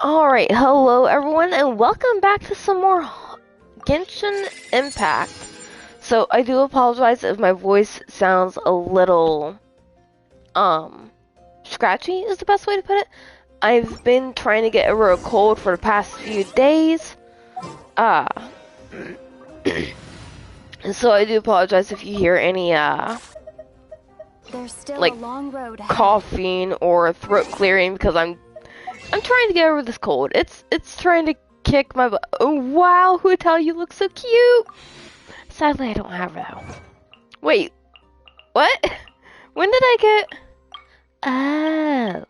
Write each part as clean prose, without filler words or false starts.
Alright, hello everyone, and welcome back to some more Genshin Impact. So, I do apologize if my voice sounds a little, scratchy is the best way to put it. I've been trying to get over a cold for the past few days, and so I do apologize if you hear any, There's still like, a long road ahead. coughing or throat clearing because I'm trying to get over this cold. It's trying to kick my butt. Oh, wow, Huatao, you look so cute. Sadly, I don't have that. Wait, what? When did I get? Oh.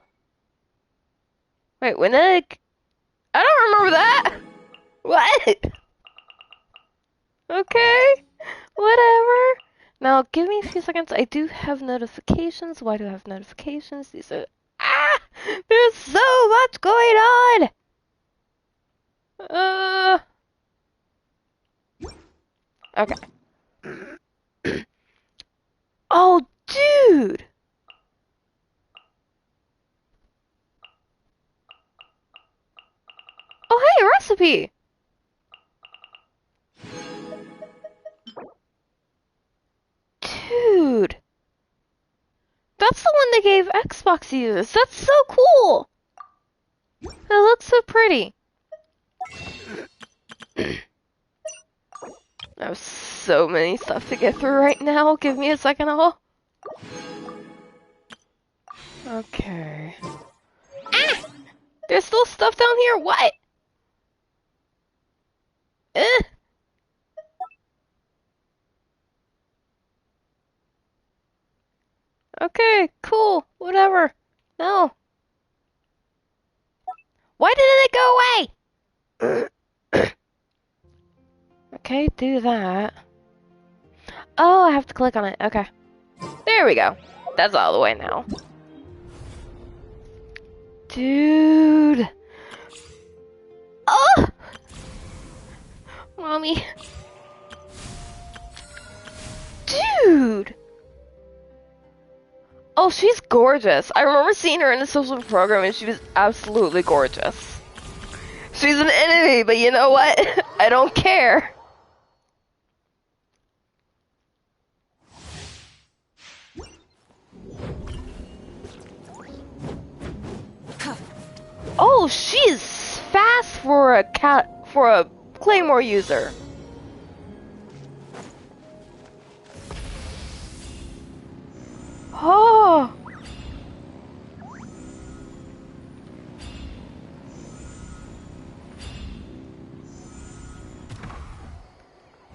Wait, when did I don't remember that. What? Okay, whatever. Now, give me a few seconds. I do have notifications. Why do I have notifications? These are... There's so much going on! Okay. Oh, dude! Oh, hey, a recipe! Dude! That's the one they gave Xbox users. That's so cool! That looks so pretty. I have so many stuff to get through right now. Give me a second, Okay. Ah! There's still stuff down here? What? Eh? Okay, cool. Whatever. No. Why didn't it go away? Okay, do that. Oh, I have to click on it. Okay. There we go. That's all the way now. Dude. Oh! Mommy. Dude! Oh, she's gorgeous. I remember seeing her in the social program and she was absolutely gorgeous. She's an enemy, but you know what? I don't care. Oh, she's fast for a claymore user. Oh.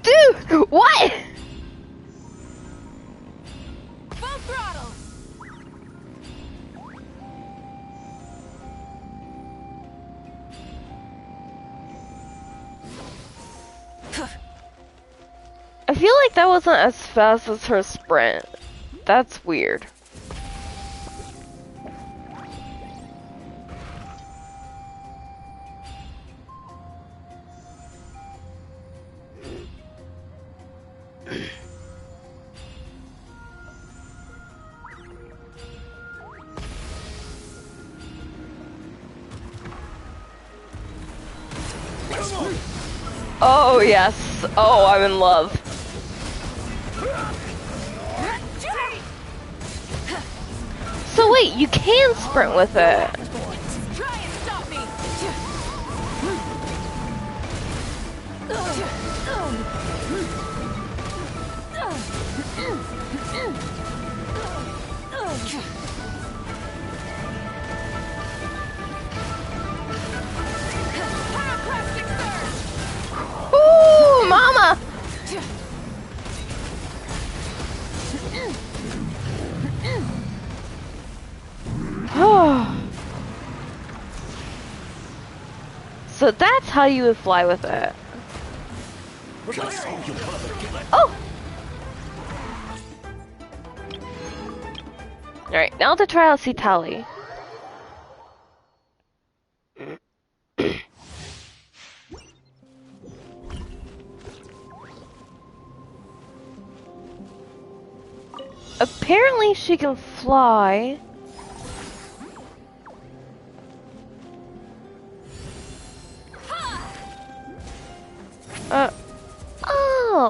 Dude, what? Full throttle. I feel like that wasn't as fast as her sprint. That's weird. Oh, yes. Oh, I'm in love. So wait, you can sprint with it. Try and stop me. Ooh, mama! So that's how you would fly with it. Oh! Alright, now to try out Citlali. Apparently she can fly.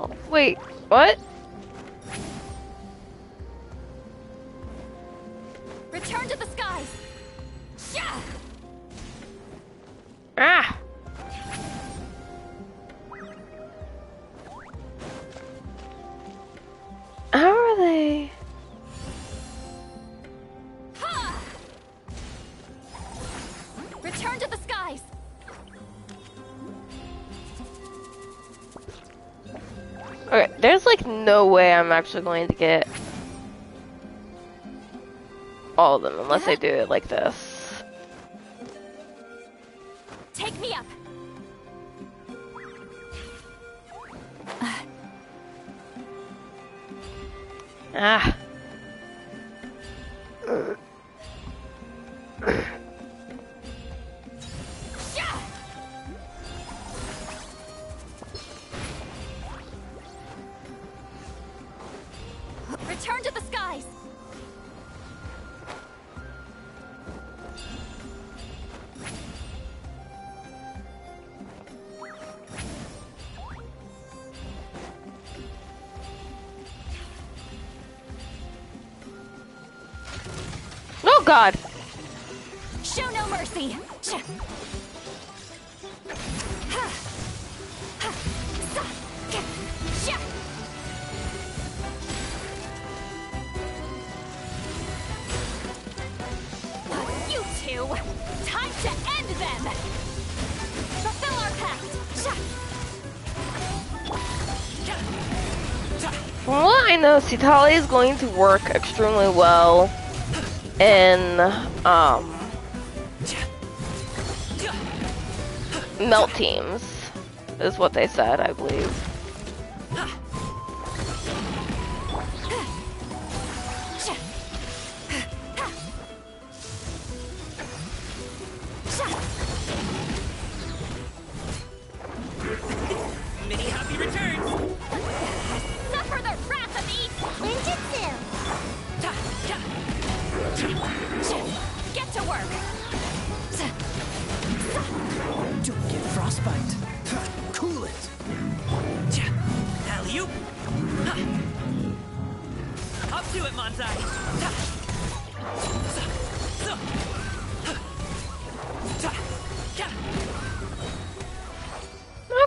hell? Wait, what? Return to the skies. Yeah. Ah! How are they? Ha! Return to the skies. Okay, there's like no way I'm actually going to get all of them unless I do it like this. Take me up. Ah. Return to the skies. Oh God! Show no mercy. You two, time to end them. Fulfill our pact. From what I know, Citlali is going to work extremely well in melt teams, is what they said, I believe. Many happy returns! Suffer the wrath of East Ninjutsu. Get to work. Don't get frostbite. Cool it. Alley-oop. Up to it, Manzai.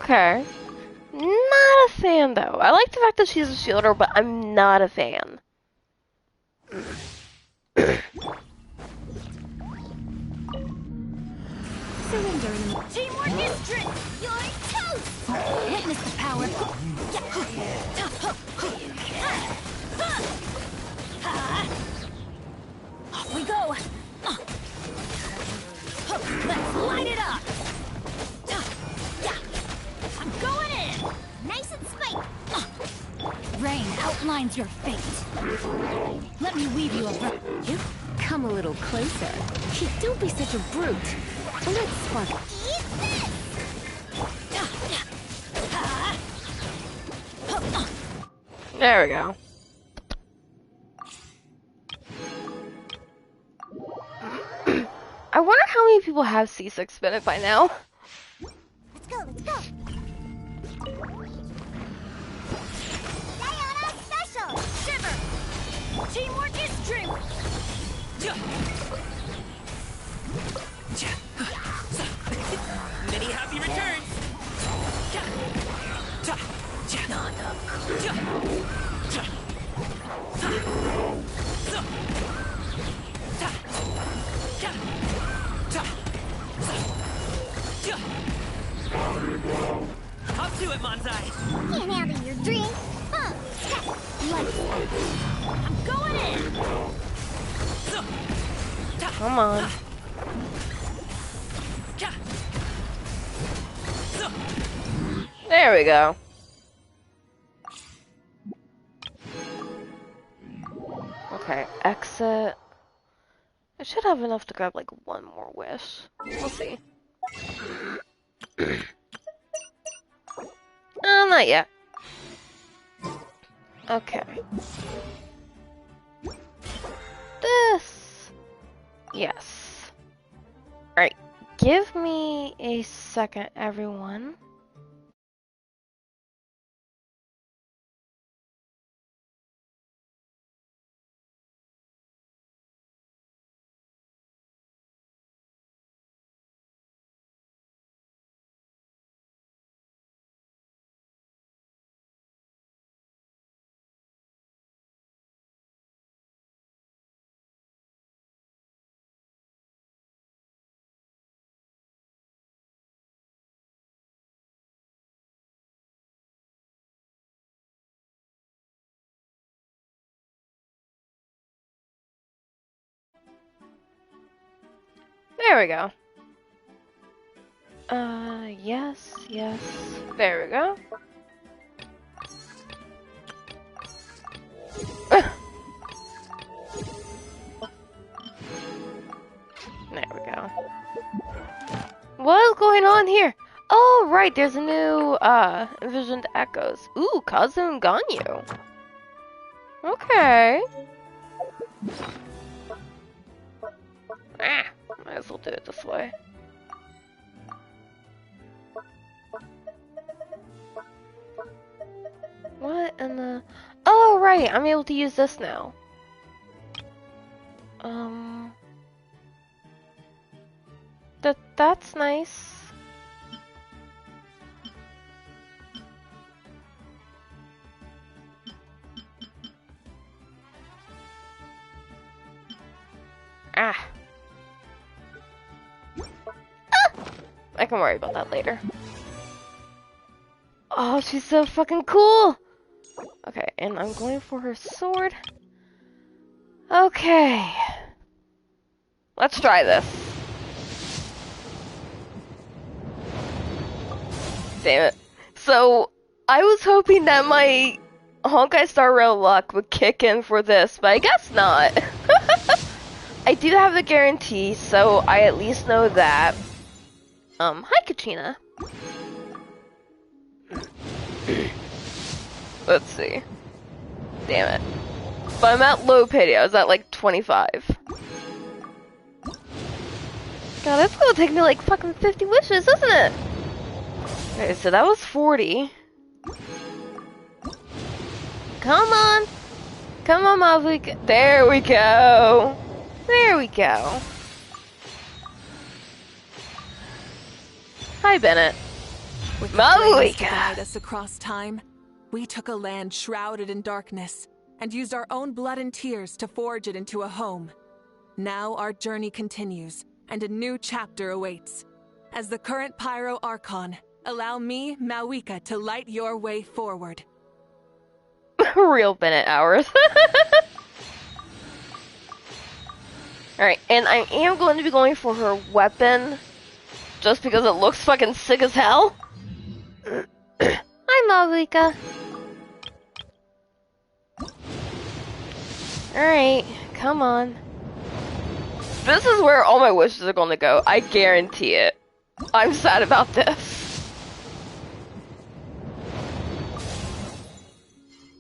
Okay. Not a fan though. I like the fact that she's a shielder, but I'm not a fan. Surrender. Teamwork is strength. You're toast. Witness the power. Off we go. Let's light it up. I'm going in. Nice and spiked. Rain outlines your fate. Let me weave you a You come a little closer. Don't be such a brute. Let's spark. Eat this! There we go. I wonder how many people have C6 spinnet by now. Let's go, let's go. Sayonara special. Shiver. Teamwork is strength. Many happy returns! Up to it, Manzai! Can't handle your drink. Lights out. I'm going in. Come on. There we go. Okay, exit. I should have enough to grab like one more wish. We'll see. Not yet. Okay. This. Yes. Alright. Give me a second, everyone. There we go. Yes, yes. There we go. There we go. What is going on here? Oh, right, there's a new, Envisioned Echoes. Ooh, Kazu and Ganyu. Okay. Ah, might as well do it this way. What in the... Oh, right, I'm able to use this now. That's nice. Ah. I can worry about that later. Oh, she's so fucking cool! Okay, and I'm going for her sword. Okay. Let's try this. Damn it. So, I was hoping that my Honkai Star Rail luck would kick in for this, but I guess not. I do have the guarantee, so I at least know that. Hi, Kachina. Let's see. Damn it. But I'm at low pity. I was at like 25. God, that's gonna take me like fucking 50 wishes, isn't it? Okay, so that was 40. Come on. Come on, Mavuika. There we go. There we go. Hi, Bennett. With the flames to Mavuika. guide us across time, we took a land shrouded in darkness and used our own blood and tears to forge it into a home. Now our journey continues, and a new chapter awaits. As the current Pyro Archon, allow me, Mavuika, to light your way forward. Real Bennett hours. Alright, and I am going to be going for her weapon, just because it looks fucking sick as hell. Hi, Mavuika. Alright, come on. This is where all my wishes are gonna go. I guarantee it. I'm sad about this.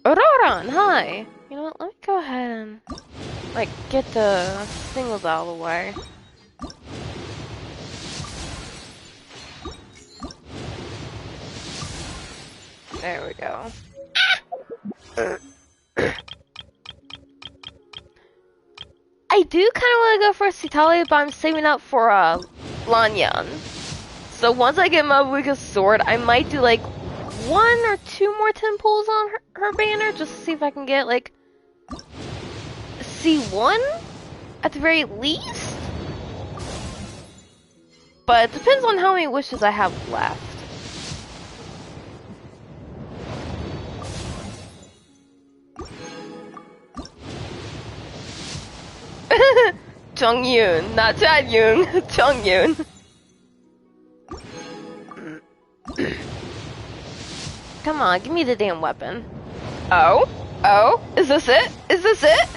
Auroran, hi! You know what, let me go ahead and, like, get the singles out of the way. There we go. I do kind of want to go for Citlali, but I'm saving up for Lanyan. So once I get Mavuika's sword, I might do like 1 or 2 more 10 pulls on her banner, just to see if I can get like C1 at the very least. But it depends on how many wishes I have left. Chongyun, not Chanyun. Chongyun. Come on, give me the damn weapon. Oh? Oh? Is this it? Is this it?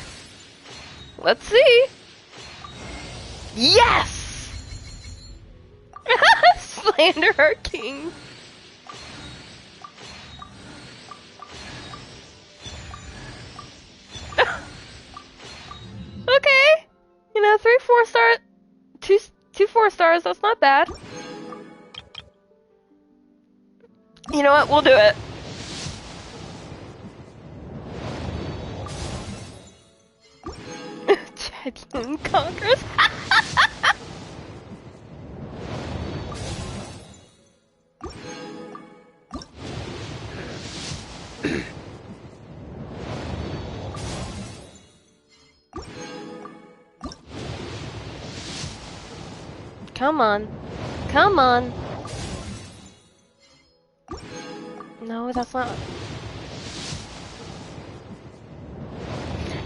Let's see. Yes! Slander our king. Okay. You know, 3 4-star, 2 4-stars, that's not bad. You know what, we'll do it. Chadian conquers. Come on. Come on. No, that's not.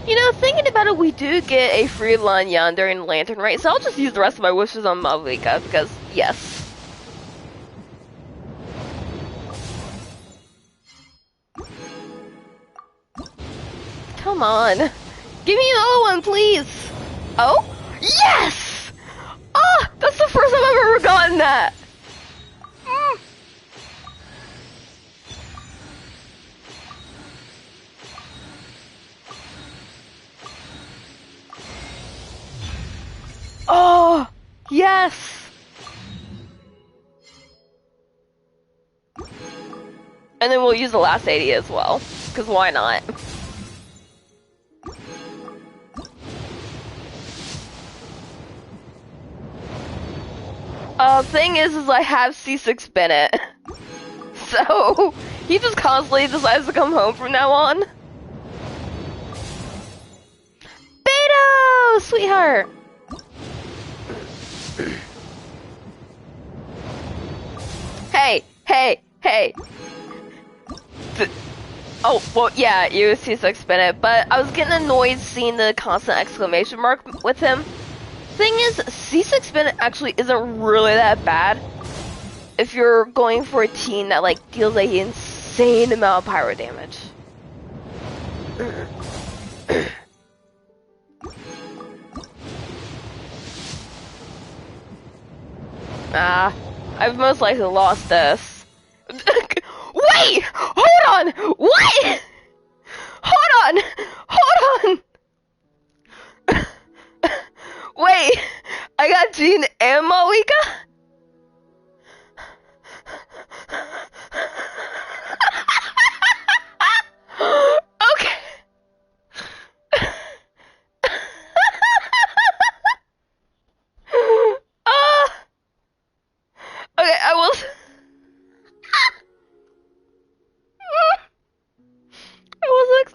You know, thinking about it, we do get a free Lanyan during Lantern, right? So I'll just use the rest of my wishes on Mavuika, because, yes. Come on. Give me another one, please. Oh? Yes! Ah! That's the first time I've ever gotten that. Oh! Yes! And then we'll use the last 80 as well. Because why not? Thing is I have C6 Bennett. So, he just constantly decides to come home from now on. Beto! Sweetheart! Hey! Hey! Hey! Oh, well, yeah, you C6 Bennett, but I was getting annoyed seeing the constant exclamation mark with him. Thing is, C6 Bennett actually isn't really that bad if you're going for a team that, like, deals an insane amount of pyro damage. I've most likely lost this. Wait! Hold on! What? Hold on! Hold on! Wait! I got Jean and Mavuika? Okay. Okay, I will. I was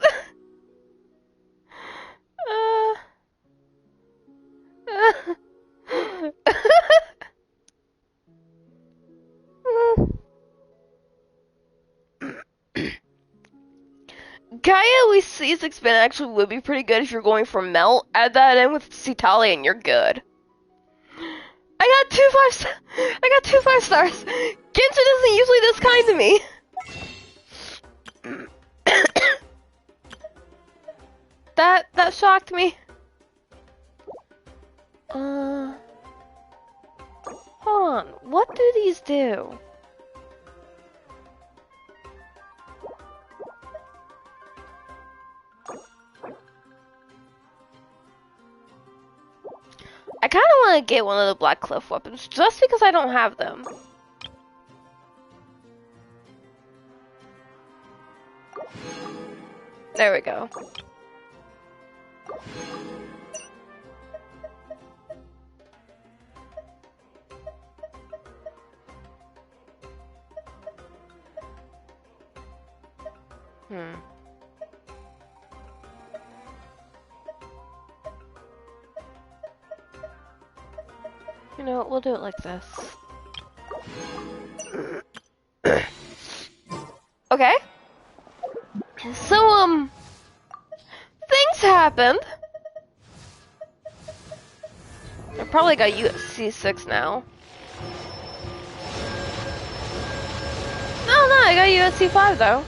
Gaia with C6 Bennett actually would be pretty good if you're going for Melt. Add that in with Citlali and you're good. I got two 5 stars. Genshin isn't usually this kind to me. That shocked me. Hold on. What do these do? I kind of want to get one of the Black Cliff weapons just because I don't have them. There we go. You know what, we'll do it like this. Okay. So, things happened. I probably got UFC 6 now. No, I got UFC 5 though.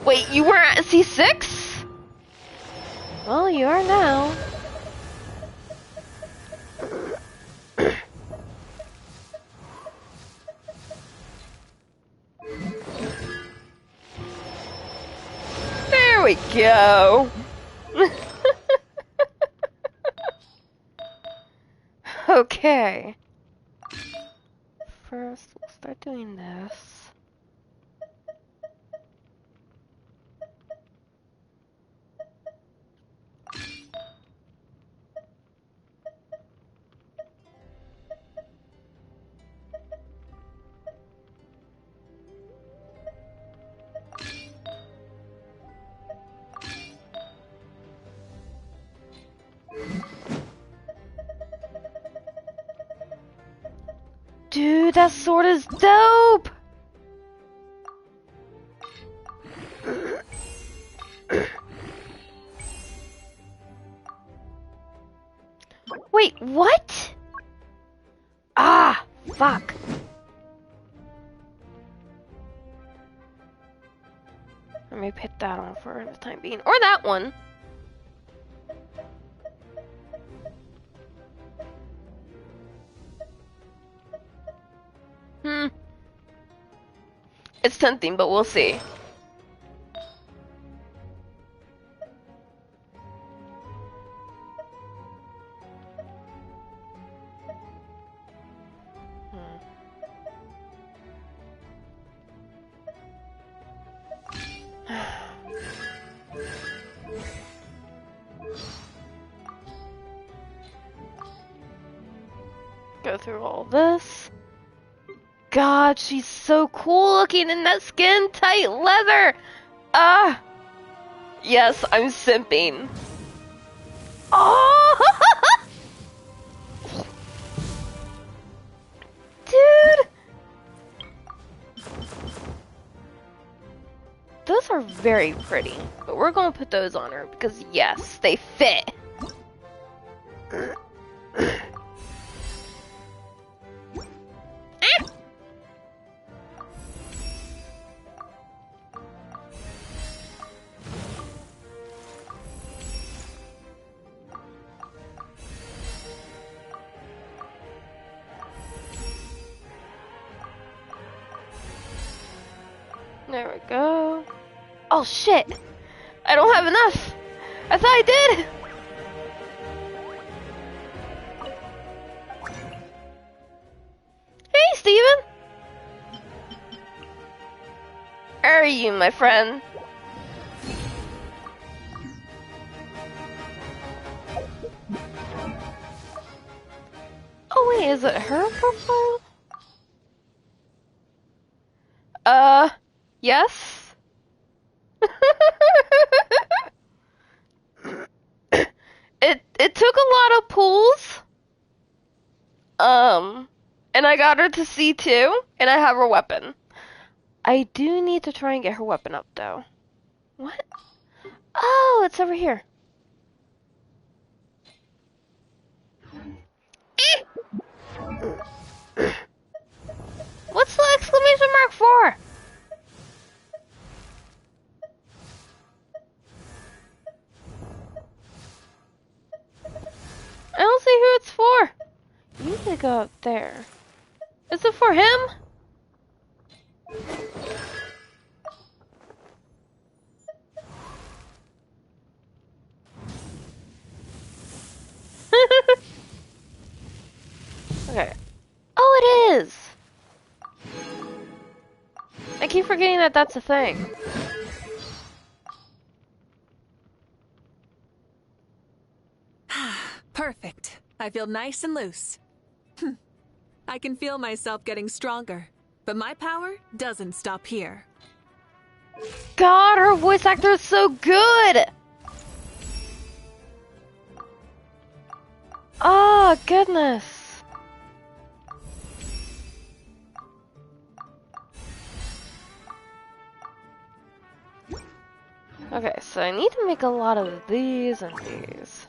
Wait, you were at C6? Well, you are now. There we go. Okay. First, we'll start doing this. Dude, that sword is dope! Wait, what? Ah, fuck. Let me put that on for the time being. Or that one. It's tempting, but we'll see. Go through all this. God, she's so cool looking in that skin tight leather. Ah, yes, I'm simping. Oh, dude, those are very pretty. But we're gonna put those on her because yes, they fit. There we go. Oh shit! I don't have enough! I thought I did! Hey, Steven! Where are you, my friend? Oh wait, is it her profile? Yes? It took a lot of pulls. And I got her to C2, and I have her weapon. I do need to try and get her weapon up, though. What? Oh, it's over here. What's the exclamation mark for? I don't see who it's for. You need to go up there. Is it for him? Okay. Oh, it is! I keep forgetting that that's a thing. Perfect. I feel nice and loose. I can feel myself getting stronger, but my power doesn't stop here. God, her voice actor is so good! Oh, goodness. Okay, so I need to make a lot of these and these.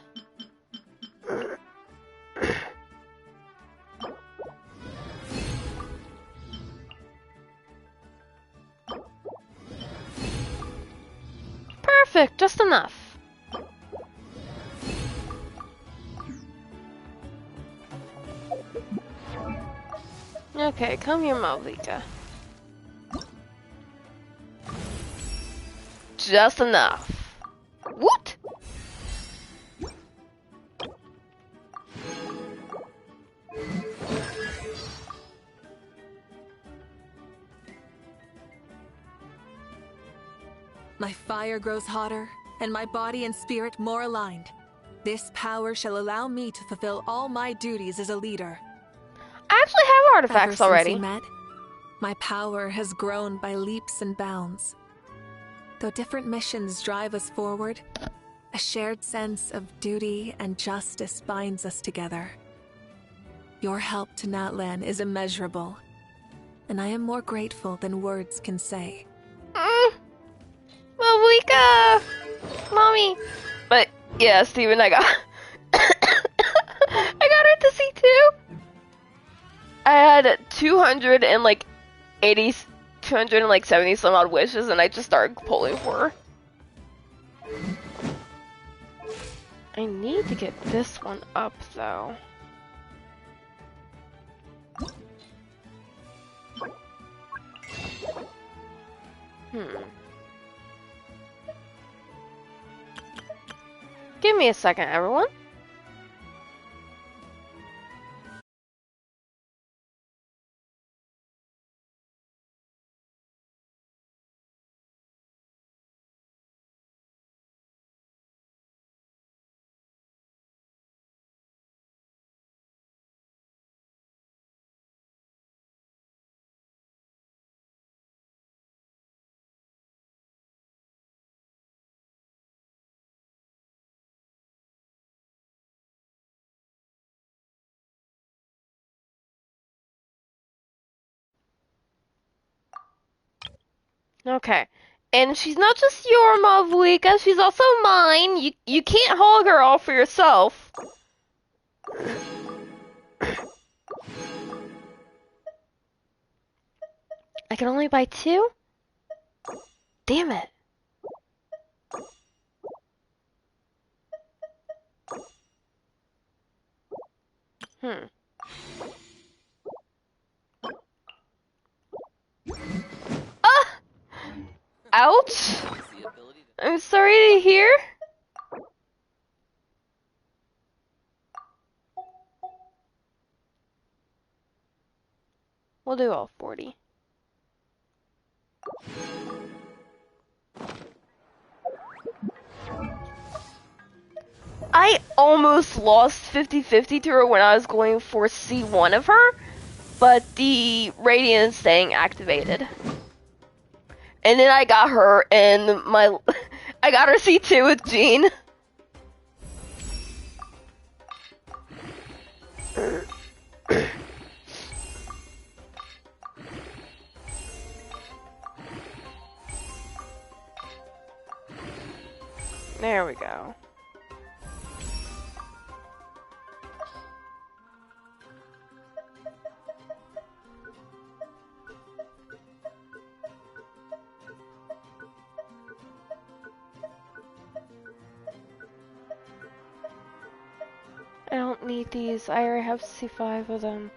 Perfect, just enough. Okay, come here, Mavuika. Just enough. What? My fire grows hotter, and my body and spirit more aligned. This power shall allow me to fulfill all my duties as a leader. I actually have artifacts Ever already. since we met, my power has grown by leaps and bounds. Though different missions drive us forward, a shared sense of duty and justice binds us together. Your help to Natlan is immeasurable, and I am more grateful than words can say. Mavuika! Mommy! But, yeah, Steven, I got... I got her to see too! I had 270 some odd wishes, and I just started pulling for her. I need to get this one up, though. Give me a second, everyone. Okay. And she's not just your Mavuika, she's also mine. You can't hog her all for yourself. I can only buy 2? Damn it. Ah! Ouch! I'm sorry to hear. We'll do all 40. I almost lost 50-50 to her when I was going for C1 of her, but the Radiance thing activated. And then I got her and I got her C2 with Jean. There we go. I don't need these. I already have C5 of them.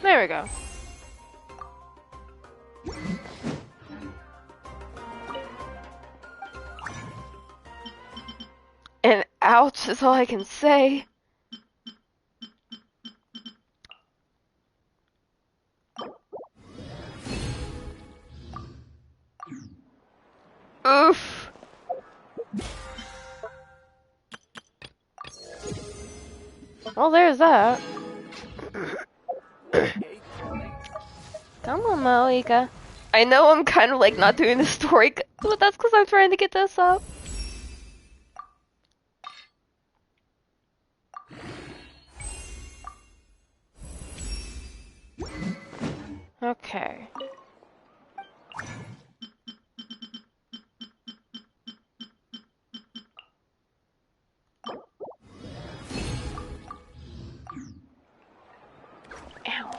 There we go. And ouch is all I can say. Oof. Well, there's that. Come on, Mavuika. I know I'm kind of like not doing the story, but that's because I'm trying to get this up. Okay. Ow.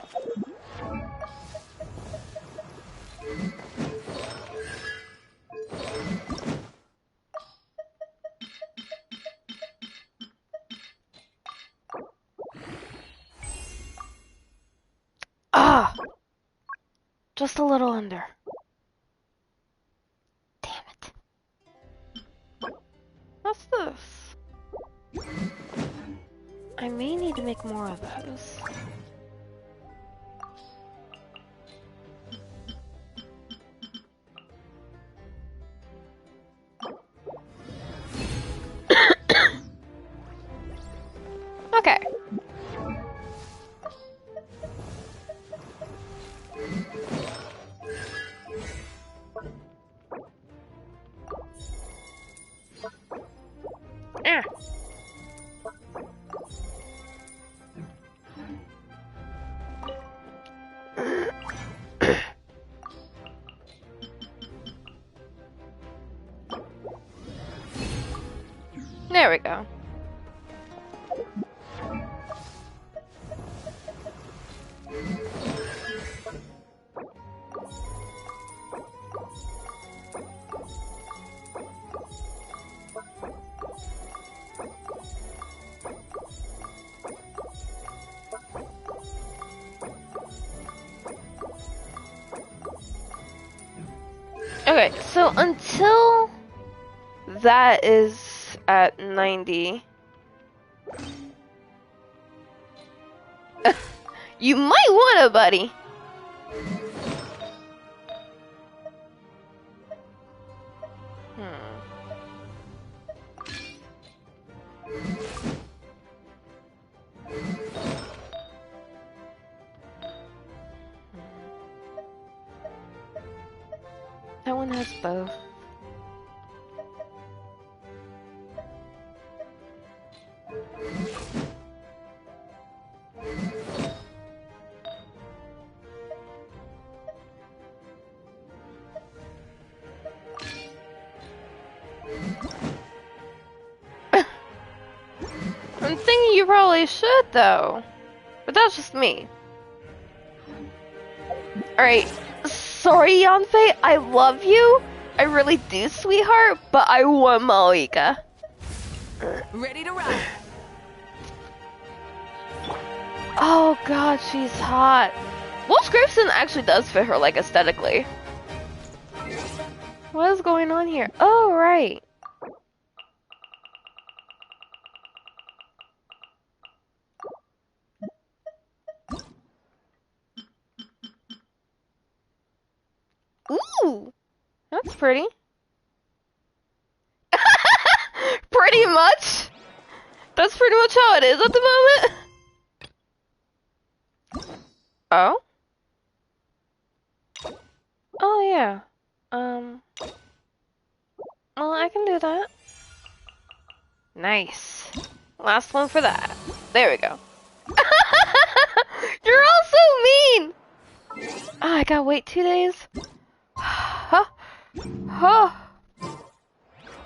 Ah! Just a little under. Damn it. What's this? I may need to make more of those. Okay. There we go. Okay, so until that is at 90, you might want to, buddy. That one has both. I'm thinking you probably should, though. But that's just me. Alright. Sorry, Yanfei, I love you. I really do, sweetheart, but I want Mavuika. Ready to ride. Oh god, she's hot. Wolf's Gravestone actually does fit her, like, aesthetically. What is going on here? Oh, right. Ooh, that's pretty. Pretty much. That's pretty much how it is at the moment. Oh? Oh, yeah. Well, I can do that. Nice. Last one for that. There we go. You're all so mean! Oh, I gotta wait 2 days? Huh? Huh?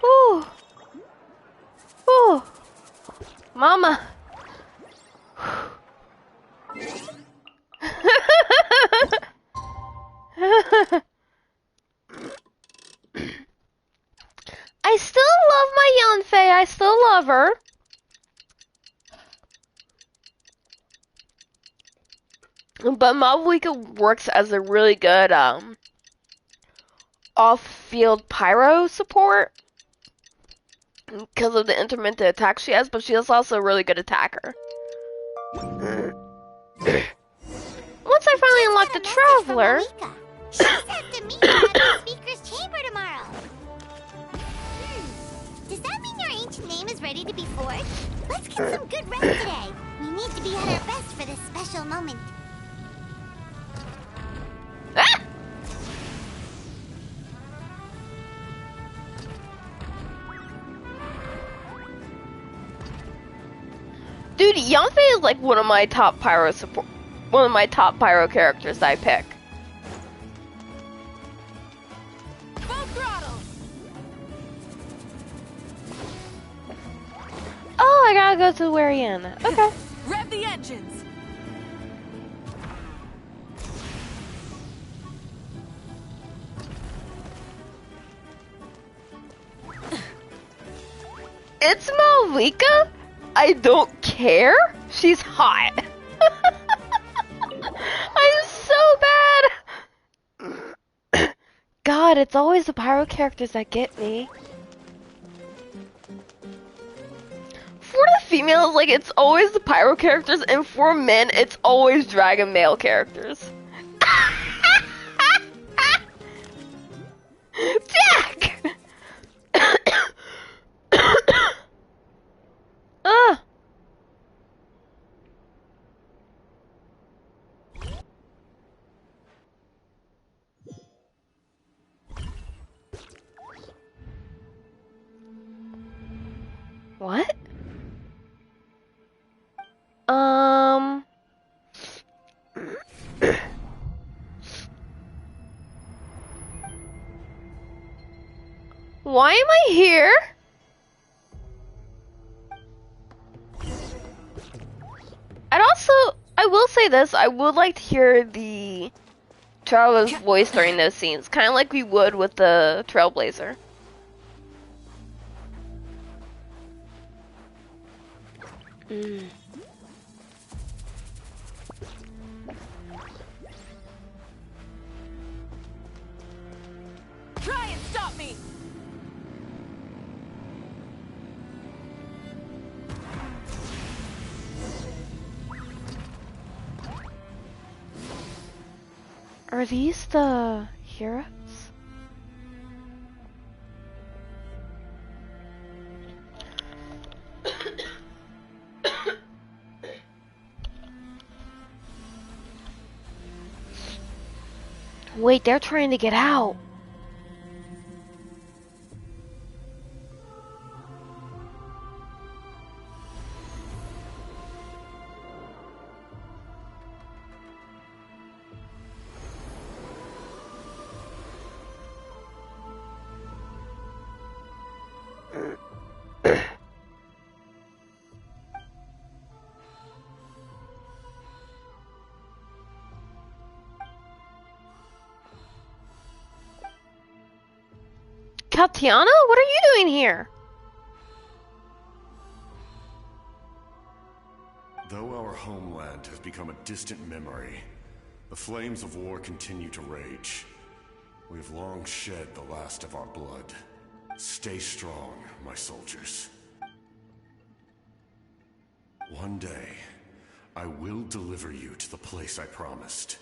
Ooh. Ooh. Mama. I still love my Yanfei. I still love her. But Mavuika works as a really good off-field pyro support because of the intermittent attack she has, but she is also a really good attacker. Once I finally unlock the Traveler... She said to meet her at the Speaker's Chamber tomorrow. Does that mean your ancient name is ready to be forged? Let's get some good rest today. We need to be at our best for this special moment. Ah! Dude, Yanfei is like one of my top pyro characters I pick. Full throttle. Oh, I gotta go to Wariana. Okay. Rev the engines. It's Mavuika? I don't care? She's hot. I'm so bad. God, it's always the pyro characters that get me. For the females, like, it's always the pyro characters, and for men, it's always dragon male characters. Jack! What? Why am I here? I will say this, I would like to hear the Traveler's voice during those scenes, kind of like we would with the Trailblazer. Try and stop me! Are these the heroes? Wait, they're trying to get out. Captiano? What are you doing here? Though our homeland has become a distant memory, the flames of war continue to rage. We've long shed the last of our blood. Stay strong, my soldiers. One day, I will deliver you to the place I promised.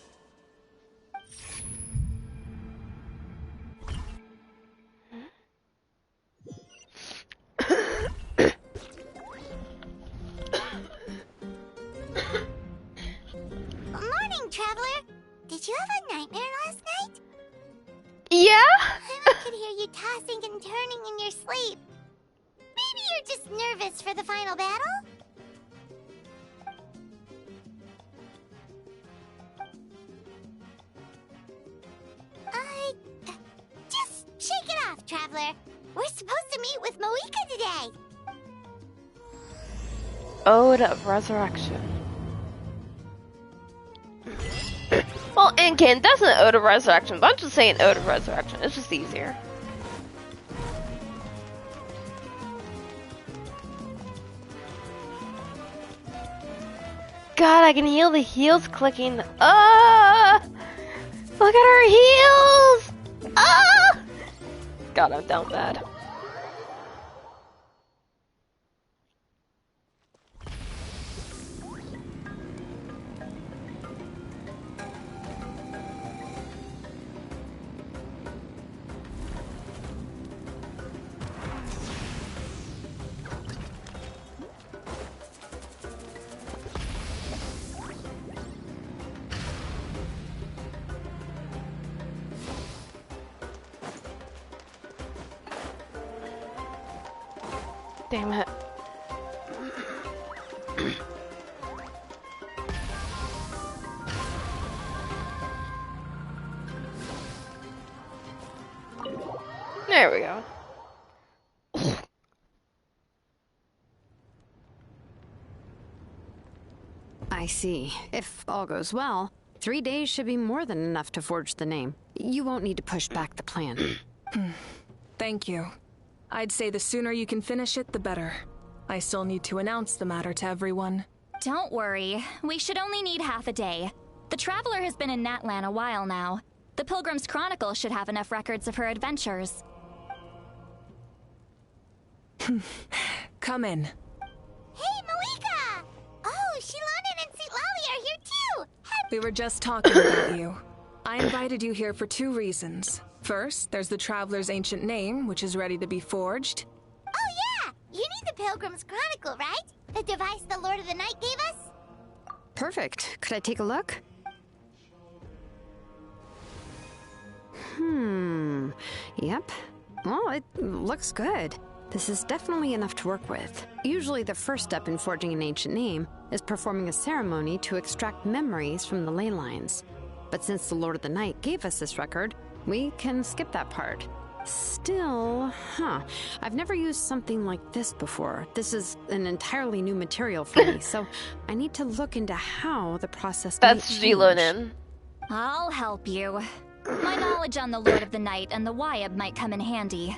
Morning, Traveler. Did you have a nightmare last night? Yeah? I could hear you tossing and turning in your sleep. Maybe you're just nervous for the final battle? Just shake it off, Traveler. We're supposed to meet with Mavuika today. Ode of Resurrection. Well, Incan, that's an Ode of Resurrection, but I'm just saying Ode of Resurrection. It's just easier. God, I can heal the heels clicking. Ah! Look at her heels! Ah! God, I'm down bad. Damn it. There we go. I see. If all goes well, 3 days should be more than enough to forge the name. You won't need to push back the plan. Thank you. I'd say the sooner you can finish it, the better. I still need to announce the matter to everyone. Don't worry. We should only need half a day. The Traveler has been in Natlan a while now. The Pilgrim's Chronicle should have enough records of her adventures. Come in. Hey, Mavuika! Oh, Citlali and Citlali are here too! We were just talking about you. I invited you here for 2 reasons. First, there's the Traveler's ancient name, which is ready to be forged. Oh yeah! You need the Pilgrim's Chronicle, right? The device the Lord of the Night gave us? Perfect. Could I take a look? Yep. Well, it looks good. This is definitely enough to work with. Usually the first step in forging an ancient name is performing a ceremony to extract memories from the ley lines. But since the Lord of the Night gave us this record, we can skip that part. Still, I've never used something like this before. This is an entirely new material for me, so I need to look into how the process That's might change. Gilonin. I'll help you. My knowledge on the Lord of the Night and the Wyab might come in handy.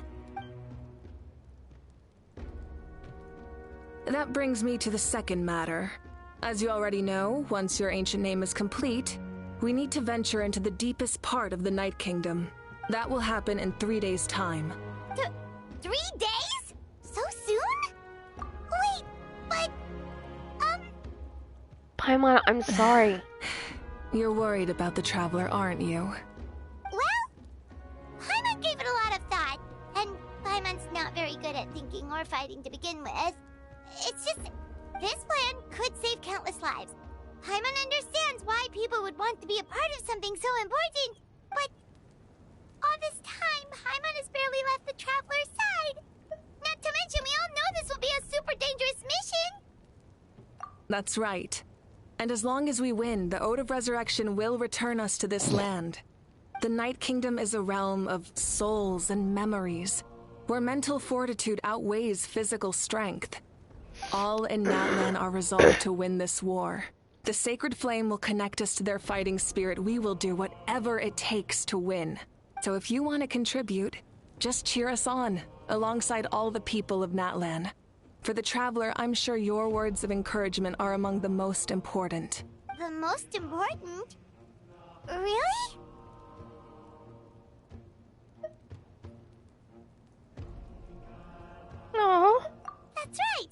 That brings me to the second matter. As you already know, once your ancient name is complete, we need to venture into the deepest part of the Night Kingdom. That will happen in 3 days' time. 3 days? So soon? Wait, but... Paimon, I'm sorry. You're worried about the Traveler, aren't you? Well, Paimon gave it a lot of thought, and Paimon's not very good at thinking or fighting to begin with. It's just, this plan could save countless lives. Paimon understands why people would want to be a part of something so important, but all this time, Paimon has barely left the Traveler's side. Not to mention, we all know this will be a super dangerous mission. That's right. And as long as we win, the Ode of Resurrection will return us to this land. The Night Kingdom is a realm of souls and memories, where mental fortitude outweighs physical strength. All in Natlan are resolved to win this war. The sacred flame will connect us to their fighting spirit. We will do whatever it takes to win. So if you want to contribute, just cheer us on, alongside all the people of Natlan. For the Traveler, I'm sure your words of encouragement are among the most important. The most important? Really? Aww. That's right!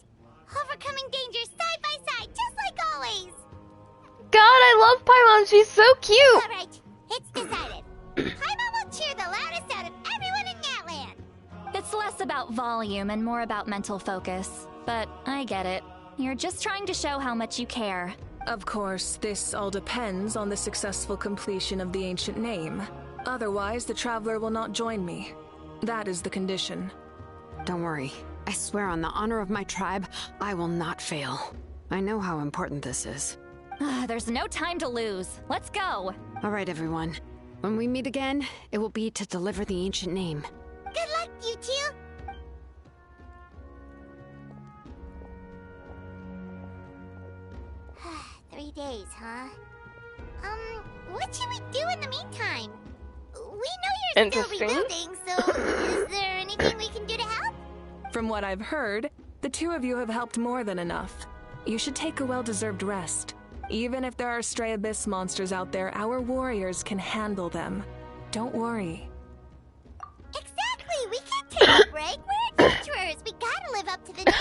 Overcoming dangers side by side, just like always! God, I love Paimon. She's so cute. Alright, it's decided. Paimon will cheer the loudest out of everyone in Natlan! It's less about volume and more about mental focus. But I get it. You're just trying to show how much you care. Of course, this all depends on the successful completion of the ancient name. Otherwise, the Traveler will not join me. That is the condition. Don't worry. I swear on the honor of my tribe, I will not fail. I know how important this is. There's no time to lose. Let's go. All right, everyone. When we meet again, it will be to deliver the ancient name. Good luck, you two! Three days, huh? What should we do in the meantime? We know you're still Interesting. rebuilding, so is there anything we can do to help? From what I've heard, the two of you have helped more than enough. You should take a well-deserved rest. Even if there are stray abyss monsters out there, our warriors can handle them. Don't worry. Exactly! We can't take a break! We're adventurers! We gotta live up to the name!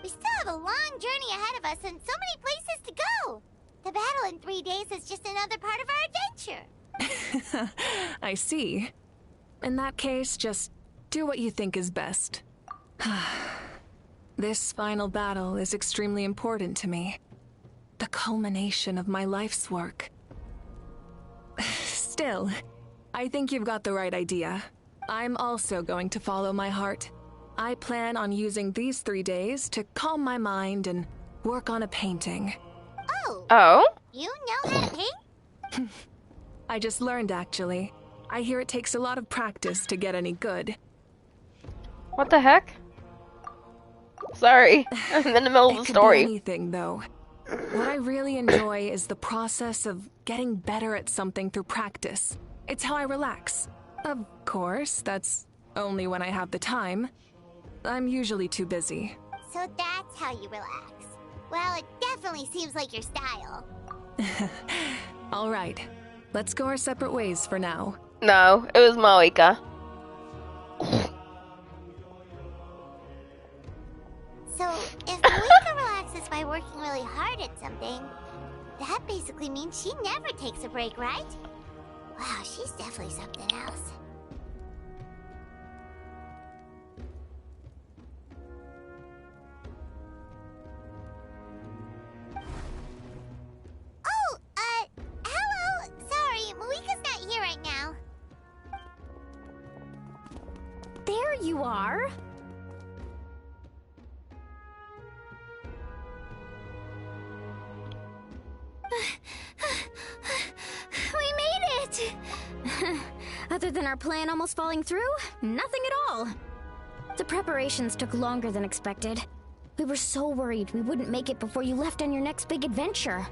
We still have a long journey ahead of us and so many places to go! The battle in 3 days is just another part of our adventure! I see. In that case, just do what you think is best. This final battle is extremely important to me. The culmination of my life's work. Still, I think you've got the right idea. I'm also going to follow my heart. I plan on using these 3 days to calm my mind and work on a painting. Oh? You know how to paint? I just learned, actually. I hear it takes a lot of practice to get any good. What the heck? Sorry, I'm in the middle of It the could story. be anything, though. What I really enjoy is the process of getting better at something through practice. It's how I relax. Of course, that's only when I have the time. I'm usually too busy. So that's how you relax. Well, it definitely seems like your style. All right, let's go our separate ways for now. No, it was Mavuika. So, if Mavuika relaxes by working really hard at something, that basically means she never takes a break, right? Wow, she's definitely something else. Oh, hello! Sorry, Mavuika's not here right now. There you are. We made it! Other than our plan almost falling through, nothing at all. The preparations took longer than expected. We were so worried we wouldn't make it before you left on your next big adventure.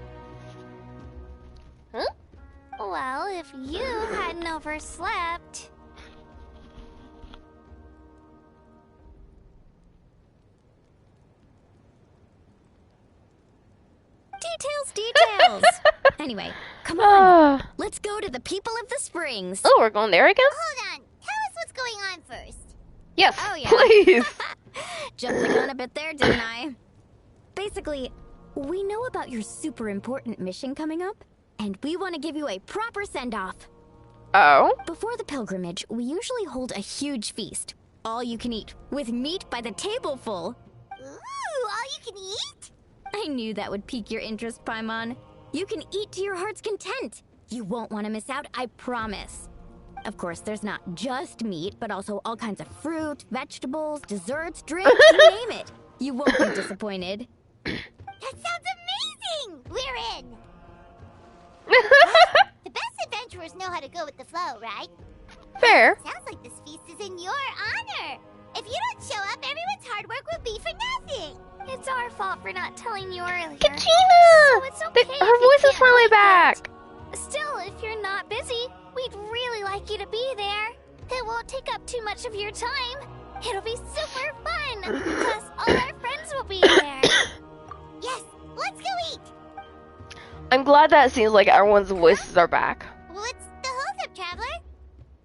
Huh? Well, if you hadn't overslept... Details! Anyway, come on. Let's go to the People of the Springs. Oh, we're going there again? Hold on. Tell us what's going on first. Yes, Oh, yeah. please. Jumped the gun a bit there, didn't I? Basically, we know about your super important mission coming up, and we want to give you a proper send-off. Oh? Before the pilgrimage, we usually hold a huge feast. All you can eat, with meat by the tableful. Ooh, all you can eat? I knew that would pique your interest, Paimon. You can eat to your heart's content. You won't want to miss out, I promise. Of course, there's not just meat, but also all kinds of fruit, vegetables, desserts, drinks, you name it. You won't be disappointed. That sounds amazing! We're in! The best adventurers know how to go with the flow, right? Fair. Sounds like this feast is in your honor. If you don't show up, everyone's hard work will be for nothing. It's our fault for not telling you earlier. Katina! So it's okay Her voice is finally back. Still, if you're not busy, we'd really like you to be there. It won't take up too much of your time. It'll be super fun. Plus, all our friends will be there. Yes, let's go eat. I'm glad that it seems like everyone's voices are back. What's the holdup, Traveler?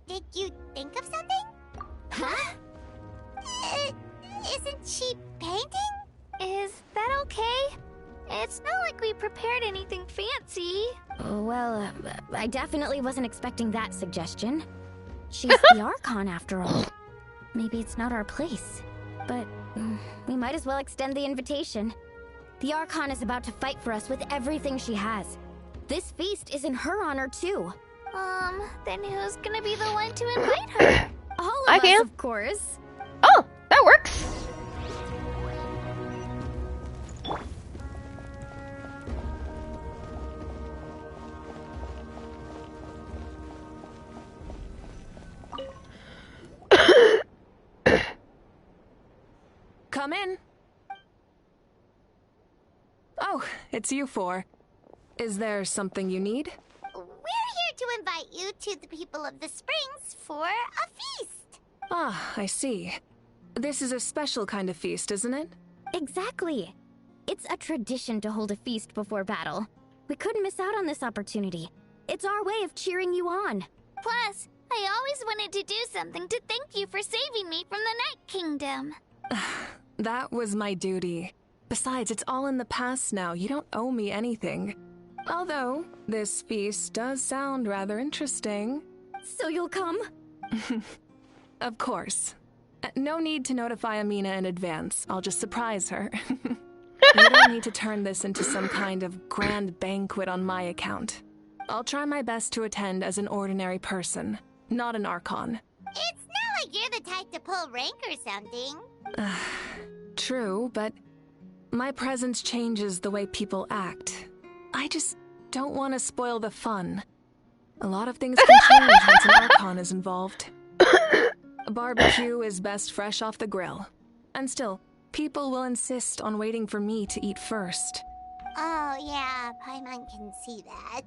Did you think of something? Huh? Isn't she painting? Is that okay? It's not like we prepared anything fancy. Well, I definitely wasn't expecting that suggestion. She's the Archon, after all. Maybe it's not our place. But we might as well extend the invitation. The Archon is about to fight for us with everything she has. This feast is in her honor, too. Then who's gonna be the one to invite her? All of us, of course. Oh, that works. Come in. Oh, it's you four. Is there something you need? We're here to invite you to the People of the Springs for a feast. Ah, I see. This is a special kind of feast, isn't it? Exactly. It's a tradition to hold a feast before battle. We couldn't miss out on this opportunity. It's our way of cheering you on. Plus, I always wanted to do something to thank you for saving me from the Night Kingdom. That was my duty. Besides, it's all in the past now. You don't owe me anything. Although, this feast does sound rather interesting. So you'll come? Of course. No need to notify Amina in advance. I'll just surprise her. We don't need to turn this into some kind of grand banquet on my account. I'll try my best to attend as an ordinary person, not an Archon. It's not like you're the type to pull rank or something. True, but my presence changes the way people act. I just don't want to spoil the fun. A lot of things can change once an Archon is involved. A barbecue is best fresh off the grill. And still, people will insist on waiting for me to eat first. Oh, yeah, Paimon can see that.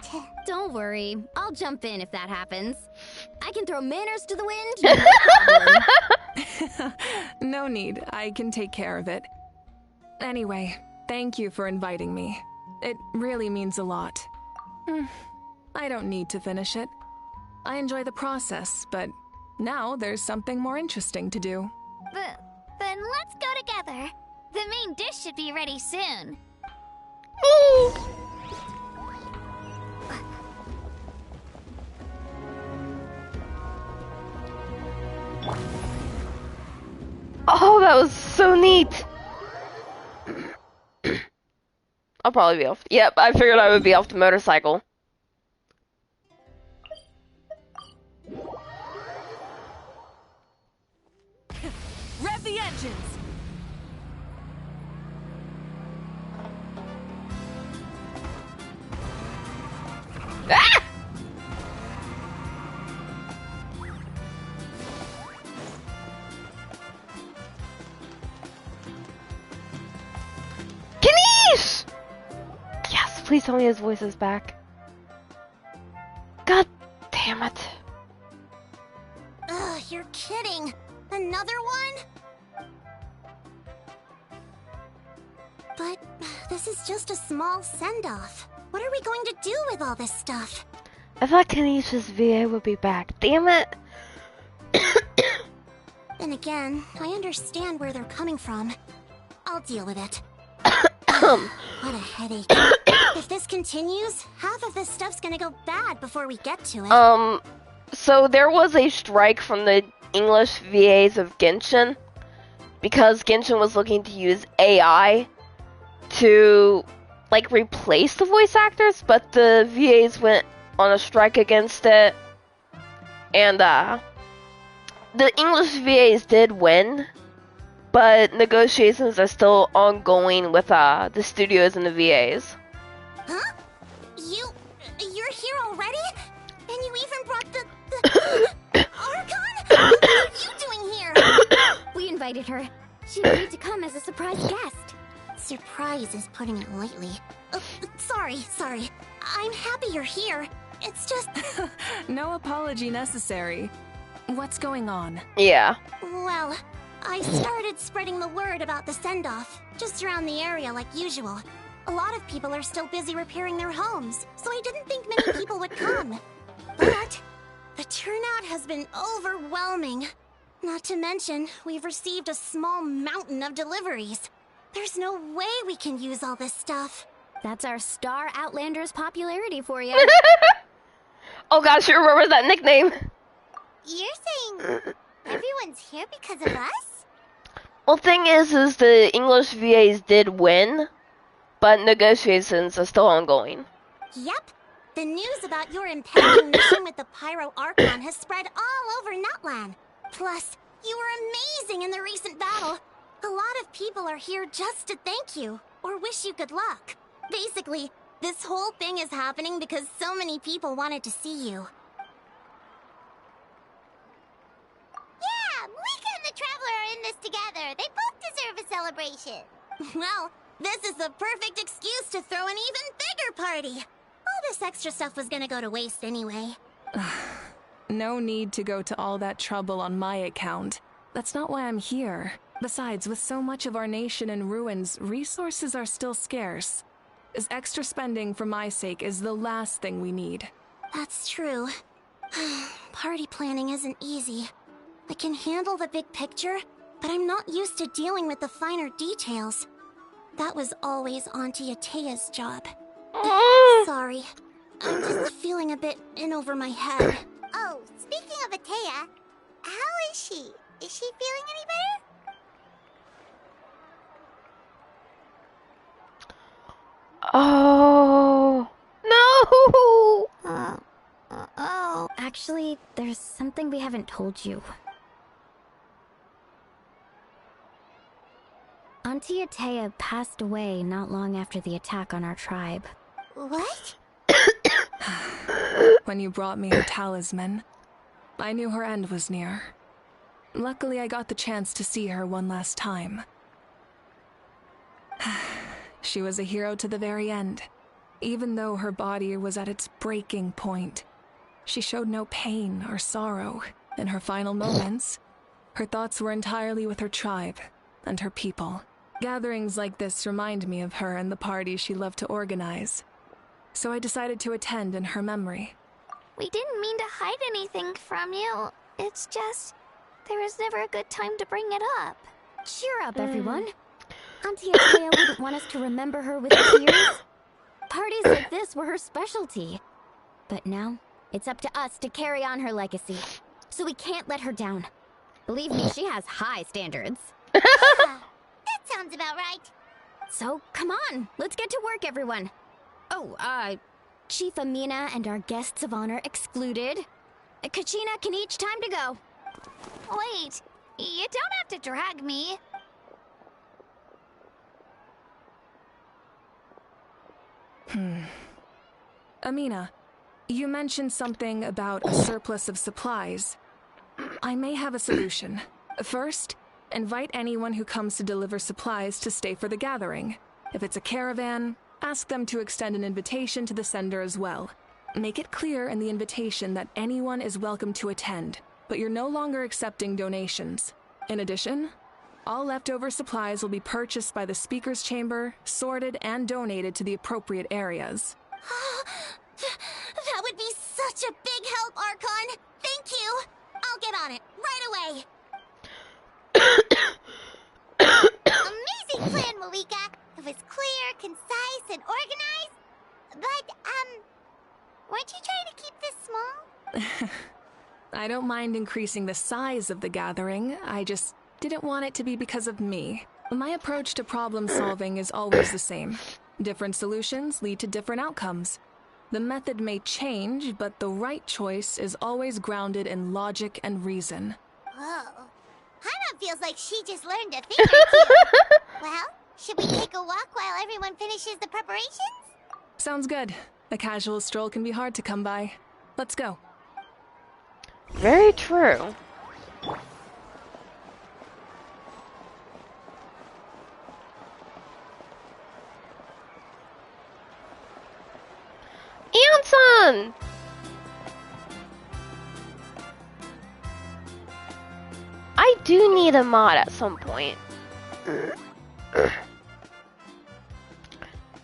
Don't worry. I'll jump in if that happens. I can throw manners to the wind, no problem. No need. I can take care of it. Anyway, thank you for inviting me. It really means a lot. I don't need to finish it. I enjoy the process, but now there's something more interesting to do. Then let's go together. The main dish should be ready soon. Oh, that was so neat. I'll probably be off. Yep, I figured I would be off the motorcycle. Rev the engines! Ah! please tell me his voice is back. God damn it. Ugh, you're kidding. Another one? But this is just a small send-off. What are we going to do with all this stuff? I thought Kanisha's VA would be back. Damn it. Then again, I understand where they're coming from. I'll deal with it. What a headache. If this continues, half of this stuff's gonna go bad before we get to it. So there was a strike from the English VAs of Genshin because Genshin was looking to use AI to like replace the voice actors, but the VAs went on a strike against it, and the English VAs did win, but negotiations are still ongoing with the studios and the VAs. Huh? You're here already? And you even brought the Archon? What are you doing here? We invited her. She agreed to come as a surprise guest. Surprise is putting it lightly. Sorry. I'm happy you're here. It's just... No apology necessary. What's going on? Yeah. Well, I started spreading the word about the send-off, just around the area like usual. A lot of people are still busy repairing their homes, so I didn't think many people would come. But the turnout has been overwhelming. Not to mention, we've received a small mountain of deliveries. There's no way we can use all this stuff. That's our Star Outlander's popularity for you. Oh gosh, you remember that nickname? You're saying everyone's here because of us? Well, thing is the English VAs did win, but negotiations are still ongoing. Yep. The news about your impending mission with the Pyro Archon has spread all over Natlan. Plus, you were amazing in the recent battle. A lot of people are here just to thank you, or wish you good luck. Basically, this whole thing is happening because so many people wanted to see you. Yeah, Mavuika and the Traveler are in this together. They both deserve a celebration. Well, this is the perfect excuse to throw an even bigger party. All this extra stuff was gonna go to waste anyway. No need to go to all that trouble on my account. That's not why I'm here. Besides, with so much of our nation in ruins, resources are still scarce. This extra spending for my sake is the last thing we need. That's true. Party planning isn't easy. I can handle the big picture, but I'm not used to dealing with the finer details. That was always Auntie Atea's job. Sorry. I'm just feeling a bit in over my head. Oh, speaking of Atea, how is she? Is she feeling any better? Oh, no! Oh. Actually, there's something we haven't told you. Auntie Atea passed away not long after the attack on our tribe. What? When you brought me her talisman, I knew her end was near. Luckily, I got the chance to see her one last time. She was a hero to the very end. Even though her body was at its breaking point, she showed no pain or sorrow. In her final moments, her thoughts were entirely with her tribe and her people. Gatherings like this remind me of her and the parties she loved to organize. So I decided to attend in her memory. We didn't mean to hide anything from you. It's just, there was never a good time to bring it up. Cheer up, everyone. Auntie Atea wouldn't want us to remember her with tears. Parties like this were her specialty. But now, it's up to us to carry on her legacy. So we can't let her down. Believe me, she has high standards. Yeah, that sounds about right. So, come on, let's get to work, everyone. Oh, Chief Amina and our guests of honor excluded. Kachina can each time to go. Wait, you don't have to drag me. Amina, you mentioned something about a surplus of supplies. I may have a solution. First, invite anyone who comes to deliver supplies to stay for the gathering. If it's a caravan, Ask them to extend an invitation to the sender as well. Make it clear in the invitation that anyone is welcome to attend, but you're no longer accepting donations. In addition, all leftover supplies will be purchased by the speaker's chamber, sorted, and donated to the appropriate areas. That would be such a big help, Archon! Thank you! I'll get on it, right away! Amazing plan, Mavuika! It was clear, concise, and organized. But, weren't you trying to keep this small? I don't mind increasing the size of the gathering, I just didn't want it to be because of me. My approach to problem solving is always the same. Different solutions lead to different outcomes. The method may change, but the right choice is always grounded in logic and reason. Whoa. Paimon feels like she just learned a thing or two. Well, should we take a walk while everyone finishes the preparations? Sounds good. A casual stroll can be hard to come by. Let's go. Very true. Anson! I do need a mod at some point.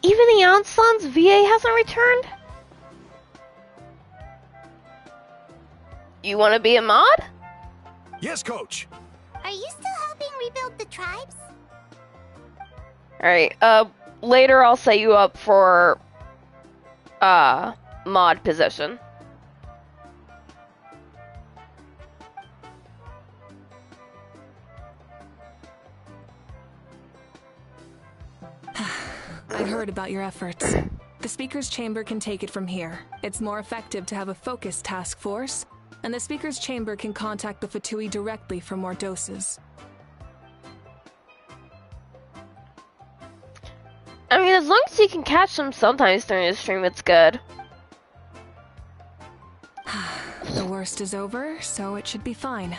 Even the Anson's VA hasn't returned? You want to be a mod? Yes, Coach. Are you still helping rebuild the tribes? Alright, later I'll set you up for, mod position. I heard about your efforts. The Speaker's Chamber can take it from here. It's more effective to have a focused task force, and the Speaker's Chamber can contact the Fatui directly for more doses. I mean, as long as you can catch them sometimes during the stream, it's good. The worst is over, so it should be fine.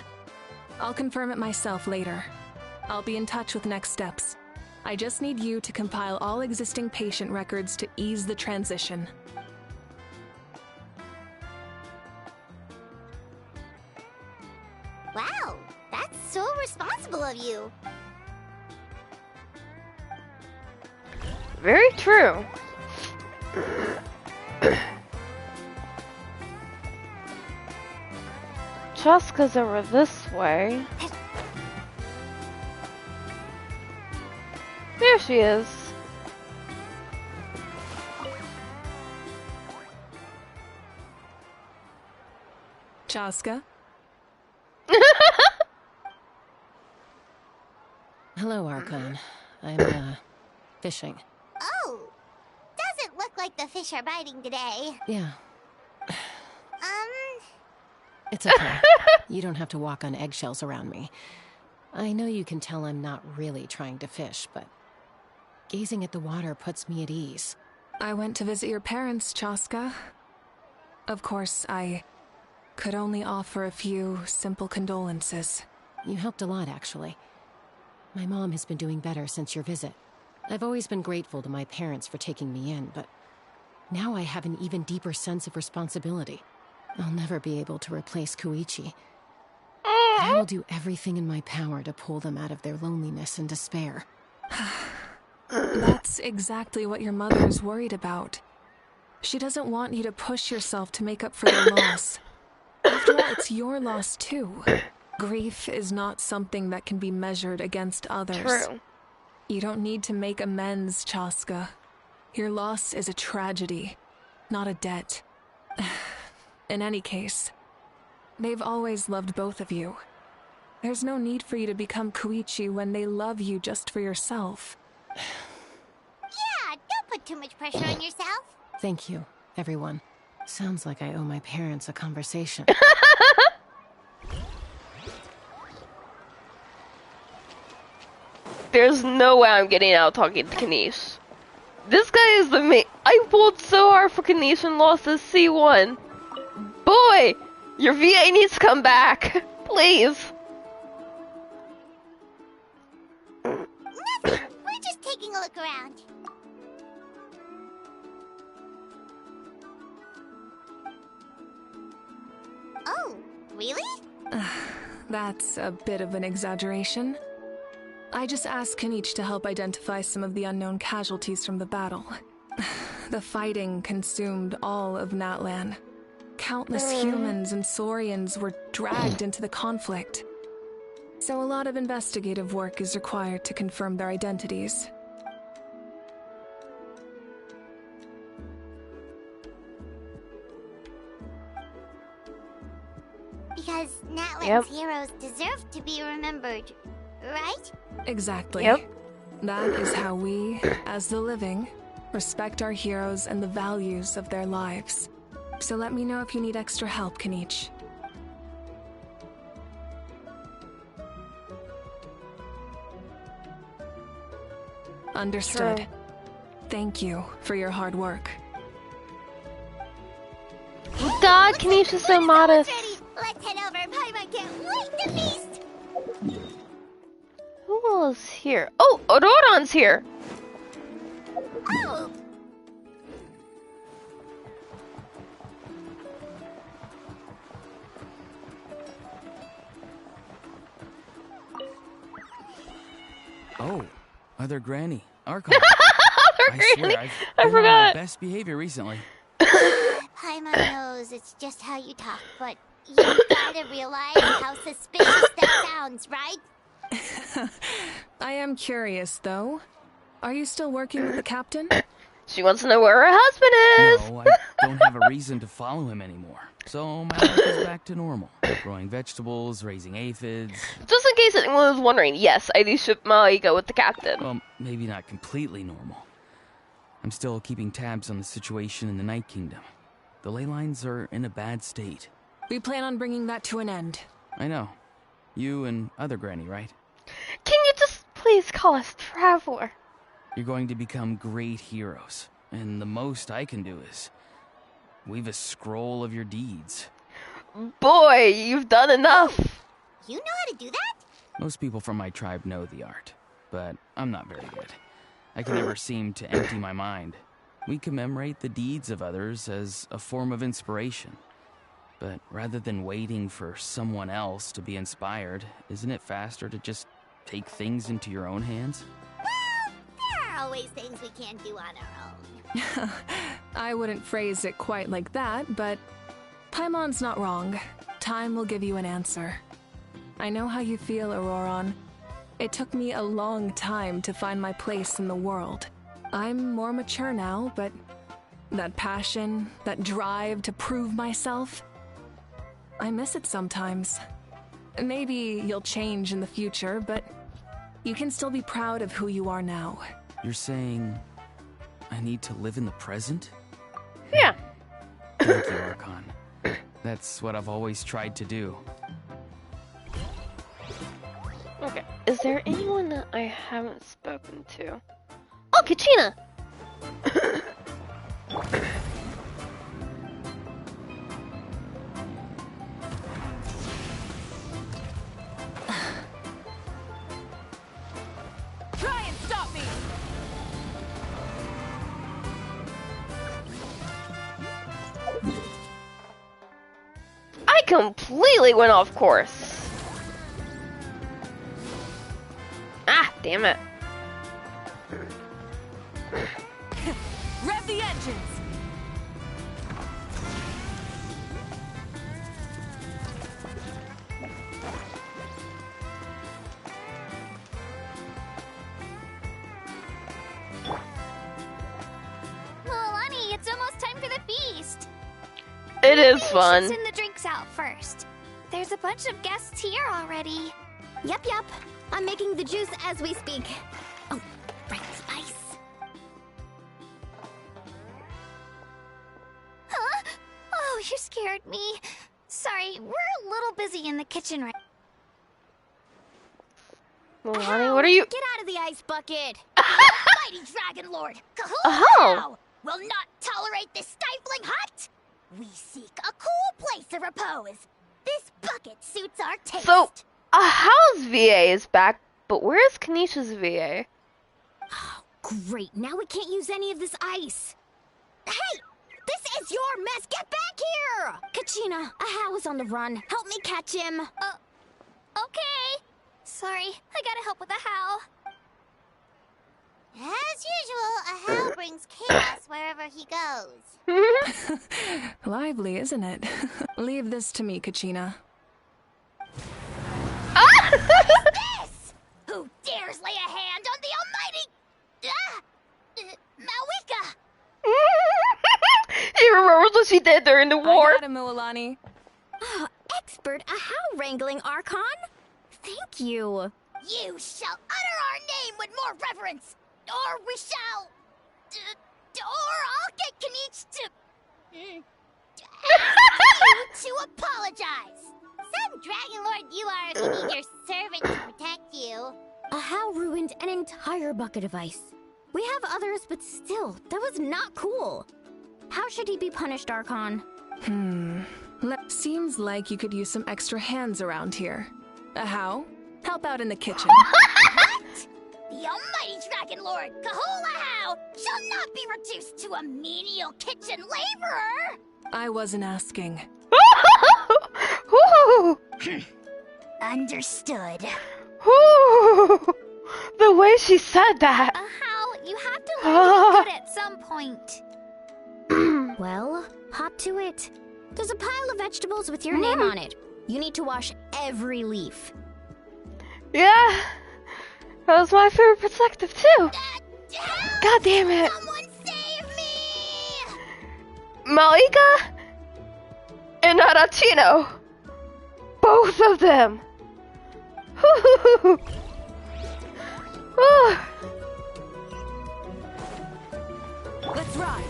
I'll confirm it myself later. I'll be in touch with next steps. I just need you to compile all existing patient records to ease the transition. Wow, that's so responsible of you. Very true. Chaska's over this way. There she is. Chaska? Hello, Archon. I'm, fishing. Oh, doesn't look like the fish are biting today. Yeah. It's okay. You don't have to walk on eggshells around me. I know you can tell I'm not really trying to fish, but gazing at the water puts me at ease. I went to visit your parents, Chaska. Of course, I could only offer a few simple condolences. You helped a lot, actually. My mom has been doing better since your visit. I've always been grateful to my parents for taking me in, but now I have an even deeper sense of responsibility. I'll never be able to replace Koichi. I will do everything in my power to pull them out of their loneliness and despair. That's exactly what your mother is worried about. She doesn't want you to push yourself to make up for their loss. After all, it's your loss too. Grief is not something that can be measured against others. True. You don't need to make amends, Chaska. Your loss is a tragedy, not a debt. In any case, they've always loved both of you. There's no need for you to become Koichi when they love you just for yourself. Yeah, don't put too much pressure on yourself. Thank you, everyone. Sounds like I owe my parents a conversation. There's no way I'm getting out talking to Kanish. This guy is the main. I pulled so hard for Kanish and lost his C1. Boy, your VA needs to come back. Please. Nothing. We're just taking a look around. Oh, really? That's a bit of an exaggeration. I just asked Kanich to help identify some of the unknown casualties from the battle. The fighting consumed all of Natlan. Countless humans and Saurians were dragged into the conflict. So a lot of investigative work is required to confirm their identities. Because Natlan's heroes deserve to be remembered, right? Exactly. Yep. That is how we, as the living, respect our heroes and the values of their lives. So let me know if you need extra help, Kanich. Understood. Sure. Thank you for your hard work. God, Kanich is so modest. Ready? Let's head over. Paimon can't wait to feast. Who else is here? Oh, Auroron's here. Oh, Oh, other Granny. Archon. I Granny. swear, I've I been on forgot. my best behavior recently. Paimon knows it's just how you talk, but you gotta realize how suspicious that sounds, right? I am curious, though. Are you still working with the captain? She wants to know where her husband is. No, I don't have a reason to follow him anymore. So my life is back to normal. Growing vegetables, raising aphids. Just in case anyone was wondering, yes, I do ship Mavuika with the captain. Well, maybe not completely normal. I'm still keeping tabs on the situation in the Night Kingdom. The ley lines are in a bad state. We plan on bringing that to an end. I know. You and other Granny, right? Can you just please call us Traveler? You're going to become great heroes. And the most I can do is weave a scroll of your deeds. Boy, you've done enough. You know how to do that? Most people from my tribe know the art, but I'm not very good. I can never seem to empty my mind. We commemorate the deeds of others as a form of inspiration. But rather than waiting for someone else to be inspired, isn't it faster to just take things into your own hands? Well, there are always things we can't do on our own. I wouldn't phrase it quite like that, but Paimon's not wrong. Time will give you an answer. I know how you feel, Auroron. It took me a long time to find my place in the world. I'm more mature now, but that passion, that drive to prove myself, I miss it sometimes. Maybe you'll change in the future, but you can still be proud of who you are now. You're saying I need to live in the present? Yeah. Thank you, Archon. That's what I've always tried to do. Okay. Is there anyone that I haven't spoken to? Oh, Kachina! Try and stop me! I completely went off course. Ah, damn it. Rev the engines! Milani, it's almost time for the feast. It is We should fun. send the drinks out first. There's a bunch of guests here already. Yep. I'm making the juice as we speak. Oh, right, spice. Huh? Oh, you scared me. Sorry, we're a little busy in the kitchen right Milani, what are you? Get out of the ice bucket! Mighty Dragon Lord! Oh. Will not tolerate this stifling hut! We seek a cool place to repose. This bucket suits our taste. So, a house VA is back, but where is Kanisha's VA? Great, now we can't use any of this ice. Hey! This is your mess! Get back here! Kachina, Ahau is on the run. Help me catch him. Okay. Sorry, I gotta help with the how. As usual, Ahau brings chaos wherever he goes. Lively, isn't it? Leave this to me, Kachina. This! Who dares lay a hand on the almighty... Mavuika! He remembers what she did during the war. I got him, Mualani. Oh, expert Ahau wrangling, Archon. Thank you. You shall utter our name with more reverence, or we shall... or I'll get Kanich to apologize. Some Dragon Lord you are if you need your servant to protect you. Ahau ruined an entire bucket of ice. We have others, but still, that was not cool. How should he be punished, Archon? Seems like you could use some extra hands around here. Ahau, help out in the kitchen. What? The almighty Dragon Lord, Kahul Ahau, shall not be reduced to a menial kitchen laborer! I wasn't asking. Understood. The way she said that. How? You have to learn to be good at some point. Well, hop to it. There's a pile of vegetables with your name on it. You need to wash every leaf. Yeah. That was my favorite perspective too. God damn it. Someone save me! Mavuika and Arachino. Both of them. Let's ride.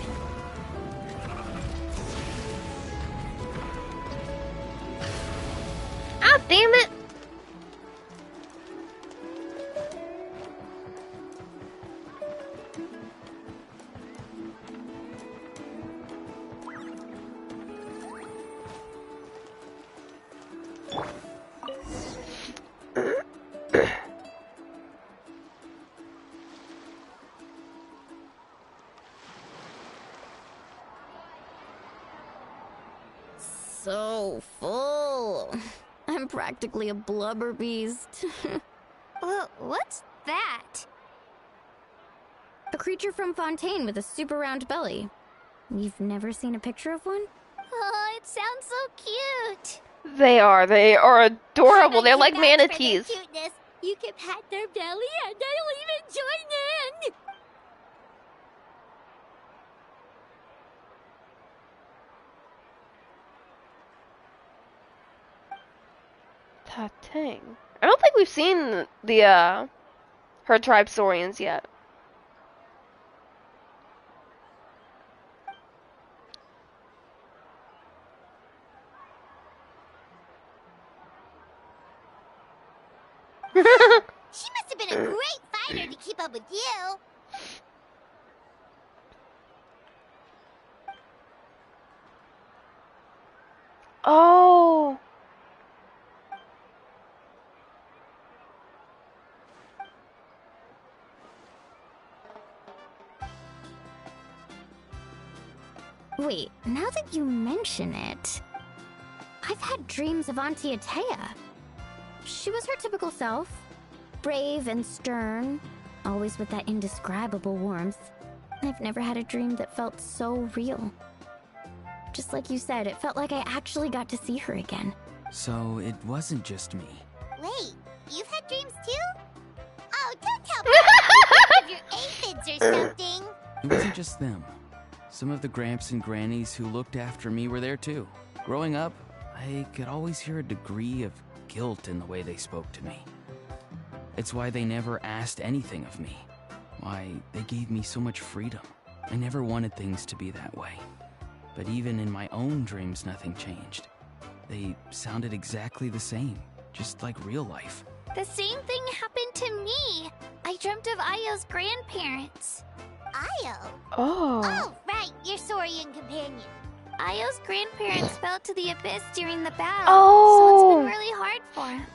Ah, damn it. So full. I'm practically a blubber beast. What's that? A creature from Fontaine with a super round belly. You've never seen a picture of one? Oh, it sounds so cute. They are adorable. They're like manatees. Cuteness. You can pat their belly and they'll even join in. Tatang. I don't think we've seen the her tribe saurians yet. She must have been a great fighter to keep up with you. Oh. Wait, now that you mention it, I've had dreams of Auntie Atea. She was her typical self, brave and stern, always with that indescribable warmth. I've never had a dream that felt so real. Just like you said, it felt like I actually got to see her again. So it wasn't just me. Wait, you've had dreams too? Oh, don't tell me of your aphids or something. It wasn't just them. Some of the Gramps and Grannies who looked after me were there too. Growing up, I could always hear a degree of guilt in the way they spoke to me. It's why they never asked anything of me. Why they gave me so much freedom. I never wanted things to be that way. But even in my own dreams, nothing changed. They sounded exactly the same, just like real life. The same thing happened to me. I dreamt of Ayo's grandparents. Ayo? Oh. Oh, right, your Saurian companion. Ayo's grandparents fell to the abyss during the battle, Oh. so it's been really hard for him.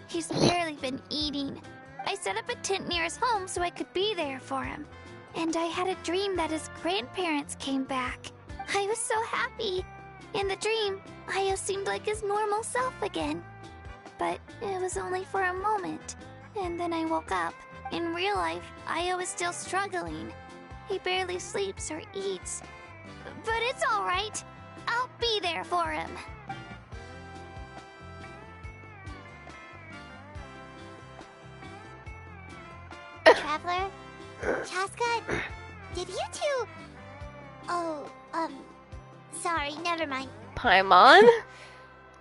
He's barely been eating. I set up a tent near his home so I could be there for him. And I had a dream that his grandparents came back. I was so happy. In the dream, Io seemed like his normal self again. But it was only for a moment. And then I woke up. In real life, Io is still struggling. He barely sleeps or eats. But it's alright. I'll be there for him. Traveler? Chaska? Did you two... Oh, sorry, never mind. Paimon?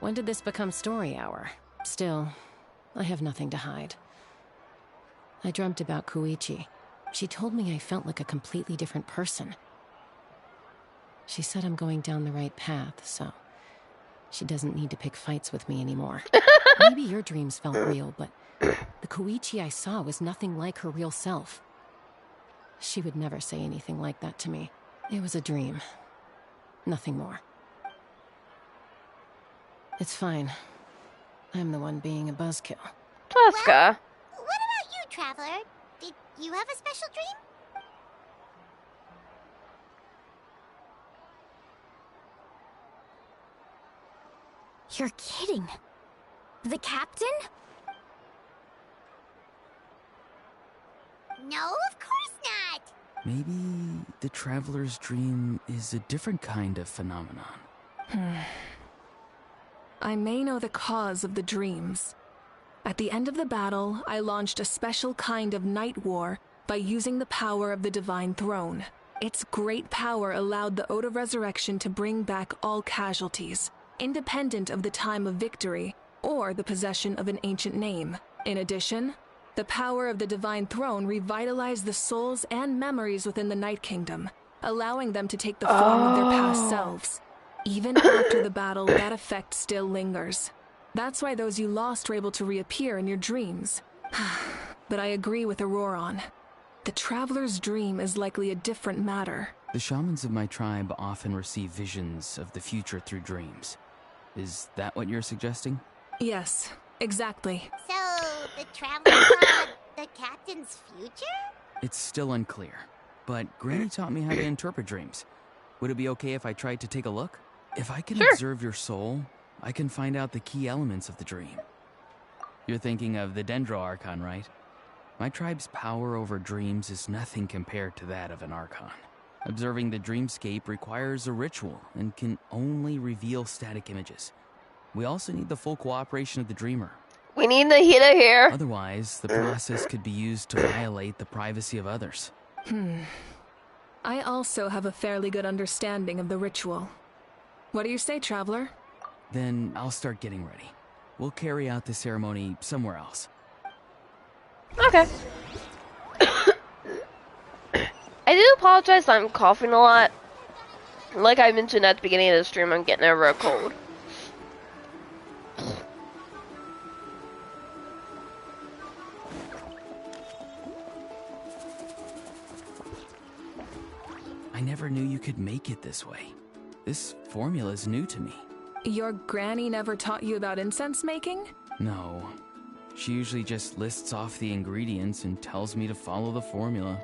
When did this become story hour? Still, I have nothing to hide. I dreamt about Koichi. She told me I felt like a completely different person. She said I'm going down the right path, so she doesn't need to pick fights with me anymore. Maybe your dreams felt real, but the Koichi I saw was nothing like her real self. She would never say anything like that to me. It was a dream. Nothing more. It's fine. I'm the one being a buzzkill. Chaska. What about you, Traveler? Did you have a special dream? You're kidding. The captain? No, of course not. Maybe the traveler's dream is a different kind of phenomenon. I may know the cause of the dreams. At the end of the battle, I launched a special kind of night war by using the power of the Divine Throne. Its great power allowed the Ode of Resurrection to bring back all casualties, independent of the time of victory or the possession of an ancient name. In addition, the power of the Divine Throne revitalized the souls and memories within the Night Kingdom, allowing them to take the form of their past selves. Even after the battle, that effect still lingers. That's why those you lost were able to reappear in your dreams. But I agree with Auroron. The Traveler's dream is likely a different matter. The shamans of my tribe often receive visions of the future through dreams. Is that what you're suggesting? Yes, exactly. So, the Traveler saw the captain's future? It's still unclear, but Granny taught me how to interpret dreams. Would it be okay if I tried to take a look? If I can observe your soul, I can find out the key elements of the dream. You're thinking of the Dendro Archon, right? My tribe's power over dreams is nothing compared to that of an Archon. Observing the dreamscape requires a ritual and can only reveal static images. We also need the full cooperation of the dreamer. We need the healer here. Otherwise, the process could be used to violate the privacy of others. I also have a fairly good understanding of the ritual. What do you say, Traveler? Then I'll start getting ready. We'll carry out the ceremony somewhere else. Okay. I do apologize, I'm coughing a lot. Like I mentioned at the beginning of the stream, I'm getting over a cold. I never knew you could make it this way. This formula is new to me. Your granny never taught you about incense making? No. She usually just lists off the ingredients and tells me to follow the formula.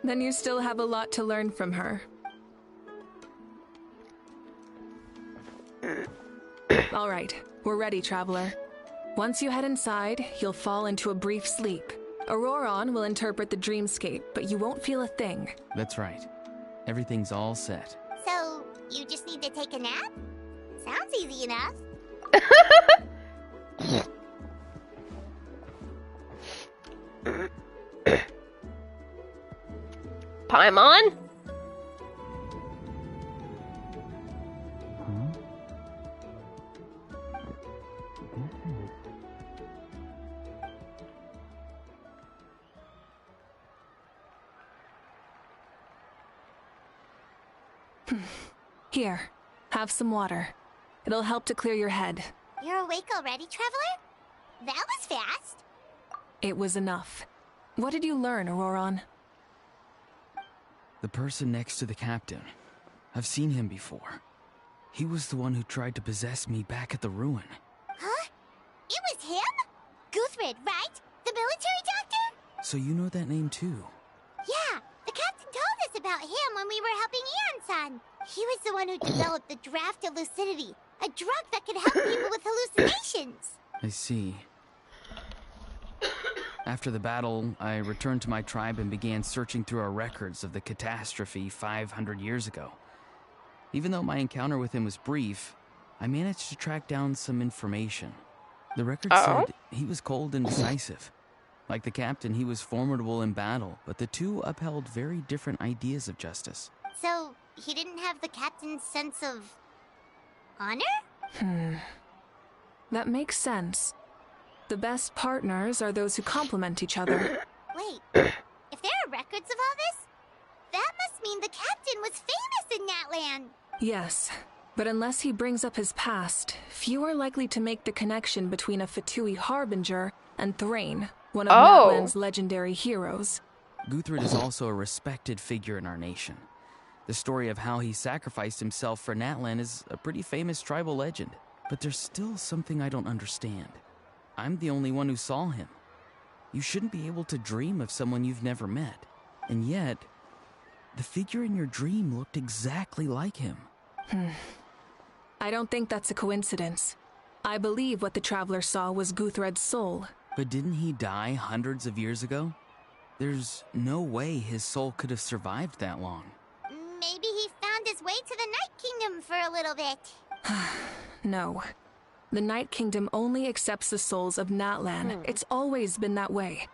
Then you still have a lot to learn from her. All right, we're ready, Traveler. Once you head inside, you'll fall into a brief sleep. Auroron will interpret the dreamscape, but you won't feel a thing. That's right. Everything's all set. So, you just need to take a nap? Sounds easy enough. Paimon? Here, have some water. It'll help to clear your head. You're awake already, Traveler? That was fast. It was enough. What did you learn, Auroron? The person next to the captain. I've seen him before. He was the one who tried to possess me back at the ruin. Huh? It was him? Guthrid, right? The military doctor? So you know that name too? Yeah, the captain told us about him when we were helping Eon-san. He was the one who developed the draft of lucidity, a drug that could help people with hallucinations. I see. After the battle, I returned to my tribe and began searching through our records of the catastrophe 500 years ago. Even though my encounter with him was brief, I managed to track down some information. The record said he was cold and decisive. Like the captain, he was formidable in battle, but the two upheld very different ideas of justice. So, he didn't have the captain's sense of honor? That makes sense. The best partners are those who complement each other. Wait, if there are records of all this, that must mean the captain was famous in Natlan. Yes, but unless he brings up his past, few are likely to make the connection between a Fatui harbinger and Thrain, one of Natlan's legendary heroes. Guthred is also a respected figure in our nation. The story of how he sacrificed himself for Natlan is a pretty famous tribal legend. But there's still something I don't understand. I'm the only one who saw him. You shouldn't be able to dream of someone you've never met. And yet, the figure in your dream looked exactly like him. I don't think that's a coincidence. I believe what the traveler saw was Guthred's soul. But didn't he die hundreds of years ago? There's no way his soul could have survived that long. Maybe he found his way to the Night Kingdom for a little bit. No. The Night Kingdom only accepts the souls of Natlan. It's always been that way.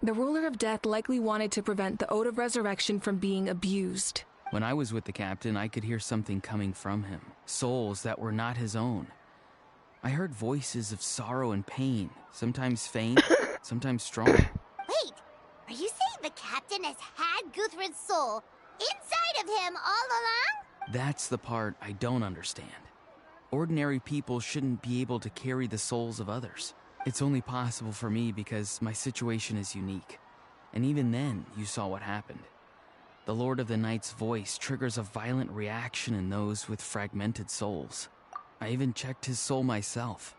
The ruler of death likely wanted to prevent the Ode of Resurrection from being abused. When I was with the captain, I could hear something coming from him. Souls that were not his own. I heard voices of sorrow and pain, sometimes faint, sometimes strong. Wait, are you saying the captain has had Guthred's soul inside of him all along? That's the part I don't understand. Ordinary people shouldn't be able to carry the souls of others. It's only possible for me because my situation is unique. And even then, you saw what happened. The Lord of the Night's voice triggers a violent reaction in those with fragmented souls. I even checked his soul myself.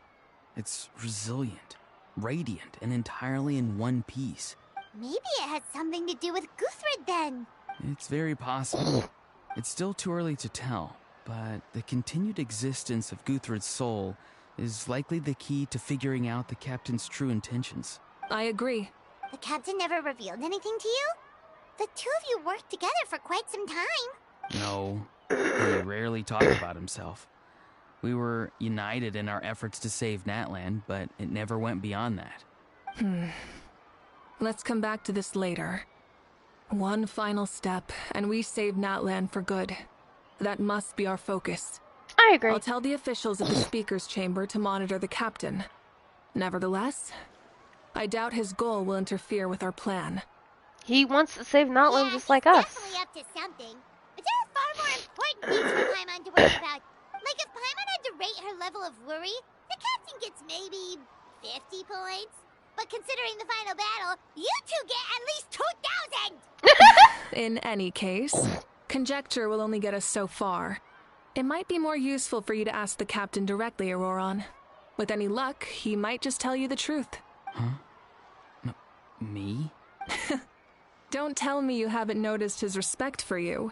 It's resilient, radiant, and entirely in one piece. Maybe it has something to do with Guthred then. It's very possible. It's still too early to tell, but the continued existence of Guthred's soul is likely the key to figuring out the captain's true intentions. I agree. The captain never revealed anything to you? The two of you worked together for quite some time. No, he rarely talked about himself. We were united in our efforts to save Natlan, but it never went beyond that. Let's come back to this later. One final step, and we save Natlan for good. That must be our focus. I agree. I'll tell the officials at the speaker's chamber to monitor the captain. Nevertheless, I doubt his goal will interfere with our plan. He wants to save Natlan just like he's us. Definitely up to something. But there are far more important things for Paimon to worry about. Like if Paimon had to rate her level of worry, the captain gets maybe 50 points. But considering the final battle, you two get at least 2,000! In any case, conjecture will only get us so far. It might be more useful for you to ask the captain directly, Auroron. With any luck, he might just tell you the truth. Huh? Me? Don't tell me you haven't noticed his respect for you.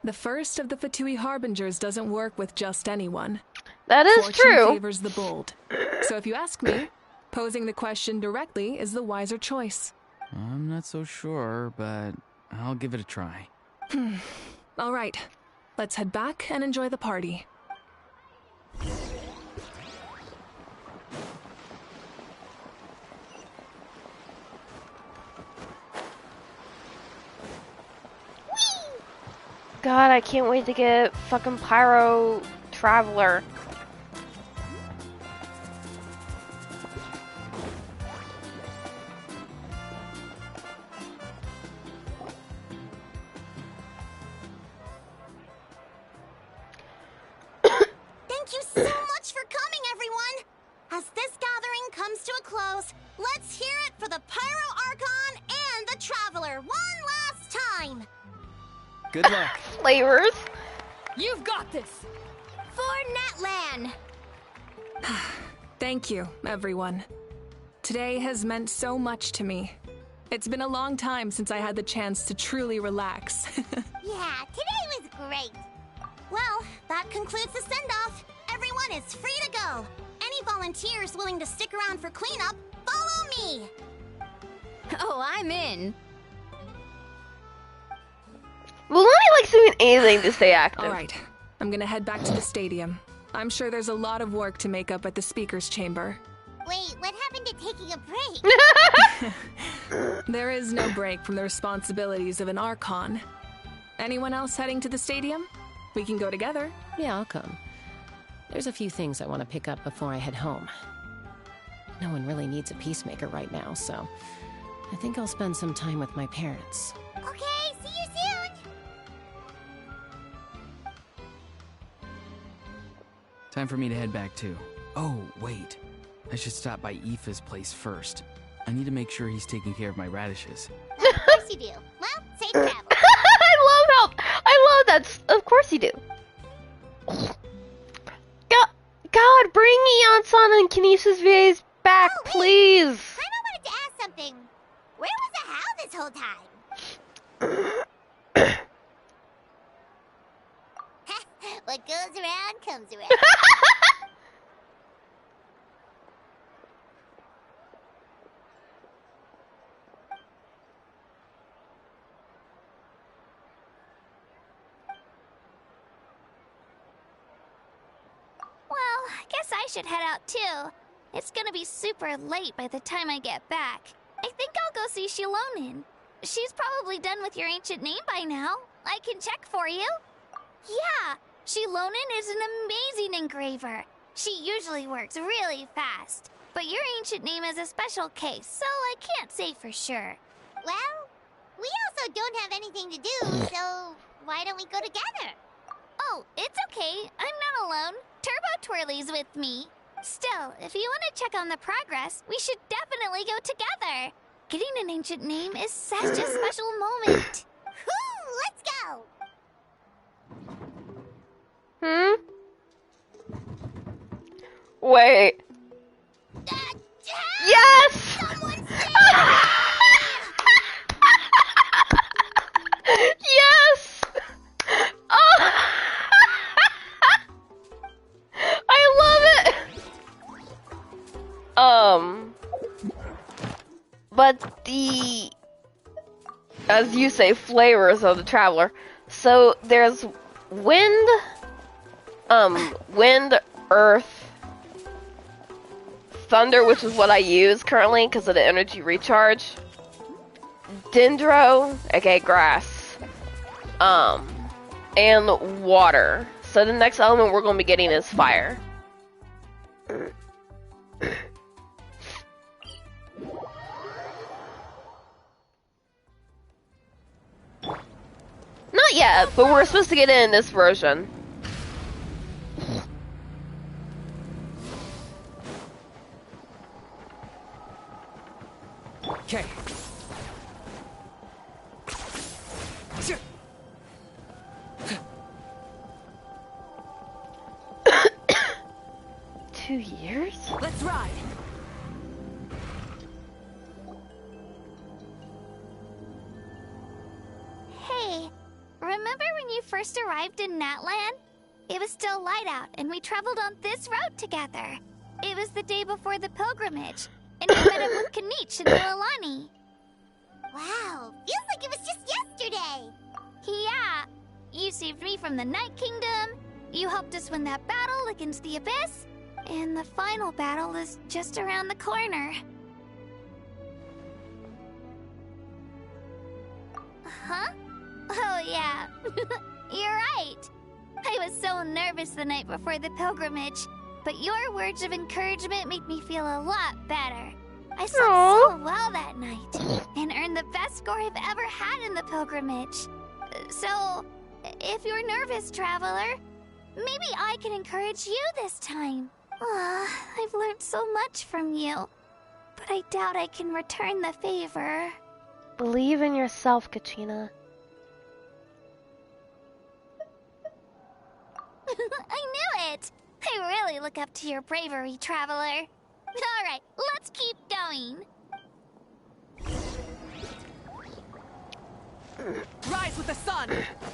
The first of the Fatui Harbingers doesn't work with just anyone. That is Fortune true. favors the bold. So if you ask me, posing the question directly is the wiser choice. I'm not so sure, but I'll give it a try. All right, let's head back and enjoy the party. God, I can't wait to get fucking Pyro Traveler. Thank you so much for coming, everyone! As this gathering comes to a close, let's hear it for the Pyro Archon and the Traveler one last time! Good luck. Flavors. You've got this! For Natlan! Thank you, everyone. Today has meant so much to me. It's been a long time since I had the chance to truly relax. Yeah, today was great. Well, that concludes the send-off. Everyone is free to go. Any volunteers willing to stick around for cleanup, follow me! Oh, I'm in. Well, nobody likes doing anything to stay active. All right, I'm gonna head back to the stadium. I'm sure there's a lot of work to make up at the speaker's chamber. Wait, what happened to taking a break? There is no break from the responsibilities of an Archon. Anyone else heading to the stadium? We can go together. Yeah, I'll come. There's a few things I want to pick up before I head home. No one really needs a peacemaker right now, so I think I'll spend some time with my parents. Okay, see you soon! Time for me to head back too. Oh, wait. I should stop by Aoife's place first. I need to make sure he's taking care of my radishes. Of course you do. Well, safe travel. I love that. Of course you do. God, bring Eon-san and Kinesis VAs back, Oh, wait. please. I wanted to ask something. Where was the How this whole time? What goes around comes around. Well, I guess I should head out too. It's gonna be super late by the time I get back. I think I'll go see Shilonin. She's probably done with your ancient name by now. I can check for you. Yeah, Shilonin is an amazing engraver. She usually works really fast. But your ancient name is a special case, so I can't say for sure. Well, we also don't have anything to do, so why don't we go together? Oh, it's okay. I'm not alone. Turbo Twirly's with me. Still, if you want to check on the progress, we should definitely go together. Getting an ancient name is such a special moment. Whoo, let's go! Wait. Yes! Someone save Yes! Oh! I love it! But the, as you say, flavors of the Traveler. So there's wind, earth, thunder, which is what I use currently because of the energy recharge. Dendro, aka grass, and water. So the next element we're going to be getting is fire. Not yet, but we're supposed to get it in this version. Okay. 2 years? Let's ride. Hey, remember when you first arrived in Natlan? It was still light out, and we traveled on this road together. It was the day before the pilgrimage, and we met up with Kanich and Mililani. Wow, feels like it was just yesterday. Yeah, you saved me from the Night Kingdom, you helped us win that battle against the Abyss, and the final battle is just around the corner. Huh? Oh yeah, you're right. I was so nervous the night before the pilgrimage, but your words of encouragement made me feel a lot better. I slept so well that night, and earned the best score I've ever had in the pilgrimage. So, if you're nervous, Traveler, maybe I can encourage you this time. I've learned so much from you, but I doubt I can return the favor. Believe in yourself, Katrina. I knew it! I really look up to your bravery, Traveler. Alright, let's keep going. Rise with the sun!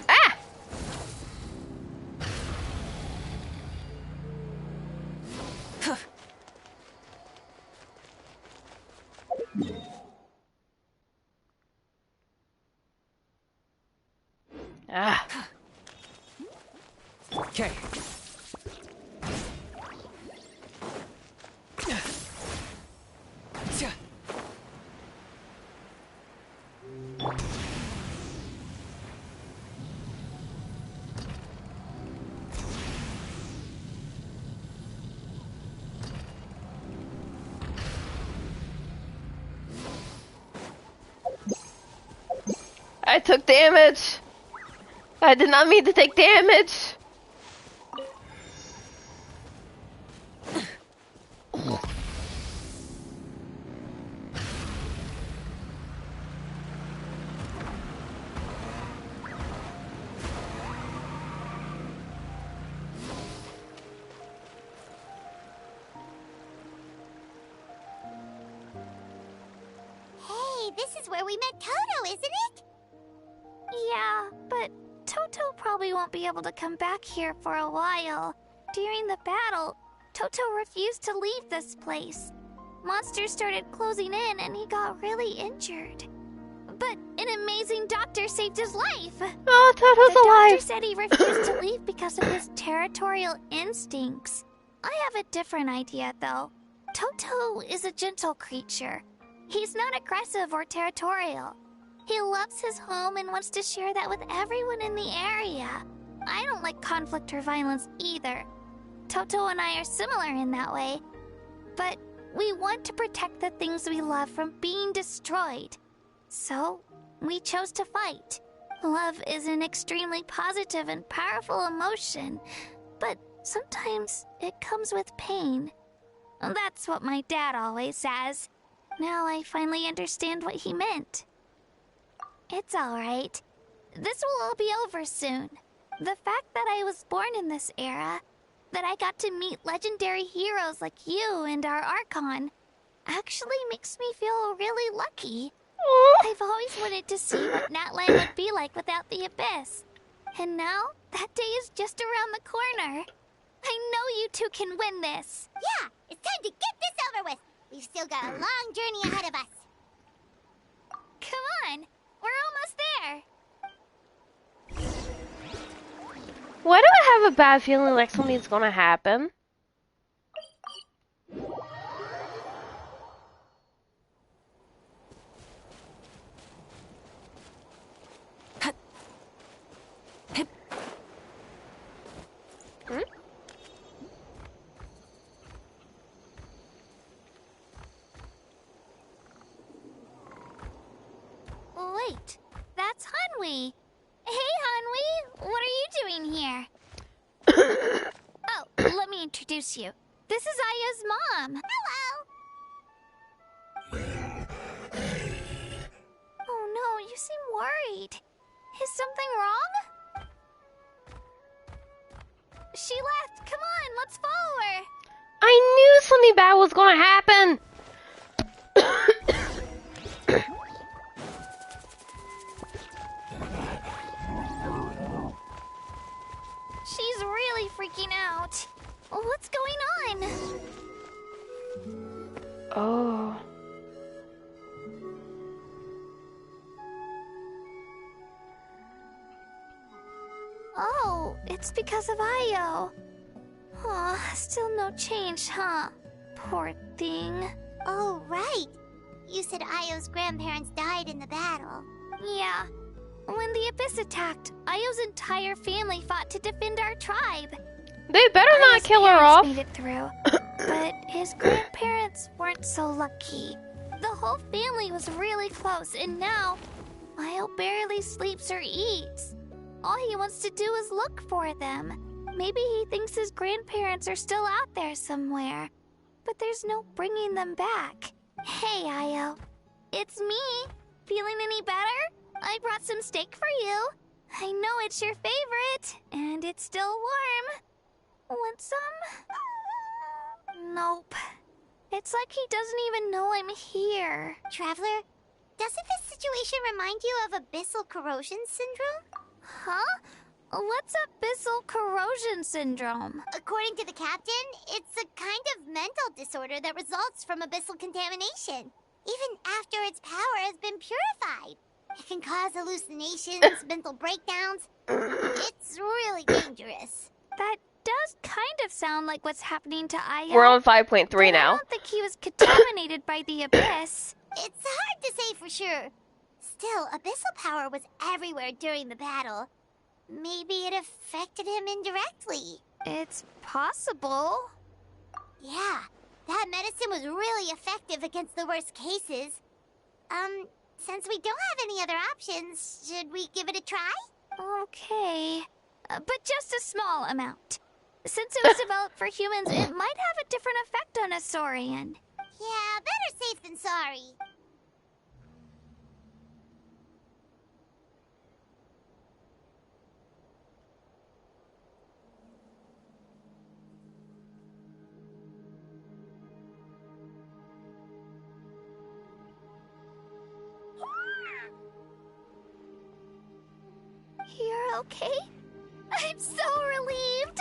Ah! Ah. Okay. I took damage. I did not mean to take damage. Hey, this is where we met Toto, isn't it? Yeah, but Toto probably won't be able to come back here for a while. During the battle, Toto refused to leave this place. Monsters started closing in and he got really injured. But an amazing doctor saved his life. Oh, Toto's The alive. doctor said he refused to leave because of his territorial instincts. I have a different idea, though. Toto is a gentle creature. He's not aggressive or territorial. He loves his home and wants to share that with everyone in the area. I don't like conflict or violence either. Toto and I are similar in that way. But we want to protect the things we love from being destroyed. So, we chose to fight. Love is an extremely positive and powerful emotion, but sometimes it comes with pain. That's what my dad always says. Now I finally understand what he meant. It's alright. This will all be over soon. The fact that I was born in this era, that I got to meet legendary heroes like you and our Archon, actually makes me feel really lucky. I've always wanted to see what Natlan would be like without the Abyss. And now, that day is just around the corner. I know you two can win this. Yeah, it's time to get this over with. We've still got a long journey ahead of us. Come on, we're almost there. Why do I have a bad feeling like something's gonna happen? Wait, that's Hanwi. Hey, Hanwi, what are you doing here? Oh, let me introduce you. This is Aya's mom. Hello. Oh no, you seem worried. Is something wrong? She left. Come on, let's follow her. I knew something bad was gonna happen. She's really freaking out. What's going on? Oh. Oh, it's because of Ayo. Aw, still no change, huh? Poor thing. Oh, right. You said Ayo's grandparents died in the battle. Yeah. When the Abyss attacked, Ayo's entire family fought to defend our tribe. They better not Ayo's kill her parents off. made it through, but his grandparents weren't so lucky. The whole family was really close, and now Ayo barely sleeps or eats. All he wants to do is look for them. Maybe he thinks his grandparents are still out there somewhere, but there's no bringing them back. Hey, Ayo. It's me. Feeling any better? I brought some steak for you. I know it's your favorite, and it's still warm. Want some? Nope. It's like he doesn't even know I'm here. Traveler, doesn't this situation remind you of abyssal corrosion syndrome? Huh? What's abyssal corrosion syndrome? According to the captain, it's a kind of mental disorder that results from abyssal contamination. Even after its power has been purified. It can cause hallucinations, mental breakdowns. It's really dangerous. That does kind of sound like what's happening to Aya. We're on 5.3 now. I don't think he was contaminated by the abyss. It's hard to say for sure. Still, abyssal power was everywhere during the battle. Maybe it affected him indirectly. It's possible. Yeah, that medicine was really effective against the worst cases. Since we don't have any other options, should we give it a try? Okay. But just a small amount. Since it was developed for humans, it might have a different effect on a Saurian. Yeah, better safe than sorry. You're okay? I'm so relieved!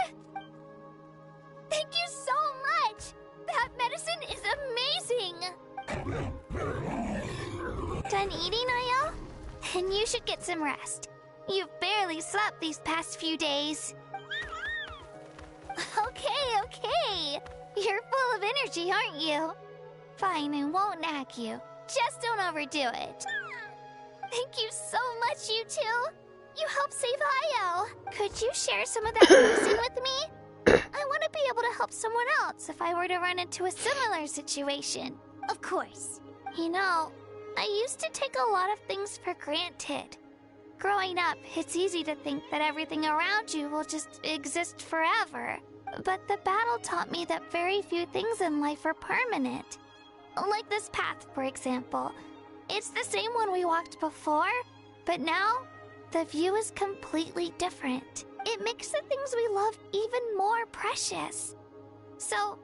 Thank you so much! That medicine is amazing! Done eating, Aya? Then you should get some rest. You've barely slept these past few days. Okay. You're full of energy, aren't you? Fine, I won't nag you. Just don't overdo it. Thank you so much, you two. You helped save Io. Could you share some of that medicine with me? I want to be able to help someone else if I were to run into a similar situation. Of course. You know, I used to take a lot of things for granted. Growing up, it's easy to think that everything around you will just exist forever. But the battle taught me that very few things in life are permanent. Like this path, for example. It's the same one we walked before, but now the view is completely different. It makes the things we love even more precious. So,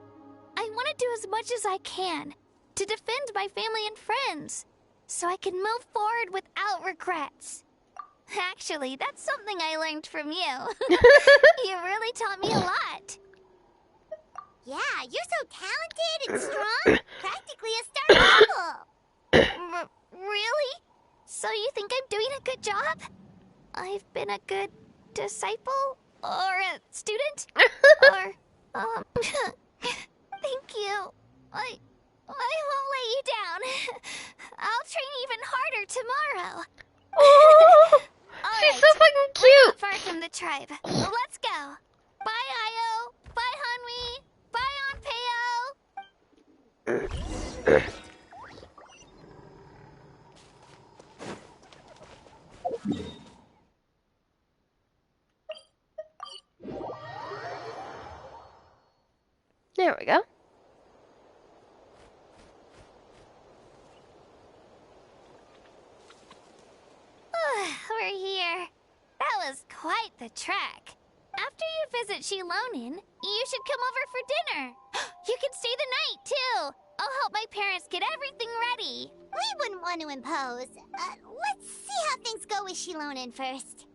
I want to do as much as I can to defend my family and friends, so I can move forward without regrets. Actually, that's something I learned from you. You really taught me a lot. Yeah, you're so talented and strong. Practically a star double. Really? So you think I'm doing a good job? I've been a good disciple? Or a student? Or, thank you. I won't let you down. I'll train even harder tomorrow. Oh, she's Alright, so fucking we're cute. not far from the tribe. Let's go. Bye, Io. Bye, Hanwi. Bye, Onpeo. There we go. We're here. That was quite the trek. After you visit Shilonin, you should come over for dinner. You can stay the night, too. I'll help my parents get everything ready. We wouldn't want to impose. Let's see how things go with Shilonin first.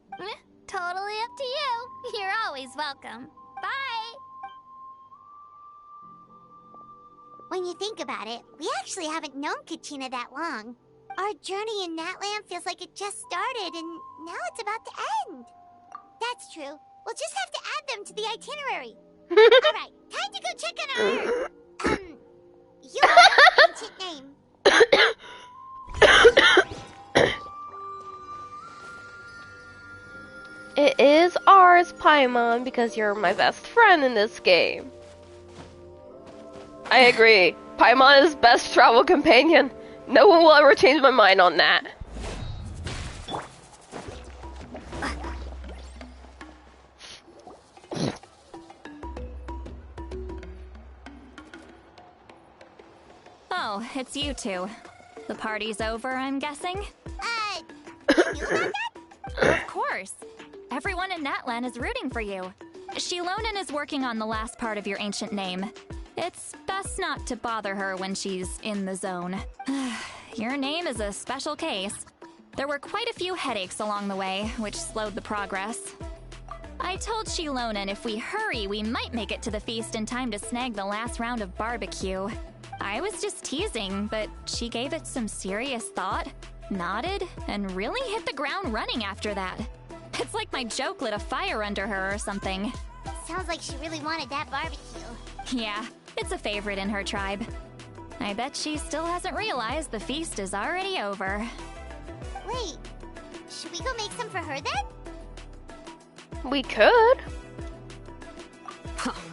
Totally up to you. You're always welcome. Bye. When you think about it, we actually haven't known Kachina that long. Our journey in Natlan feels like it just started, and now it's about to end. That's true. We'll just have to add them to the itinerary. Alright, time to go check on our... your ancient name. It is ours, Paimon, because you're my best friend in this game. I agree. Paimon is best travel companion. No one will ever change my mind on that. Oh, it's you two. The party's over, I'm guessing? You knew about that? Of course. Everyone in Natlan is rooting for you. Shilonin is working on the last part of your ancient name. It's best not to bother her when she's in the zone. your name is a special case. There were quite a few headaches along the way, which slowed the progress. I told Shilonen if we hurry, we might make it to the feast in time to snag the last round of barbecue. I was just teasing, but she gave it some serious thought, nodded, and really hit the ground running after that. It's like my joke lit a fire under her or something. Sounds like she really wanted that barbecue. Yeah, it's a favorite in her tribe. I bet she still hasn't realized the feast is already over. Wait, should we go make some for her then? We could.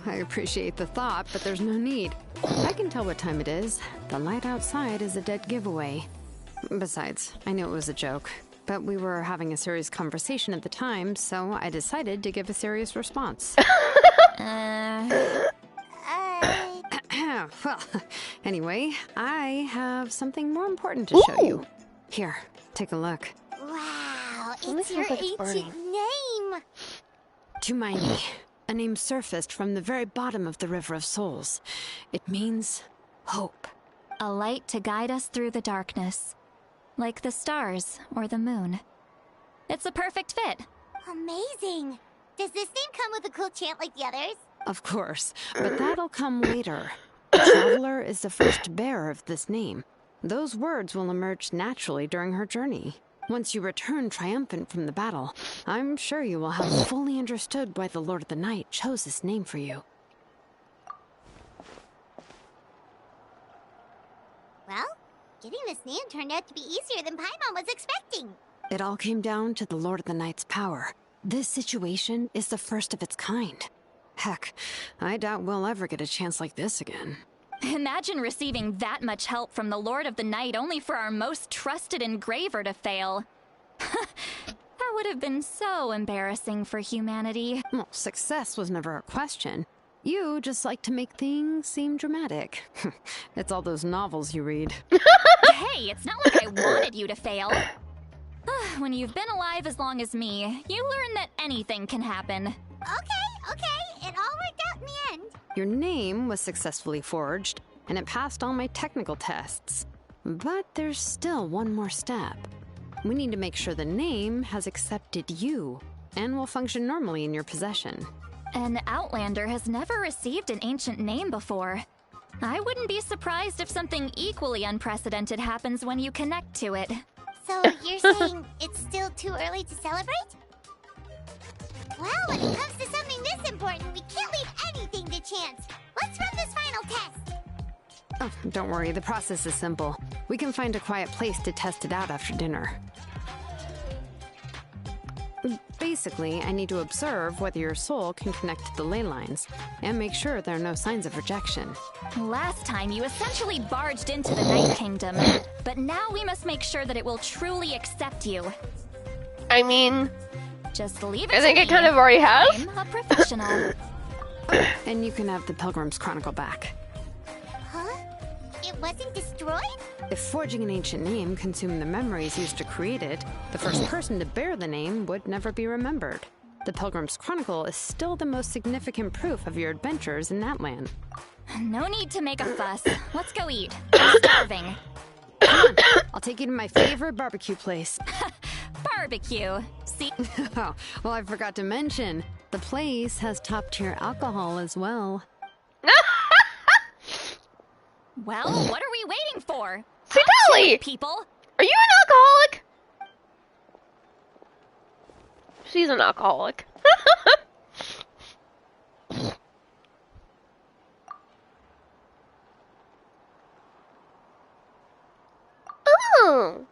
I appreciate the thought, but there's no need. I can tell what time it is. The light outside is a dead giveaway. Besides, I knew it was a joke, but we were having a serious conversation at the time, so I decided to give a serious response. Well, anyway, I have something more important to show you. Here, take a look. Wow, Oh, it's this your looks like it's ancient name! Tumaini, a name surfaced from the very bottom of the River of Souls. It means hope. A light to guide us through the darkness, like the stars or the moon. It's a perfect fit. Amazing! Does this name come with a cool chant like the others? Of course, but that'll come later. The Traveler is the first bearer of this name. Those words will emerge naturally during her journey. Once you return triumphant from the battle, I'm sure you will have fully understood why the Lord of the Night chose this name for you. Well, getting this name turned out to be easier than Paimon was expecting. It all came down to the Lord of the Night's power. This situation is the first of its kind. Heck, I doubt we'll ever get a chance like this again. Imagine receiving that much help from the Lord of the Night only for our most trusted engraver to fail. That would have been so embarrassing for humanity. Well, success was never a question. You just like to make things seem dramatic. It's all those novels you read. Hey, it's not like I wanted you to fail. When you've been alive as long as me, you learn that anything can happen. Okay, it all worked out in the end. Your name was successfully forged, and it passed all my technical tests. But there's still one more step. We need to make sure the name has accepted you, and will function normally in your possession. An Outlander has never received an ancient name before. I wouldn't be surprised if something equally unprecedented happens when you connect to it. So you're saying it's still too early to celebrate? Well, when it comes to something this important, we can't leave anything to chance. Let's run this final test. Oh, don't worry, the process is simple. We can find a quiet place to test it out after dinner. Basically, I need to observe whether your soul can connect to the ley lines, and make sure there are no signs of rejection. Last time, you essentially barged into the Night Kingdom, but now we must make sure that it will truly accept you. I mean, Just leave it I think to it me. kind of already has. I'm a professional. And you can have the Pilgrim's Chronicle back. Huh? It wasn't destroyed? If forging an ancient name consumed the memories used to create it, the first person to bear the name would never be remembered. The Pilgrim's Chronicle is still the most significant proof of your adventures in Natlan. No need to make a fuss. Let's go eat. I'm starving. Come on, I'll take you to my favorite barbecue place. Barbecue. See? Oh, well, I forgot to mention, the place has top-tier alcohol as well. Well, what are we waiting for? Citlali! People! Are you an alcoholic? She's an alcoholic. Oh.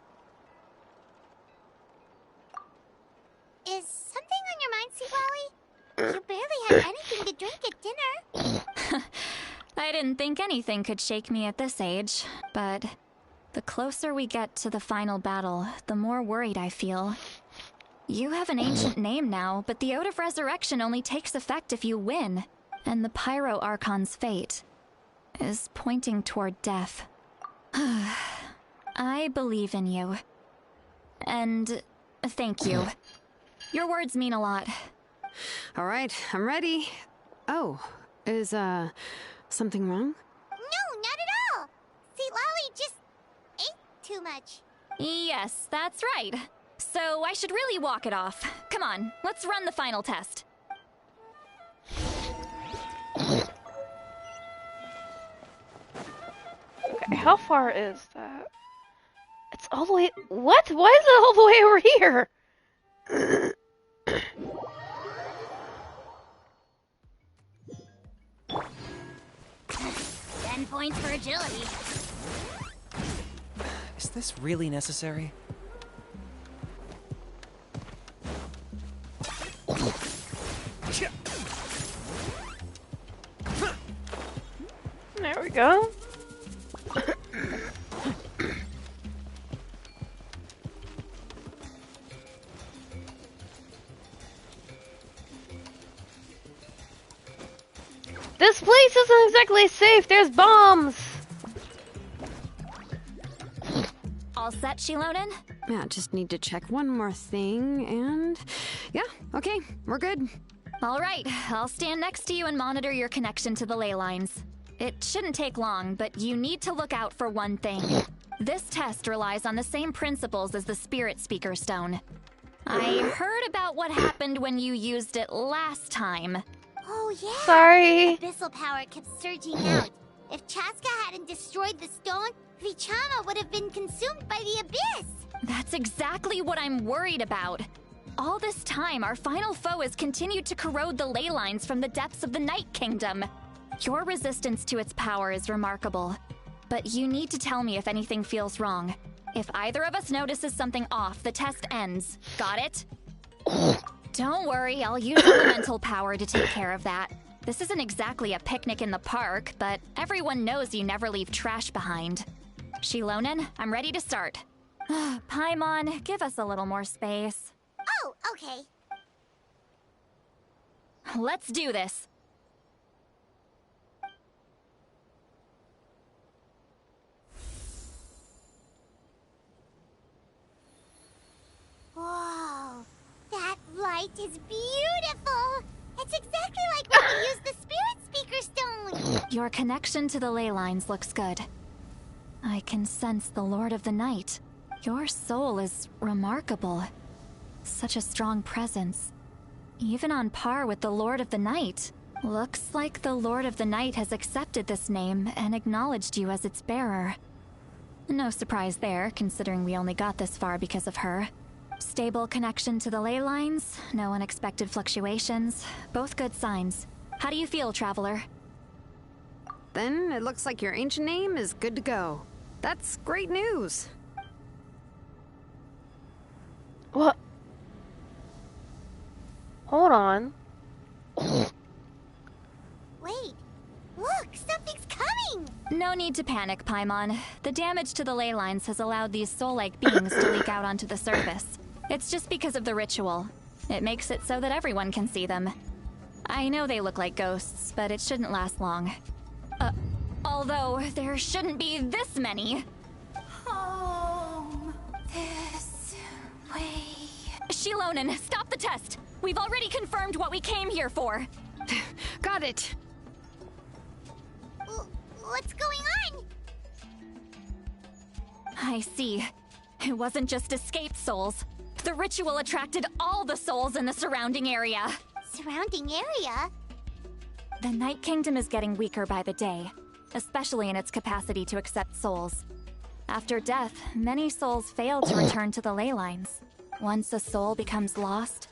Is something on your mind, Citlali? You barely had anything to drink at dinner. I didn't think anything could shake me at this age, but the closer we get to the final battle, the more worried I feel. You have an ancient name now, but the Ode of Resurrection only takes effect if you win, and the Pyro Archon's fate is pointing toward death. I believe in you. And thank you. Your words mean a lot. All right, I'm ready. Oh, is, something wrong? No, not at all. Citlali just ate too too much. Yes, that's right. So I should really walk it off. Come on, let's run the final test. Okay, how far is that? It's all the way. What? Why is it all the way over here? 10 points for agility. Is this really necessary? There we go. This place isn't exactly safe. There's bombs. All set, Shilonen? Yeah, just need to check one more thing, and yeah, okay, we're good. All right, I'll stand next to you and monitor your connection to the ley lines. It shouldn't take long, but you need to look out for one thing. This test relies on the same principles as the Spirit Speaker Stone. I heard about what happened when you used it last time. Oh yeah. Sorry. Abyssal power kept surging out. If Chaska hadn't destroyed the stone, Vichama would have been consumed by the abyss. That's exactly what I'm worried about. All this time, our final foe has continued to corrode the ley lines from the depths of the Night Kingdom. Your resistance to its power is remarkable. But you need to tell me if anything feels wrong. If either of us notices something off, the test ends. Got it? Don't worry, I'll use elemental power to take care of that. This isn't exactly a picnic in the park, but everyone knows you never leave trash behind. Shilonen, I'm ready to start. Paimon, give us a little more space. Oh, okay. Let's do this. Whoa, that light is beautiful. It's exactly like when we used the Spirit Speaker Stone. Your connection to the ley lines looks good. I can sense the Lord of the Night. Your soul is remarkable. Such a strong presence. Even on par with the Lord of the Night. Looks like the Lord of the Night has accepted this name and acknowledged you as its bearer. No surprise there, considering we only got this far because of her. Stable connection to the ley lines, no unexpected fluctuations. Both good signs. How do you feel, Traveler? Then it looks like your ancient name is good to go. That's great news. What? Hold on. Wait, look, something's coming. No need to panic, Paimon. The damage to the ley lines has allowed these soul-like beings to leak out onto the surface. It's just because of the ritual. It makes it so that everyone can see them. I know they look like ghosts, but it shouldn't last long. Although there shouldn't be this many. Home. This way. Shilonen, stop the test! We've already confirmed what we came here for. Got it. What's going on? I see. It wasn't just escaped souls. The ritual attracted all the souls in the surrounding area. Surrounding area? The Night Kingdom is getting weaker by the day, especially in its capacity to accept souls. After death, many souls fail to return to the ley lines. Once a soul becomes lost,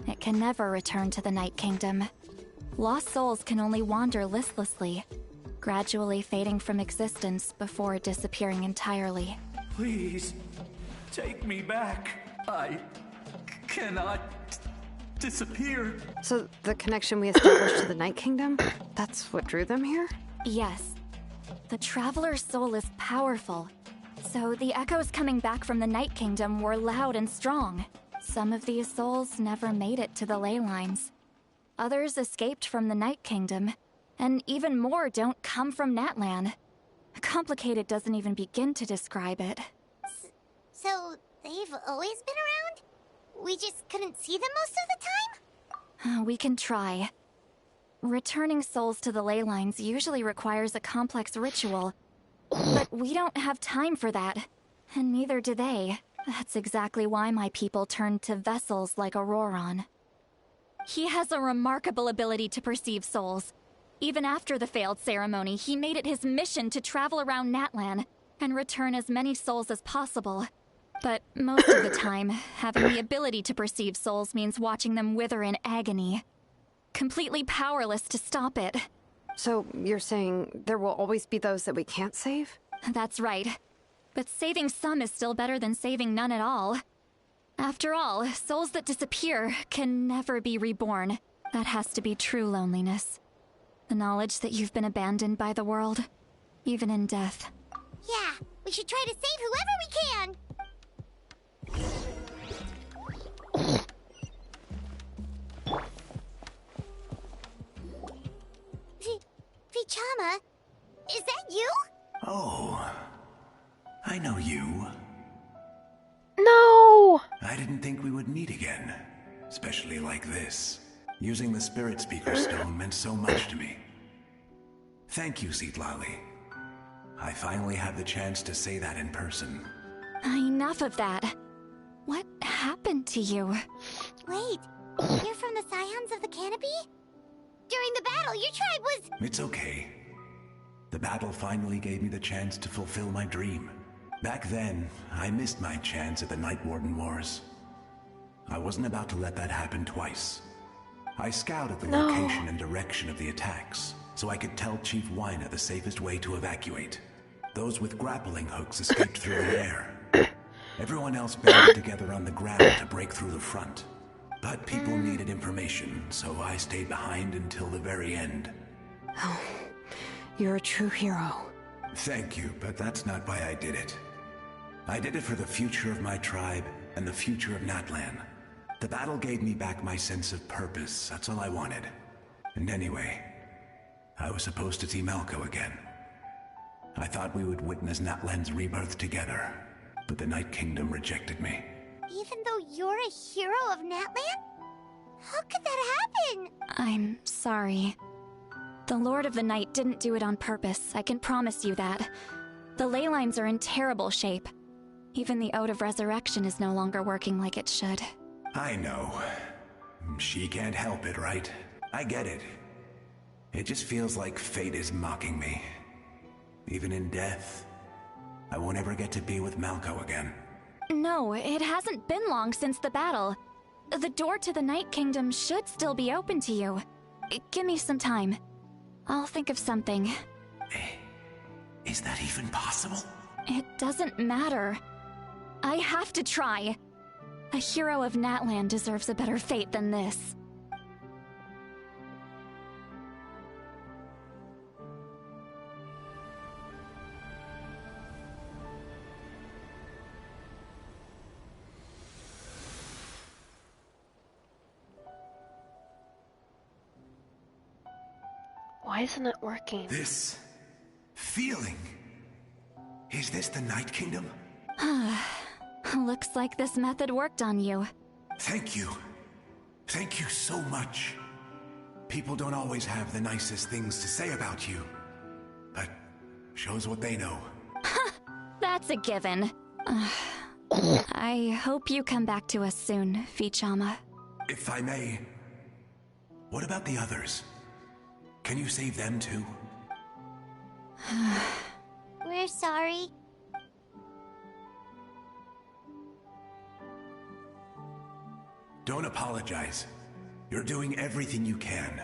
it can never return to the Night Kingdom. Lost souls can only wander listlessly, gradually fading from existence before disappearing entirely. Please, take me back. I cannot disappear. So the connection we established to the Night Kingdom, that's what drew them here? Yes. The Traveler's soul is powerful, so the echoes coming back from the Night Kingdom were loud and strong. Some of these souls never made it to the ley lines. Others escaped from the Night Kingdom, and even more don't come from Natlan. Complicated doesn't even begin to describe it. So they've always been around? We just couldn't see them most of the time? We can try. Returning souls to the ley lines usually requires a complex ritual, but we don't have time for that. and neither do they. That's exactly why my people turned to vessels like Auroron. He has a remarkable ability to perceive souls. Even after the failed ceremony, he made it his mission to travel around Natlan and return as many souls as possible. But most of the time, having the ability to perceive souls means watching them wither in agony. Completely powerless to stop it. So you're saying there will always be those that we can't save? That's right. But saving some is still better than saving none at all. After all, souls that disappear can never be reborn. That has to be true loneliness. The knowledge that you've been abandoned by the world, even in death. Yeah, we should try to save whoever we can. Vichama, is that you? Oh, I know you. No! I didn't think we would meet again, especially like this. Using the Spirit Speaker Stone meant so much to me. Thank you, Citlali. I finally had the chance to say that in person. Enough of that. What happened to you? Wait, you're from the Scions of the Canopy? During the battle, your tribe was... It's okay. The battle finally gave me the chance to fulfill my dream. Back then, I missed my chance at the Night Warden Wars. I wasn't about to let that happen twice. I scouted the location and direction of the attacks, so I could tell Chief Wyna the safest way to evacuate. Those with grappling hooks escaped through the air. Everyone else banded together on the ground to break through the front. But people needed information, so I stayed behind until the very end. Oh, you're a true hero. Thank you, but that's not why I did it. I did it for the future of my tribe and the future of Natlan. The battle gave me back my sense of purpose, that's all I wanted. And anyway, I was supposed to see Malco again. I thought we would witness Natlan's rebirth together, but the Night Kingdom rejected me. Even though you're a hero of Natlan? How could that happen? I'm sorry. The Lord of the Night didn't do it on purpose, I can promise you that. The ley lines are in terrible shape. Even the Ode of Resurrection is no longer working like it should. I know. She can't help it, right? I get it. It just feels like fate is mocking me. Even in death, I won't ever get to be with Malco again. No, it hasn't been long since the battle. The door to the Night Kingdom should still be open to you. Give me some time. I'll think of something. Is that even possible? It doesn't matter. I have to try. A hero of Natlan deserves a better fate than this. Why isn't it working? This feeling. Is this the Night Kingdom? Looks like this method worked on you. Thank you. Thank you so much. People don't always have the nicest things to say about you, but shows what they know. That's a given. I hope you come back to us soon, Vichama. If I may, what about the others? Can you save them too? We're sorry. Don't apologize. You're doing everything you can.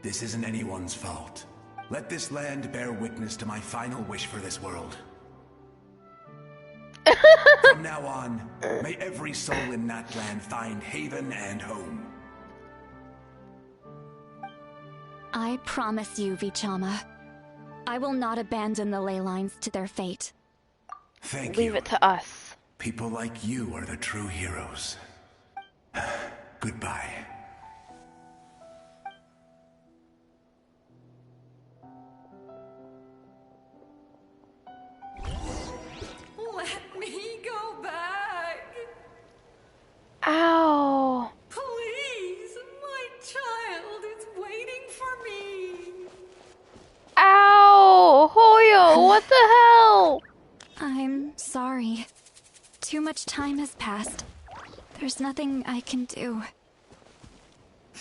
This isn't anyone's fault. Let this land bear witness to my final wish for this world. From now on, may every soul in Natlan find haven and home. I promise you, Vichama. I will not abandon the ley lines to their fate. Thank you. Leave it to us. People like you are the true heroes. Goodbye. Let me go back. Ow. Please, my child is waiting for me. Ow! Hoyo, what the hell? I'm sorry. Too much time has passed. There's nothing I can do.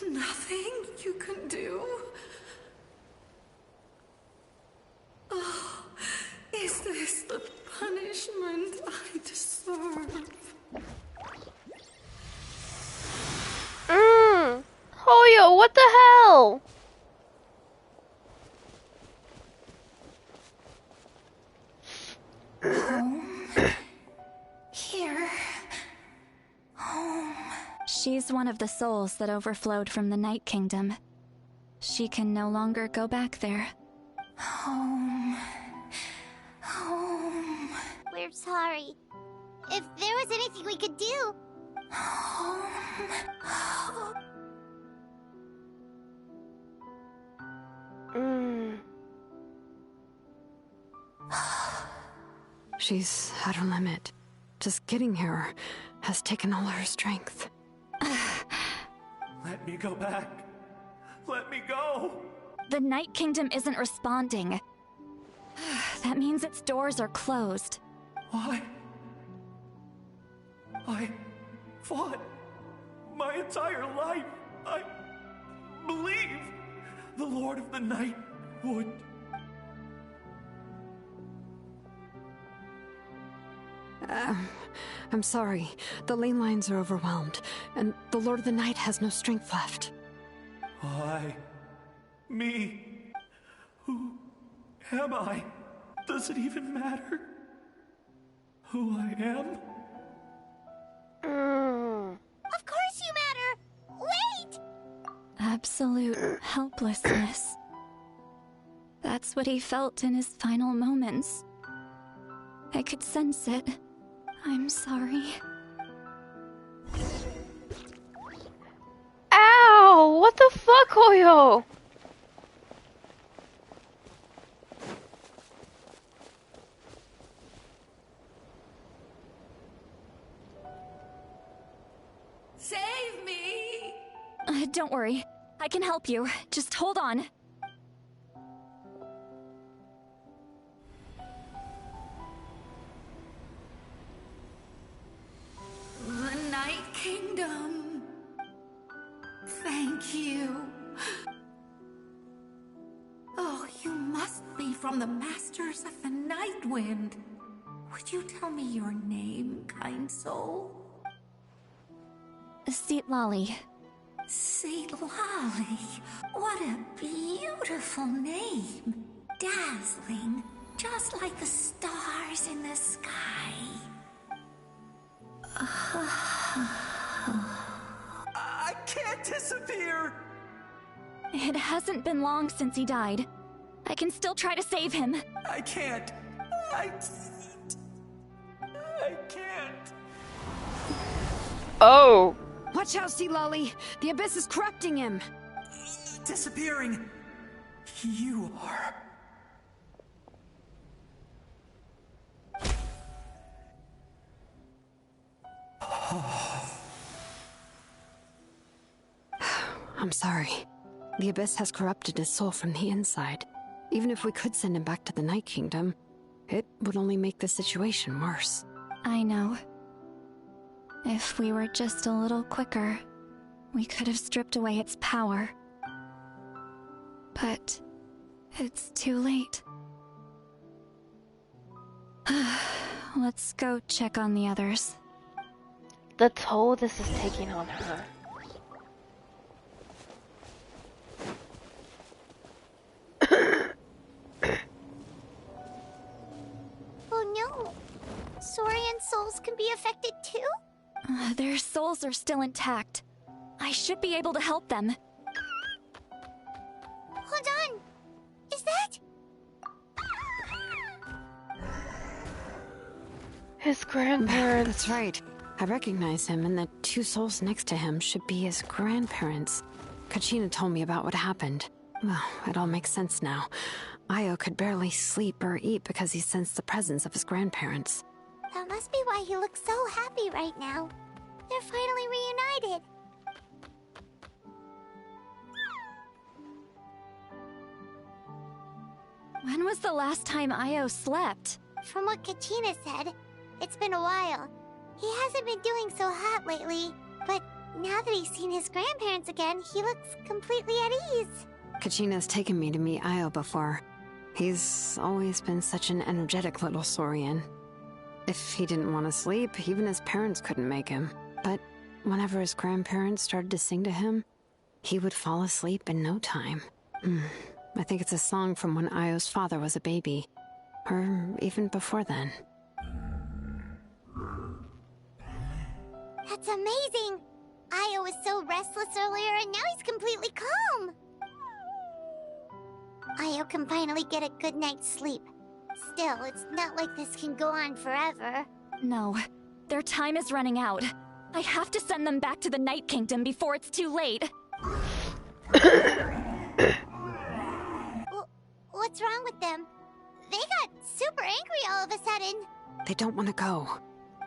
Nothing you can do? Oh, is this the punishment I deserve? Hoyo, what the hell? Home. Here. Home. She's one of the souls that overflowed from the Night Kingdom. She can no longer go back there. Home. Home. We're sorry. If there was anything we could do. Home. She's at her limit. Just getting here has taken all her strength. Let me go back. Let me go. The Night Kingdom isn't responding. That means its doors are closed. Why? I fought my entire life. I believe the Lord of the Night would. I'm sorry. The lane lines are overwhelmed, and the Lord of the Night has no strength left. Why? Me? Who am I? Does it even matter who I am? Of course you matter! Wait! Absolute helplessness. That's what he felt in his final moments. I could sense it. I'm sorry. Ow! What the fuck, Hoyo? Save me! Don't worry. I can help you. Just hold on. The Night Kingdom. Thank you. Oh, you must be from the Masters of the Night Wind. Would you tell me your name, kind soul? Citlali. Citlali. What a beautiful name. Dazzling, just like the stars in the sky. I can't disappear! It hasn't been long since he died. I can still try to save him. I can't. I can't. Oh. Watch out, Citlali! The Abyss is corrupting him! Disappearing. You are. I'm sorry. The Abyss has corrupted his soul from the inside. Even if we could send him back to the Night Kingdom, it would only make the situation worse. I know. If we were just a little quicker, we could have stripped away its power. But it's too late. Let's go check on the others. The toll this is taking on her. Oh no! Saurian souls can be affected too? Their souls are still intact. I should be able to help them. Hold on! Is that... His grandparents. That's right. I recognize him, and the two souls next to him should be his grandparents. Kachina told me about what happened. Well, it all makes sense now. Io could barely sleep or eat because he sensed the presence of his grandparents. That must be why he looks so happy right now. They're finally reunited. When was the last time Io slept? From what Kachina said, it's been a while. He hasn't been doing so hot lately, but now that he's seen his grandparents again, he looks completely at ease. Kachina's taken me to meet Io before. He's always been such an energetic little saurian. If he didn't want to sleep, even his parents couldn't make him. But whenever his grandparents started to sing to him, he would fall asleep in no time. I think it's a song from when Io's father was a baby. Or even before then. That's amazing! Io was so restless earlier, and now he's completely calm! Io can finally get a good night's sleep. Still, it's not like this can go on forever. No, their time is running out. I have to send them back to the Night Kingdom before it's too late. What's wrong with them? They got super angry all of a sudden. They don't want to go.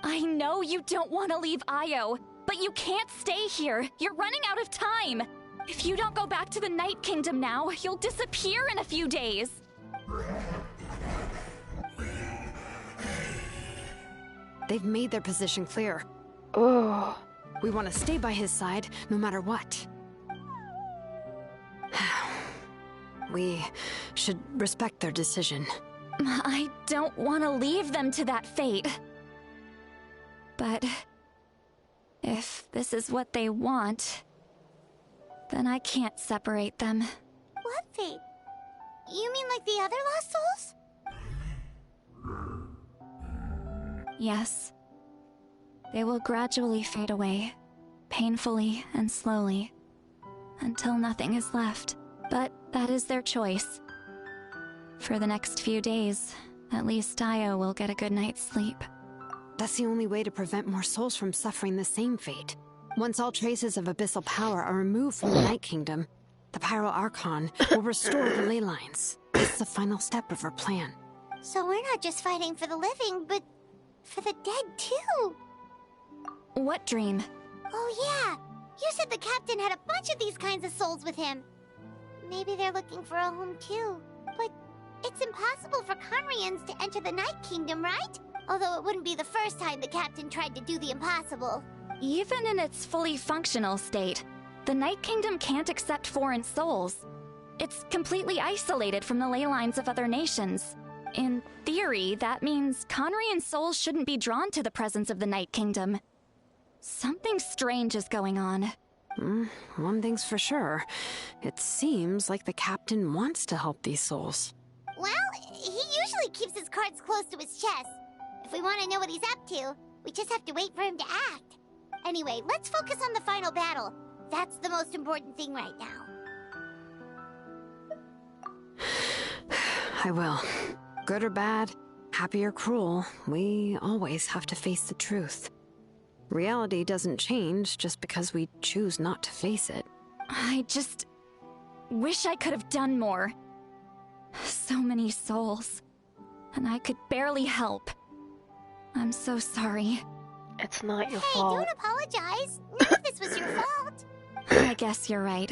I know you don't want to leave Io, but you can't stay here. You're running out of time. If you don't go back to the Night Kingdom now, you'll disappear in a few days. They've made their position clear. Oh. We want to stay by his side, no matter what. We should respect their decision. I don't want to leave them to that fate. But if this is what they want, then I can't separate them. What fate? You mean like the other lost souls? Yes. They will gradually fade away, painfully and slowly, until nothing is left. But that is their choice. For the next few days, at least Io will get a good night's sleep. That's the only way to prevent more souls from suffering the same fate. Once all traces of abyssal power are removed from the Night Kingdom, the Pyro Archon will restore the ley lines. It's the final step of our plan. So we're not just fighting for the living, but for the dead too. What dream? Oh yeah, you said the captain had a bunch of these kinds of souls with him. Maybe they're looking for a home too. But it's impossible for Conrians to enter the Night Kingdom, right? Although it wouldn't be the first time the captain tried to do the impossible. Even in its fully functional state, the Night Kingdom can't accept foreign souls. It's completely isolated from the ley lines of other nations. In theory, that means Conrian souls shouldn't be drawn to the presence of the Night Kingdom. Something strange is going on. One thing's for sure. It seems like the captain wants to help these souls. Well, he usually keeps his cards close to his chest. If we want to know what he's up to, we just have to wait for him to act. Anyway, let's focus on the final battle. That's the most important thing right now. I will. Good or bad, happy or cruel, we always have to face the truth. Reality doesn't change just because we choose not to face it. I just wish I could have done more. So many souls, and I could barely help. I'm so sorry. It's not your fault. Hey, don't apologize. None of this was your fault. I guess you're right.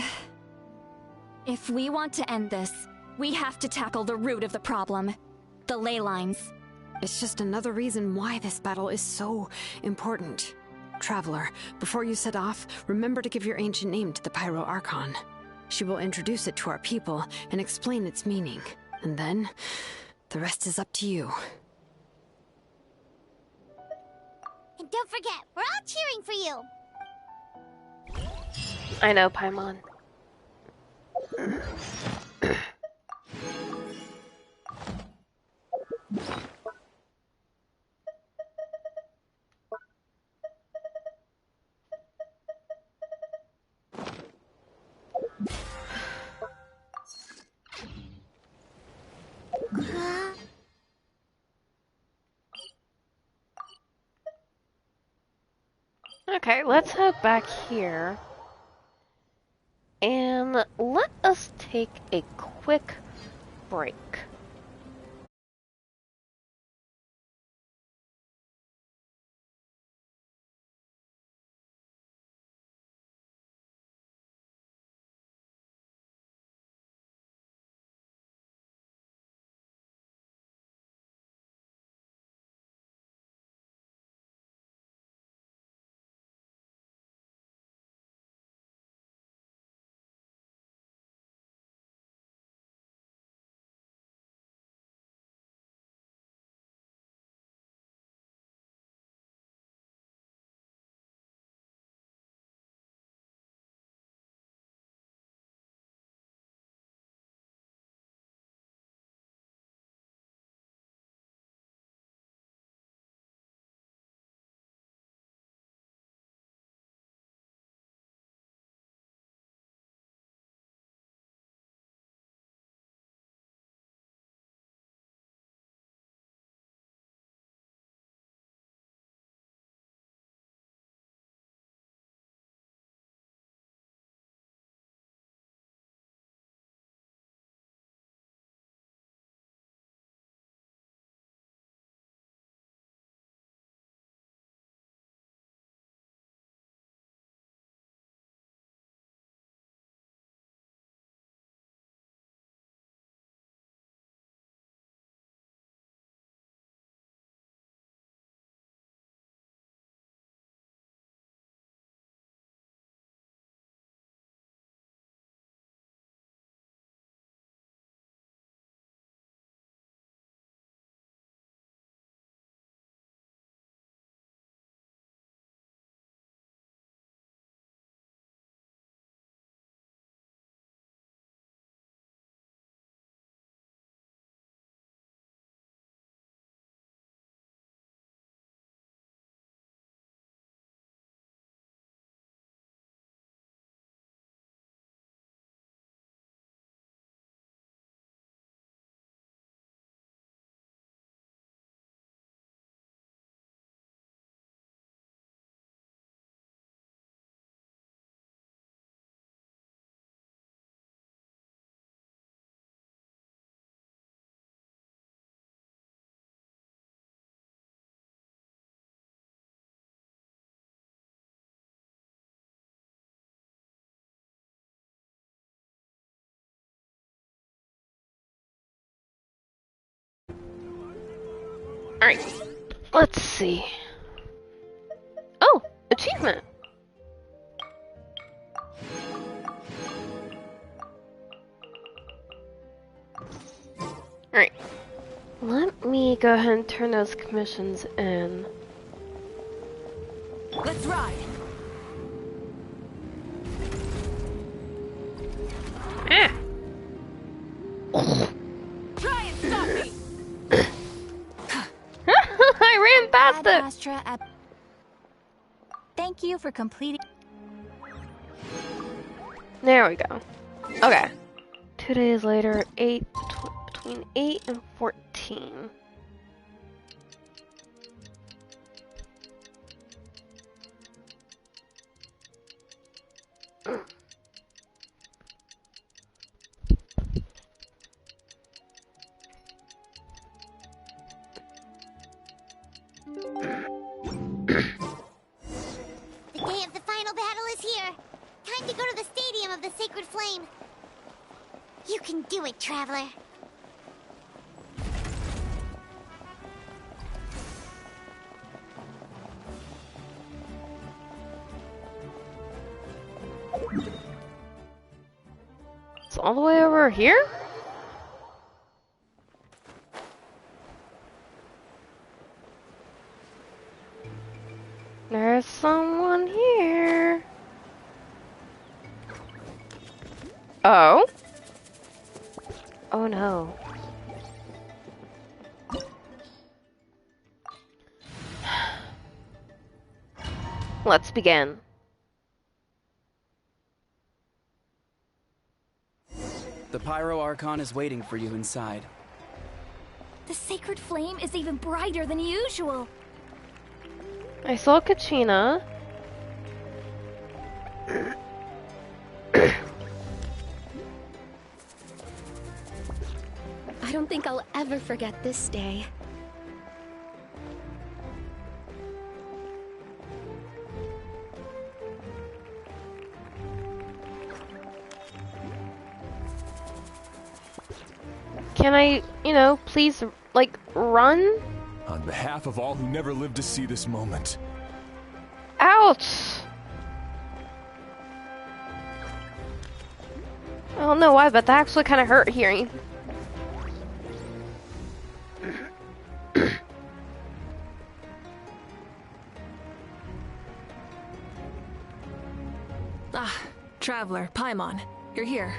If we want to end this, we have to tackle the root of the problem. The ley lines. It's just another reason why this battle is so important. Traveler, before you set off, remember to give your ancient name to the Pyro Archon. She will introduce it to our people and explain its meaning. And then, the rest is up to you. And don't forget, we're all cheering for you. I know, Paimon. Okay, let's head back here. And let us take a quick break. Alright, let's see. Oh, achievement. Alright, let me go ahead and turn those commissions in. Let's ride. Ah. Try and stop me. I ran past it. Astra, thank you for completing. There we go. Okay. 2 days later, between 8 and 14. The day of the final battle is here. Time to go to the Stadium of the Sacred Flame. You can do it, Traveler. It's all the way over here? There's someone here. Oh? Oh no. Let's begin. The Pyro Archon is waiting for you inside. The sacred flame is even brighter than usual. I saw Kachina. I don't think I'll ever forget this day. Can I, please, run? On behalf of all who never lived to see this moment. Ouch! I don't know why, but that actually kind of hurt hearing. Traveler, Paimon, you're here.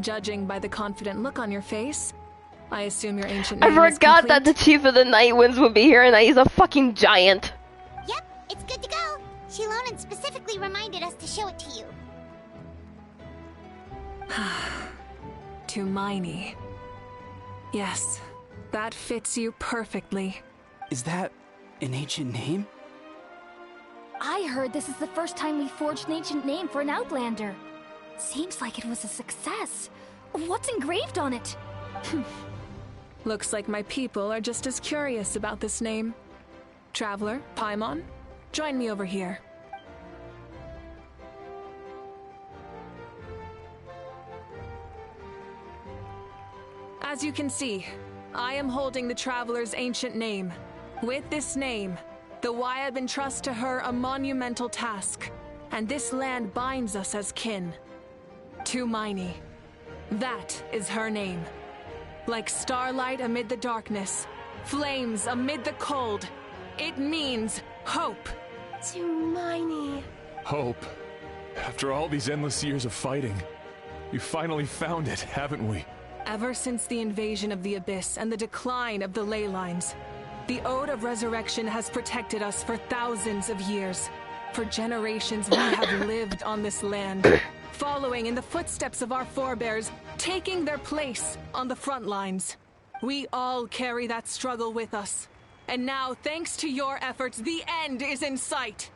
Judging by the confident look on your face, I assume your ancient name I forgot is that the Chief of the Night Winds would be here and that he's a fucking giant. Yep, it's good to go. Shilonan specifically reminded us to show it to you. Tumaini. Yes, that fits you perfectly. Is that an ancient name? I heard this is the first time we forged an ancient name for an Outlander. Seems like it was a success. What's engraved on it? Looks like my people are just as curious about this name. Traveler, Paimon, join me over here. As you can see, I am holding the Traveler's ancient name. With this name, the Wyab entrusts to her a monumental task, and this land binds us as kin. Tumaini. That is her name. Like starlight amid the darkness, flames amid the cold, it means hope. Tumaini. Hope. After all these endless years of fighting, we finally found it, haven't we? Ever since the invasion of the Abyss and the decline of the ley lines, the Ode of Resurrection has protected us for thousands of years. For generations we have lived on this land, following in the footsteps of our forebears, taking their place on the front lines. We all carry that struggle with us. And now, thanks to your efforts, the end is in sight.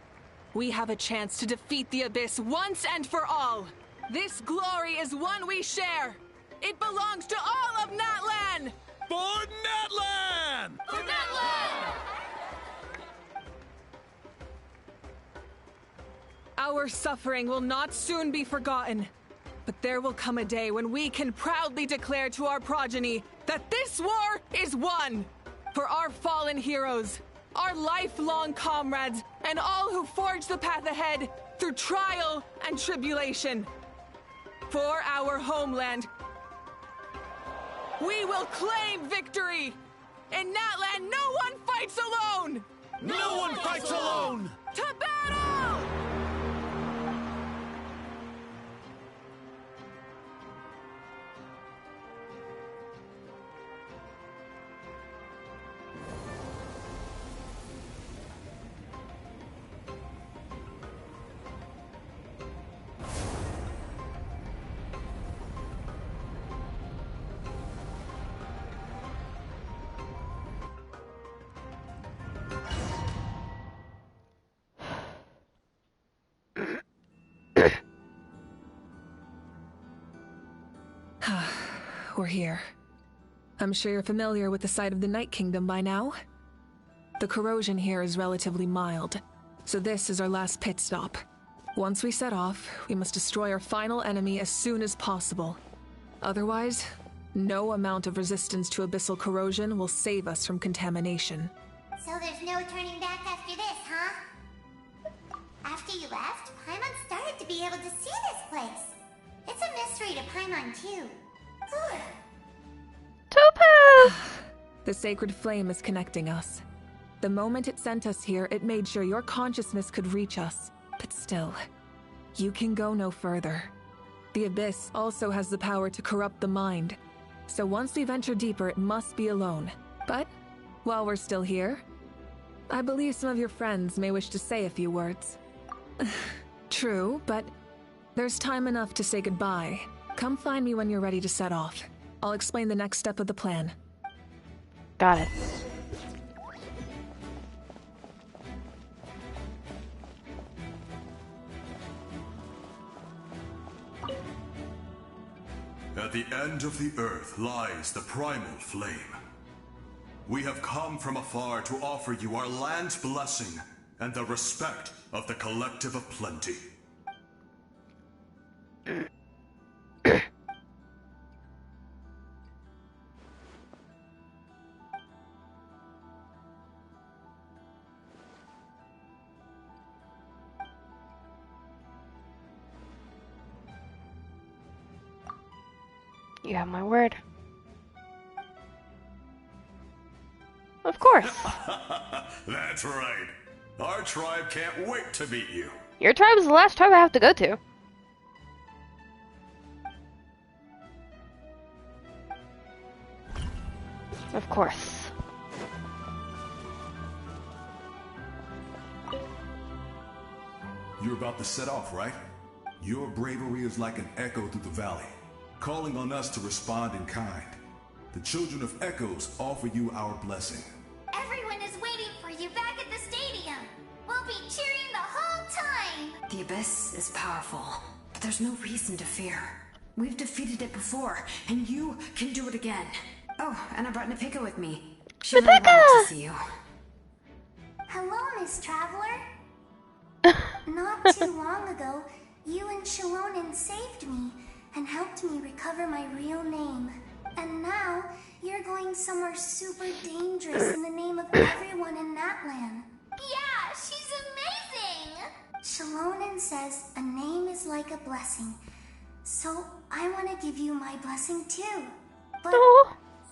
We have a chance to defeat the Abyss once and for all. This glory is one we share. It belongs to all of Natlan! For Natlan! For Natlan! Our suffering will not soon be forgotten. But there will come a day when we can proudly declare to our progeny that this war is won! For our fallen heroes, our lifelong comrades, and all who forge the path ahead through trial and tribulation. For our homeland, we will claim victory! In Natlan, no one fights alone! No one fights alone! To battle! We're here. I'm sure you're familiar with the site of the Night Kingdom by now. The corrosion here is relatively mild, so this is our last pit stop. Once we set off, we must destroy our final enemy as soon as possible. Otherwise, no amount of resistance to abyssal corrosion will save us from contamination. So there's no turning back after this, huh? After you left, Paimon started to be able to see this place. It's a mystery to Paimon, too. Topaz! The sacred flame is connecting us. The moment it sent us here, it made sure your consciousness could reach us. But still, you can go no further. The Abyss also has the power to corrupt the mind. So once we venture deeper, it must be alone. But, while we're still here, I believe some of your friends may wish to say a few words. True, but there's time enough to say goodbye. Come find me when you're ready to set off. I'll explain the next step of the plan. Got it. At the end of the earth lies the primal flame. We have come from afar to offer you our land's blessing and the respect of the Collective of Plenty. You have my word. Of course. That's right. Our tribe can't wait to meet you. Your tribe is the last tribe I have to go to. Of course. You're about to set off, right? Your bravery is like an echo through the valley, calling on us to respond in kind. The Children of Echoes offer you our blessing. Everyone is waiting for you back at the stadium. We'll be cheering the whole time. The Abyss is powerful, but there's no reason to fear. We've defeated it before, and you can do it again. Oh, and I brought Navuika with me. She really wanted to see you. Hello, Miss Traveler. Not too long ago, you and Shalonen saved me and helped me recover my real name. And now, you're going somewhere super dangerous in the name of everyone in Natlan. Yeah, she's amazing! Shalonen says a name is like a blessing. So, I want to give you my blessing too. But,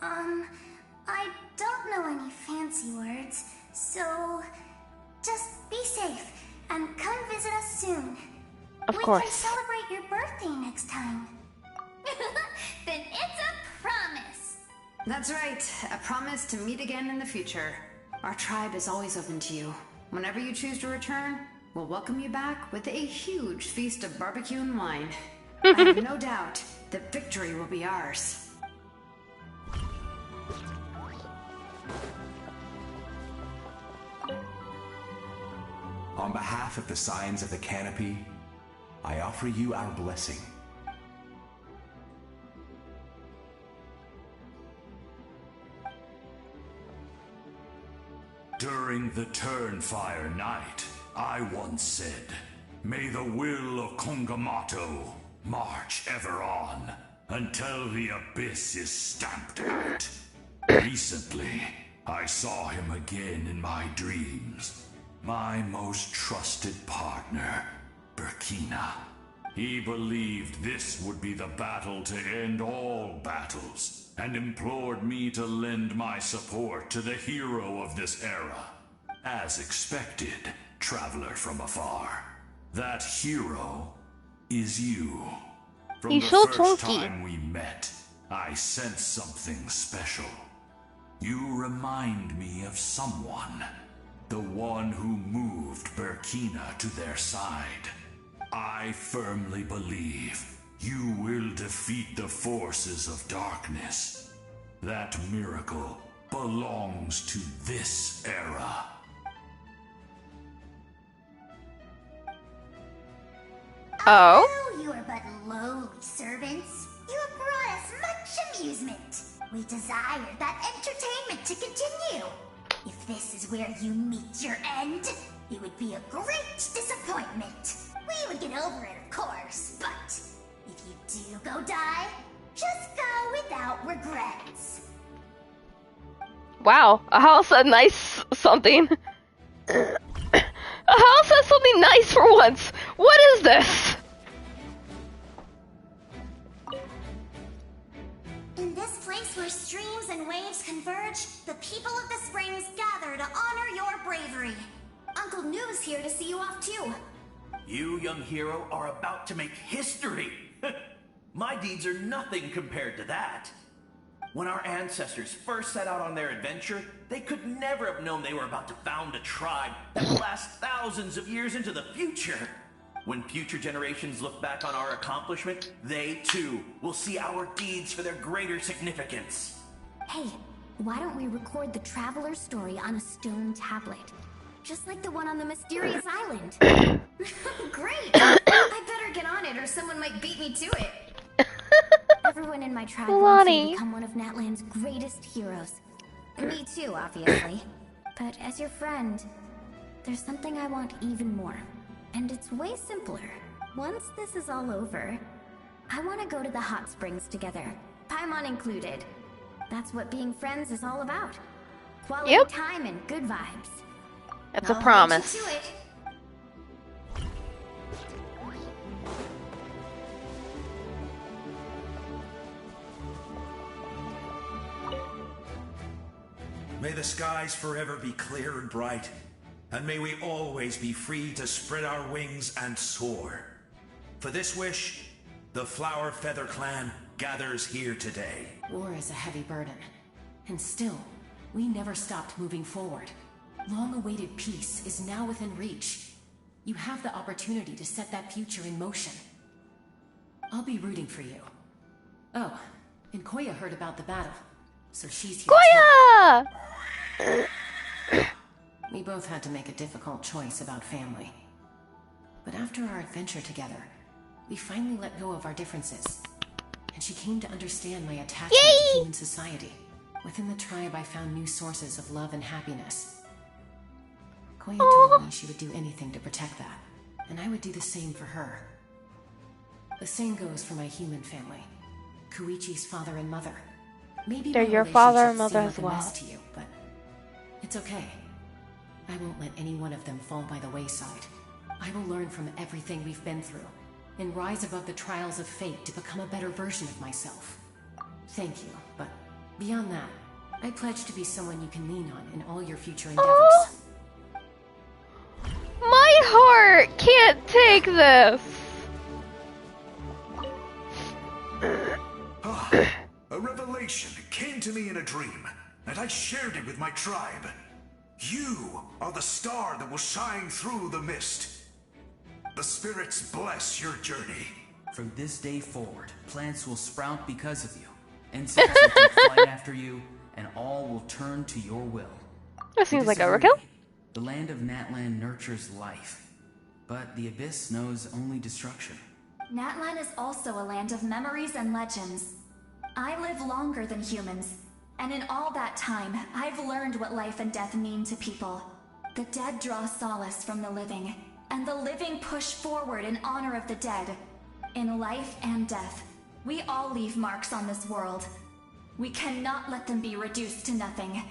I don't know any fancy words, so just be safe and come visit us soon. Of course. We can celebrate your birthday next time. Then it's a promise. That's right. A promise to meet again in the future. Our tribe is always open to you. Whenever you choose to return, we'll welcome you back with a huge feast of barbecue and wine. I have no doubt that victory will be ours. On behalf of the Scions of the Canopy, I offer you our blessing. During the Turnfire Night, I once said, "May the will of Kongamato march ever on until the abyss is stamped out." Recently, I saw him again in my dreams. My most trusted partner, Burkina. He believed this would be the battle to end all battles, and implored me to lend my support to the hero of this era. As expected, traveler from afar. That hero is you. From He's the so first chunky. time we met, I sensed something special. You remind me of someone. The one who moved Burkina to their side. I firmly believe you will defeat the forces of darkness. That miracle belongs to this era. Oh, you are but lowly servants. You have brought us much amusement. We desire that entertainment to continue. If this is where you meet your end, it would be a great disappointment. We would get over it, of course, but if you do go die, just go without regrets. Wow, a house said nice something. A house said something nice for once. What is this? In this place where streams and waves converge, the people of the springs gather to honor your bravery. Uncle Noo's here to see you off too. You, young hero, are about to make history. My deeds are nothing compared to that. When our ancestors first set out on their adventure, they could never have known they were about to found a tribe that will last thousands of years into the future. When future generations look back on our accomplishment, they too will see our deeds for their greater significance. Hey, why don't we record the traveler's story on a stone tablet? Just like the one on the mysterious island. Great! I better get on it or someone might beat me to it. Everyone in my tribe wants me to become one of Natlan's greatest heroes. Me too, obviously. But as your friend, there's something I want even more. And it's way simpler. Once this is all over, I want to go to the hot springs together. Paimon included. That's what being friends is all about. Quality time and good vibes. That's a promise. Hold you to it. May the skies forever be clear and bright, and may we always be free to spread our wings and soar. For this wish, the Flower Feather Clan gathers here today. War is a heavy burden, and still, we never stopped moving forward. Long-awaited peace is now within reach. You have the opportunity to set that future in motion. I'll be rooting for you. Oh, and Koya heard about the battle, so she's here Koya! We both had to make a difficult choice about family. But after our adventure together, we finally let go of our differences. And she came to understand my attachment to human society. Within the tribe, I found new sources of love and happiness. Koya told me she would do anything to protect that, and I would do the same for her. The same goes for my human family, Koichi's father and mother. Maybe they're my your father and relationships mother seem as like a well. mess to you, but it's okay. I won't let any one of them fall by the wayside. I will learn from everything we've been through, and rise above the trials of fate to become a better version of myself. Thank you, but beyond that, I pledge to be someone you can lean on in all your future endeavors. My heart can't take this. A revelation came to me in a dream, and I shared it with my tribe. You are the star that will shine through the mist. The spirits bless your journey. From this day forward, plants will sprout because of you. Insects will take flight after you, and all will turn to your will. That seems like Disagree. overkill. The land of Natlan nurtures life, but the abyss knows only destruction. Natlan is also a land of memories and legends. I live longer than humans, and in all that time, I've learned what life and death mean to people. The dead draw solace from the living, and the living push forward in honor of the dead. In life and death, we all leave marks on this world. We cannot let them be reduced to nothing.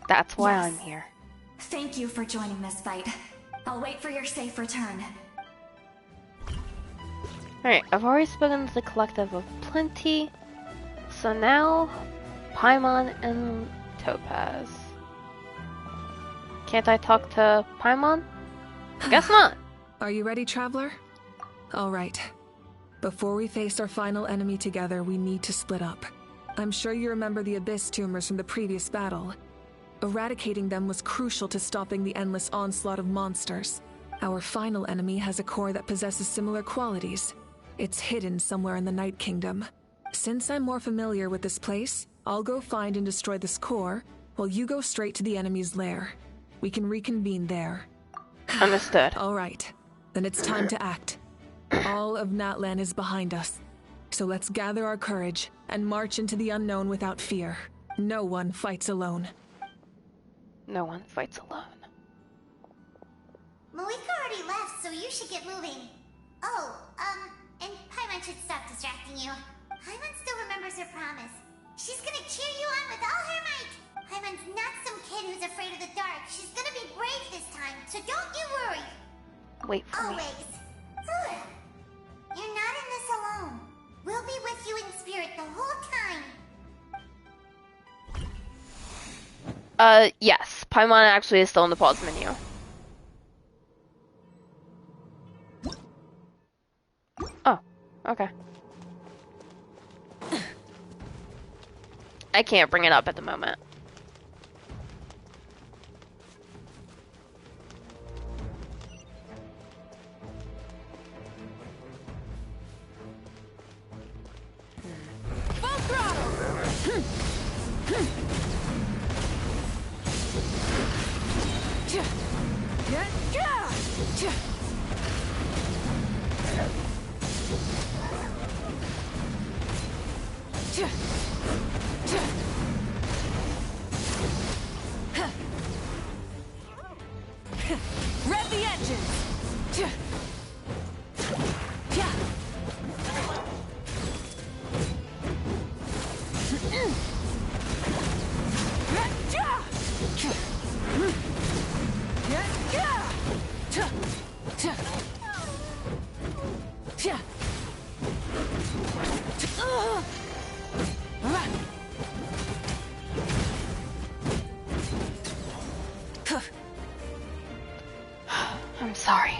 That's why Yes. I'm here. Thank you for joining this fight. I'll wait for your safe return. Alright, I've already spoken to the collective of plenty. So now, Paimon and Topaz. Can't I talk to Paimon? Guess not. Are you ready, Traveler? All right. Before we face our final enemy together, we need to split up. I'm sure you remember the Abyss tumors from the previous battle. Eradicating them was crucial to stopping the endless onslaught of monsters. Our final enemy has a core that possesses similar qualities. It's hidden somewhere in the Night Kingdom. Since I'm more familiar with this place, I'll go find and destroy this core, while you go straight to the enemy's lair. We can reconvene there. Understood. All right. Then it's time to act. All of Natlan is behind us. So let's gather our courage and march into the unknown without fear. No one fights alone. No one fights alone. Mavuika already left, so you should get moving. Oh, and Paimon should stop distracting you. Paimon still remembers her promise. She's gonna cheer you on with all her might. Paimon's not some kid who's afraid of the dark. She's gonna be brave this time, so don't you worry. Wait for me. Always. You're not in this alone. We'll be with you in spirit the whole time. Yes. Paimon actually is still in the pause menu. Oh, okay. I can't bring it up at the moment. Full throttle! Rev the engine! I'm sorry.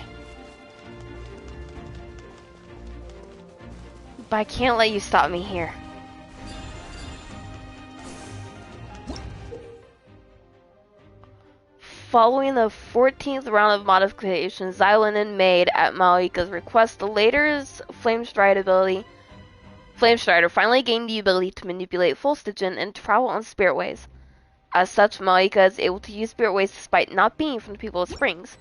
But I can't let you stop me here. Following the 14th round of modifications Xylonin made at Mavuika's request, the latter's Flamestrider finally gained the ability to manipulate full Stygian and travel on spirit ways. As such, Mavuika is able to use spirit ways despite not being from the people of Springs.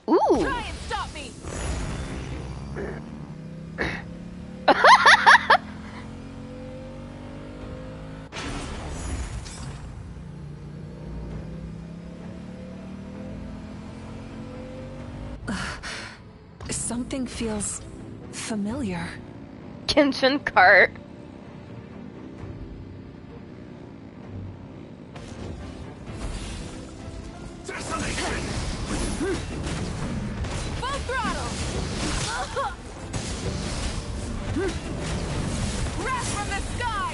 Ooh! Try and stop me! Something feels familiar. Genshin cart. Full throttle! Wrath from the sky!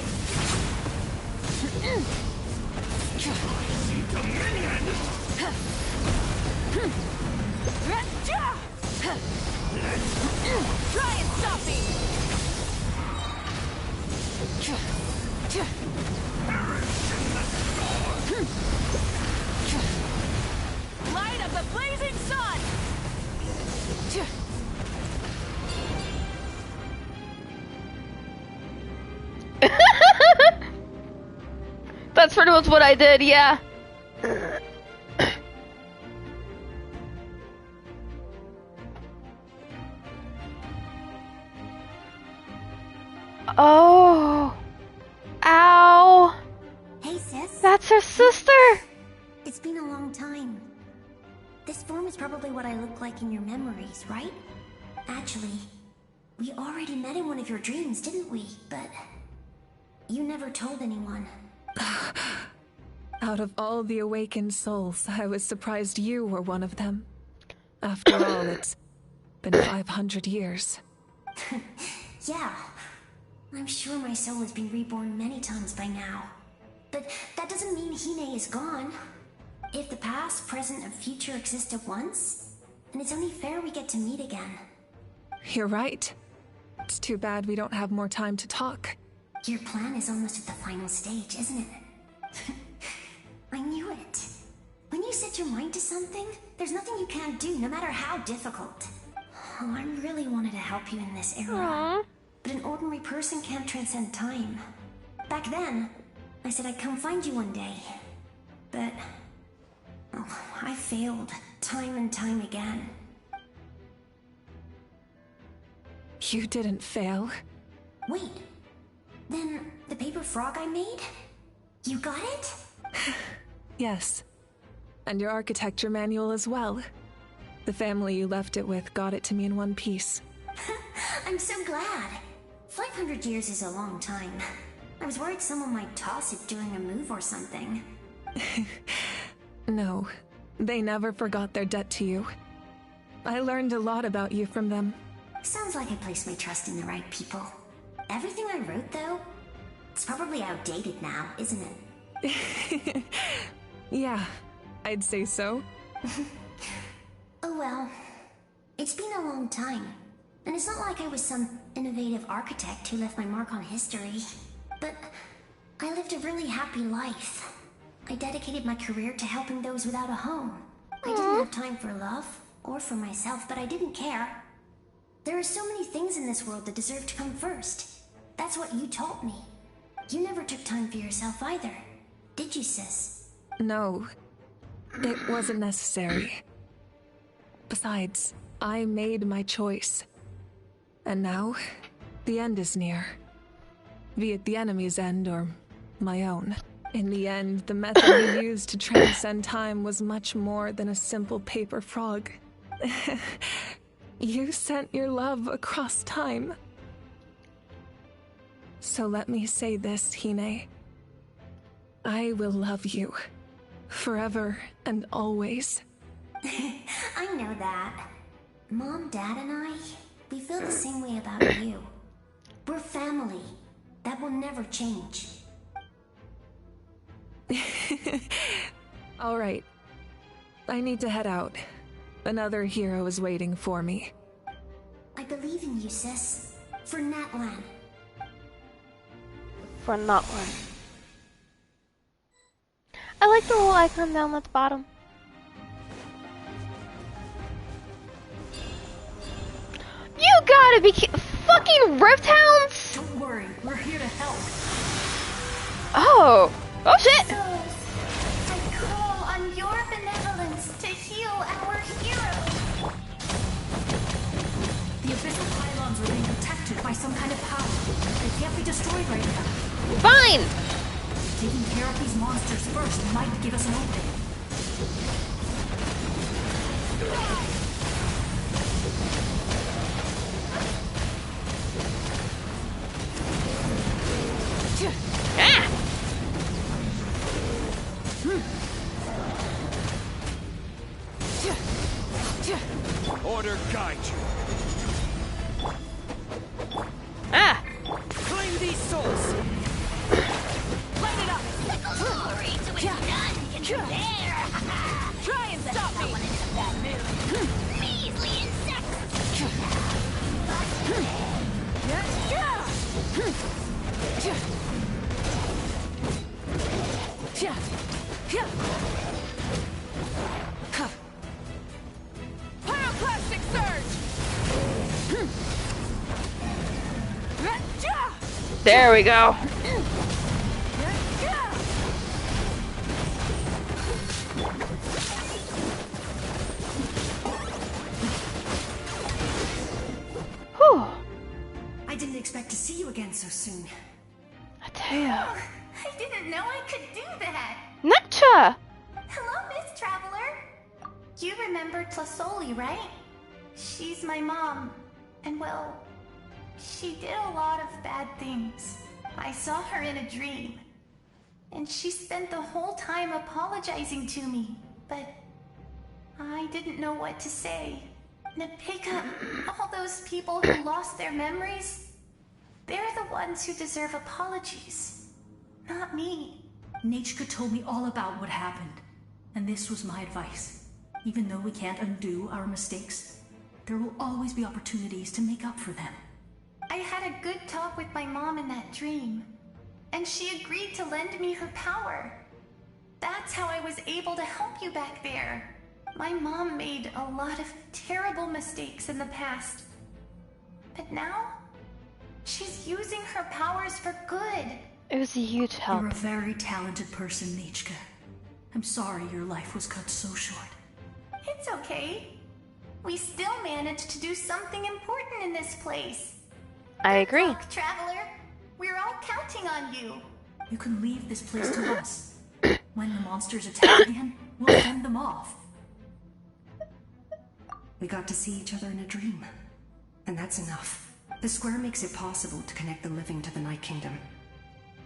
Try and stop me! Light of the blazing sun! That's pretty much what I did, yeah. Oh. Ow. Hey, sis. That's her sister. It's been a long time. This form is probably what I look like in your memories, right? Actually, we already met in one of your dreams, didn't we? But you never told anyone. Out of all the awakened souls, I was surprised you were one of them. After all, it's been 500 years. Yeah. I'm sure my soul has been reborn many times by now. But that doesn't mean Hine is gone. If the past, present, and future exist at once, then it's only fair we get to meet again. You're right. It's too bad we don't have more time to talk. Your plan is almost at the final stage, isn't it? I knew it. When you set your mind to something, there's nothing you can't do, no matter how difficult. Oh, I really wanted to help you in this era. Aww. But an ordinary person can't transcend time. Back then, I said I'd come find you one day. But... oh, I failed, time and time again. You didn't fail. Wait. Then, the paper frog I made? You got it? Yes. And your architecture manual as well. The family you left it with got it to me in one piece. I'm so glad. 500 years is a long time. I was worried someone might toss it during a move or something. No, they never forgot their debt to you. I learned a lot about you from them. Sounds like I placed my trust in the right people. Everything I wrote, though, it's probably outdated now, isn't it? Yeah, I'd say so. Oh well. It's been a long time. And it's not like I was some innovative architect who left my mark on history. But I lived a really happy life. I dedicated my career to helping those without a home. I didn't have time for love, or for myself, but I didn't care. There are so many things in this world that deserve to come first. That's what you taught me. You never took time for yourself either, did you, sis? No, it wasn't necessary. Besides, I made my choice. And now, the end is near. Be it the enemy's end or my own. In the end, the method we used to transcend time was much more than a simple paper frog. You sent your love across time. So let me say this, Hine. I will love you. Forever and always. I know that. Mom, Dad, and I, we feel the same way about you. We're family. That will never change. All right. I need to head out. Another hero is waiting for me. I believe in you, sis. For Natlan. For Natlan. I like the little icon down at the bottom. You gotta be fucking Rift Hounds! Don't worry, we're here to help. Oh! Oh shit! I call on your benevolence to heal our hero. The abyssal pylons are being protected by some kind of power. They can't be destroyed right now. Fine! Taking care of these monsters first might give us an opening. Order guide you. Ah! Claim these souls. Light it up! Glory to which none can compare. Try and stop me! Someone in that mood. Measly insects. Pyroclastic surge! There we go. Whew. I didn't expect to see you again so soon. I tell ya. I didn't know I could do that. Necha! Hello, Miss Traveler. You remember Tlasoli, right? She's my mom. And well, she did a lot of bad things. I saw her in a dream. and she spent the whole time apologizing to me, but I didn't know what to say. Mavuika, all those people who lost their memories, they're the ones who deserve apologies, not me. Natchka told me all about what happened, and this was my advice. Even though we can't undo our mistakes, there will always be opportunities to make up for them. I had a good talk with my mom in that dream, and she agreed to lend me her power. That's how I was able to help you back there. My mom made a lot of terrible mistakes in the past, but now she's using her powers for good. It was a huge help. You're a very talented person, Natchka. I'm sorry your life was cut so short. It's okay. We still managed to do something important in this place. I agree. Good luck, Traveler. We're all counting on you. You can leave this place to us. When the monsters attack again, we'll fend them off. We got to see each other in a dream, and that's enough. The square makes it possible to connect the living to the Night Kingdom.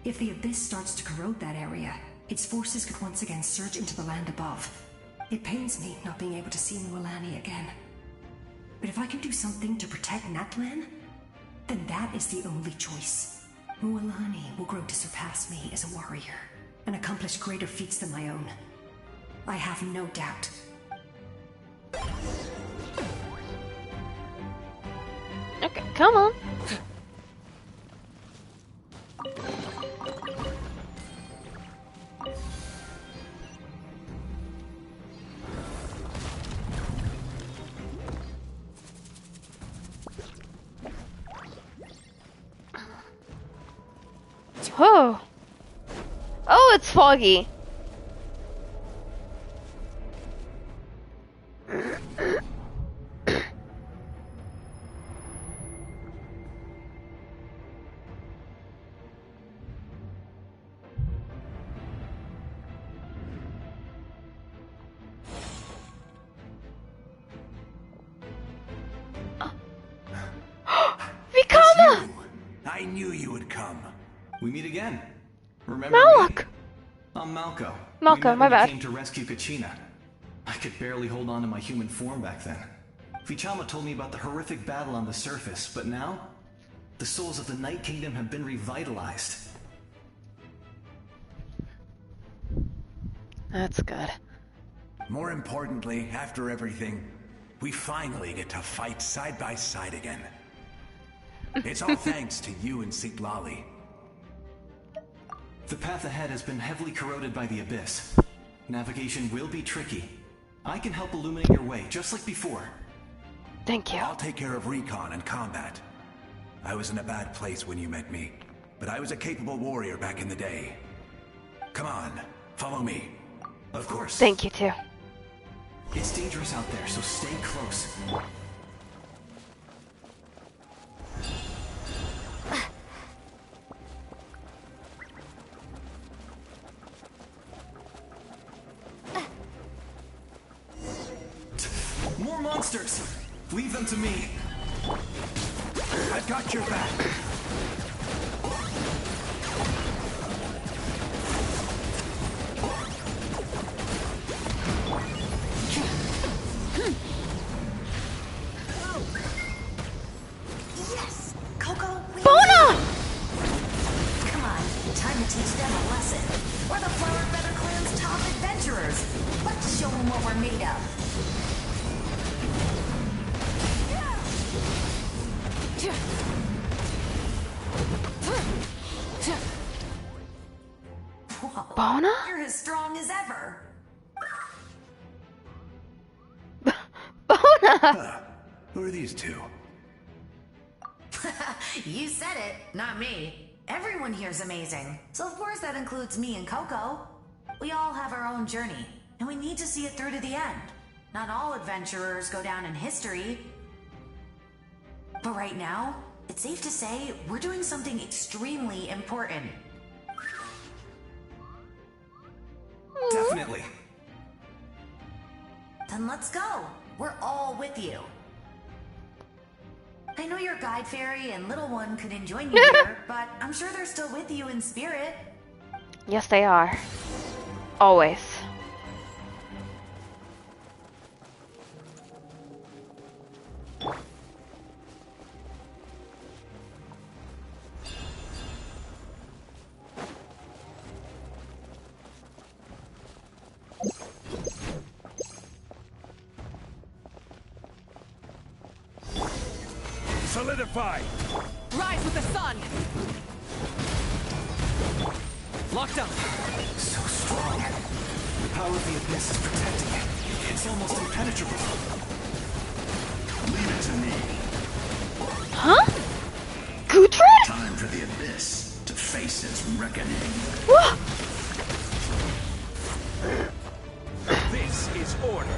If the Abyss starts to corrode that area, its forces could once again surge into the land above. It pains me not being able to see Mualani again. But if I can do something to protect Natlan, then that is the only choice. Mualani will grow to surpass me as a warrior, and accomplish greater feats than my own. I have no doubt. Okay, come on. Oh. Oh, it's foggy. I knew you would come. We meet again. Remember Malak. me? I'm Malco. Malco, my bad. Came to rescue Kachina. I could barely hold on to my human form back then. Vichama told me about the horrific battle on the surface, but now the souls of the Night Kingdom have been revitalized. That's good. More importantly, after everything, we finally get to fight side by side again. It's all thanks to you and Citlali. The path ahead has been heavily corroded by the Abyss. Navigation will be tricky. I can help illuminate your way, just like before. Thank you. I'll take care of recon and combat. I was in a bad place when you met me, but I was a capable warrior back in the day. Come on, follow me. Of course. Thank you, too. It's dangerous out there, so stay close. More monsters! Leave them to me. I've got your back. Yes! Coco, Bona! Come on, time to teach them a lesson. We're the Flower Feather Clan's top adventurers. Let's show them what we're made of. Whoa, Bona? You're as strong as ever. Bona! Who are these two? You said it, not me. Everyone here's amazing. So of course that includes me and Coco. We all have our own journey, and we need to see it through to the end. Not all adventurers go down in history. But right now, it's safe to say we're doing something extremely important. Definitely. Then let's go. We're all with you. I know your guide fairy and little one couldn't join you here, but I'm sure they're still with you in spirit. Yes, they are. Always. Solidify! Rise with the sun! Locked up! So strong. The power of the abyss is protecting it. It's almost impenetrable. Leave it to me. Huh? Gutrid? Time for the abyss to face its reckoning. What? This is order.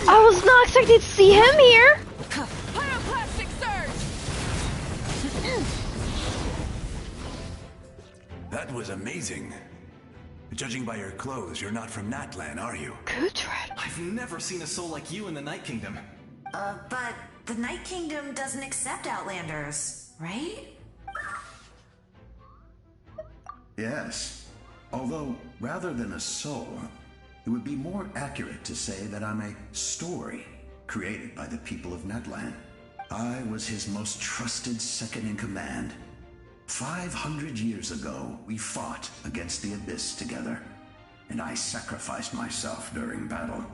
I was not expecting to see him here. Pyroclastic surge! That was amazing. Judging by your clothes, you're not from Natlan, are you? Gutrid. I've never seen a soul like you in the Night Kingdom. But the Night Kingdom doesn't accept Outlanders, right? Yes. Although, rather than a soul, it would be more accurate to say that I'm a story created by the people of Natlan. I was his most trusted second-in-command. 500 years ago, we fought against the Abyss together, and I sacrificed myself during battle.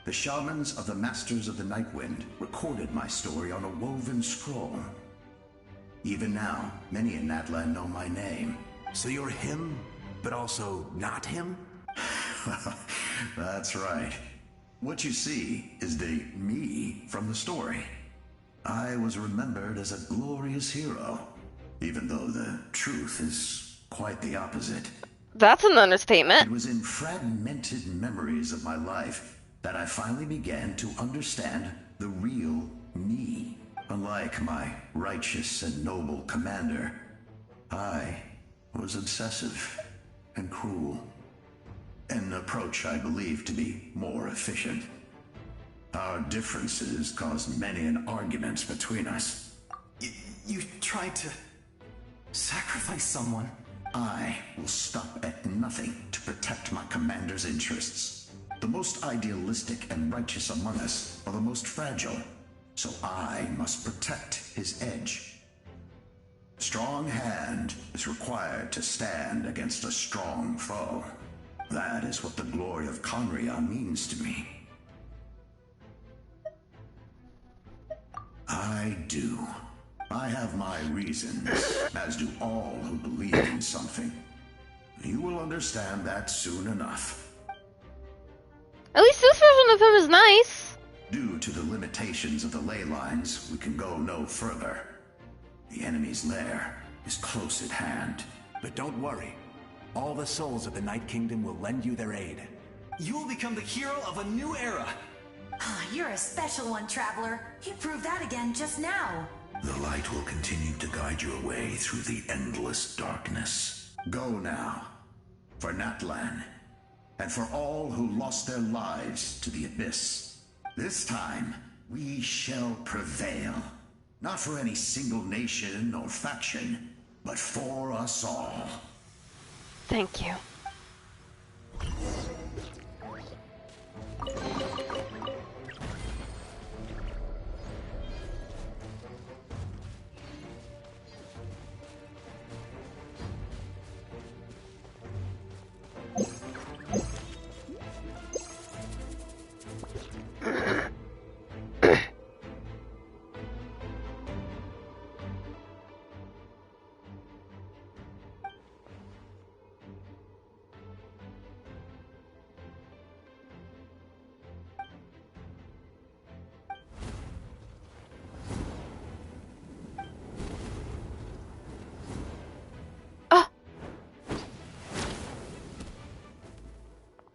The shamans of the Masters of the Nightwind recorded my story on a woven scroll. Even now, many in Natlan know my name. So you're him, but also not him? That's right. What you see is the me from the story. I was remembered as a glorious hero, even though the truth is quite the opposite. That's an understatement. It was in fragmented memories of my life that I finally began to understand the real me. Unlike my righteous and noble commander, I was obsessive and cruel. An approach I believe to be more efficient. Our differences caused many an arguments between us. You tried to sacrifice someone? I will stop at nothing to protect my commander's interests. The most idealistic and righteous among us are the most fragile, so I must protect his edge. Strong hand is required to stand against a strong foe. That is what the glory of Conria means to me. I do. I have my reasons, as do all who believe in something. You will understand that soon enough. At least this version of him is nice. Due to the limitations of the ley lines, we can go no further. The enemy's lair is close at hand. But don't worry. All the souls of the Night Kingdom will lend you their aid. You will become the hero of a new era. You're a special one, Traveler. You proved that again just now. The light will continue to guide your way through the endless darkness. Go now, for Natlan, and for all who lost their lives to the Abyss. This time, we shall prevail. Not for any single nation or faction, but for us all. Thank you.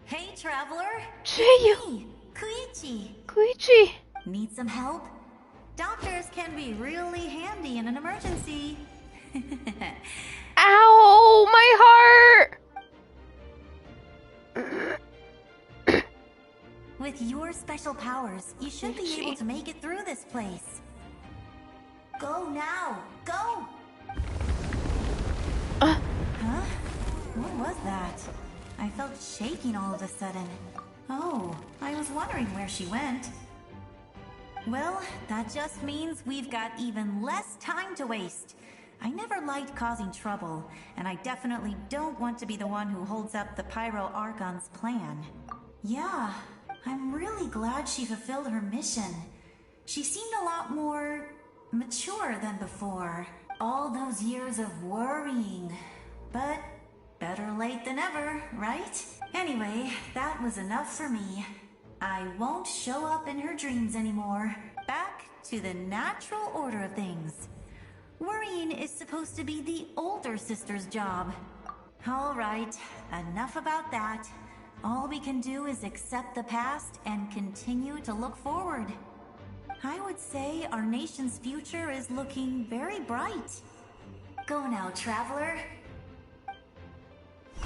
Hey, Traveler. Chiyu. Koichi. Koichi. Need some help? Doctors can be really handy in an emergency. Ow, my heart! With your special powers, you should be able to make it through this place. Go now! Go! Huh? What was that? I felt shaking all of a sudden. Oh, I was wondering where she went. Well, that just means we've got even less time to waste. I never liked causing trouble, and I definitely don't want to be the one who holds up the Pyro Archon's plan. Yeah, I'm really glad she fulfilled her mission. She seemed a lot more mature than before. All those years of worrying. But better late than ever, right? Anyway, that was enough for me. I won't show up in her dreams anymore. Back to the natural order of things. Worrying is supposed to be the older sister's job. All right, enough about that. All we can do is accept the past and continue to look forward. I would say our nation's future is looking very bright. Go now, traveler.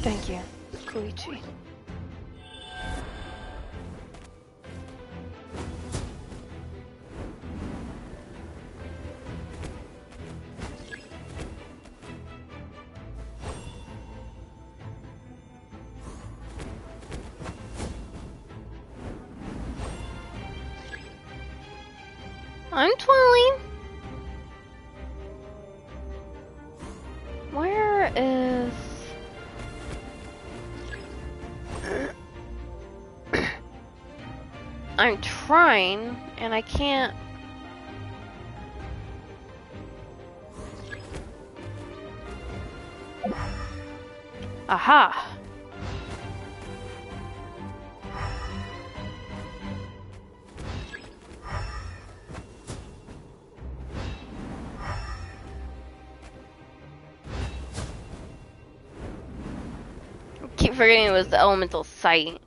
Thank you, Koichi. I'm twirling. Where is... I'm trying, and I can't... Aha! Keep forgetting it was the elemental sight.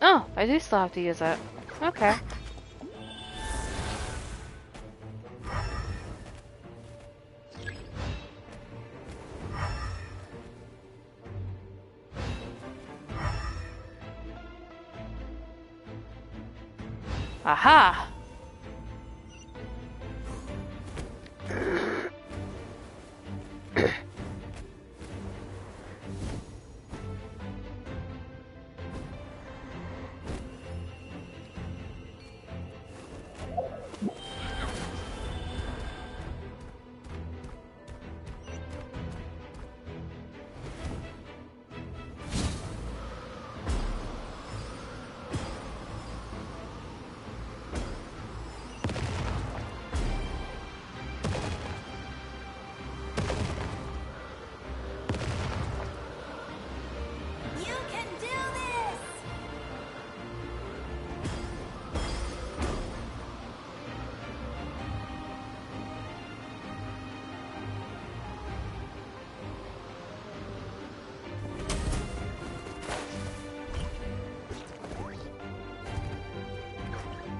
Oh, I do still have to use it. Okay. Aha!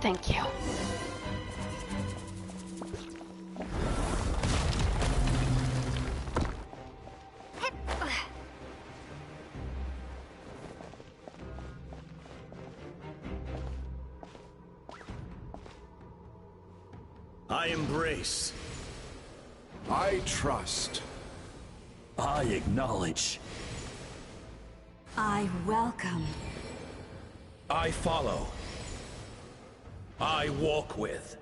Thank you. I embrace. I trust. I acknowledge. I welcome. I follow. I walk with.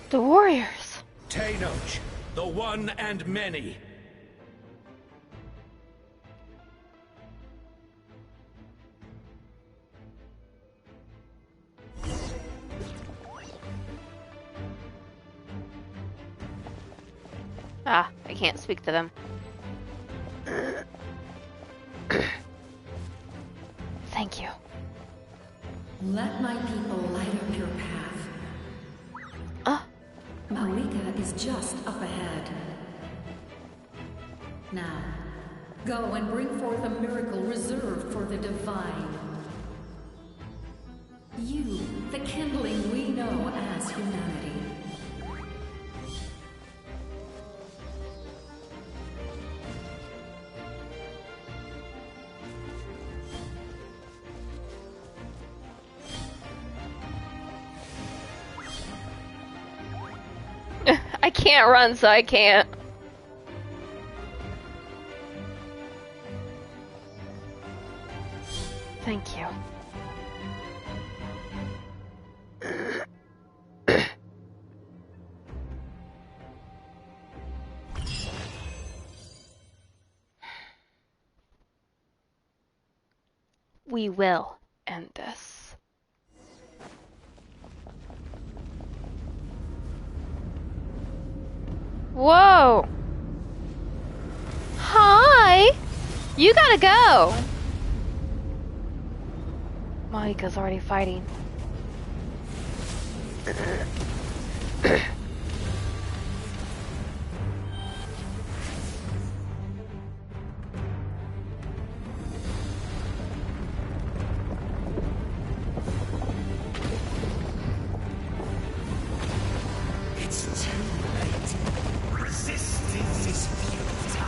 The warriors. Tenoch, the one and many. Ah, I can't speak to them. Thank you. Let my people light up your path. Mavuika is just up ahead. Now, go and bring forth a miracle reserved for the divine. You, the kindling we know as humanity. I can't run, so I can't. Thank you. We will end this. Whoa! Hi! You gotta go! Mavuika's already fighting. It's too late. Resistance is futile.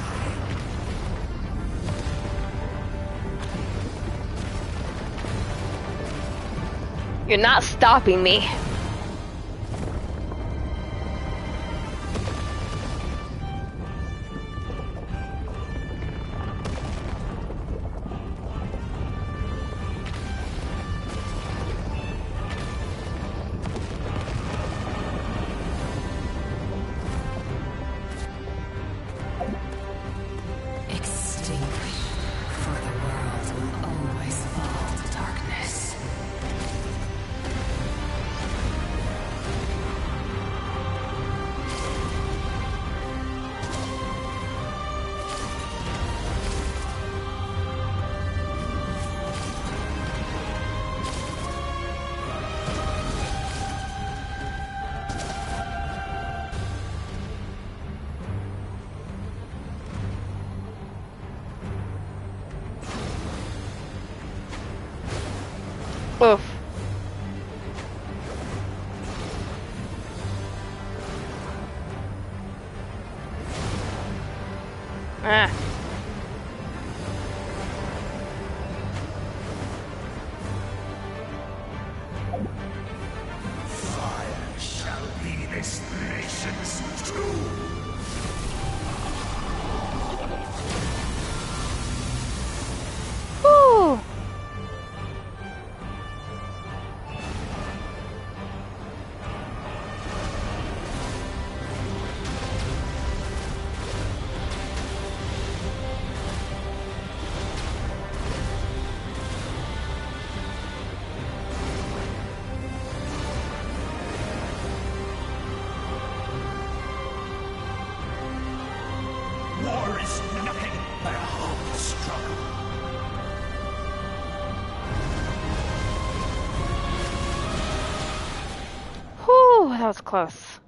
You're not stopping me. Extinguish, for the world will always fall to darkness. Oof. Ah. Fire shall be this nation's tomb. Woo! War is nothing but a hope struggle. Whew, that was close.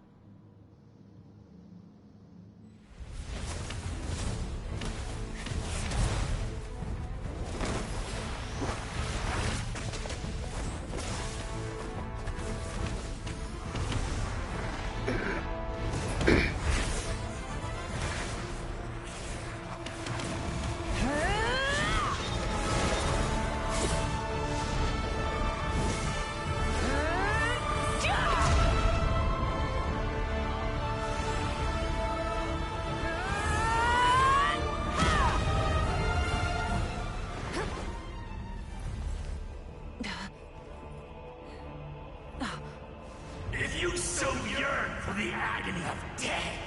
If you so yearn for the agony of death,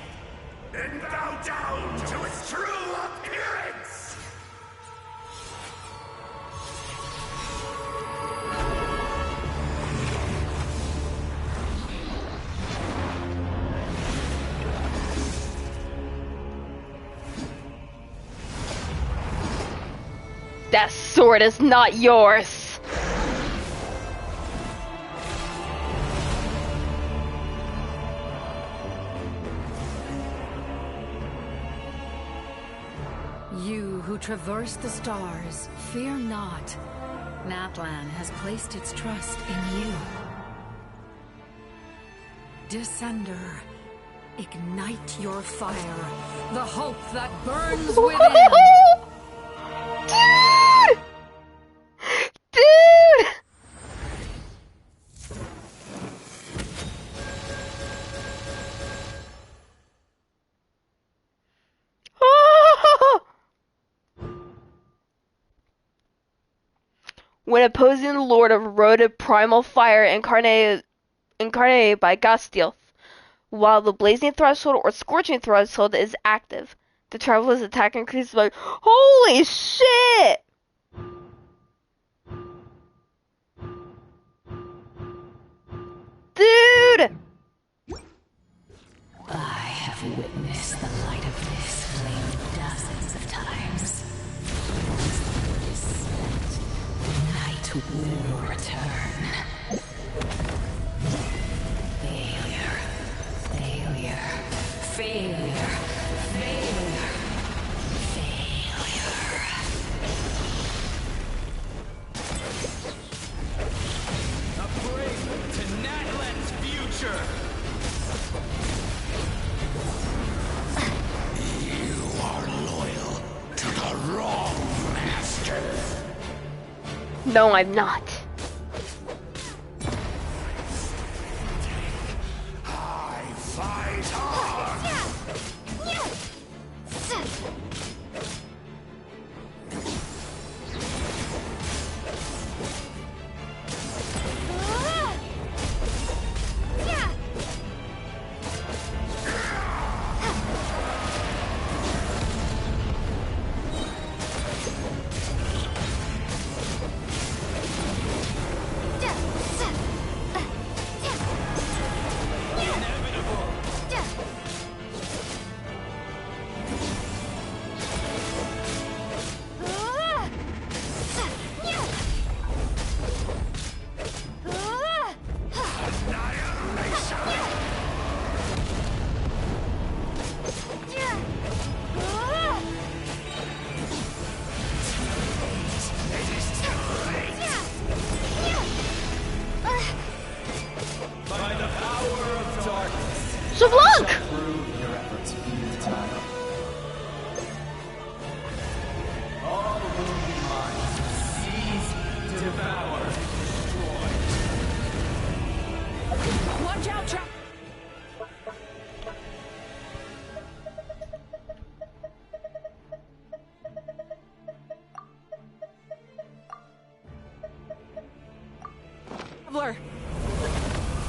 then bow down to its true appearance! That sword is not yours. You who traverse the stars, fear not. Natlan has placed its trust in you. Descender, ignite your fire, the hope that burns within. Dude! when opposing the Lord of Eroded Primal Fire incarnated by Gastiel, while the Blazing Threshold or Scorching Threshold is active. The Traveler's attack increases by... Holy shit! Dude! I have witnessed the light of this flame dozens of times. The night will return. Failure. Failure. Failure. Failure. Failure. A break to Natlan's future! To the wrong master. No, I'm not. I fight hard.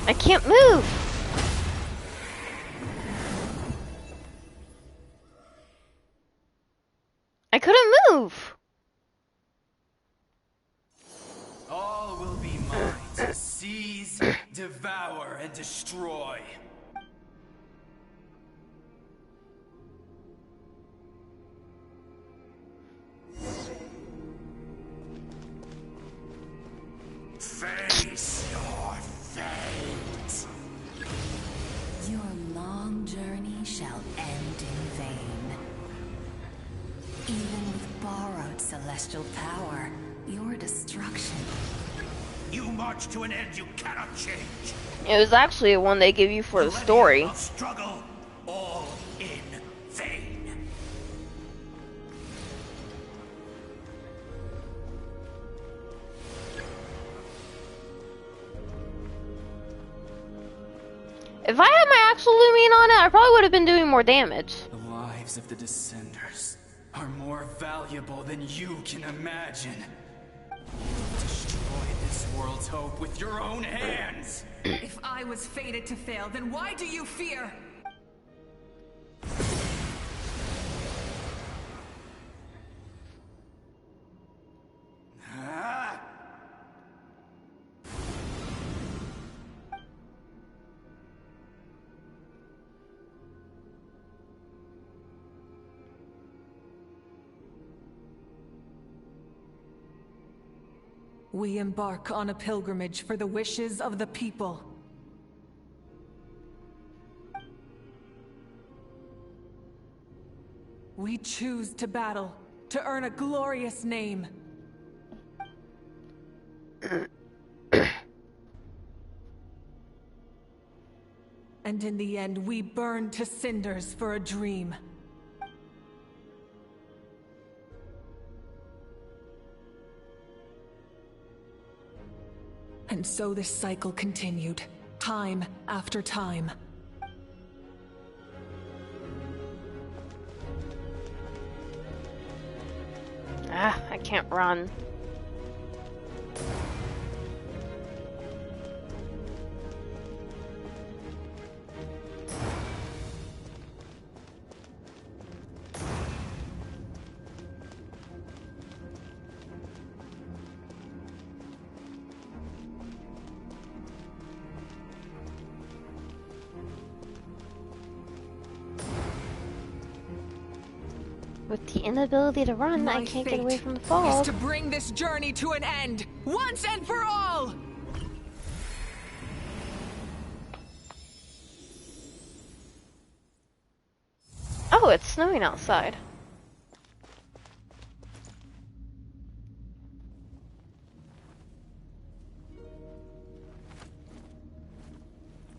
I can't move. I couldn't move. All will be mine to seize, devour, and destroy. Face your fate. Your long journey shall end in vain. Even with borrowed celestial power, your destruction. You march to an end you cannot change. It was actually one they give you for the story. Of struggle, all in vain. If I had my actual Lumine on it, I probably would have been doing more damage. The lives of the Descenders are more valuable than you can imagine. Destroy this world's hope with your own hands! If I was fated to fail, then why do you fear? We embark on a pilgrimage for the wishes of the people. We choose to battle, to earn a glorious name. And in the end, we burn to cinders for a dream. And so this cycle continued, time after time. Ah, I can't run. With the inability to run, I can't get away from the fall. Is to bring this journey to an end, once and for all! Oh, it's snowing outside.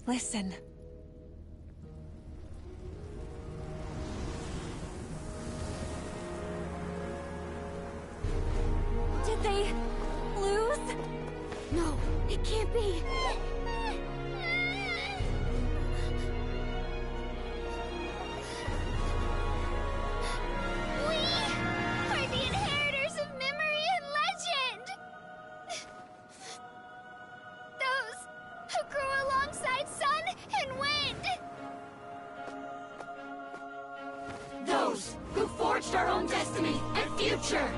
Listen. Did they lose? No, it can't be. We are the inheritors of memory and legend. Those who grew alongside sun and wind. Those who forged our own destiny and future.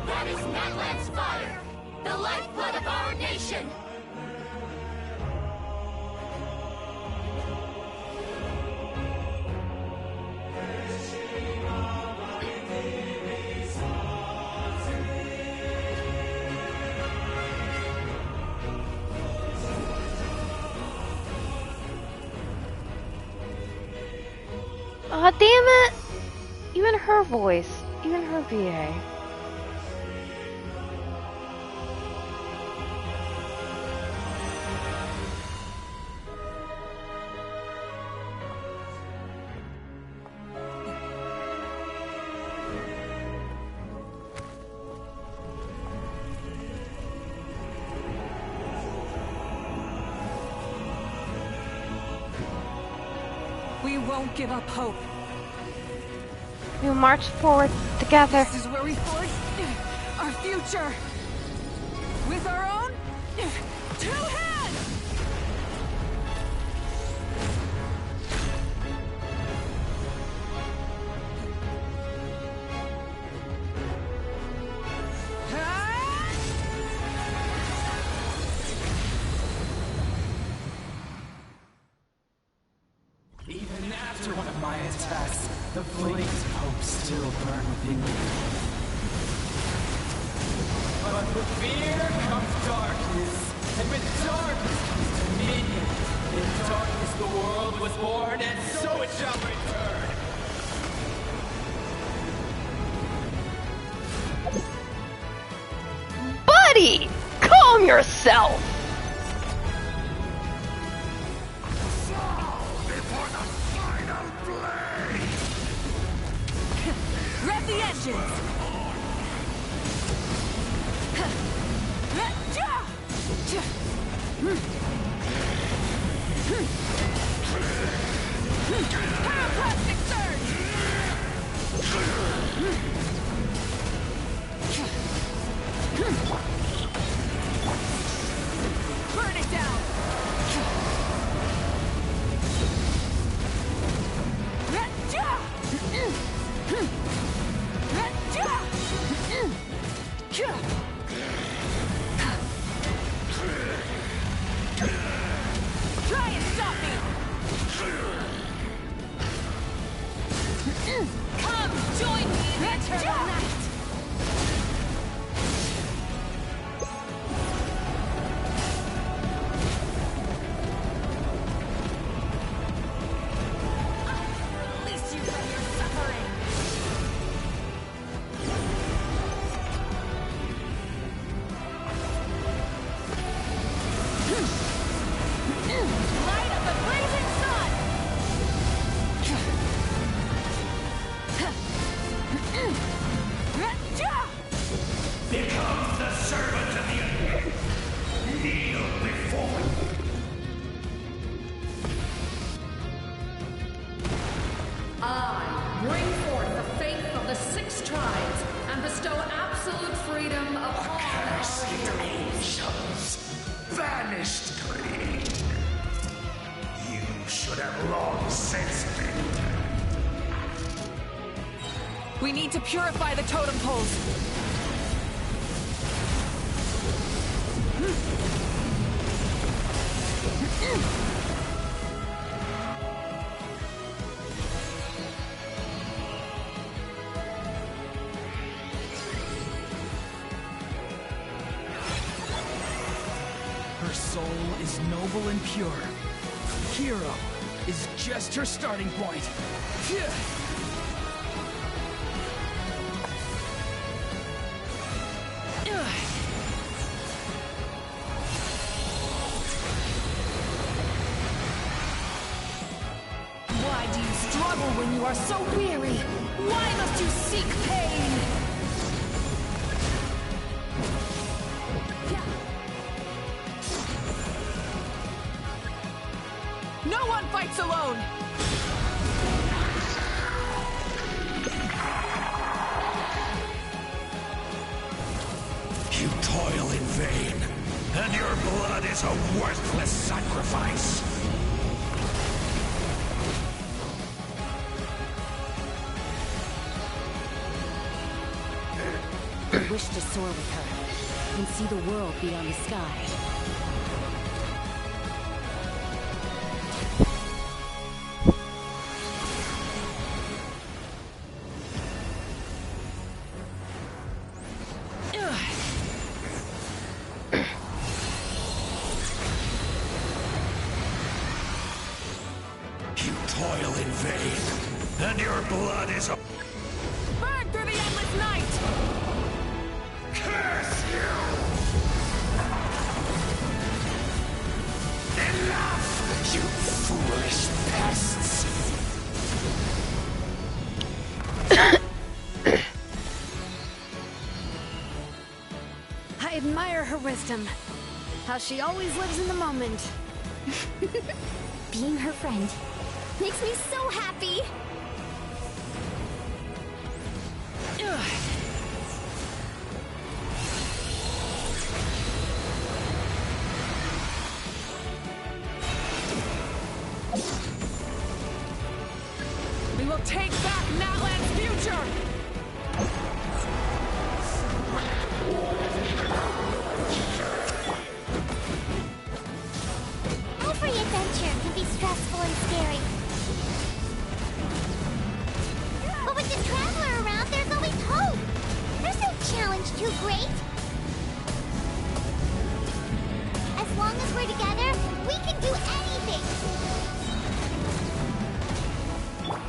That is Natlan's fire, the lifeblood of our nation. Aw, damn it! Even her voice, even her VA. We won't give up hope. We'll march forward together. This is where we forge our future. With our own 2 hands! Even after one of my attacks, the flames of hope still burn within me. But with fear comes darkness, and with darkness comes dominion. In darkness the world was born, and so it shall return. Buddy! Calm yourself! Rev the engines! Pyroclastic surge! Burn it down! Try and stop me! Come, join me in the eternal night! Release you from your suffering! Light of the blazing sun! Become the servant of the earth. Kneel before me. I bring forth the faith of the 6 tribes and bestow absolute freedom upon Accursed our heroes. angels, vanished clean. You should have long since been dead. We need to purify the totem poles. soul is noble and pure. Hero is just her starting point. Why do you struggle when you are so weary? Why must you seek pain? No one fights alone! You toil in vain, and your blood is a worthless sacrifice. I wish to soar with her and see the world beyond the sky. You toil in vain, and your blood is a... Burn through the endless night! Curse you! Enough, you foolish pests! I admire her wisdom. How she always lives in the moment. Being her friend makes me so happy. We will take back Natlan's future! Every adventure can be stressful and scary. But with the Traveler around, there's always hope. There's no challenge too great. As long as we're together, we can do anything.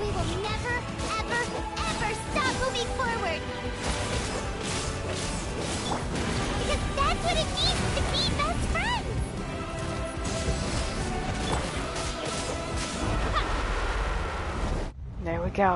We will never, ever, ever stop moving forward. Because that's what it means to be best friends. There we go.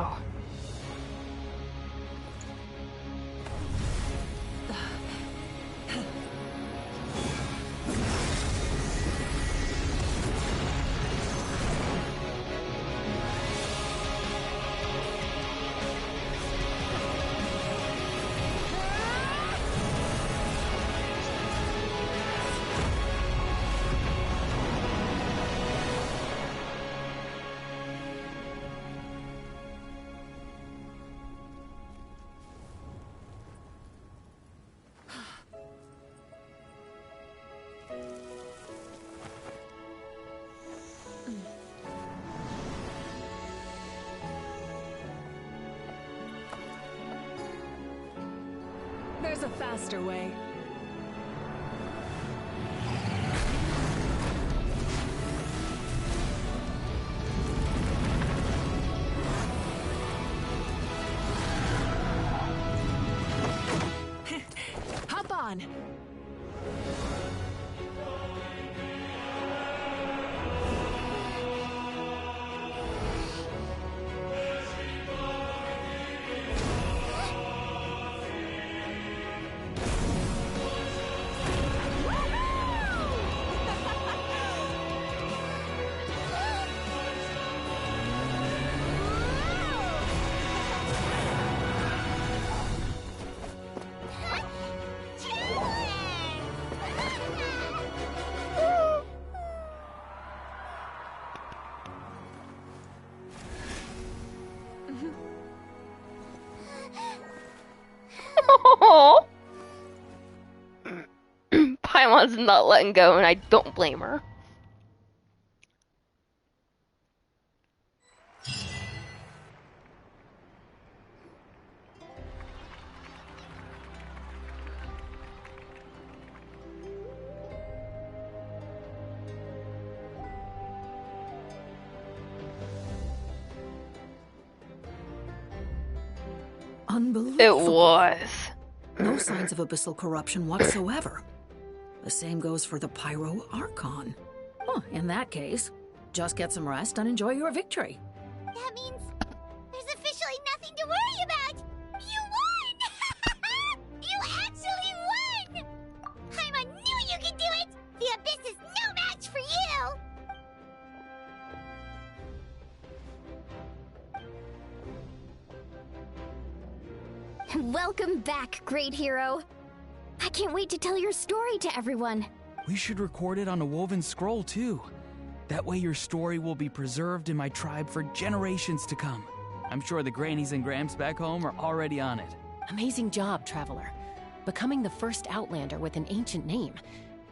There's a faster way. Hop on! Paimon's not letting go, and I don't blame her. unbelievable. It was. No signs of abyssal corruption whatsoever. The same goes for the Pyro Archon. Oh, in that case, just get some rest and enjoy your victory. That means there's officially nothing to worry about! You won! You actually won! Paimon knew you could do it! The Abyss is no match for you! Welcome back, great hero. I can't wait to tell your story to everyone. We should record it on a woven scroll, too. That way your story will be preserved in my tribe for generations to come. I'm sure the grannies and gramps back home are already on it. Amazing job, Traveler. Becoming the first Outlander with an ancient name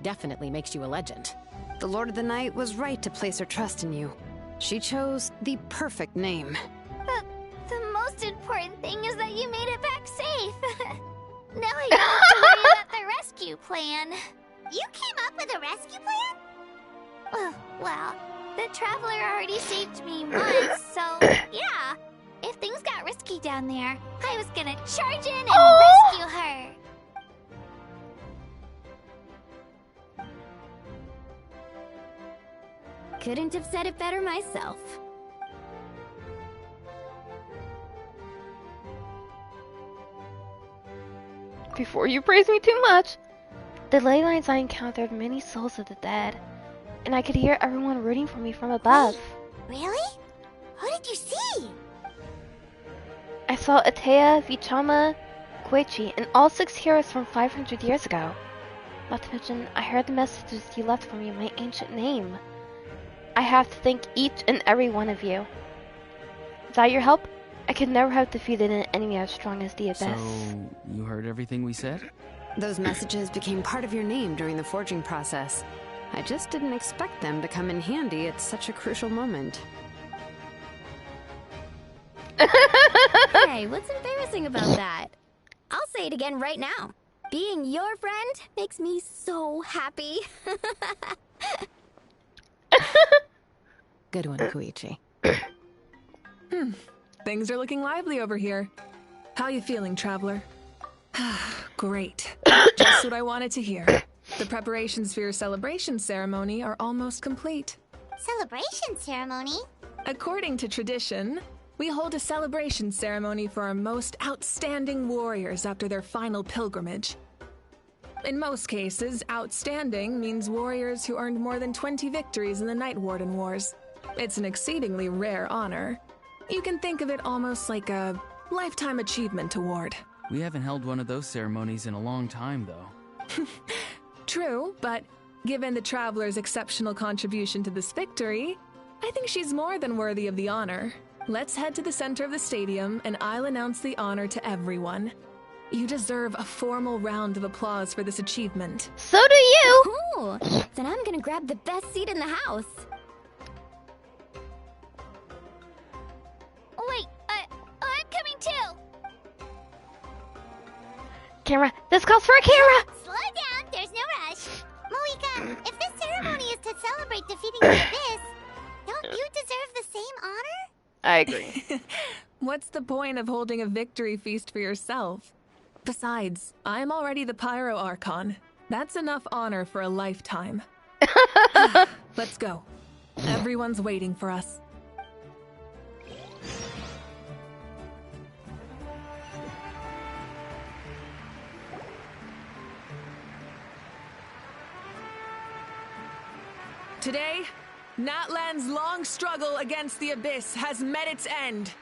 definitely makes you a legend. The Lord of the Night was right to place her trust in you. She chose the perfect name. The most important thing is that you made it back safe. Now I don't have to worry about the rescue plan. You came up with a rescue plan? Well, the Traveler already saved me once, so yeah. If things got risky down there, I was gonna charge in and rescue her. Couldn't have said it better myself. Before you praise me too much. The ley lines I encountered many souls of the dead, and I could hear everyone rooting for me from above. Really? Who did you see? I saw Atea, Vichama, Koichi, and all 6 heroes from 500 years ago. Not to mention, I heard the messages you left for me in my ancient name. I have to thank each and every one of you. Without your help, I could never have defeated an enemy as strong as the Abyss. So, you heard everything we said? Those messages became part of your name during the forging process. I just didn't expect them to come in handy at such a crucial moment. Hey, what's embarrassing about that? I'll say it again right now. Being your friend makes me so happy. Good one, Koichi. Things are looking lively over here. How you feeling, Traveler? Great. Just what I wanted to hear. The preparations for your celebration ceremony are almost complete. Celebration ceremony? According to tradition, we hold a celebration ceremony for our most outstanding warriors after their final pilgrimage. In most cases, outstanding means warriors who earned more than 20 victories in the Night Warden Wars. It's an exceedingly rare honor. You can think of it almost like a lifetime achievement award. We haven't held one of those ceremonies in a long time, though. True, but given the Traveler's exceptional contribution to this victory, I think she's more than worthy of the honor. Let's head to the center of the stadium, and I'll announce the honor to everyone. You deserve a formal round of applause for this achievement. So do you! Ooh, then I'm gonna grab the best seat in the house. Wait, I'm coming too! Camera, this calls for a camera! Slow down, there's no rush. Mavuika, if this ceremony is to celebrate defeating the Abyss, don't you deserve the same honor? I agree. What's the point of holding a victory feast for yourself? Besides, I'm already the Pyro Archon. That's enough honor for a lifetime. Let's go. Everyone's waiting for us. Today, Natlan's long struggle against the Abyss has met its end.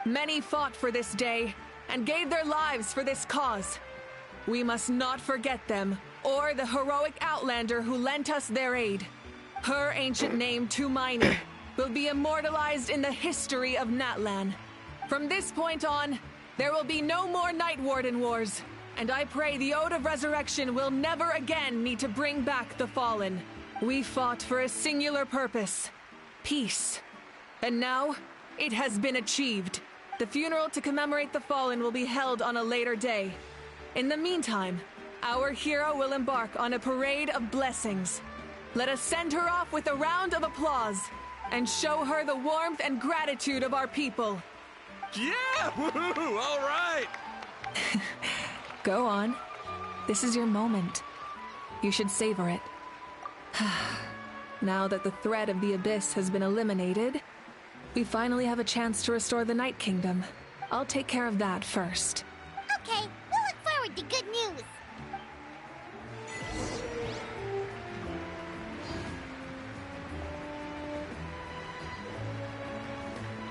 Many fought for this day and gave their lives for this cause. We must not forget them or the heroic Outlander who lent us their aid. Her ancient name, Tumaini, will be immortalized in the history of Natlan. From this point on, there will be no more Night Warden Wars, and I pray the Ode of Resurrection will never again need to bring back the Fallen. We fought for a singular purpose, peace. And now, it has been achieved. The funeral to commemorate the Fallen will be held on a later day. In the meantime, our hero will embark on a parade of blessings. Let us send her off with a round of applause and show her the warmth and gratitude of our people. Yeah! Woohoo! All right! Go on. This is your moment. You should savor it. Now that the threat of the Abyss has been eliminated, we finally have a chance to restore the Night Kingdom. I'll take care of that first. Okay, we'll look forward to good news.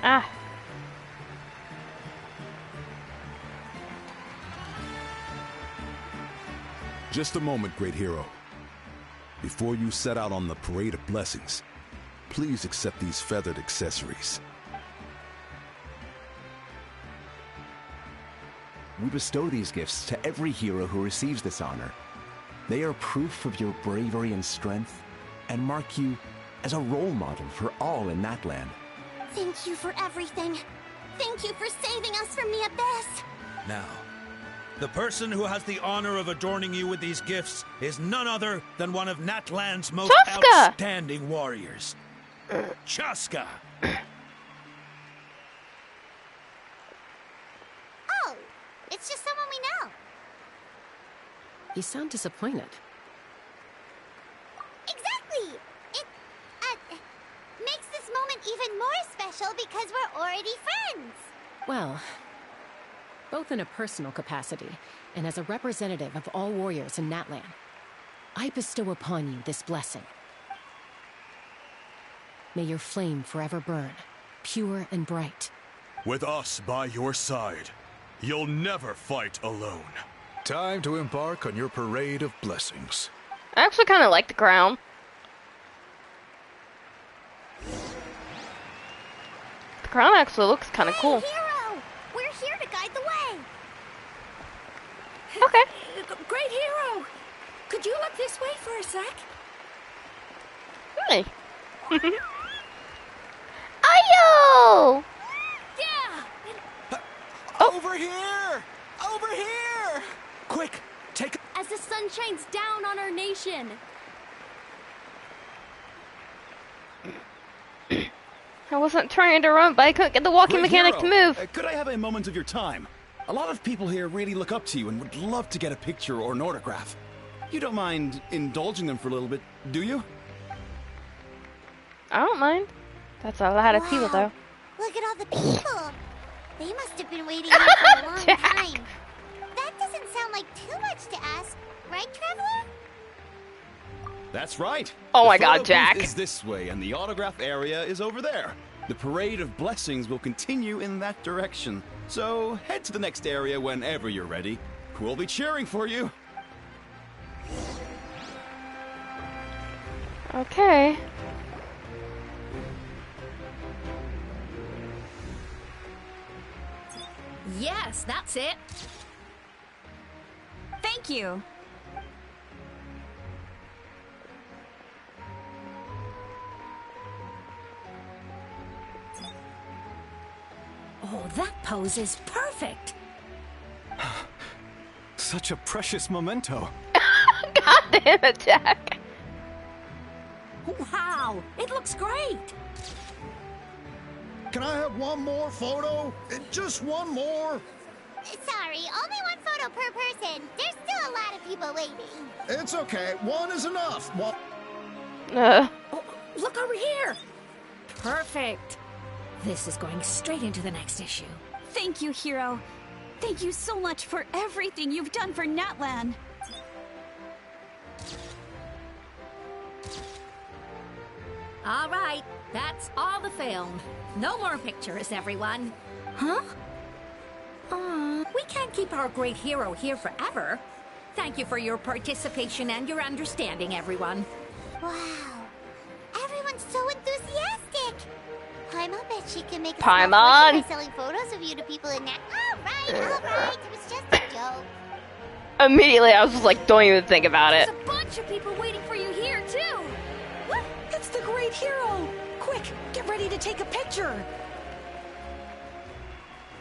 Ah. Just a moment, great hero. Before you set out on the Parade of Blessings, please accept these feathered accessories. We bestow these gifts to every hero who receives this honor. They are proof of your bravery and strength, and mark you as a role model for all in Natlan. Thank you for everything. Thank you for saving us from the Abyss. Now, the person who has the honor of adorning you with these gifts is none other than one of Natlan's most outstanding warriors, Chaska. Oh, it's just someone we know. You sound disappointed. Exactly! It, makes this moment even more special because we're already friends. Well, both in a personal capacity and as a representative of all warriors in Natlan, I bestow upon you this blessing. May your flame forever burn, pure and bright. With us by your side, you'll never fight alone. Time to embark on your Parade of Blessings. I actually kind of like the crown. The crown actually looks kind of cool. Hero! We're here to guide the way. Okay. Great hero! Could you look this way for a sec? Hey. Ayo! Yeah! Over here! Over here! Quick, take... As the sun shines down on our nation. I wasn't trying to run, but I couldn't get the walking Great mechanic hero. to move. Could I have a moment of your time? A lot of people here really look up to you and would love to get a picture or an autograph. You don't mind indulging them for a little bit, do you? I don't mind. That's a lot of people, though. Look at all the people. They must have been waiting here for a long time. That doesn't sound like too much to ask, right, Traveler? That's right. Oh my The God, photo booth Jack. is this way, and the autograph area is over there. The Parade of Blessings will continue in that direction. So head to the next area whenever you're ready. We'll be cheering for you. Okay. Yes, that's it. Thank you. Oh, that pose is perfect. Such a precious memento. God damn it, Jack. Wow, it looks great. Can I have one more photo? Just one more? Sorry, only one photo per person. There's still a lot of people waiting. It's okay. One is enough. One... Oh, look over here. Perfect. This is going straight into the next issue. Thank you, hero. Thank you so much for everything you've done for Natlan. All right, that's all the film. No more pictures, everyone. Huh? We can't keep our great hero here forever. Thank you for your participation and your understanding, everyone. Wow. Everyone's so enthusiastic. Paimon bet she can make a Paimon! small fortune by selling photos of you to people in that. All right. It was just a joke. Immediately, I was just like, don't even think about it. There's a bunch of people waiting for you here, too. What? It's the great hero. Quick, get ready to take a picture.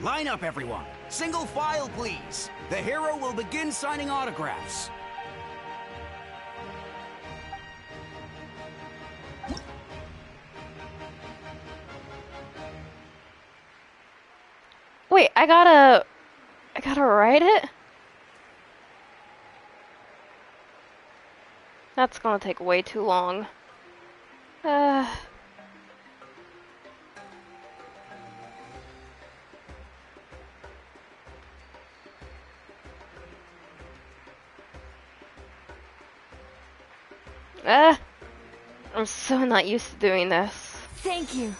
Line up, everyone. Single file, please. The hero will begin signing autographs. Wait, I gotta write it? That's gonna take way too long. I'm so not used to doing this. Thank you.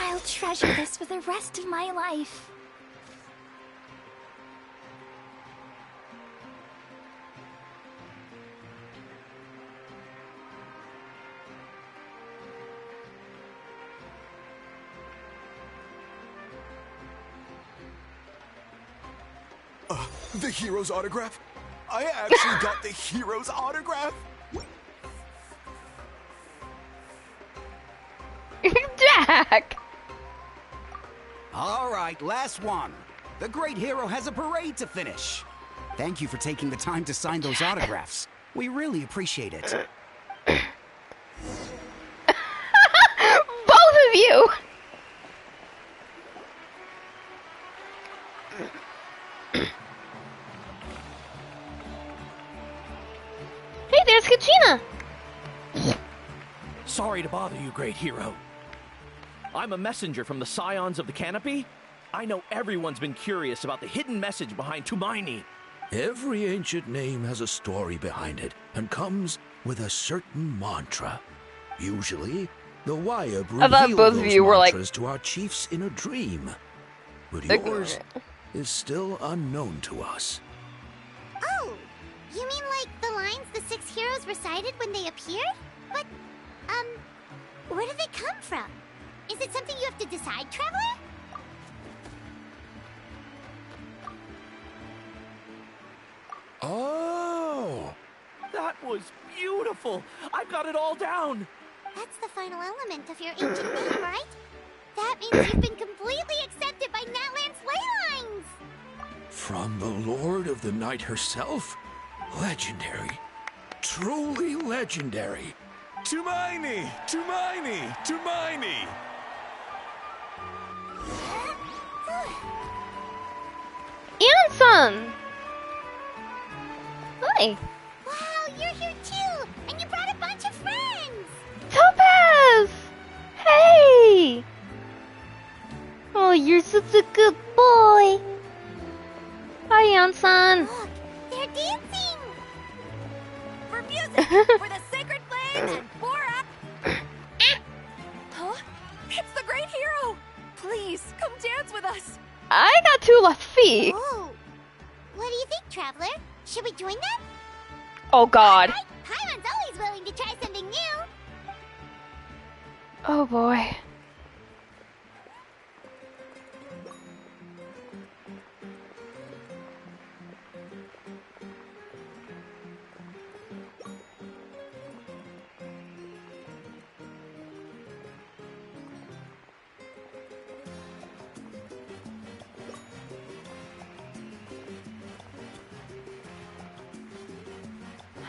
I'll treasure this for the rest of my life. The hero's autograph? I actually got the hero's autograph? Jack! All right, last one. The great hero has a parade to finish. Thank you for taking the time to sign those autographs. We really appreciate it. Both of you! Hey, there's Katrina! Sorry to bother you, great hero. I'm a messenger from the Scions of the Canopy. I know everyone's been curious about the hidden message behind Tumaini. Every ancient name has a story behind it and comes with a certain mantra. Usually, the Wayab reveal both those of you were mantras to our chiefs in a dream. But yours is still unknown to us. Oh, you mean like the lines the 6 heroes recited when they appeared? But, where did they come from? Is it something you have to decide, Traveler? Oh! That was beautiful! I've got it all down! That's the final element of your ancient name, right? That means you've been completely accepted by Natlan's ley lines! From the Lord of the Night herself? Legendary. Truly legendary. Tumaini! Tumaini! Tumaini! Anson! Hi! Wow, you're here too! And you brought a bunch of friends! Topaz! Hey! Oh, you're such a good boy! Hi, Anson! Look, they're dancing! For music! For the sacred flame and pour up! Huh? It's the great hero! Please, come dance with us! I got 2 left feet! Oh! What do you think, Traveler? Should we join them? Oh god. Right. Paimon's always willing to try something new! Oh boy.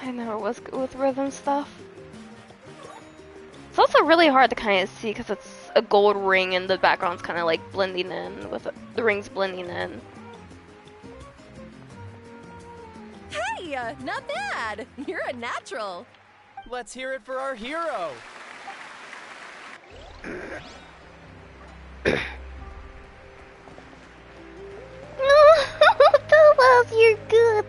I never was good with rhythm stuff. It's also really hard to kind of see because it's a gold ring and the background's kind of like blending in with it. The rings blending in. Hey, not bad! You're a natural! Let's hear it for our hero! Topaz, you're good!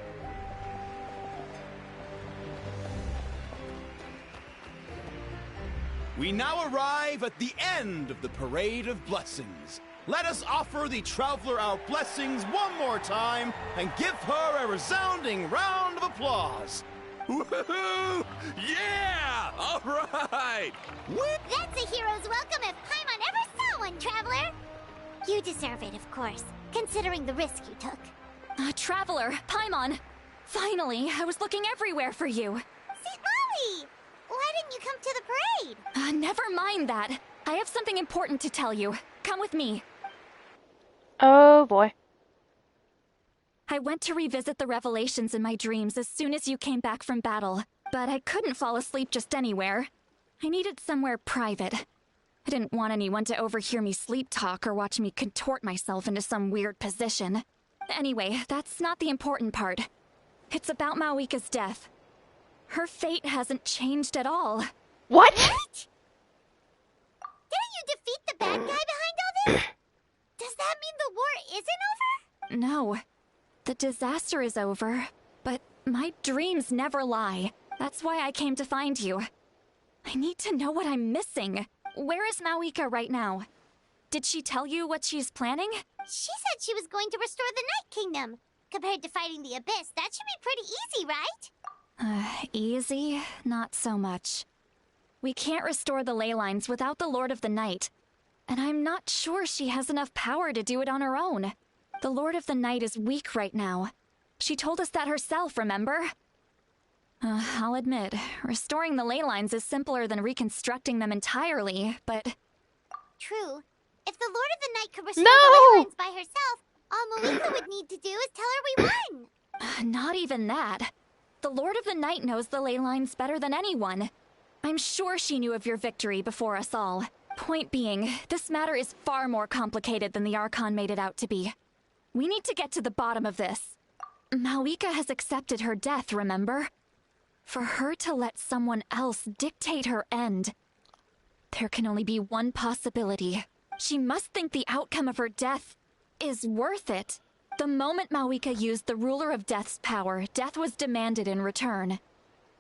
We now arrive at the end of the Parade of Blessings. Let us offer the Traveler our blessings one more time and give her a resounding round of applause. Woohoo! Yeah! All right! That's a hero's welcome if Paimon ever saw one, Traveler! You deserve it, of course, considering the risk you took. Traveler, Paimon! Finally, I was looking everywhere for you. Citlali! Why didn't you come to the parade? Never mind that. I have something important to tell you. Come with me. Oh boy. I went to revisit the revelations in my dreams as soon as you came back from battle, but I couldn't fall asleep just anywhere. I needed somewhere private. I didn't want anyone to overhear me sleep talk or watch me contort myself into some weird position. Anyway, that's not the important part. It's about Mavuika's death. Her fate hasn't changed at all. What? Didn't you defeat the bad guy behind all this? Does that mean the war isn't over? No. The disaster is over, but my dreams never lie. That's why I came to find you. I need to know what I'm missing. Where is Mavuika right now? Did she tell you what she's planning? She said she was going to restore the Night Kingdom. Compared to fighting the Abyss, that should be pretty easy, right? Easy? Not so much. We can't restore the ley lines without the Lord of the Night. And I'm not sure she has enough power to do it on her own. The Lord of the Night is weak right now. She told us that herself, remember? I'll admit, restoring the ley lines is simpler than reconstructing them entirely, but... True. If the Lord of the Night could restore the ley lines by herself, all Mavuika would need to do is tell her we won. Not even that. The Lord of the Night knows the ley lines better than anyone. I'm sure she knew of your victory before us all. Point being, this matter is far more complicated than the Archon made it out to be. We need to get to the bottom of this. Mavuika has accepted her death, remember? For her to let someone else dictate her end, there can only be one possibility. She must think the outcome of her death is worth it. The moment Mavuika used the Ruler of Death's power, death was demanded in return.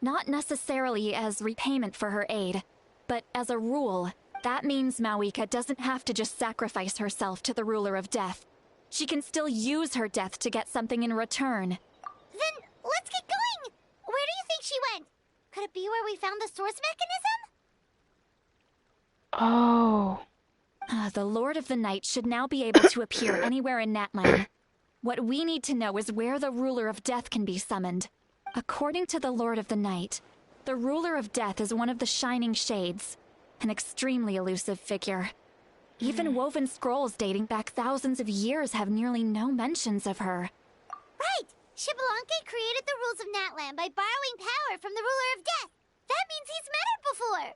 Not necessarily as repayment for her aid, but as a rule. That means Mavuika doesn't have to just sacrifice herself to the Ruler of Death. She can still use her death to get something in return. Then let's get going! Where do you think she went? Could it be where we found the source mechanism? Oh. The Lord of the Night should now be able to appear anywhere in Natlan. What we need to know is where the Ruler of Death can be summoned. According to the Lord of the Night, the Ruler of Death is one of the Shining Shades, an extremely elusive figure. Even woven scrolls dating back thousands of years have nearly no mentions of her. Right! Xbalanque created the rules of Natlan by borrowing power from the Ruler of Death. That means he's met her before.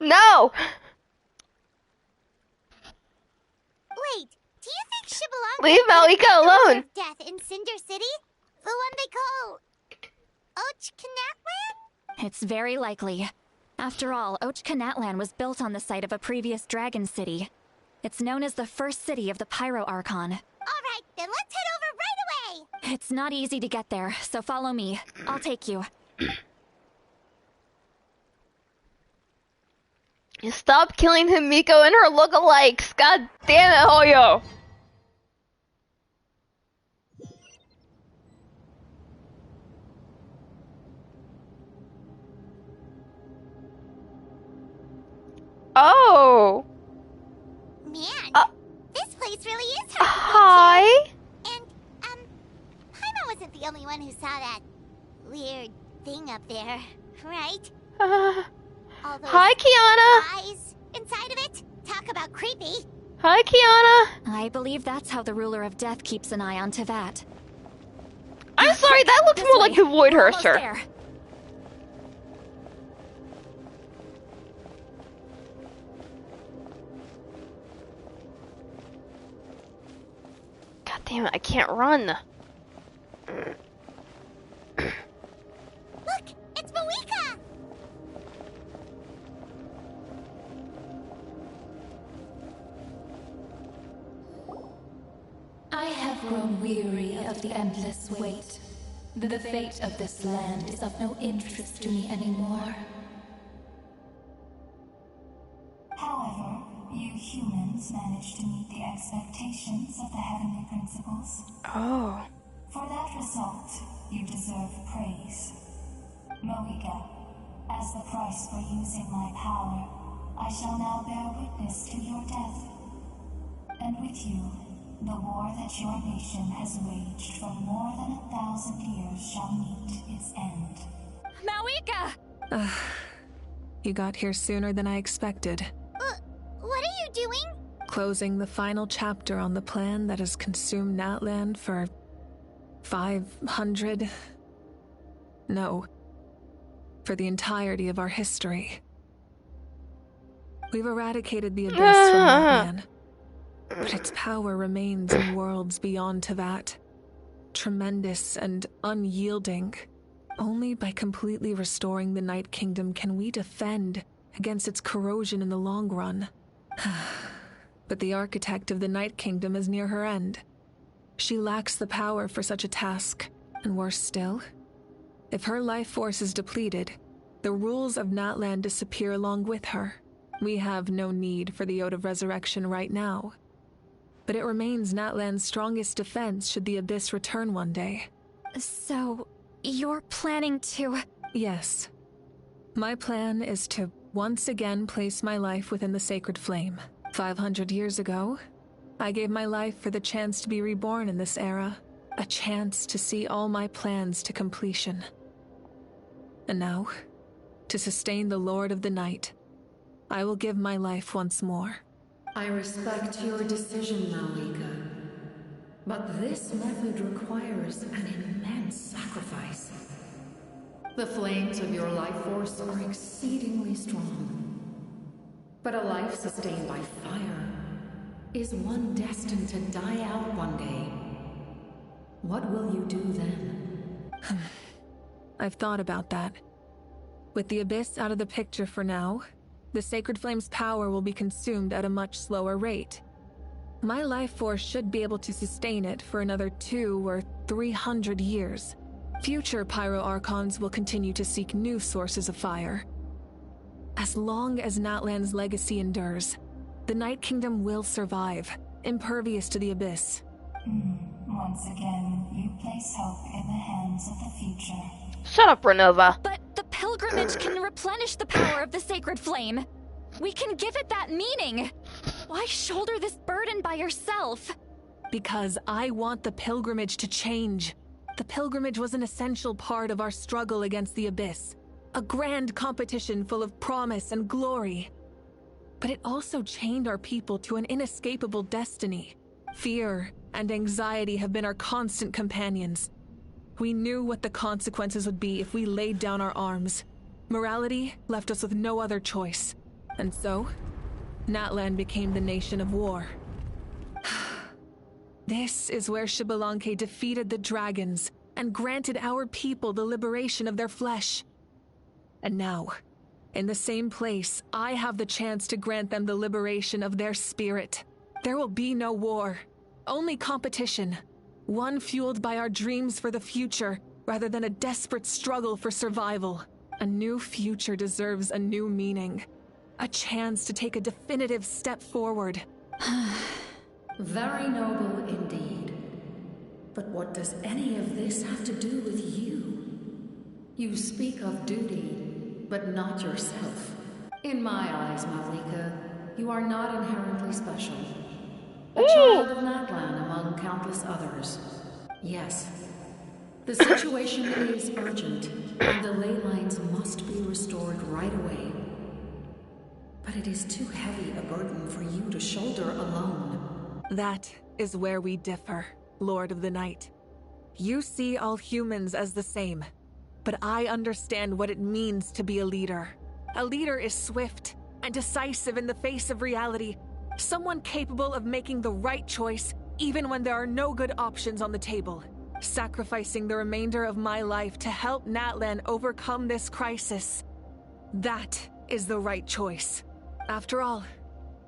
No! Wait, do you think Xbalanque... Leave Mavuika alone! Of Death in Cinder City? The one they call... Natlan? It's very likely. After all, Natlan was built on the site of a previous dragon city. It's known as the first city of the Pyro Archon. Alright, then let's head over right away! It's not easy to get there, so follow me. I'll take you. Stop killing Himiko and her lookalikes! God damn it, Hoyo! Oh! Man, this place really is hard Hi! And, Paimon wasn't the only one who saw that weird thing up there, right? All those hi, Kiana! eyes inside of it? Talk about creepy. Hi, Kiana! I believe that's how the Ruler of Death keeps an eye on Tevat. I'm sorry, that looks more like a Void Herster. God damn it, I can't run. Look, it's Mavuika! I have grown weary of the endless wait. The fate of this land is of no interest to me anymore. However, you humans managed to meet the expectations of the Heavenly Principles. Oh. For that result, you deserve praise. Mavuika, as the price for using my power, I shall now bear witness to your death. And with you, the war that your nation has waged for more than 1,000 years shall meet its end. Mavuika! You got here sooner than I expected. What you doing? Closing the final chapter on the plan that has consumed Natlan for 500... No. For the entirety of our history. We've eradicated the Abyss from Natlan, but its power remains in worlds beyond Tevat. Tremendous and unyielding. Only by completely restoring the Night Kingdom can we defend against its corrosion in the long run. But the architect of the Night Kingdom is near her end. She lacks the power for such a task, and worse still, if her life force is depleted, the rules of Natlan disappear along with her. We have no need for the Ode of Resurrection right now, but it remains Natlan's strongest defense should the Abyss return one day. So, you're planning to... Yes. My plan is to once again place my life within the sacred flame. 500 years ago, I gave my life for the chance to be reborn in this era, a chance to see all my plans to completion. And now, to sustain the Lord of the Night, I will give my life once more. I respect your decision, Mavuika, but this method requires an immense sacrifice. The flames of your life force are exceedingly strong, but a life sustained by fire is one destined to die out one day. What will you do then? I've thought about that. With the Abyss out of the picture for now, the Sacred Flame's power will be consumed at a much slower rate. My life force should be able to sustain it for another 200 or 300 years. Future Pyro-Archons will continue to seek new sources of fire. As long as Natlan's legacy endures, the Night Kingdom will survive, impervious to the Abyss. Once again, you place hope in the hands of the future. Shut up, Renova. But the pilgrimage can replenish the power of the sacred flame. We can give it that meaning. Why shoulder this burden by yourself? Because I want the pilgrimage to change. The pilgrimage was an essential part of our struggle against the Abyss. A grand competition full of promise and glory. But it also chained our people to an inescapable destiny. Fear and anxiety have been our constant companions. We knew what the consequences would be if we laid down our arms. Morality left us with no other choice. And so, Natlan became the nation of war. This is where Xbalanque defeated the dragons and granted our people the liberation of their flesh. And now, in the same place, I have the chance to grant them the liberation of their spirit. There will be no war, only competition. One fueled by our dreams for the future, rather than a desperate struggle for survival. A new future deserves a new meaning. A chance to take a definitive step forward. Very noble indeed. But what does any of this have to do with you? You speak of duty, but not yourself. In my eyes, Mavuika, you are not inherently special. A child of Natlan among countless others. Yes, the situation is urgent, and the ley lines must be restored right away. But it is too heavy a burden for you to shoulder alone. That is where we differ, Lord of the Night. You see all humans as the same, but I understand what it means to be a leader. A leader is swift and decisive in the face of reality. Someone capable of making the right choice even when there are no good options on the table. Sacrificing the remainder of my life to help Natlan overcome this crisis. That is the right choice. After all,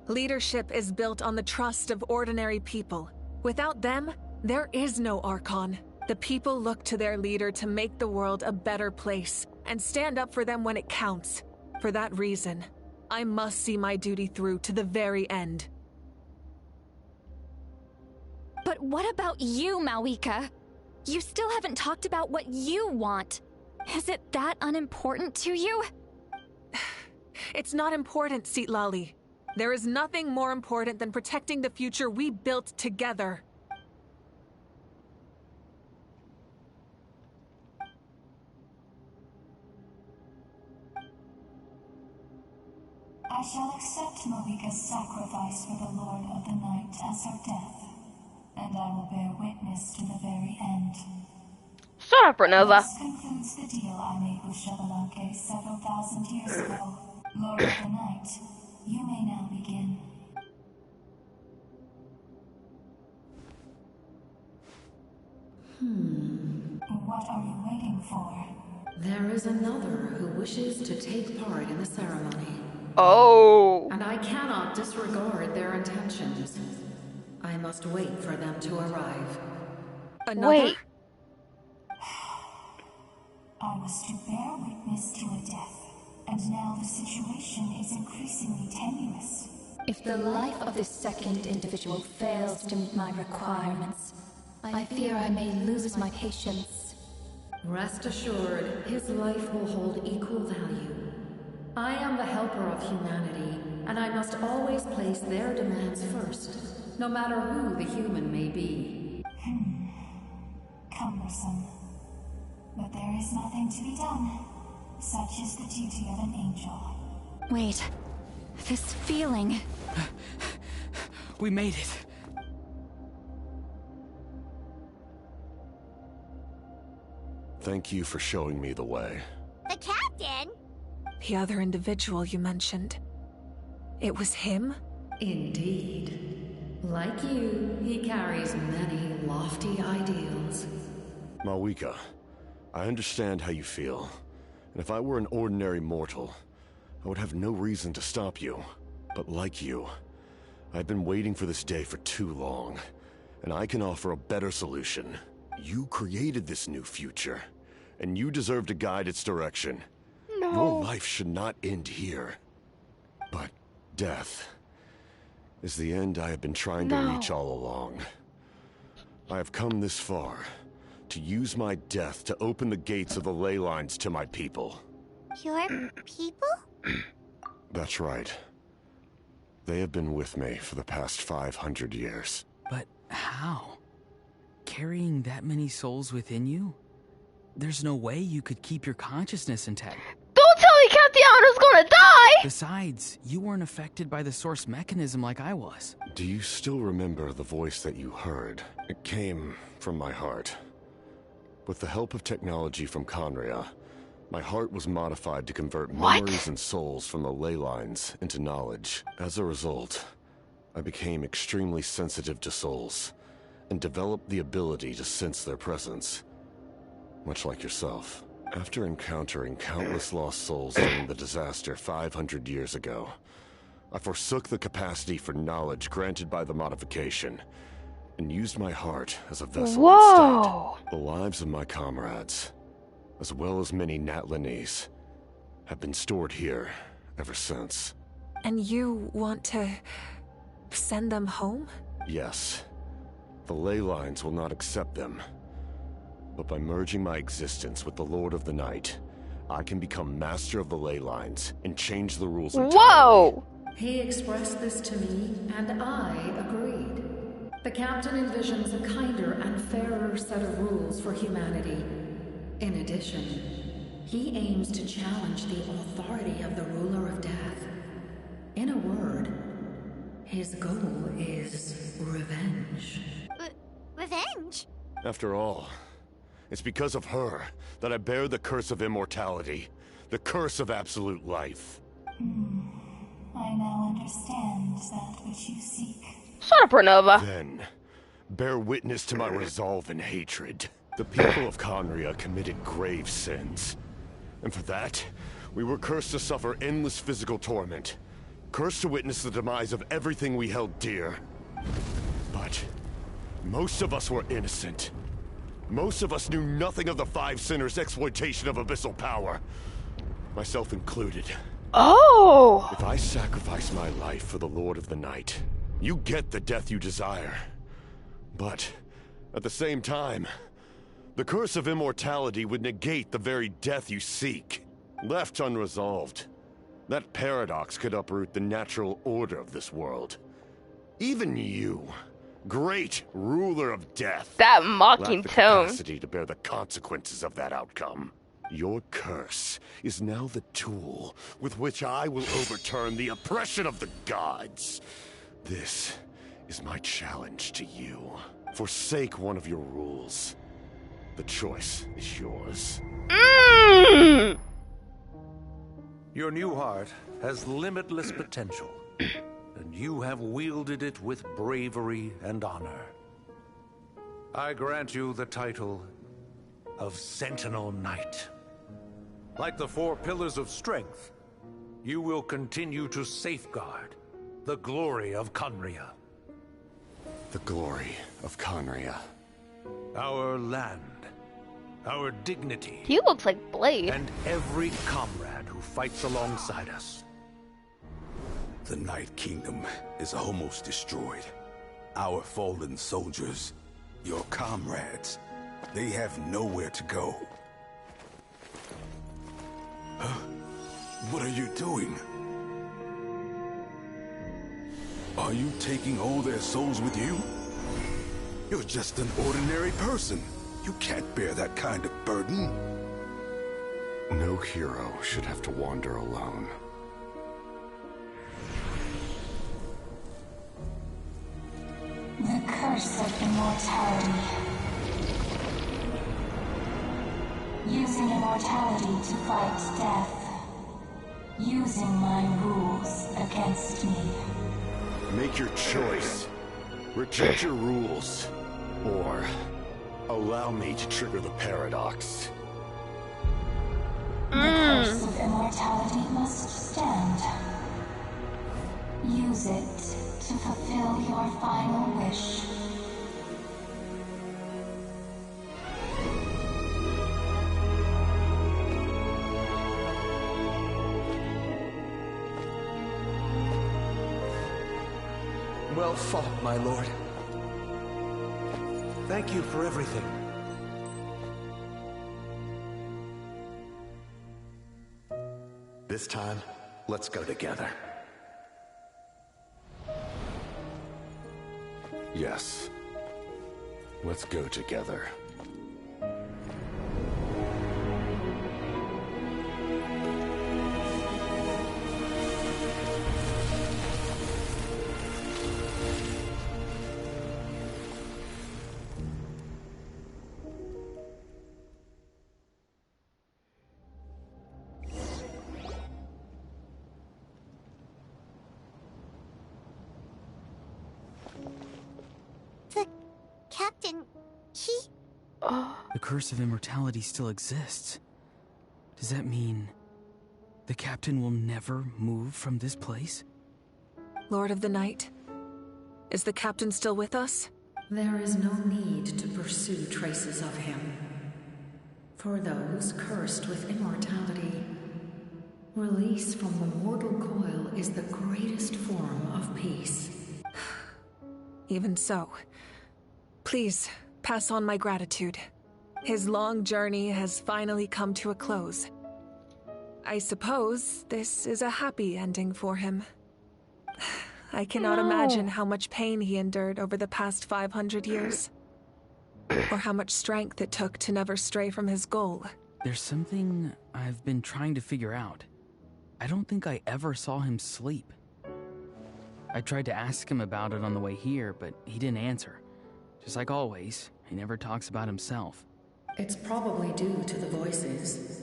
leadership is built on the trust of ordinary people. Without them, there is no Archon. The people look to their leader to make the world a better place and stand up for them when it counts. For that reason, I must see my duty through to the very end. But what about you, Mavuika? You still haven't talked about what you want. Is it that unimportant to you? It's not important, Citlali. There is nothing more important than protecting the future we built together. I shall accept Mavuika's sacrifice for the Lord of the Night as her death, and I will bear witness to the very end. Shut up, Renova. This concludes the deal I made with Xbalanque several thousand years ago. Lord of the Night, you may now begin. What are you waiting for? There is another who wishes to take part in the ceremony. Oh. And I cannot disregard their intentions. I must wait for them to arrive. Another? Wait. I was to bear witness to a death, and now the situation is increasingly tenuous. If the life of this second individual fails to meet my requirements, I fear I may lose my patience. Rest assured, his life will hold equal value. I am the helper of humanity, and I must always place their demands first, no matter who the human may be. Cumbersome. But there is nothing to be done. Such is the duty of an angel. Wait. This feeling. We made it. Thank you for showing me the way. The captain? The other individual you mentioned. It was him? Indeed. Like you, he carries many lofty ideals. Mavuika, I understand how you feel. And if I were an ordinary mortal, I would have no reason to stop you. But like you, I've been waiting for this day for too long. And I can offer a better solution. You created this new future, and you deserve to guide its direction. No. Your life should not end here. But death is the end I have been trying to reach all along. I have come this far to use my death to open the gates of the ley lines to my people. Your people? That's right. They have been with me for the past 500 years. But how? Carrying that many souls within you? There's no way you could keep your consciousness intact. Don't tell me Captiano's gonna die! Besides, you weren't affected by the source mechanism like I was. Do you still remember the voice that you heard? It came from my heart. With the help of technology from Conria, my heart was modified to convert memories and souls from the ley lines into knowledge. As a result, I became extremely sensitive to souls, and developed the ability to sense their presence. Much like yourself. After encountering countless lost souls during the disaster 500 years ago, I forsook the capacity for knowledge granted by the modification, and used my heart as a vessel instead. The lives of my comrades, as well as many Natlanese, have been stored here ever since. And you want to send them home? Yes. The ley lines will not accept them. But by merging my existence with the Lord of the Night, I can become master of the ley lines and change the rules entirely. Whoa! He expressed this to me, and I agreed. The captain envisions a kinder and fairer set of rules for humanity. In addition, he aims to challenge the authority of the ruler of death. In a word, his goal is revenge. Revenge? After all, it's because of her that I bear the curse of immortality, the curse of absolute life. I now understand that which you seek. Shut up, Renova. Then, bear witness to my resolve and hatred. The people of Conria committed grave sins. And for that, we were cursed to suffer endless physical torment. Cursed to witness the demise of everything we held dear. But most of us were innocent. Most of us knew nothing of the Five Sinners' exploitation of abyssal power. Myself included. Oh! If I sacrifice my life for the Lord of the Night, you get the death you desire. But, at the same time, the curse of immortality would negate the very death you seek. Left unresolved, that paradox could uproot the natural order of this world. Even you, great ruler of death, that mocking lack the tone. capacity to bear the consequences of that outcome. Your curse is now the tool with which I will overturn the oppression of the gods. This is my challenge to you. Forsake one of your rules. The choice is yours. Your new heart has limitless potential, and you have wielded it with bravery and honor. I grant you the title of Sentinel Knight. Like the 4 pillars of strength, you will continue to safeguard the glory of Conria. The glory of Conria. Our land, our dignity. He looks like Blade. And every comrade who fights alongside us. The Night Kingdom is almost destroyed. Our fallen soldiers, your comrades, they have nowhere to go. Huh? What are you doing? Are you taking all their souls with you? You're just an ordinary person. You can't bear that kind of burden. No hero should have to wander alone. The curse of immortality. Using immortality to fight death. Using my rules against me. Make your choice. Reject your rules. Or allow me to trigger the paradox. The curse of immortality must stand. Use it to fulfill your final wish. Well fought, my lord. Thank you for everything. This time, let's go together. Yes. Let's go together. Captain, he... The curse of immortality still exists. Does that mean the captain will never move from this place? Lord of the Night, is the captain still with us? There is no need to pursue traces of him. For those cursed with immortality, release from the mortal coil is the greatest form of peace. Even so, please pass on my gratitude. His long journey has finally come to a close. I suppose this is a happy ending for him. I cannot imagine how much pain he endured over the past 500 years. Or how much strength it took to never stray from his goal. There's something I've been trying to figure out. I don't think I ever saw him sleep. I tried to ask him about it on the way here, but he didn't answer. Just like always, he never talks about himself. It's probably due to the voices.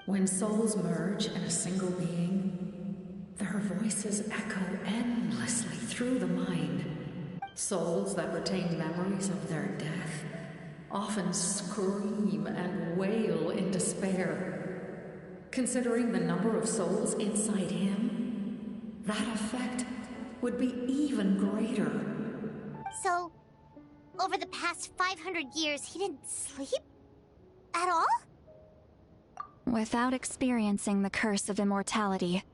When souls merge in a single being, their voices echo endlessly through the mind. Souls that retain memories of their death often scream and wail in despair. Considering the number of souls inside him, that effect would be even greater. So, over the past 500 years, he didn't sleep? At all? Without experiencing the curse of immortality,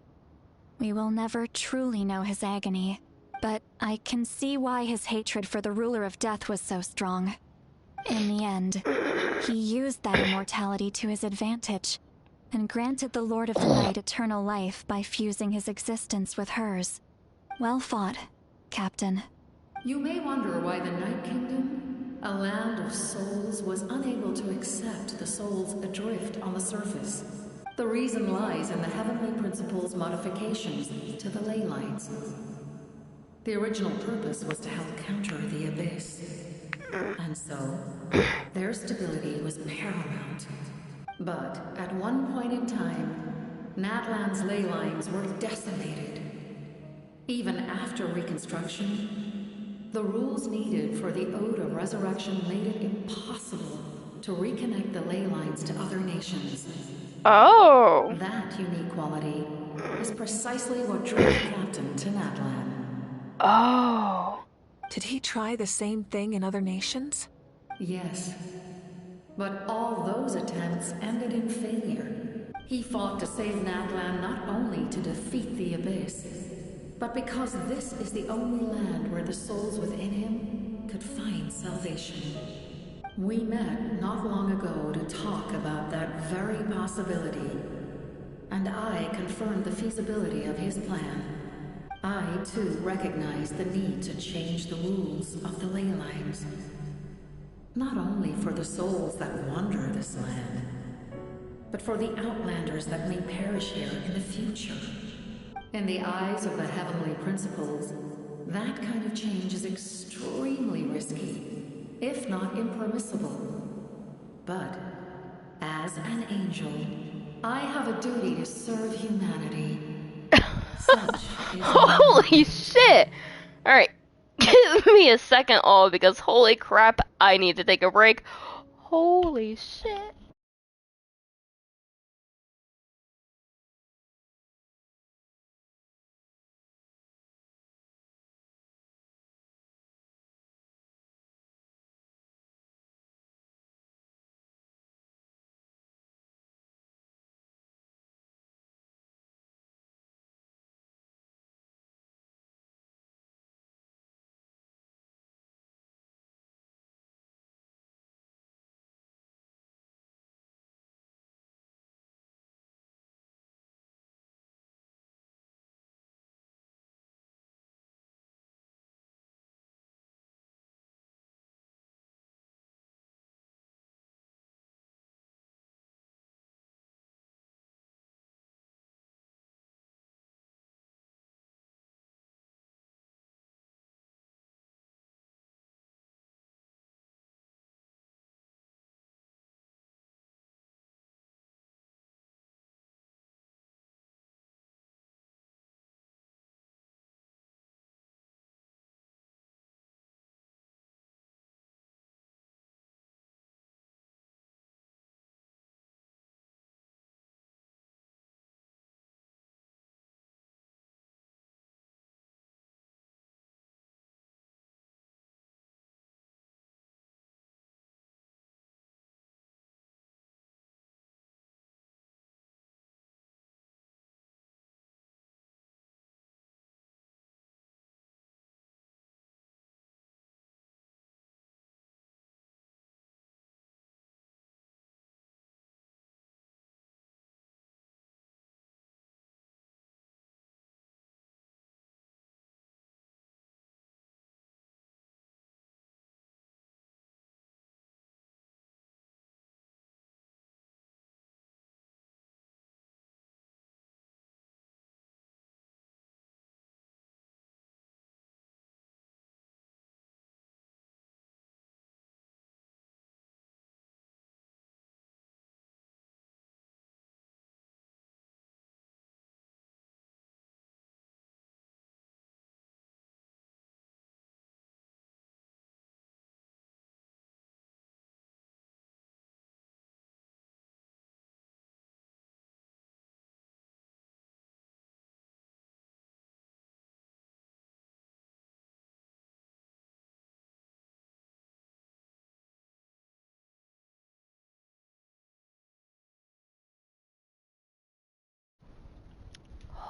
we will never truly know his agony. But I can see why his hatred for the ruler of death was so strong. In the end, he used that immortality to his advantage, and granted the Lord of the Night eternal life by fusing his existence with hers. Well fought, Captain. You may wonder why the Night Kingdom A land of souls was unable to accept the souls adrift on the surface. The reason lies in the heavenly principle's modifications to the ley lines. The original purpose was to help counter the abyss. And so, their stability was paramount. But at one point in time, Natlan's ley lines were decimated. Even after reconstruction, the rules needed for the Ode of Resurrection made it impossible to reconnect the ley lines to other nations. Oh! That unique quality is precisely what drew the captain to Natlan. Oh. Did he try the same thing in other nations? Yes. But all those attempts ended in failure. He fought to save Natlan not only to defeat the abyss, but because this is the only land where the souls within him could find salvation. We met not long ago to talk about that very possibility, and I confirmed the feasibility of his plan. I, too, recognized the need to change the rules of the ley lines. Not only for the souls that wander this land, but for the outlanders that may perish here in the future. In the eyes of the heavenly principles, that kind of change is extremely risky, if not impermissible. But, as an angel, I have a duty to serve humanity. Such is Holy shit! Alright, give me a second, all, because holy crap, I need to take a break. Holy shit.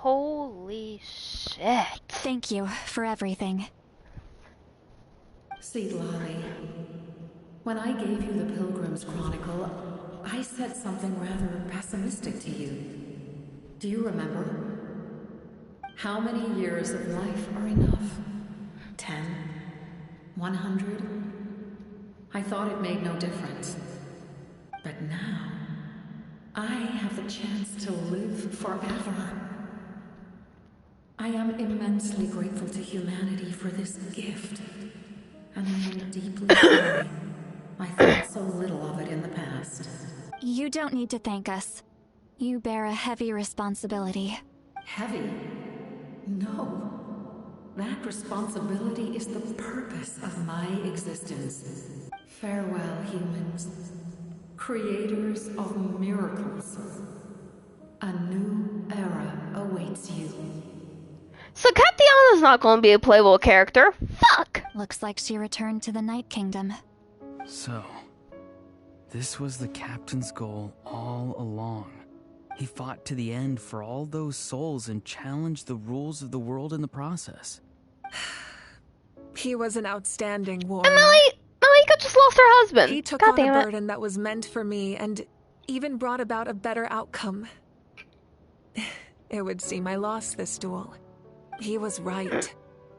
Holy shit. Thank you for everything. Citlali, when I gave you the Pilgrim's Chronicle, I said something rather pessimistic to you. Do you remember? How many years of life are enough? 10? 100? I thought it made no difference. But now, I have the chance to live forever. I am immensely grateful to humanity for this gift. And I am deeply sorry I thought so little of it in the past. You don't need to thank us. You bear a heavy responsibility. Heavy? No. That responsibility is the purpose of my existence. Farewell, humans. Creators of miracles. A new era awaits you. So Captiano's not going to be a playable character. Fuck! Looks like she returned to the Night Kingdom. So, this was the captain's goal all along. He fought to the end for all those souls and challenged the rules of the world in the process. He was an outstanding warrior. And Mavuika just lost her husband. He took on a burden that was meant for me and even brought about a better outcome. It would seem I lost this duel. He was right.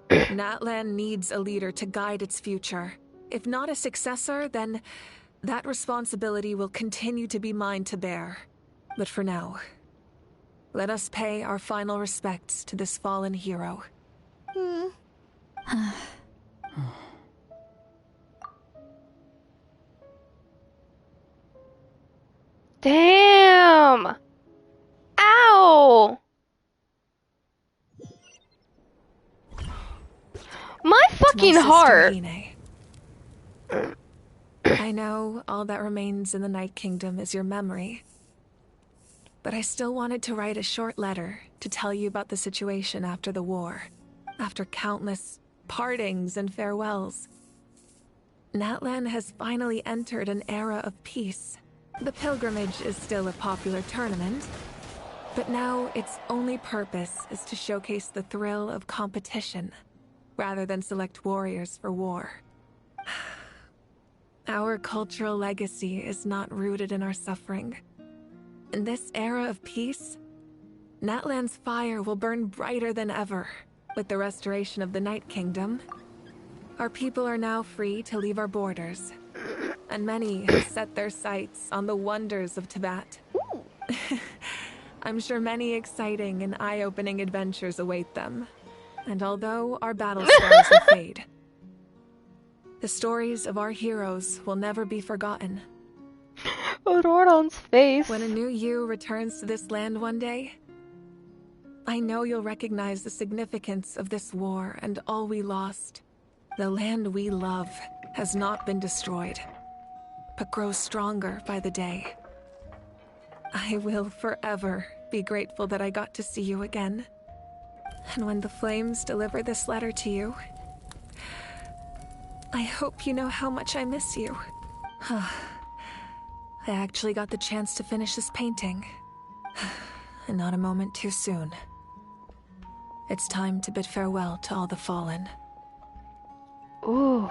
Natlan needs a leader to guide its future. If not a successor, then that responsibility will continue to be mine to bear. But for now, let us pay our final respects to this fallen hero. Damn! Ow! My fucking heart! I know all that remains in the Night Kingdom is your memory. But I still wanted to write a short letter to tell you about the situation after the war. After countless partings and farewells. Natlan has finally entered an era of peace. The pilgrimage is still a popular tournament, but now its only purpose is to showcase the thrill of competition, rather than select warriors for war. Our cultural legacy is not rooted in our suffering. In this era of peace, Natlan's fire will burn brighter than ever. With the restoration of the Night Kingdom, our people are now free to leave our borders, and many have set their sights on the wonders of Tibet. I'm sure many exciting and eye-opening adventures await them. And although our battle scars will fade, the stories of our heroes will never be forgotten. Auroron's face. When a new you returns to this land one day, I know you'll recognize the significance of this war and all we lost. The land we love has not been destroyed, but grows stronger by the day. I will forever be grateful that I got to see you again. And when the flames deliver this letter to you, I hope you know how much I miss you. I actually got the chance to finish this painting. And not a moment too soon. It's time to bid farewell to all the fallen. Ooh.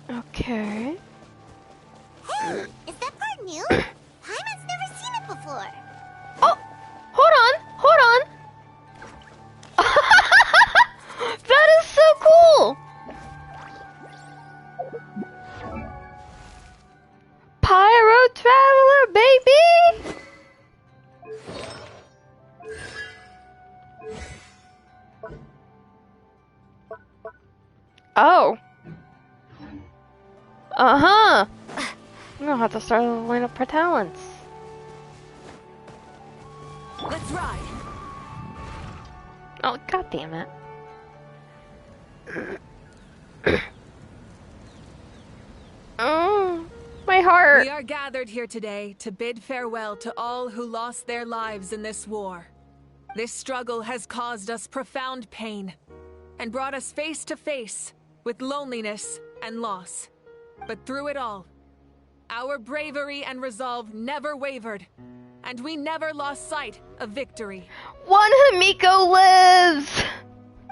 Okay. Hey, is that part new? Paimon's never seen it before. Oh, hold on. That is so cool. Pyro Traveler, baby. Oh. Uh-huh. I'm gonna have to start to line up her talents. Let's ride. Oh, god damn it. Oh, my heart. We are gathered here today to bid farewell to all who lost their lives in this war. This struggle has caused us profound pain and brought us face to face with loneliness and loss. But through it all, our bravery and resolve never wavered, and we never lost sight of victory. One Himiko lives!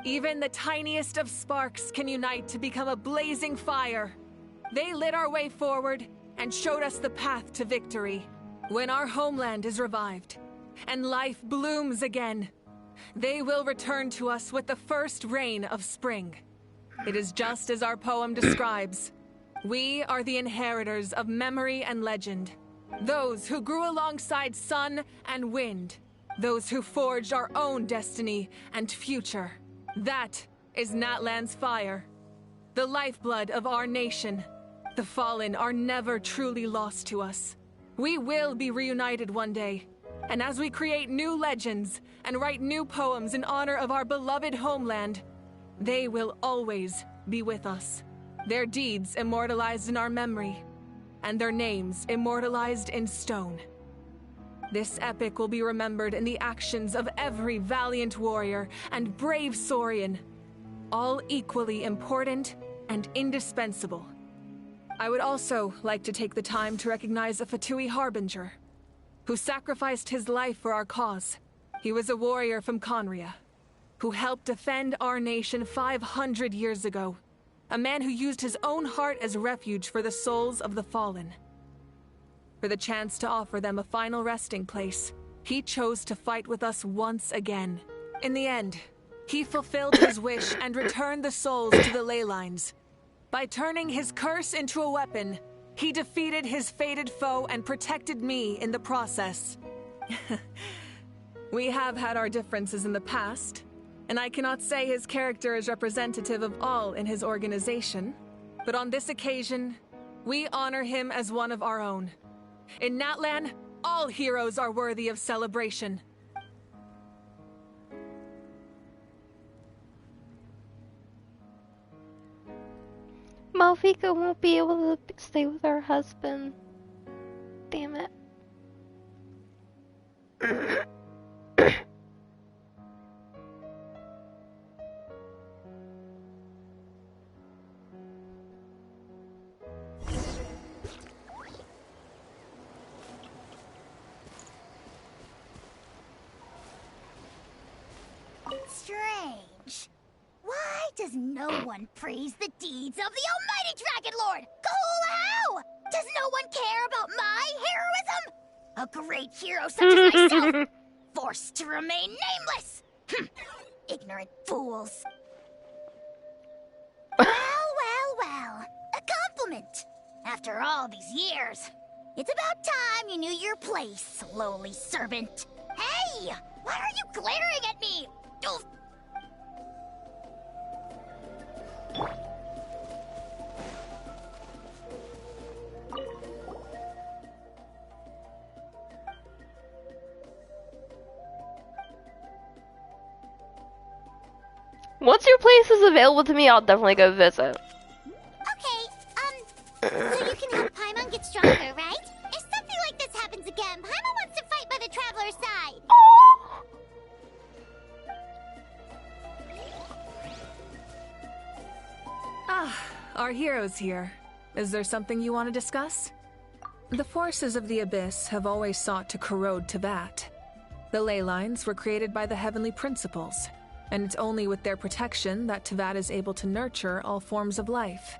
Even the tiniest of sparks can unite to become a blazing fire. They lit our way forward and showed us the path to victory. When our homeland is revived and life blooms again, they will return to us with the first rain of spring. It is just as our poem describes. We are the inheritors of memory and legend. Those who grew alongside sun and wind. Those who forged our own destiny and future. That is Natlan's fire. The lifeblood of our nation. The fallen are never truly lost to us. We will be reunited one day. And as we create new legends and write new poems in honor of our beloved homeland, they will always be with us. Their deeds immortalized in our memory, and their names immortalized in stone. This epic will be remembered in the actions of every valiant warrior and brave Saurian, all equally important and indispensable. I would also like to take the time to recognize a Fatui Harbinger, who sacrificed his life for our cause. He was a warrior from Conria, who helped defend our nation 500 years ago. A man who used his own heart as refuge for the souls of the fallen. For the chance to offer them a final resting place, he chose to fight with us once again. In the end, he fulfilled his wish and returned the souls to the ley lines. By turning his curse into a weapon, he defeated his fated foe and protected me in the process. We have had our differences in the past, and I cannot say his character is representative of all in his organization. But on this occasion, we honor him as one of our own. In Natlan, all heroes are worthy of celebration. Mavuika won't be able to stay with her husband. Damn it. Strange. Why does no one praise the deeds of the Almighty Dragon Lord? Kahula-how! Does no one care about my heroism? A great hero such as myself, forced to remain nameless. Ignorant fools. Well. A compliment. After all these years, it's about time you knew your place, lowly servant. Hey! Why are you glaring at me? Oof. Once your place is available to me, I'll definitely go visit. Okay, so you can help Paimon get stronger, right? If something like this happens again, Paimon wants to fight by the Traveler's side. Our hero's here. Is there something you want to discuss? The forces of the Abyss have always sought to corrode Teyvat. The ley lines were created by the Heavenly Principles, and it's only with their protection that Teyvat is able to nurture all forms of life.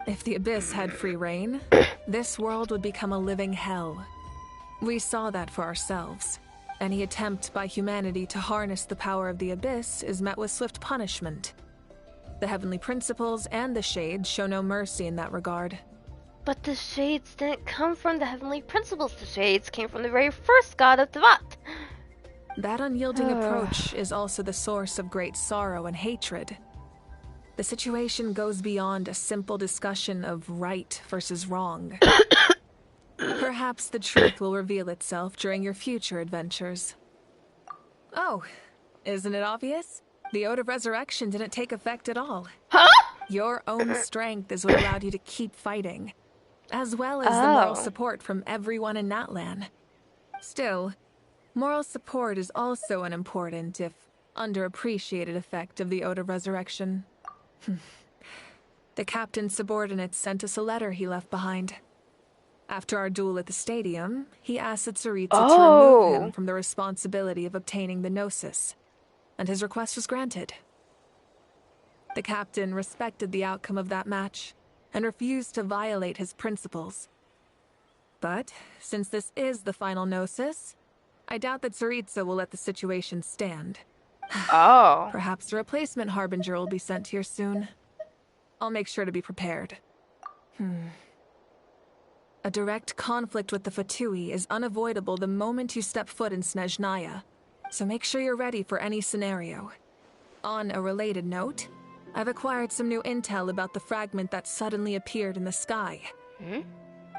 If the Abyss had free reign, this world would become a living hell. We saw that for ourselves. Any attempt by humanity to harness the power of the Abyss is met with swift punishment. The Heavenly Principles and the Shades show no mercy in that regard. But the Shades didn't come from the Heavenly Principles. The Shades came from the very first god of Teyvat. That unyielding approach is also the source of great sorrow and hatred. The situation goes beyond a simple discussion of right versus wrong. Perhaps the truth will reveal itself during your future adventures. Oh, isn't it obvious? The Ode of Resurrection didn't take effect at all. Huh? Your own strength is what allowed you to keep fighting, as well as the moral support from everyone in Natlan. Still, moral support is also an important, if underappreciated, effect of the Ode of Resurrection. The captain's subordinates sent us a letter he left behind. After our duel at the stadium, he asked Tsaritsa to remove him from the responsibility of obtaining the Gnosis, and his request was granted. The captain respected the outcome of that match and refused to violate his principles. But, since this is the final Gnosis, I doubt that Tsaritsa will let the situation stand. Perhaps a replacement Harbinger will be sent here soon. I'll make sure to be prepared. A direct conflict with the Fatui is unavoidable the moment you step foot in Snezhnaya, so make sure you're ready for any scenario. On a related note, I've acquired some new intel about the fragment that suddenly appeared in the sky.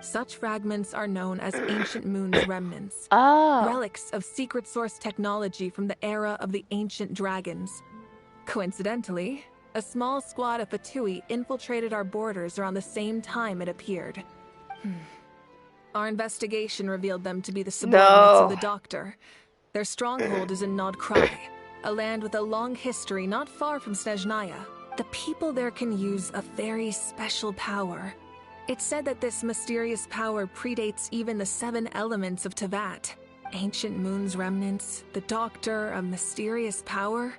Such fragments are known as Ancient Moon's remnants, relics of secret source technology from the era of the Ancient Dragons. Coincidentally, a small squad of Fatui infiltrated our borders around the same time it appeared. Our investigation revealed them to be the subordinates of the Doctor. Their stronghold is in Nod Krai, a land with a long history not far from Snezhnaya. The people there can use a very special power. It's said that this mysterious power predates even the 7 elements of Tevat. Ancient Moon's remnants, the Doctor, a mysterious power.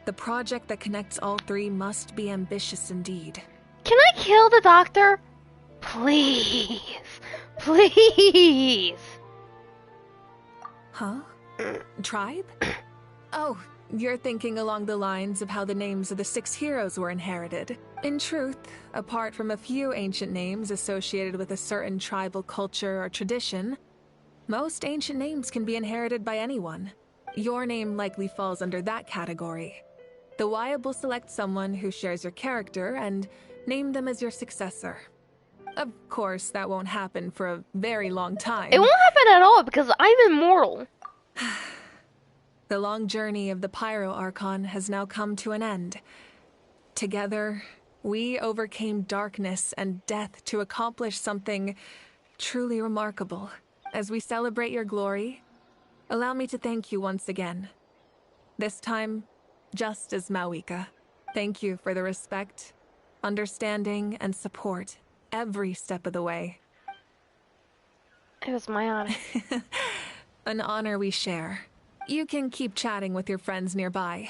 The project that connects all 3 must be ambitious indeed. Can I kill the Doctor? Please. Please. Huh? Tribe? Oh, you're thinking along the lines of how the names of the 6 heroes were inherited. In truth, apart from a few ancient names associated with a certain tribal culture or tradition, most ancient names can be inherited by anyone. Your name likely falls under that category. The Wyab will select someone who shares your character and name them as your successor. Of course, that won't happen for a very long time. It won't happen at all because I'm immortal. The long journey of the Pyro Archon has now come to an end. Together, we overcame darkness and death to accomplish something truly remarkable. As we celebrate your glory, allow me to thank you once again. This time, just as Mavuika. Thank you for the respect, understanding, and support every step of the way. It was my honor. An honor we share. You can keep chatting with your friends nearby.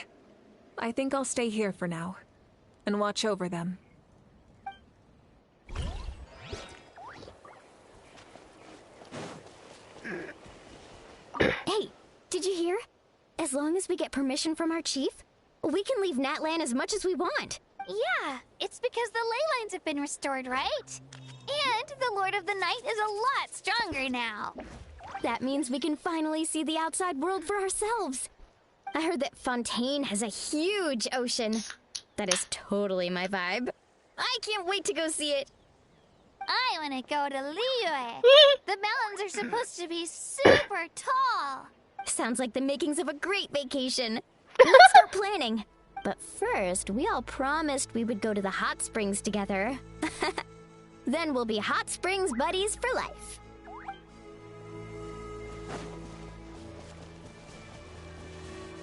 I think I'll stay here for now and watch over them. Hey, did you hear? As long as we get permission from our chief, we can leave Natlan as much as we want. Yeah, it's because the ley lines have been restored, right? And the Lord of the Night is a lot stronger now. That means we can finally see the outside world for ourselves. I heard that Fontaine has a huge ocean. That is totally my vibe. I can't wait to go see it. I want to go to Liyue. The mountains are supposed to be super tall. Sounds like the makings of a great vacation. Let's start planning. But first, we all promised we would go to the hot springs together. Then we'll be hot springs buddies for life.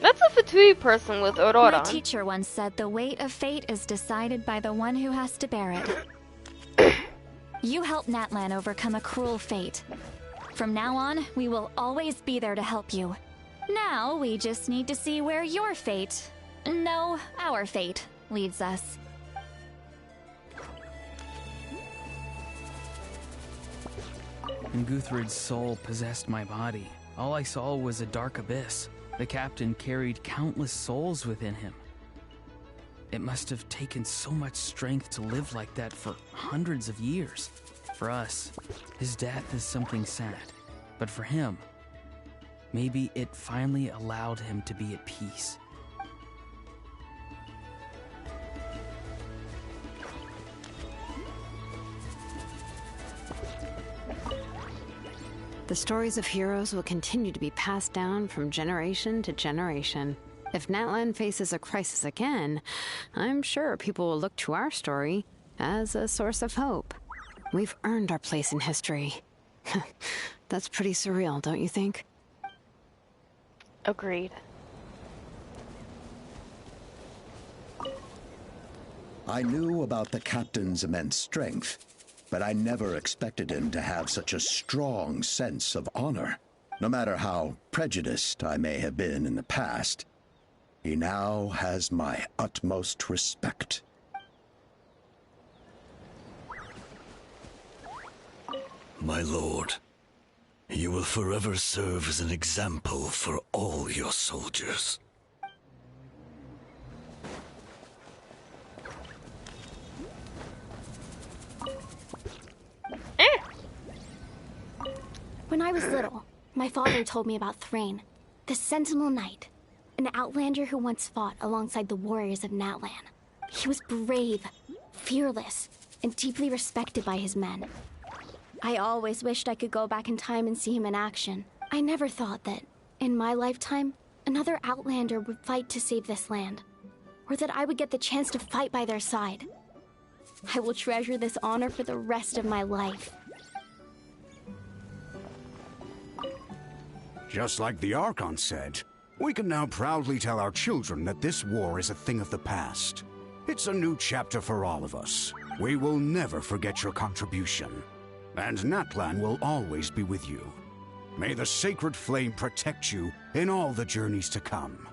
That's a Fatui person with Aurora. My teacher once said the weight of fate is decided by the one who has to bear it. You helped Natlan overcome a cruel fate. From now on, we will always be there to help you. Now, we just need to see where your fate, no, our fate, leads us. When Guthred's soul possessed my body, all I saw was a dark abyss. The captain carried countless souls within him. It must have taken so much strength to live like that for hundreds of years. For us, his death is something sad. But for him, maybe it finally allowed him to be at peace. The stories of heroes will continue to be passed down from generation to generation. If Natlan faces a crisis again, I'm sure people will look to our story as a source of hope. We've earned our place in history. That's pretty surreal, don't you think? Agreed. I knew about the captain's immense strength, but I never expected him to have such a strong sense of honor. No matter how prejudiced I may have been in the past, he now has my utmost respect. My lord, you will forever serve as an example for all your soldiers. When I was little, my father told me about Thrain, the Sentinel Knight, an outlander who once fought alongside the warriors of Natlan. He was brave, fearless, and deeply respected by his men. I always wished I could go back in time and see him in action. I never thought that, in my lifetime, another outlander would fight to save this land, or that I would get the chance to fight by their side. I will treasure this honor for the rest of my life. Just like the Archon said, we can now proudly tell our children that this war is a thing of the past. It's a new chapter for all of us. We will never forget your contribution. And Natlan will always be with you. May the sacred flame protect you in all the journeys to come.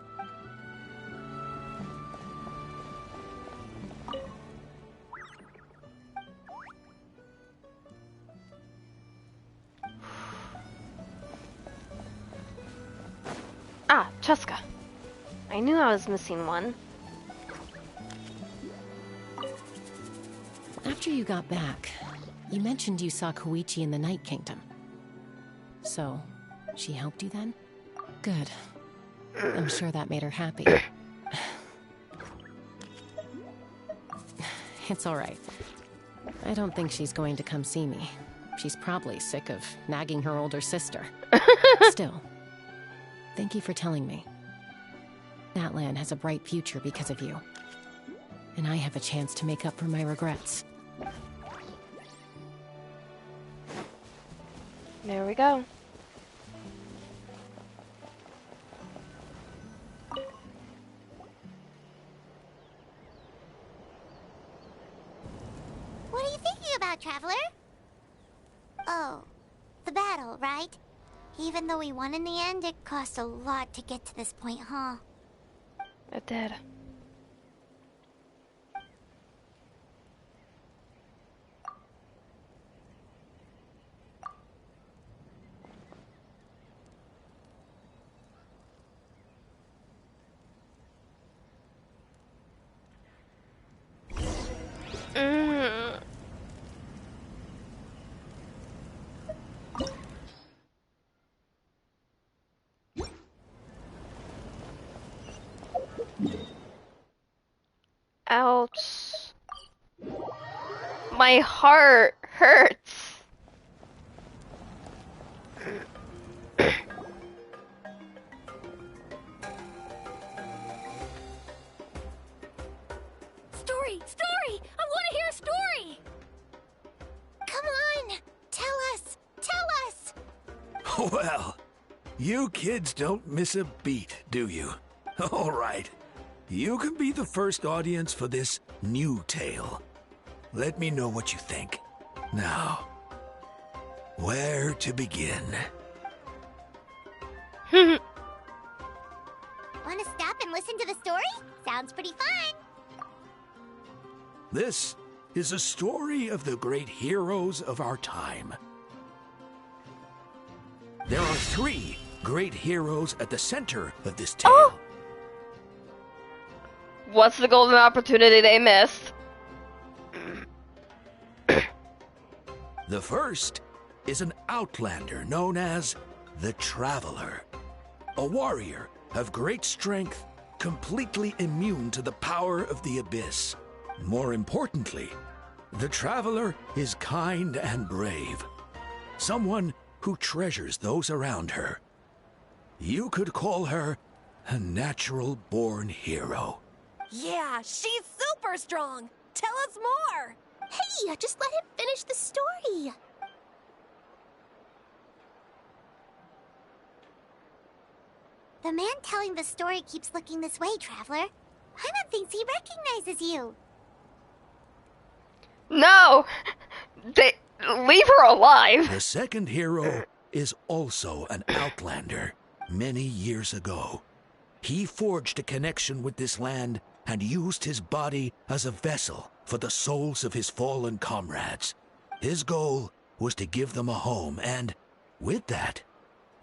Ah, Cheska. I knew I was missing one. After you got back, you mentioned you saw Koichi in the Night Kingdom. So, she helped you then? Good. I'm sure that made her happy. It's alright. I don't think she's going to come see me. She's probably sick of nagging her older sister. Still, thank you for telling me. Natlan has a bright future because of you. And I have a chance to make up for my regrets. There we go. What are you thinking about, Traveler? Oh, the battle, right? Even though we won in the end, it cost a lot to get to this point, huh? It did. Ouch. My heart hurts. Story! Story! I want to hear a story! Come on! Tell us! Tell us! Well, you kids don't miss a beat, do you? All right. You can be the first audience for this new tale. Let me know what you think. Now, where to begin? Want to stop and listen to the story? Sounds pretty fun. This is a story of the great heroes of our time. There are 3 great heroes at the center of this tale. Oh! What's the golden opportunity they missed? The first is an outlander known as the Traveler, a warrior of great strength, completely immune to the power of the abyss. More importantly, the Traveler is kind and brave, someone who treasures those around her. You could call her a natural-born hero. Yeah, she's super strong! Tell us more! Hey, just let him finish the story! The man telling the story keeps looking this way, Traveler. Paimon thinks he recognizes you. No! Leave her alive. The second hero is also an outlander many years ago. He forged a connection with this land and used his body as a vessel for the souls of his fallen comrades. His goal was to give them a home and, with that,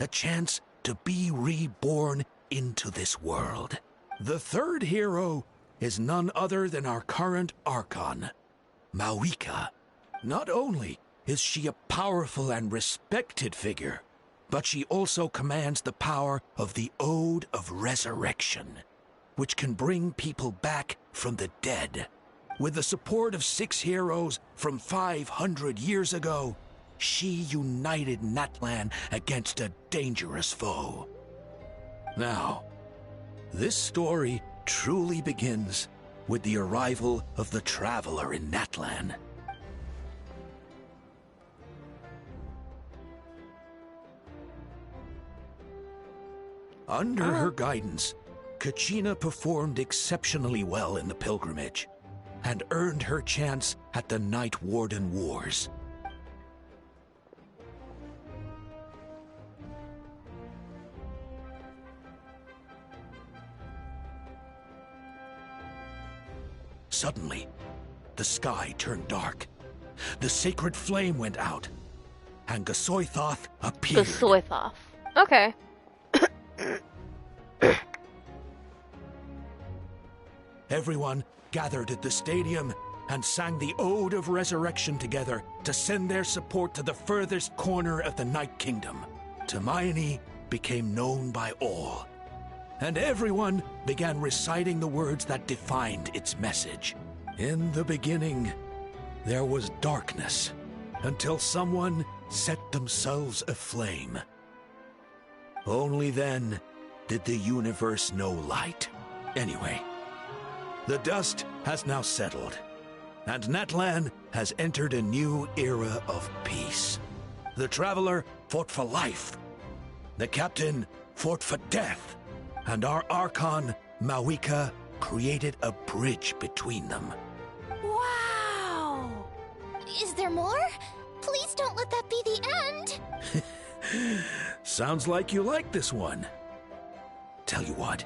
a chance to be reborn into this world. The third hero is none other than our current Archon, Mavuika. Not only is she a powerful and respected figure, but she also commands the power of the Ode of Resurrection, which can bring people back from the dead. With the support of 6 heroes from 500 years ago, she united Natlan against a dangerous foe. Now, this story truly begins with the arrival of the Traveler in Natlan. Under her guidance, Kachina performed exceptionally well in the pilgrimage and earned her chance at the Night Warden Wars. Suddenly, the sky turned dark. The sacred flame went out, and Gasoithoth appeared. Gasoithoth. Okay. Everyone gathered at the stadium and sang the Ode of Resurrection together to send their support to the furthest corner of the Night Kingdom. Hermione became known by all, and everyone began reciting the words that defined its message. In the beginning, there was darkness, until someone set themselves aflame. Only then did the universe know light. Anyway, the dust has now settled, and Natlan has entered a new era of peace. The Traveler fought for life, the Captain fought for death, and our Archon, Mavuika, created a bridge between them. Wow! Is there more? Please don't let that be the end! Sounds like you like this one. Tell you what,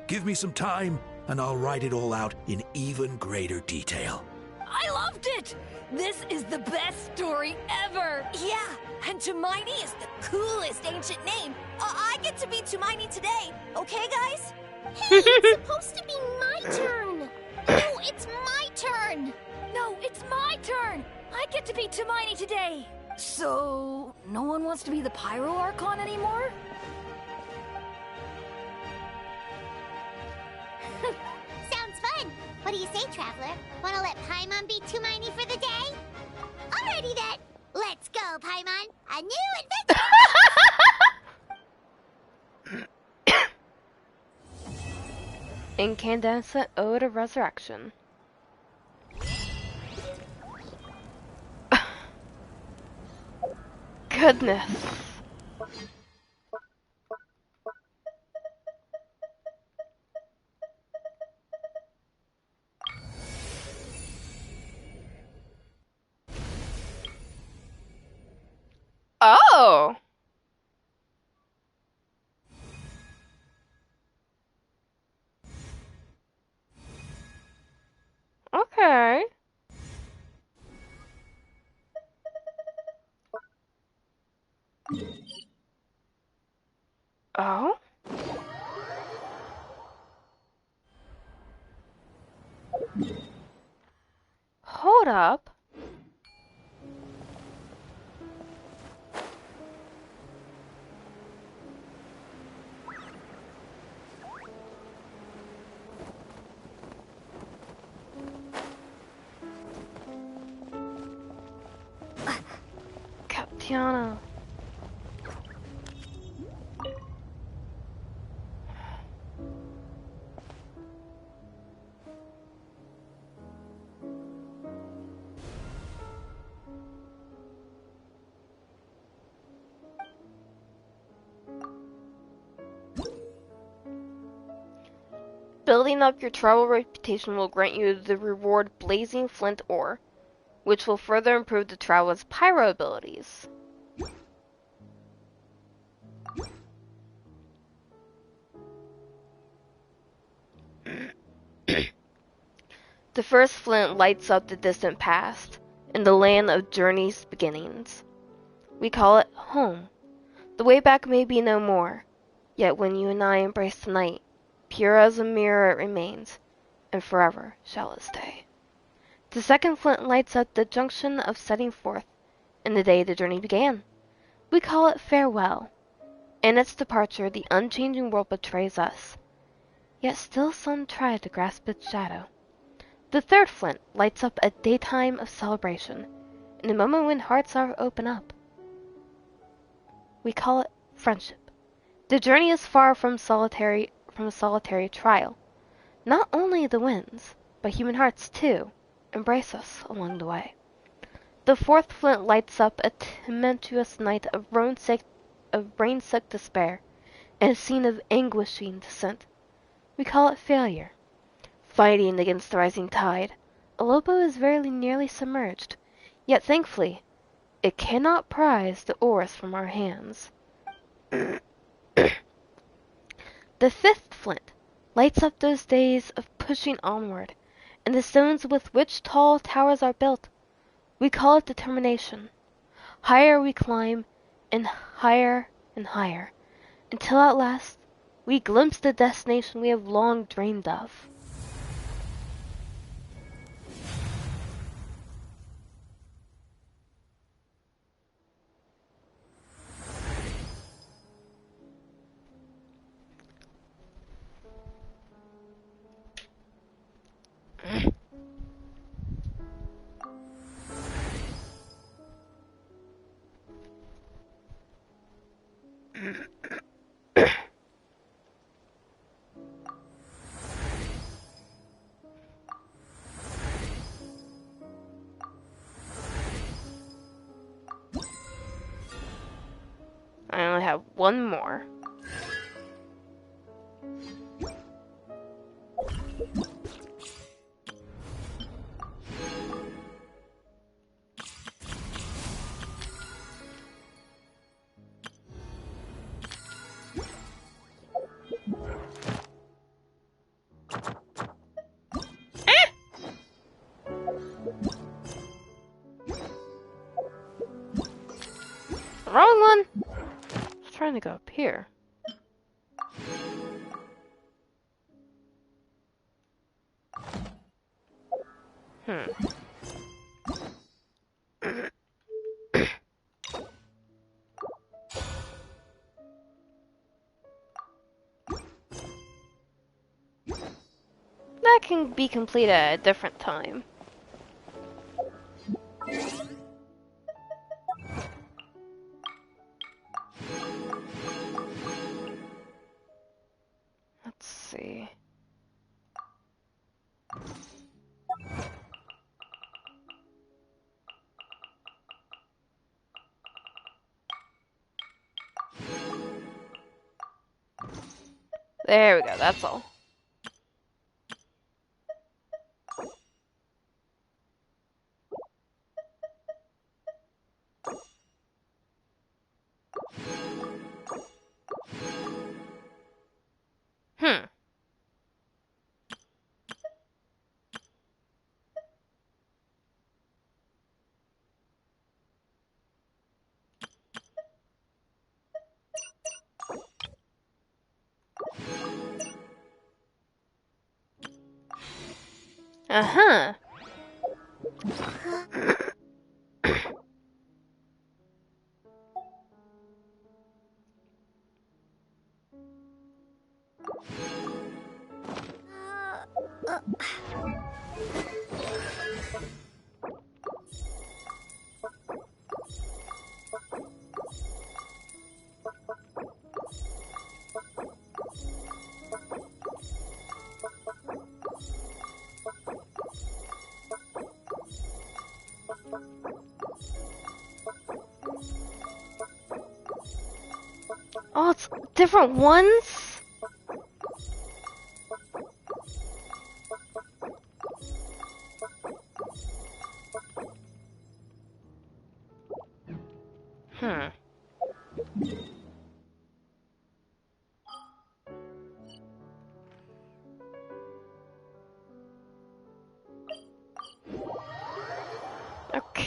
give me some time and I'll write it all out in even greater detail. I loved it! This is the best story ever! Yeah, and Tumaini is the coolest ancient name. I get to be Tumaini today, okay guys? Hey, it's supposed to be my turn! No, it's my turn! No, it's my turn! I get to be Tumaini today! So, no one wants to be the Pyro Archon anymore? Sounds fun! What do you say, Traveler? Wanna let Paimon be Tumaini for the day? Alrighty then! Let's go, Paimon! A new adventure! Incandescent Ode of Resurrection. Goodness. Oh. Okay. Oh? Hold up. Captiano. Building up your travel reputation will grant you the reward Blazing Flint Ore. which will further improve the traveler's pyro abilities. The first flint lights up the distant past, in the land of journey's beginnings. We call it home. The way back may be no more, yet when you and I embrace the night, pure as a mirror it remains, and forever shall it stay. The second flint lights up the junction of setting forth, and the day the journey began. We call it farewell. In its departure the unchanging world betrays us, yet still some try to grasp its shadow. The third flint lights up a daytime of celebration, in the moment when hearts are open up. We call it friendship. The journey is far from a solitary trial. Not only the winds, but human hearts too, embrace us along the way. The fourth flint lights up a tumultuous night of rain-sick despair, and a scene of anguishing descent. We call it failure. Fighting against the rising tide, a lowboat is very nearly submerged, yet thankfully, it cannot prise the oars from our hands. The fifth flint lights up those days of pushing onward, and the stones with which tall towers are built. We call it determination. Higher we climb, and higher, until at last we glimpse the destination we have long dreamed of. I only have one more. Wrong one! I was trying to go up here. That can be completed at a different time. Let's see. There we go, that's all. Uh-huh. Oh, it's different ones?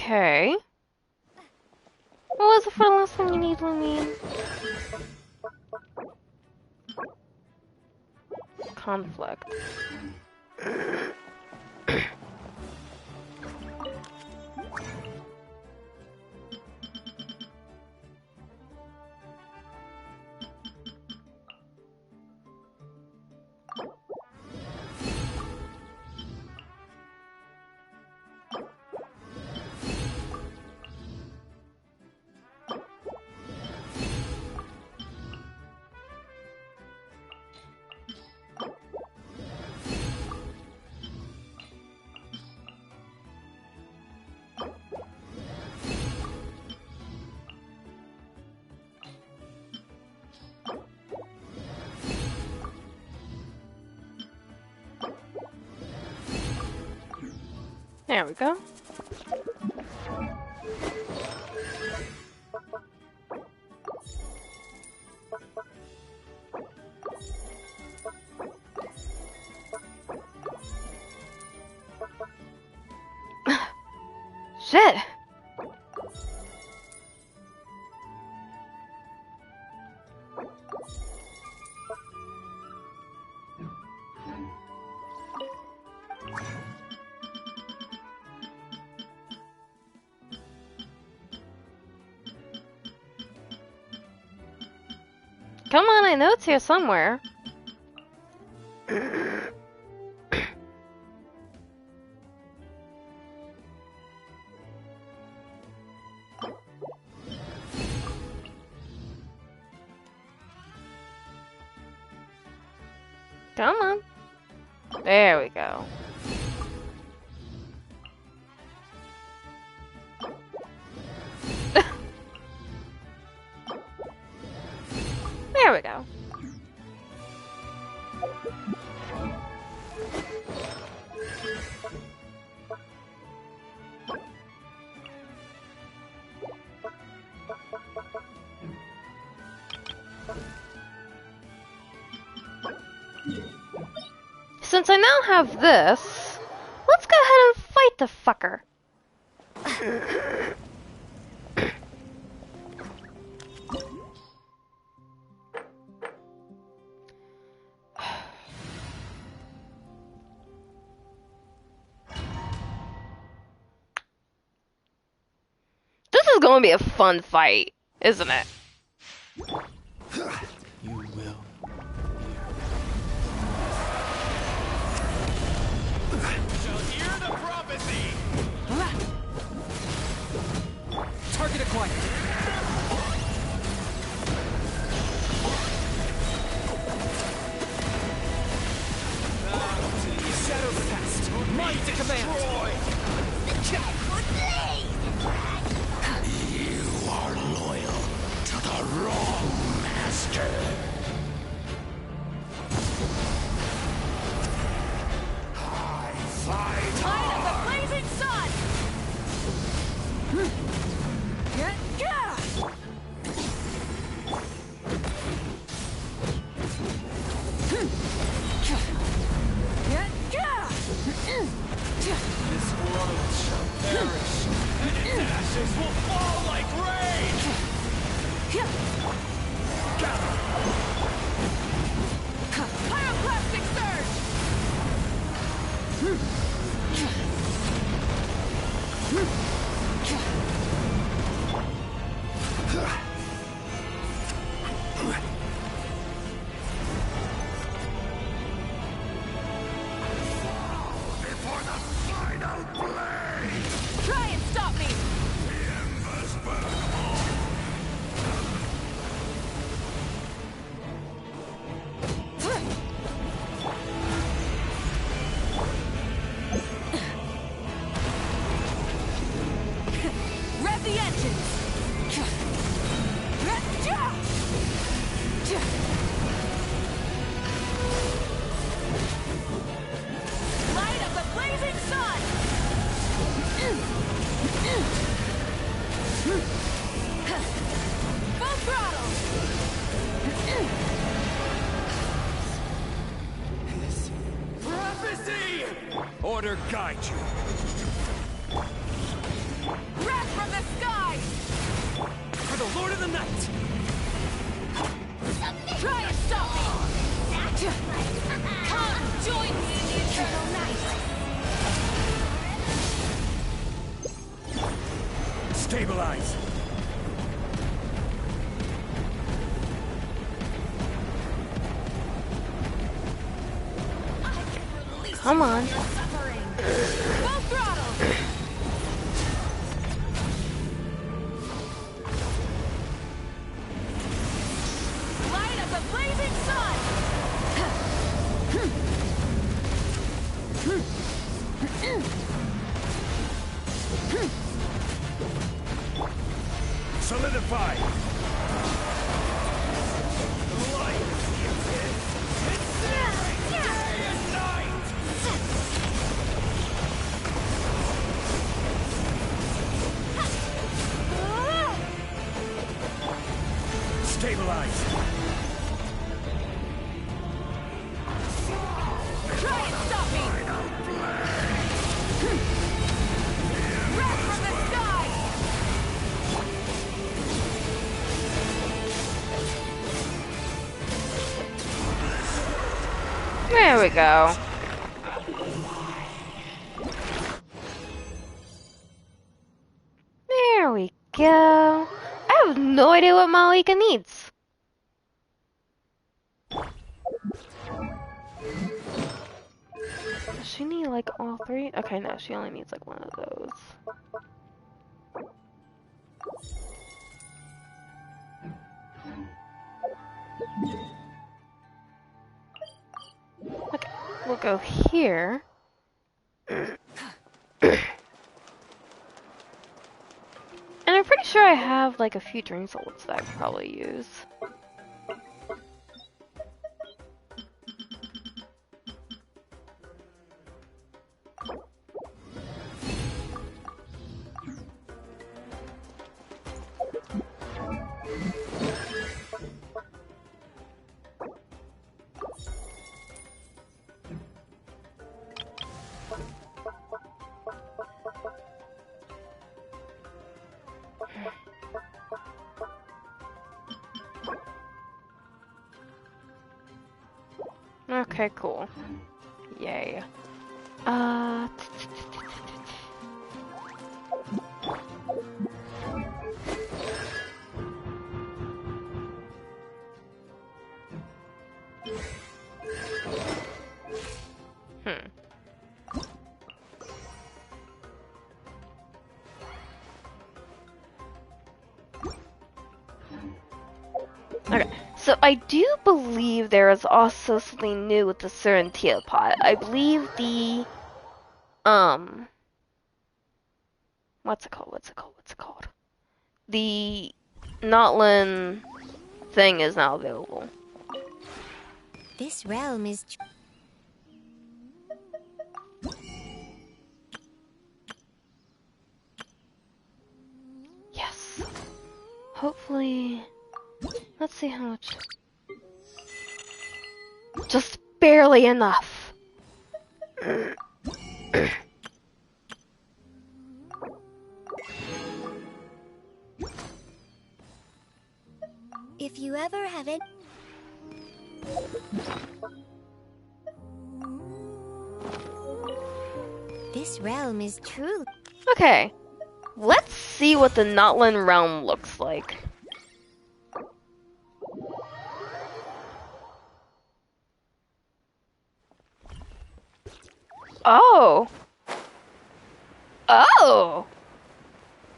Okay. What was the last thing you need, Lumine? Conflict. There we go. Shit. Come on, I know it's here somewhere. Come on. There we go. There we go. Since I now have this, let's go ahead and fight the fucker. This is going to be a fun fight, isn't it? You will. Shall hear the prophecy. Target acquired. Shadow fast. Might to command. You are loyal to the wrong master. Light of the blazing sun! This world shall perish, and its ashes will fall like rain! Pyroclastic surge! Before the final blade! Try and stop me! The embers burn Rev the engines! Light of the blazing sun! Full throttle! Prophecy! Order guide you. for the Lord of the Night! Try and stop me! Come, join me in the eternal night! Stabilize! Come on. Full throttle! Light up the blazing sun! Solidify! Stabilize! Try and stop me! Wrath from the sky! There we go. There we go. I have no idea what Mavuika needs. Does she need like all three? Okay, no, she only needs like one of those. Okay, we'll go here. And I'm pretty sure I have like a few dream souls that I could probably use. Okay, cool. Yay. Okay, so I do believe there is also something new with the certain teapot. I believe the, what's it called? The Natlan thing is now available. This realm is... Yes. Hopefully... Let's see how much... Just barely enough. If you ever have it... This realm is true. Okay. Let's see what the Natlan realm looks like. Oh. Oh.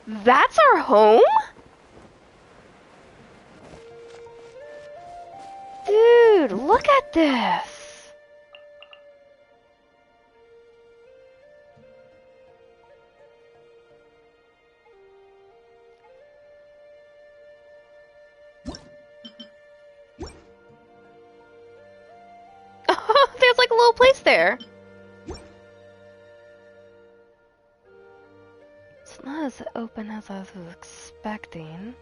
That's our home? Dude, look at this. There's like a little place there. It's not as open as I was expecting.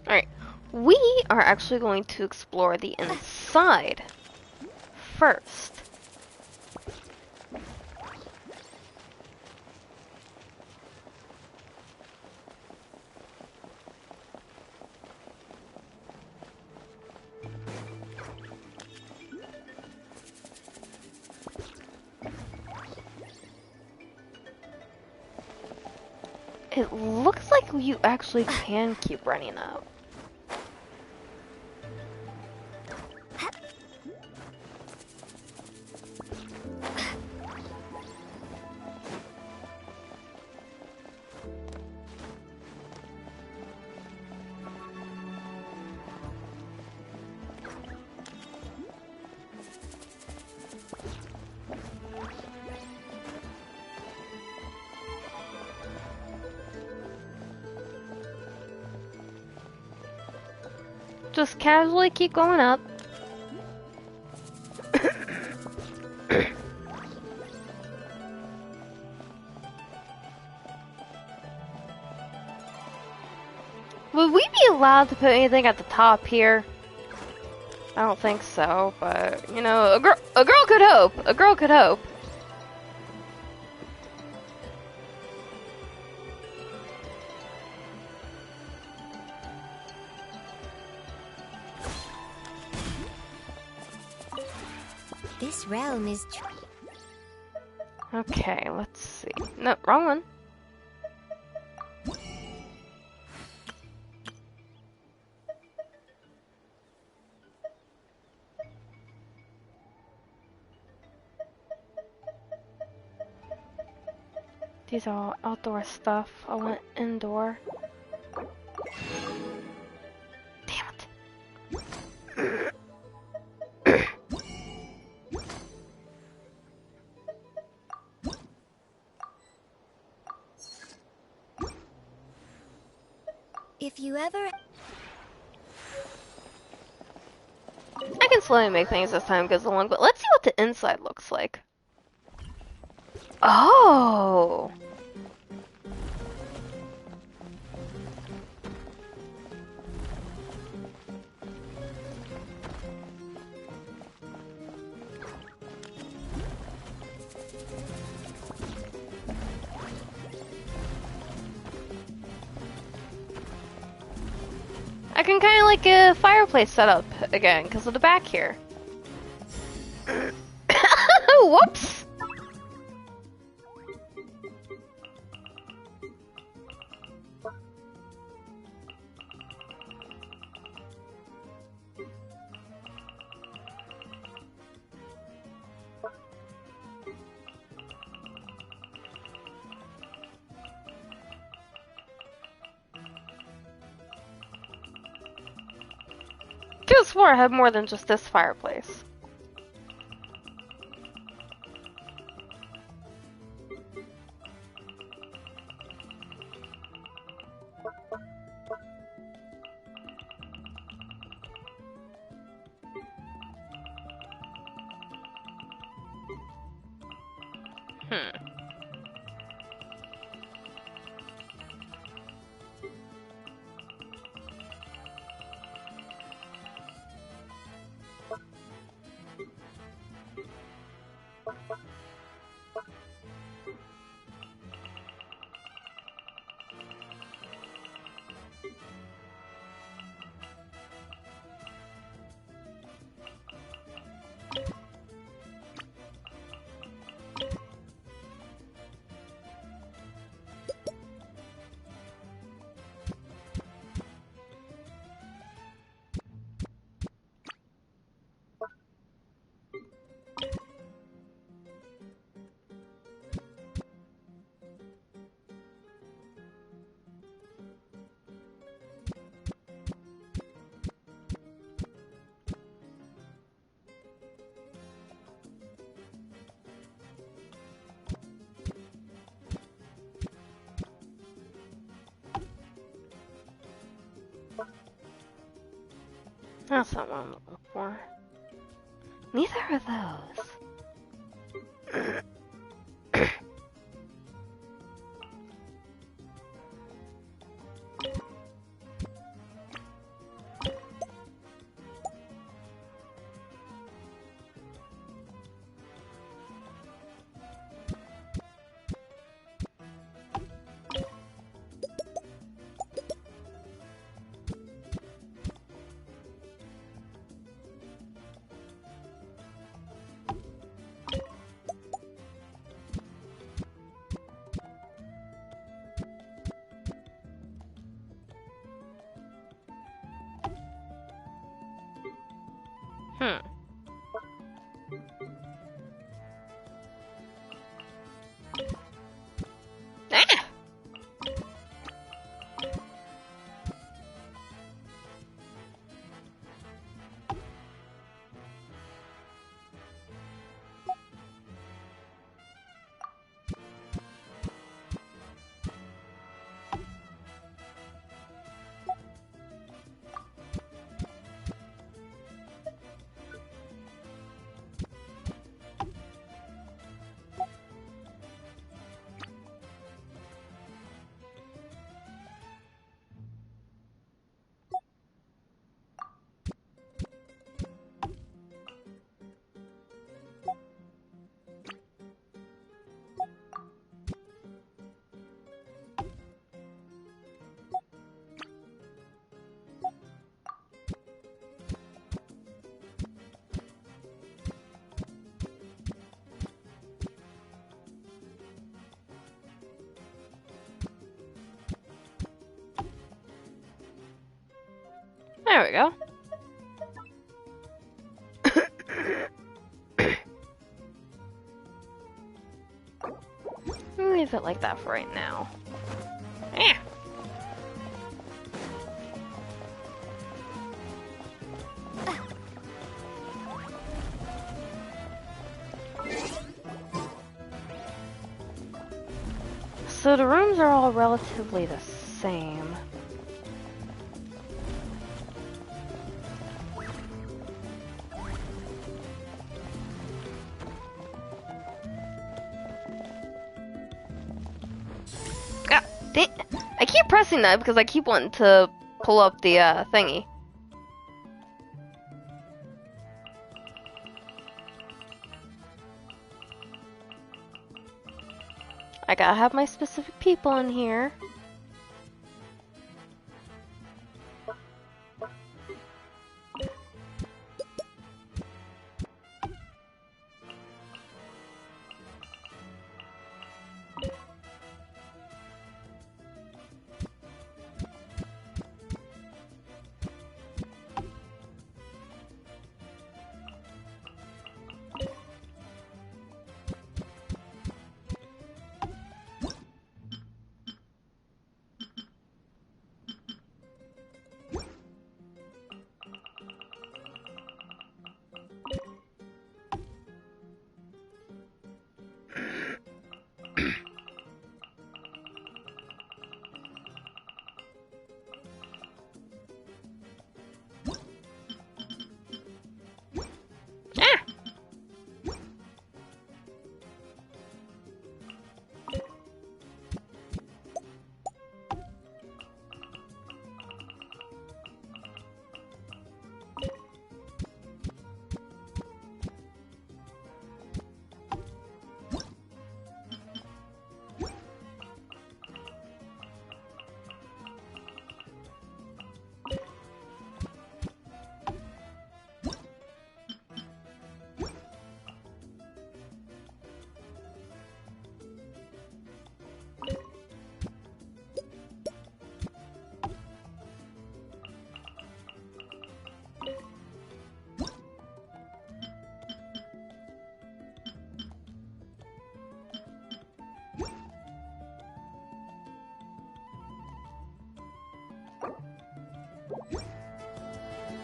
Alright, we are actually going to explore the inside first. It looks like you actually can keep running up. Just casually keep going up. Would we be allowed to put anything at the top here? I don't think so, but you know, a girl could hope. A girl could hope. This realm is. Okay, let's see. No, wrong one. These are all outdoor stuff. I went indoor. Damn it. If you ever. I can slowly make things as time goes along, but let's see what the inside looks like. Oh! I can kind of like a fireplace setup again because of the back here. Whoops! I could have swore I had more than just this fireplace. That's not what I'm looking for. Neither of those. There we go. Leave it like that for right now. Yeah. So the rooms are all relatively the same. I keep pressing that because I keep wanting to pull up the thingy. I gotta have my specific people in here.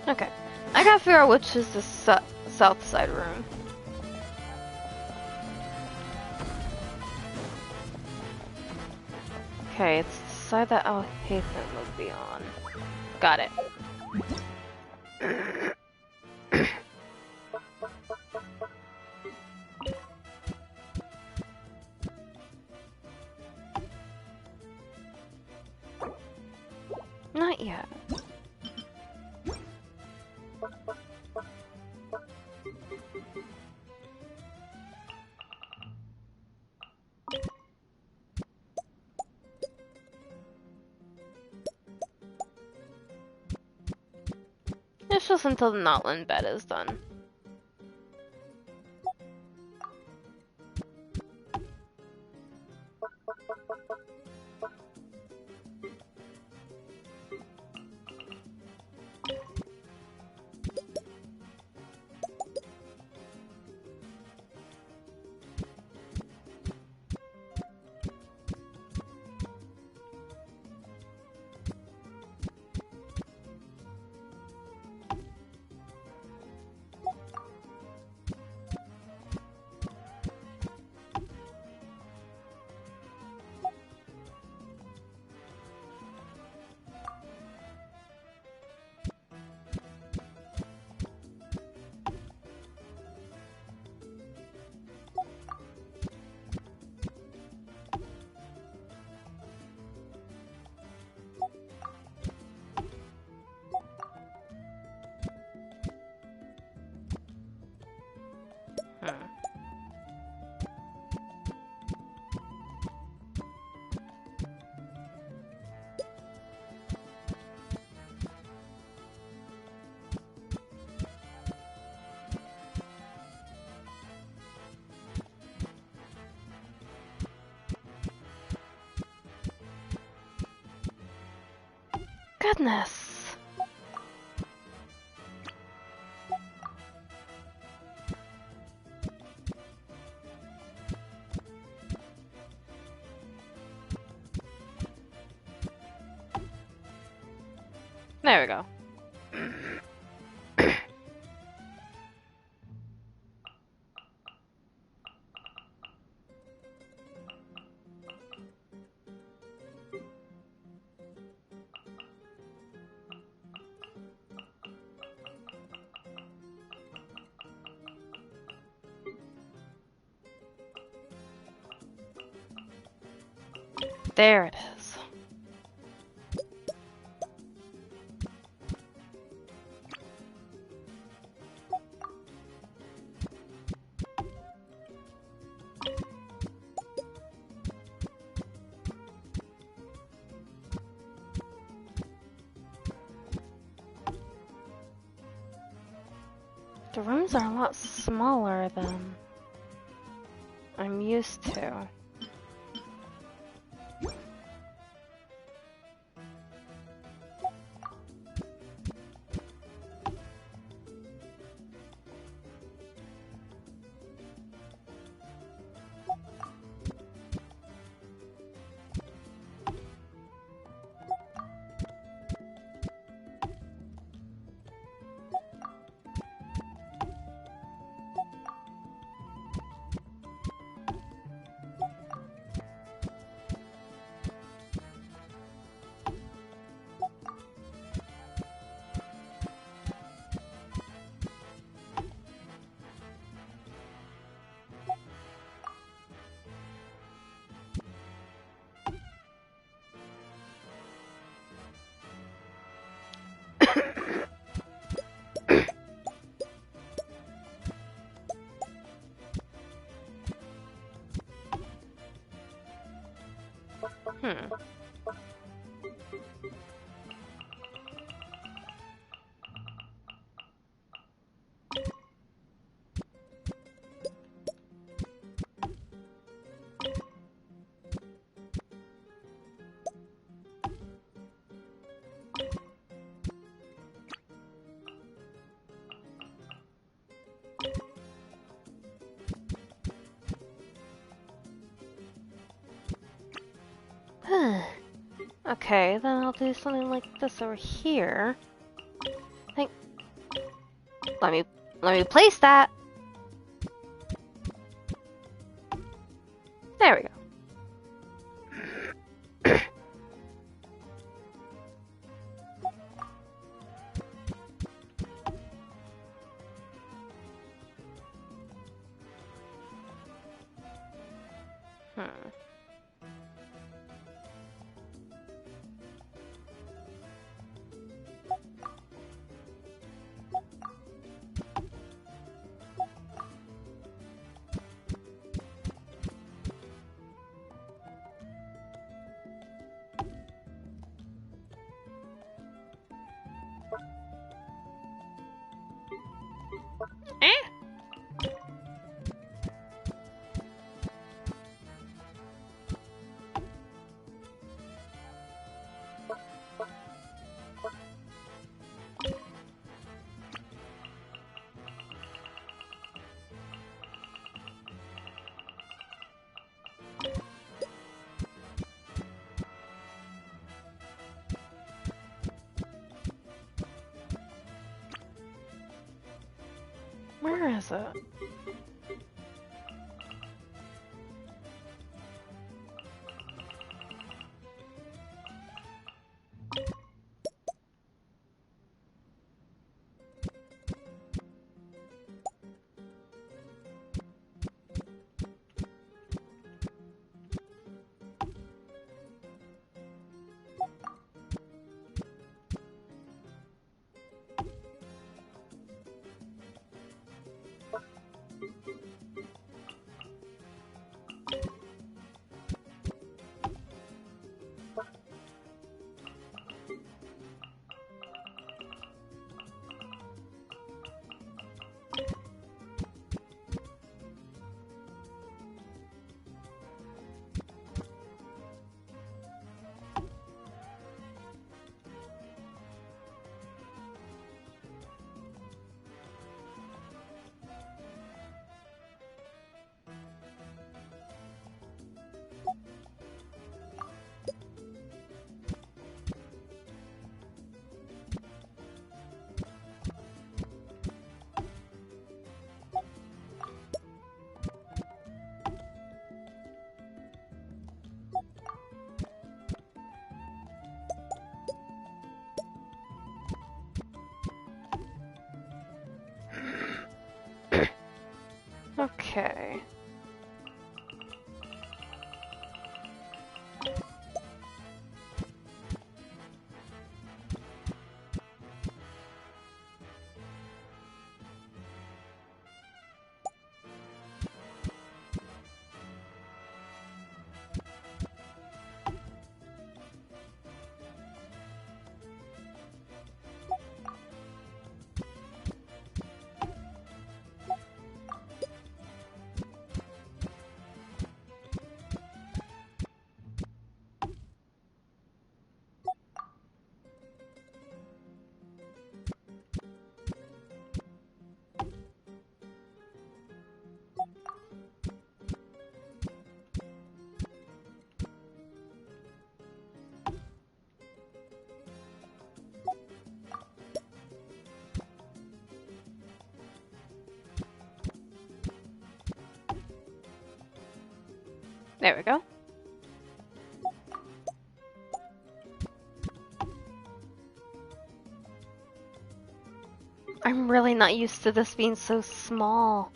Okay, I gotta figure out which is the south side room. Okay, it's the side that Alhathan would be on. Got it. Not yet. It's just until the Natlan bed is done. Goodness. There we go. There it is. The rooms are a lot smaller than I'm used to. Okay, then I'll do something like this over here. Let me place that. There we go. Where is it? Okay. There we go. I'm really not used to this being so small.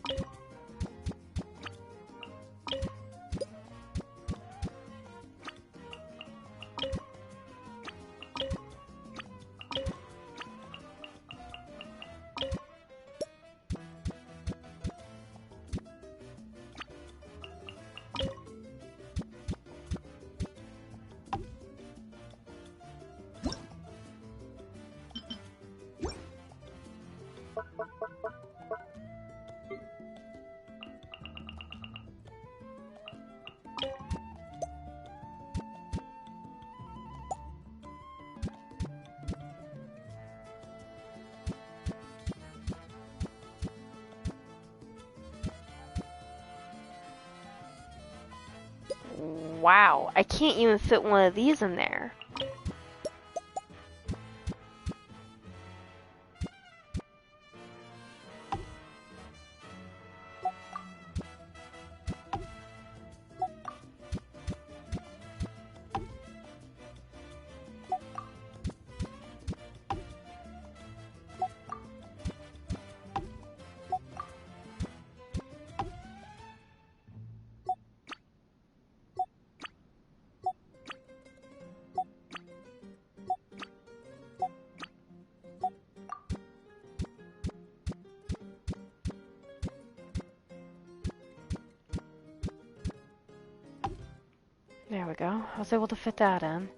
Wow, I can't even fit one of these in there. There we go. I was able to fit that in.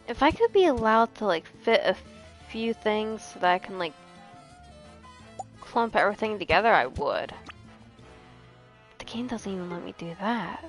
If I could be allowed to like fit a few things so that I can like clump everything together, I would. The game doesn't even let me do that.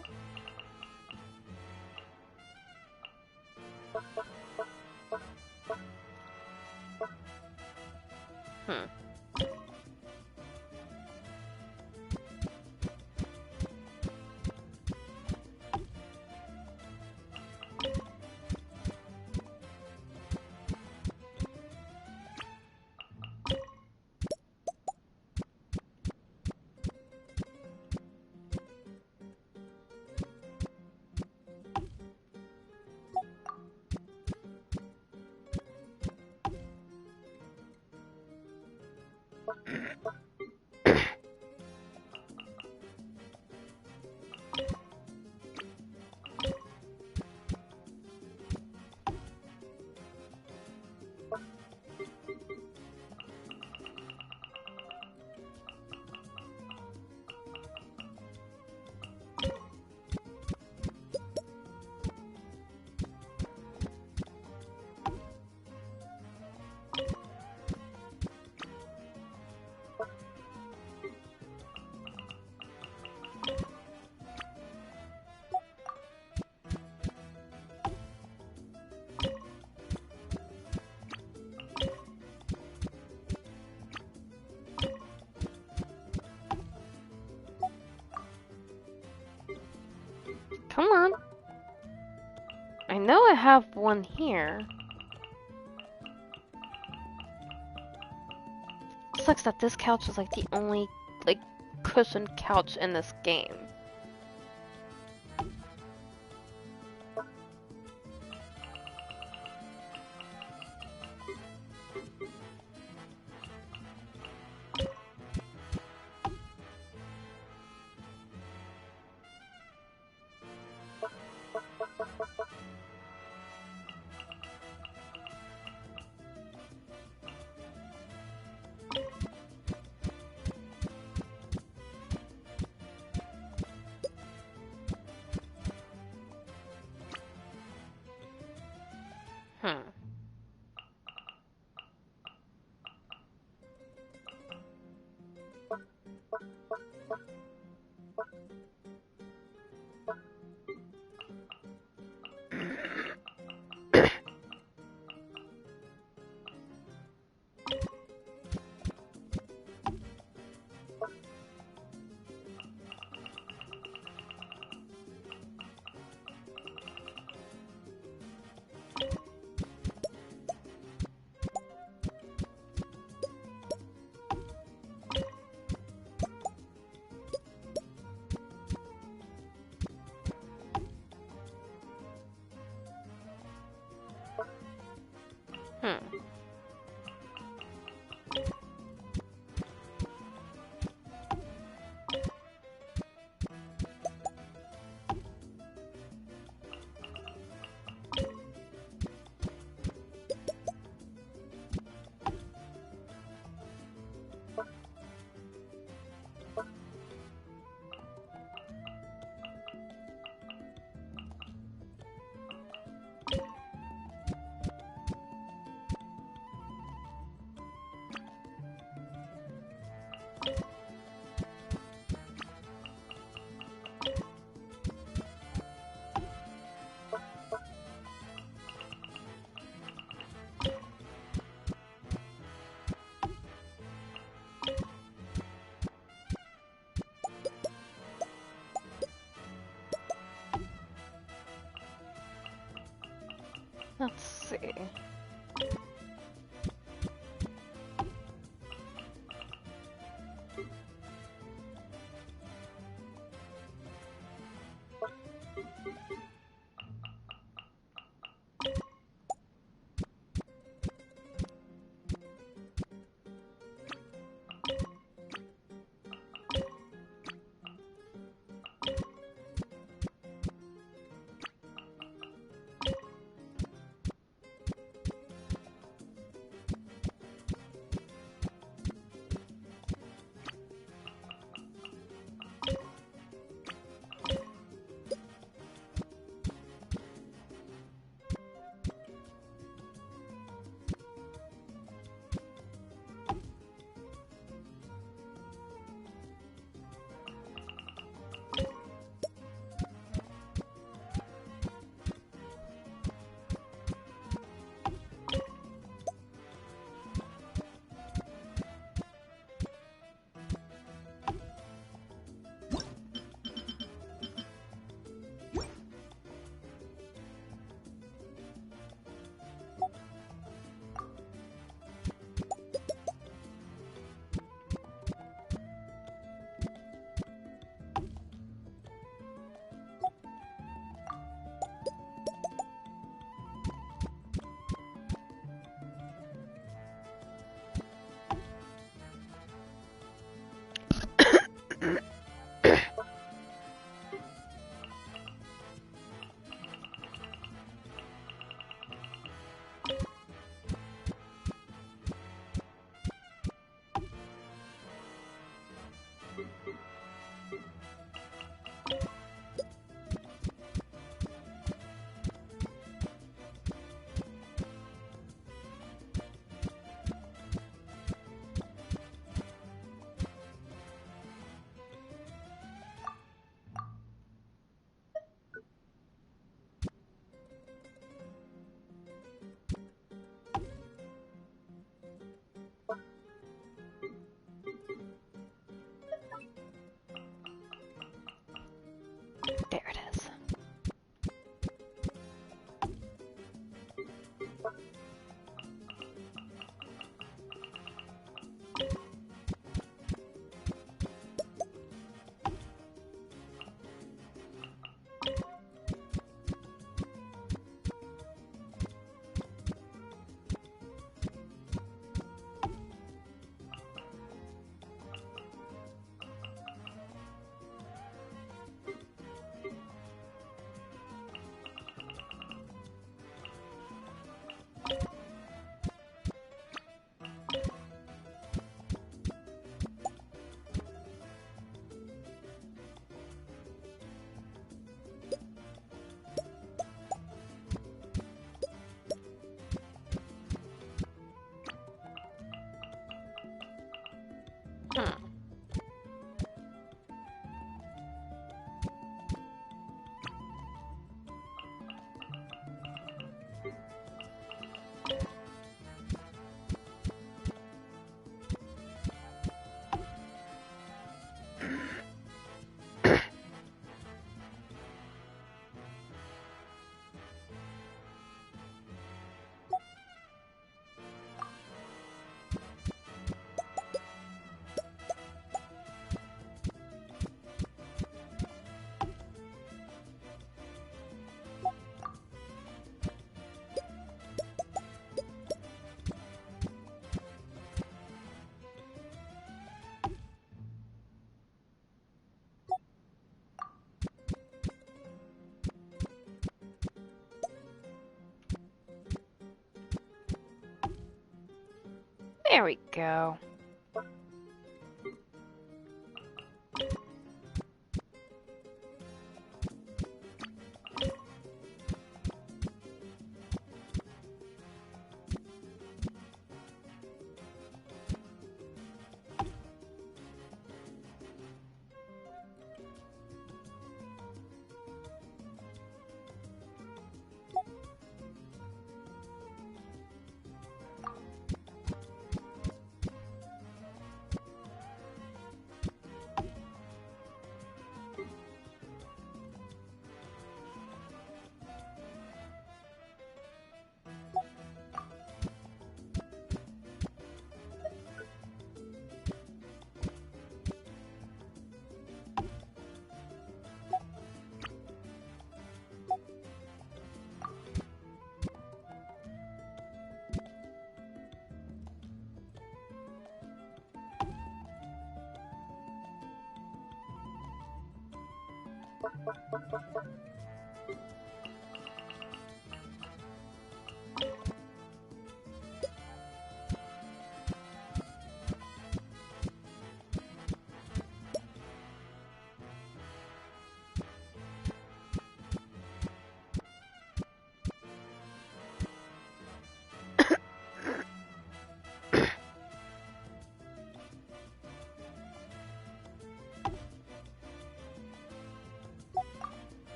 Come on. I know I have one here. Sucks that this couch is like the only like cushioned couch in this game. Let's see. There we go.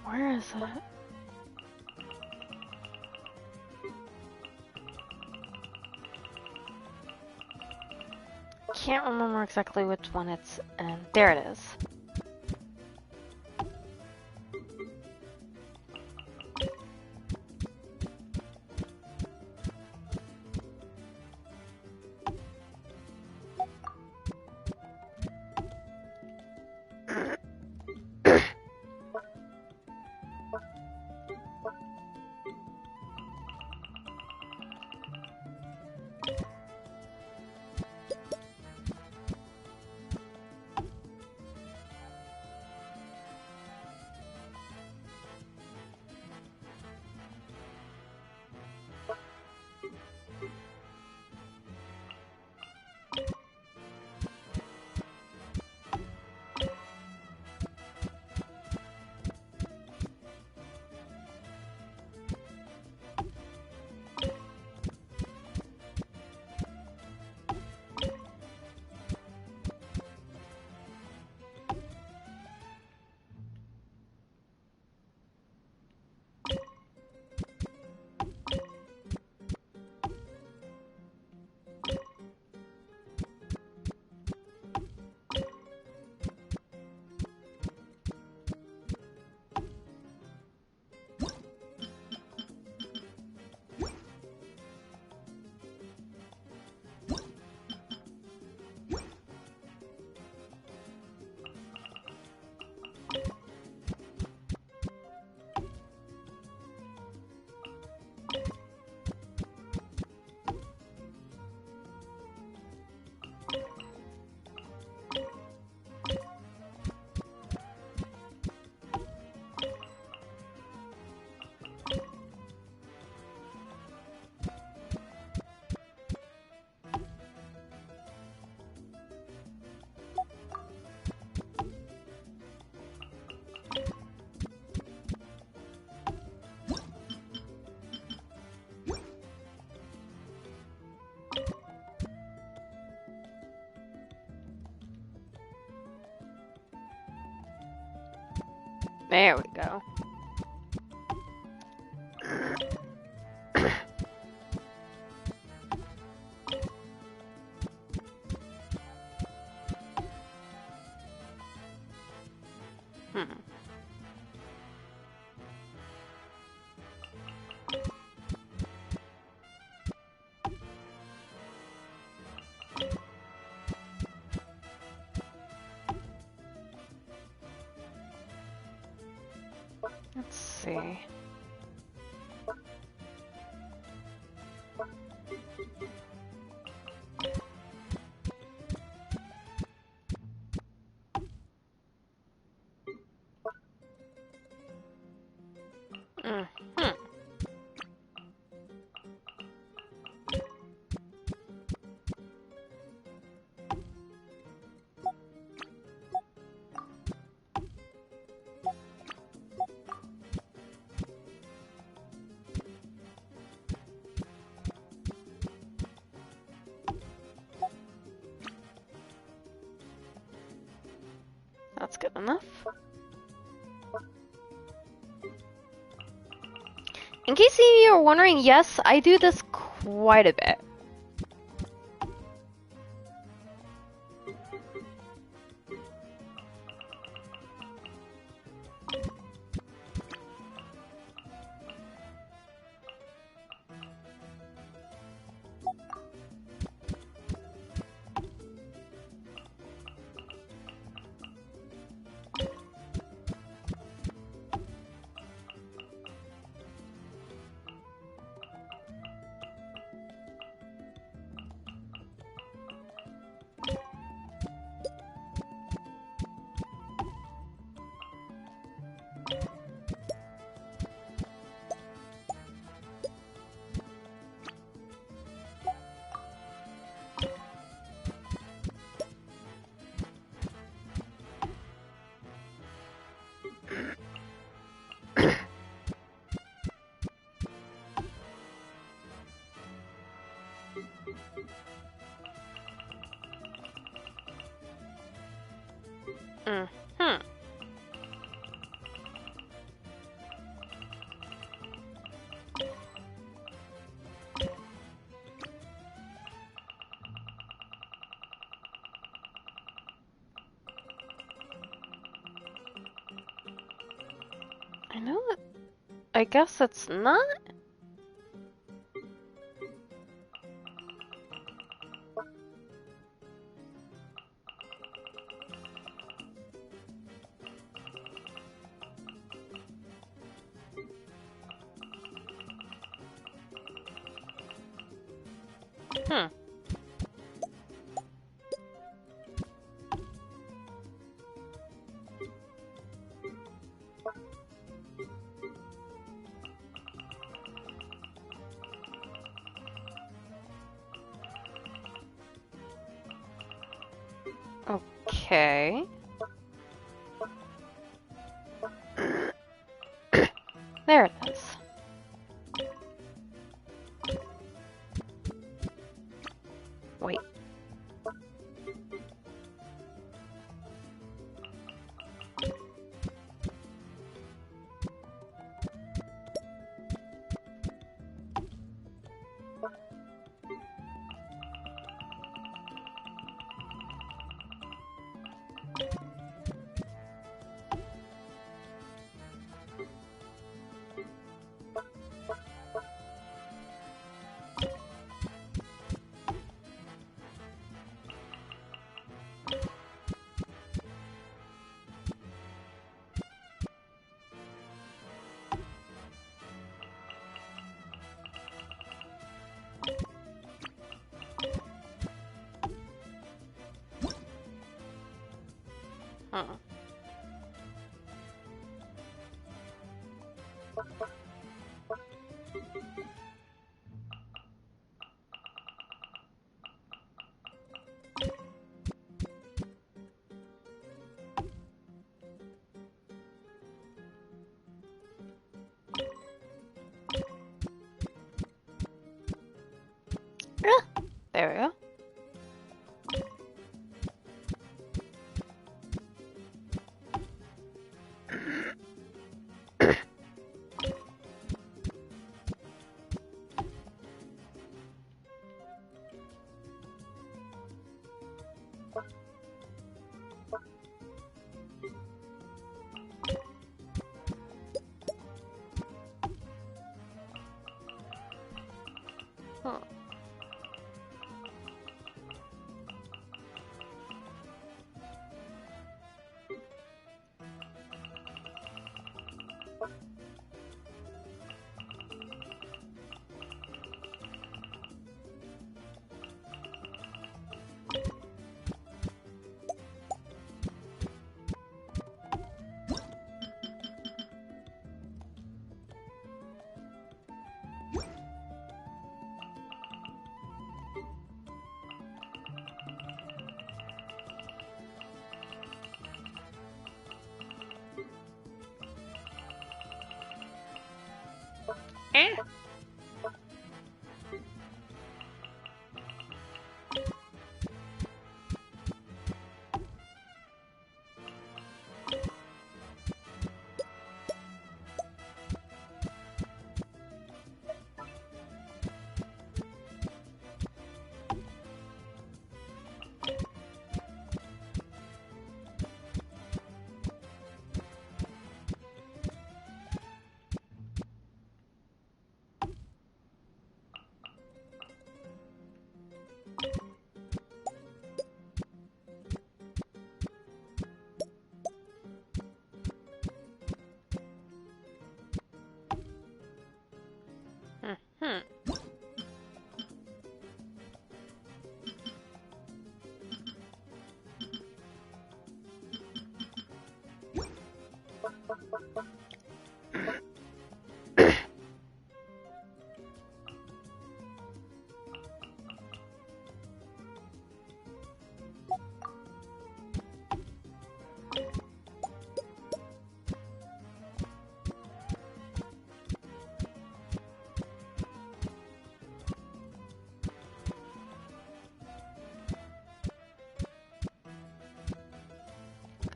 Where is it? Can't remember exactly which one it's in. There it is. There we go. see. Hmm. That's good enough. In case you are wondering, yes, I do this quite a bit. Hmm. I know that. I guess it's not. Hmm. Okay. There it is. Wait. Huh. There we go. Huh.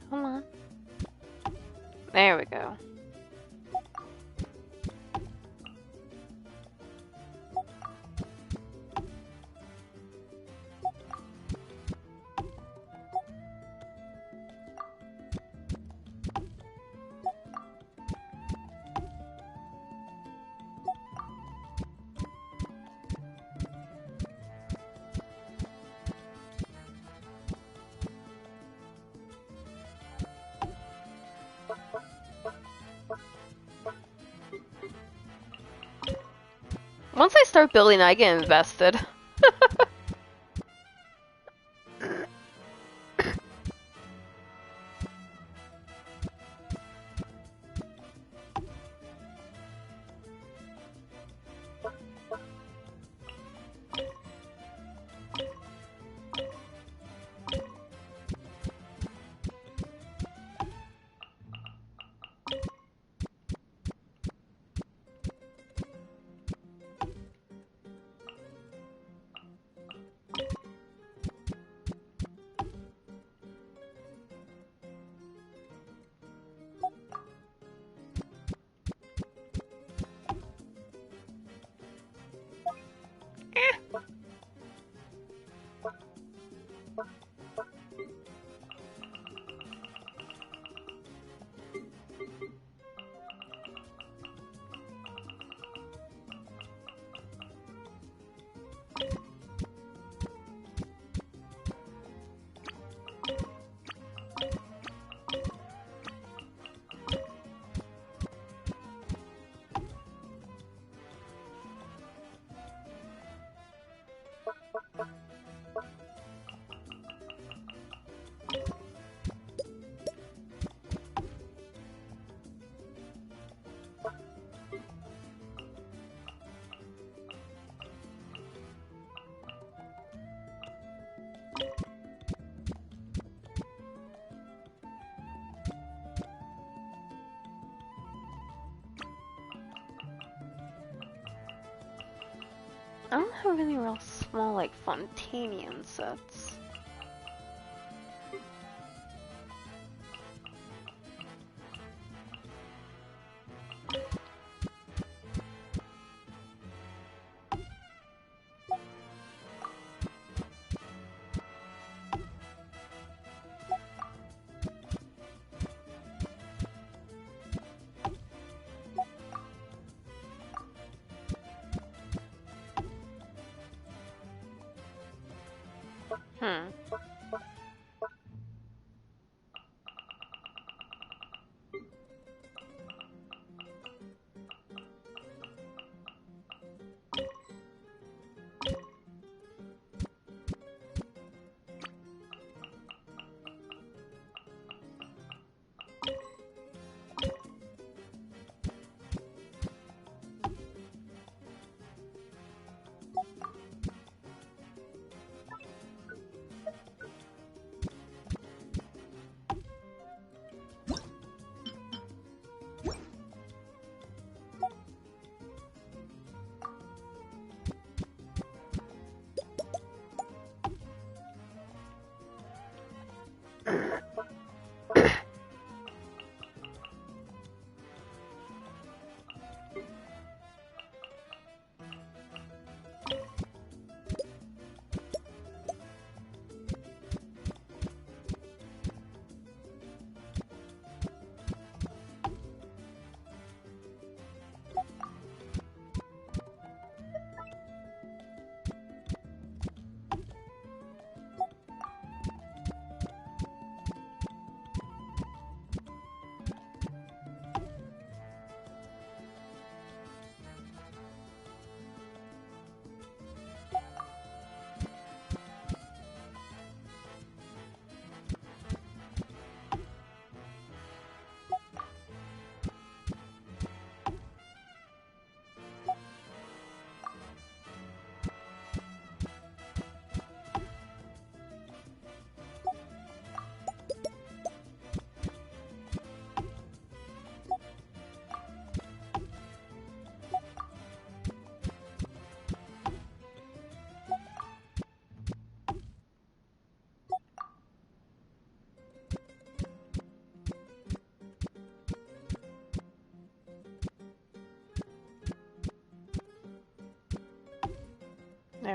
Come on. There we go. Once I start building, I get invested. I don't have any real small, like, Fontanian sets.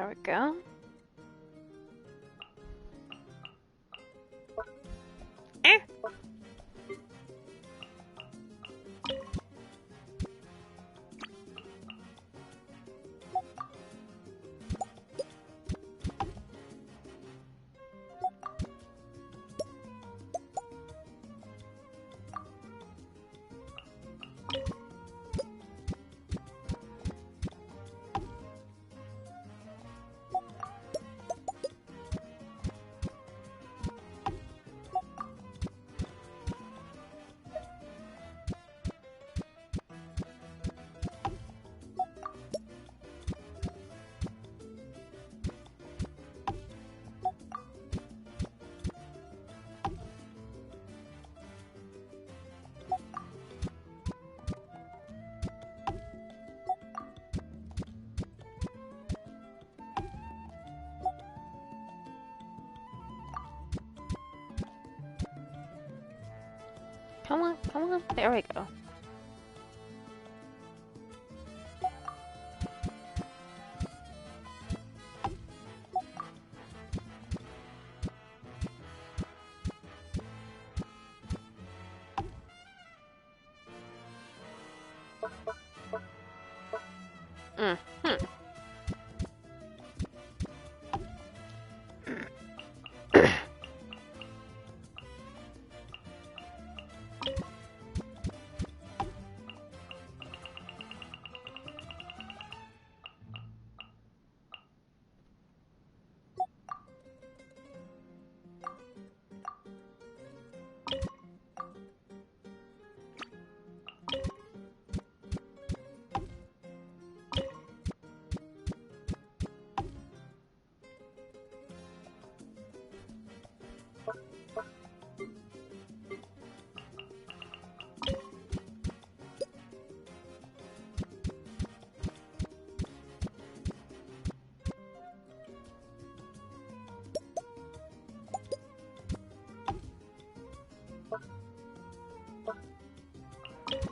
There we go. Come on, come on. There we go.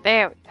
There we go.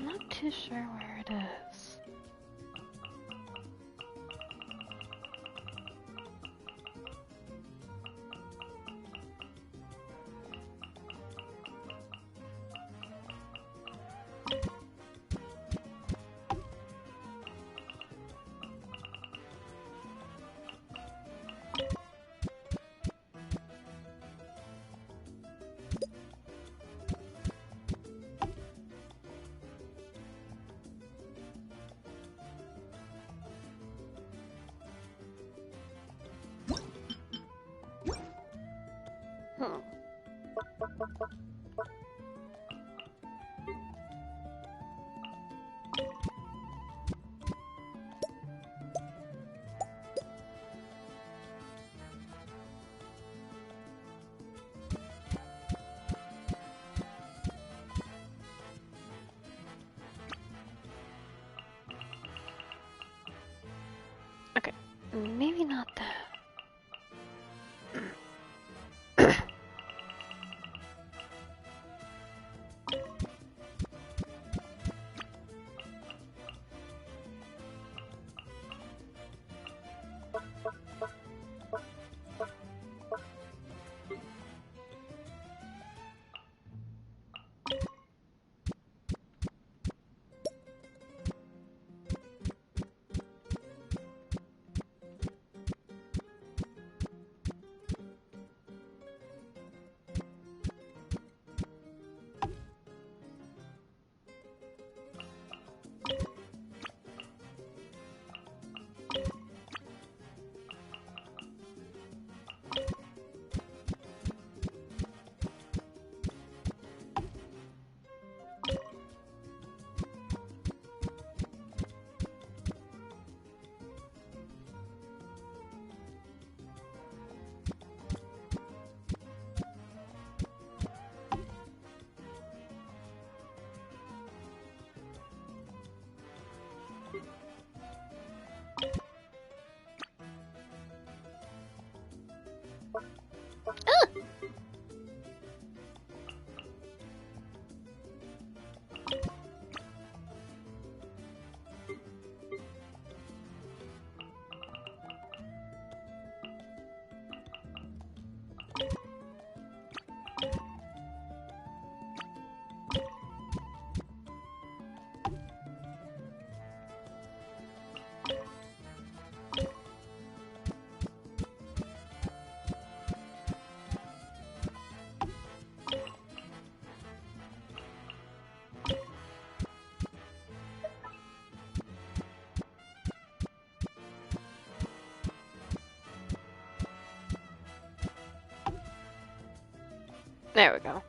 Not too sure where it is. Maybe not that. There we go.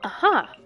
Aha.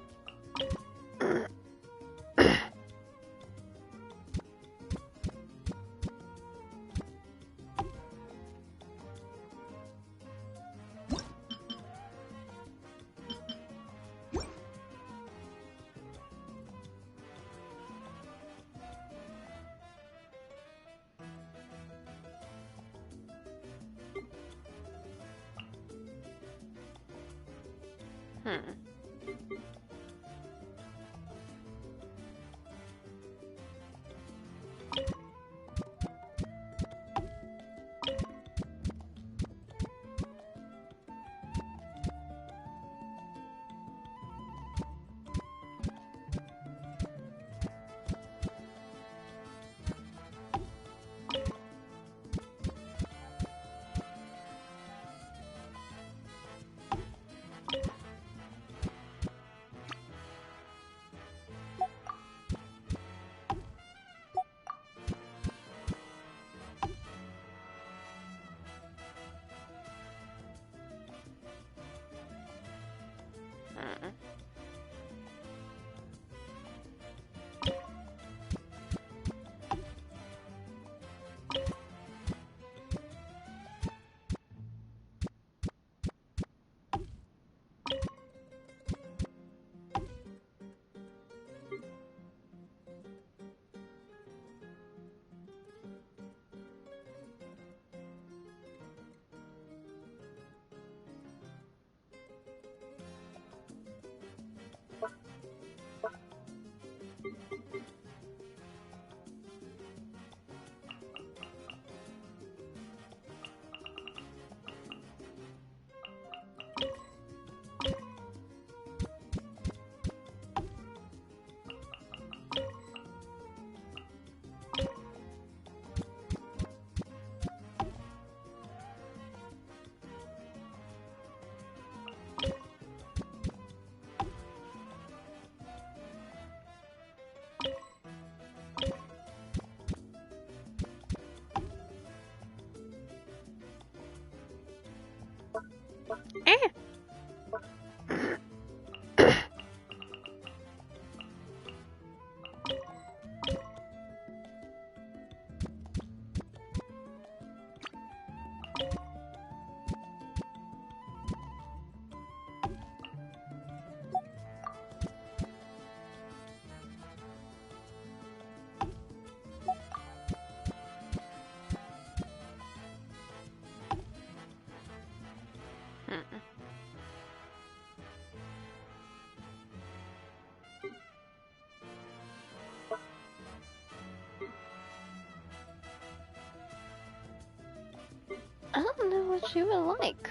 I don't know what she would like.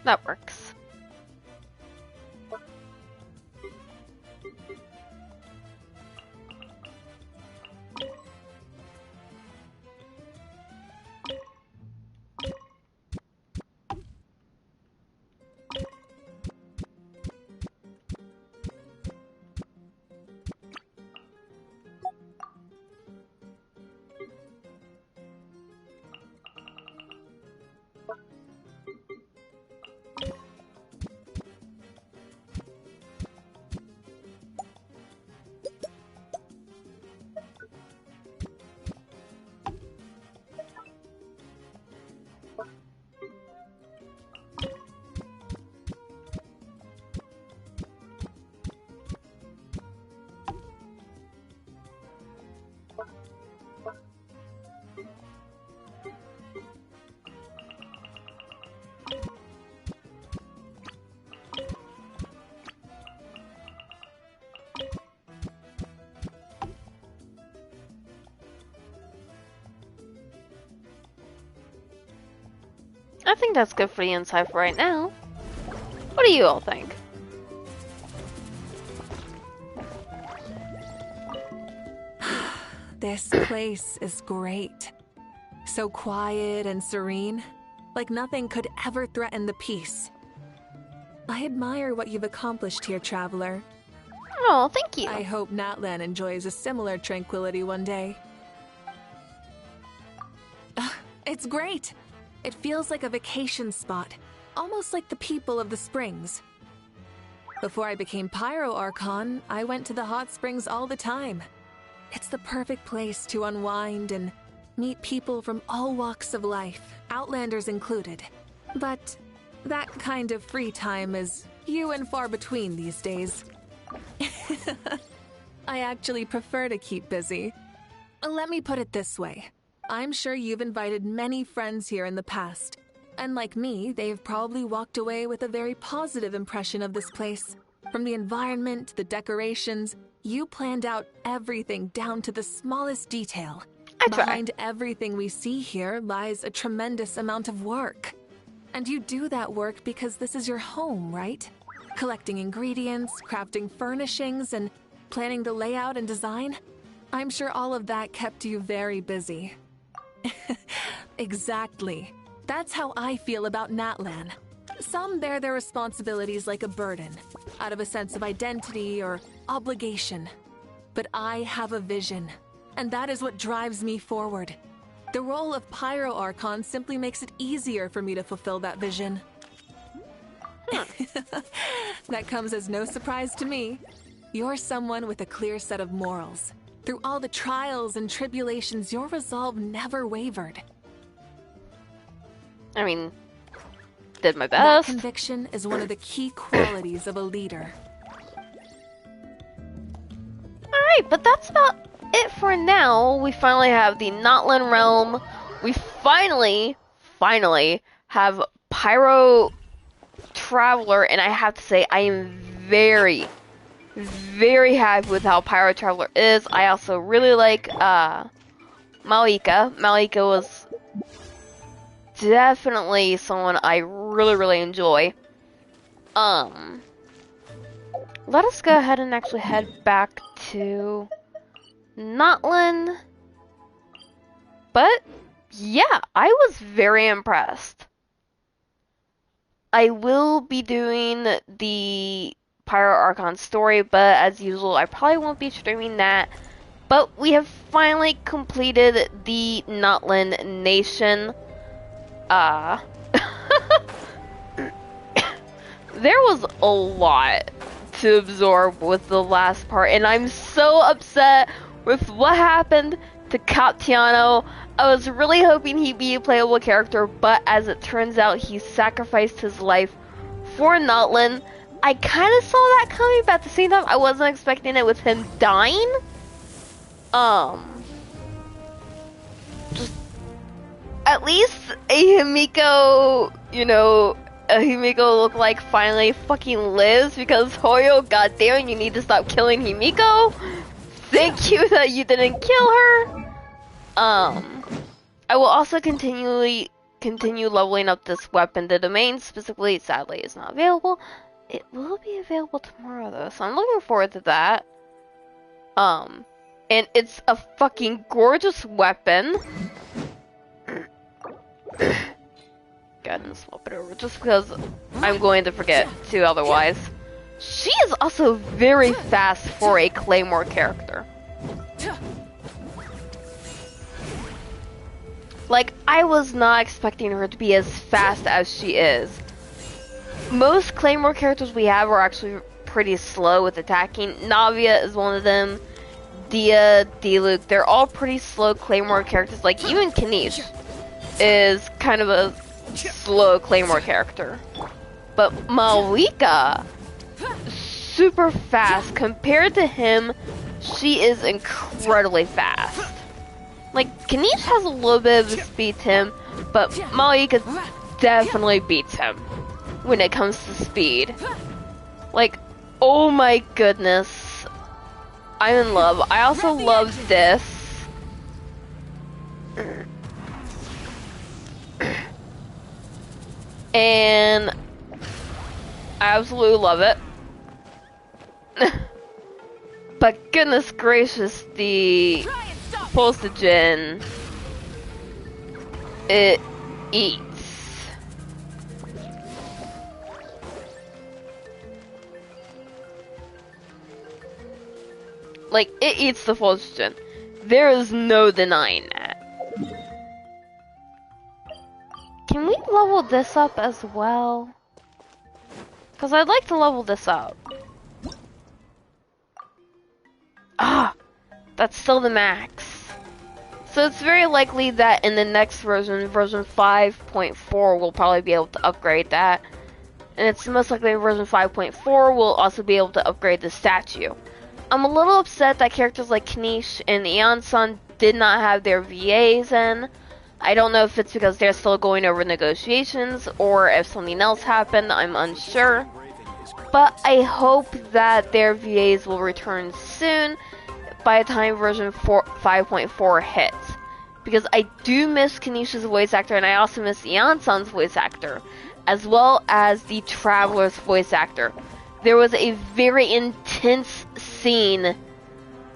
That works. I think that's good for the inside for right now. What do you all think? This place is great. So quiet and serene, like nothing could ever threaten the peace. I admire what you've accomplished here, Traveler. Oh, thank you. I hope Natlan enjoys a similar tranquility one day. It's great. It feels like a vacation spot, almost like the people of the springs. Before I became Pyro Archon, I went to the hot springs all the time. It's the perfect place to unwind and meet people from all walks of life, Outlanders included. But that kind of free time is few and far between these days. I actually prefer to keep busy. Let me put it this way. I'm sure you've invited many friends here in the past, and like me, they've probably walked away with a very positive impression of this place. From the environment to the decorations, you planned out everything down to the smallest detail. Behind everything we see here lies a tremendous amount of work. And you do that work because this is your home, right? Collecting ingredients, crafting furnishings, and planning the layout and design. I'm sure all of that kept you very busy. Exactly. That's how I feel about Natlan. Some bear their responsibilities like a burden, out of a sense of identity or obligation. But I have a vision, and that is what drives me forward. The role of Pyro Archon simply makes it easier for me to fulfill that vision. That comes as no surprise to me. You're someone with a clear set of morals. Through all the trials and tribulations, your resolve never wavered. I mean, did my best. That conviction is one of the key qualities of a leader. Alright, but that's about it for now. We finally have the Natlan realm. We finally have Pyro Traveler, and I have to say, I am very happy with how Pyro Traveler is. I also really like Mavuika. Mavuika was definitely someone I really enjoy. Let us go ahead and actually head back to Natlan. But yeah, I was very impressed. I will be doing the Pyro Archon story, but as usual, I probably won't be streaming that. But we have finally completed the Natlan Nation. There was a lot to absorb with the last part, and I'm so upset with what happened to Captiano. I was really hoping he'd be a playable character, but as it turns out, he sacrificed his life for Natlan. I kind of saw that coming, but at the same time, I wasn't expecting it with him dying. Just at least Himiko, Himiko looked like finally fucking lives, because Hoyo, goddamn, you need to stop killing Himiko. Thank you that you didn't kill her. I will also continue continue leveling up this weapon. The domain specifically, sadly, is not available. It will be available tomorrow, though, so I'm looking forward to that. And it's a fucking gorgeous weapon. Goodness, swap it over, just because I'm going to forget to otherwise. She is also very fast for a Claymore character. Like, I was not expecting her to be as fast as she is. Most Claymore characters we have are actually pretty slow with attacking. Navia is one of them. Dia, Diluc, they're all pretty slow Claymore characters. Like, even Kanish is kind of a slow Claymore character. But Mavuika, super fast. Compared to him, she is incredibly fast. Like, Kanish has a little bit of a speed to him, but Mavuika definitely beats him when it comes to speed. Like, oh my goodness. I'm in love. I also love this. And I absolutely love it. But goodness gracious, the Pulsagen, it eats. Like, it eats the Pulsagen. There is no denying that. Can we level this up as well? Because I'd like to level this up. Ah! That's still the max. So it's very likely that in the next version, version 5.4, we'll probably be able to upgrade that. And it's most likely in version 5.4, we'll also be able to upgrade the statue. I'm a little upset that characters like Kanish and Eon-san did not have their VAs in. I don't know if it's because they're still going over negotiations or if something else happened, I'm unsure. But I hope that their VAs will return soon by the time version 5.4 hits. Because I do miss Kanish's voice actor and I also miss Eon-san's voice actor, as well as the Traveler's voice actor. There was a very intense scene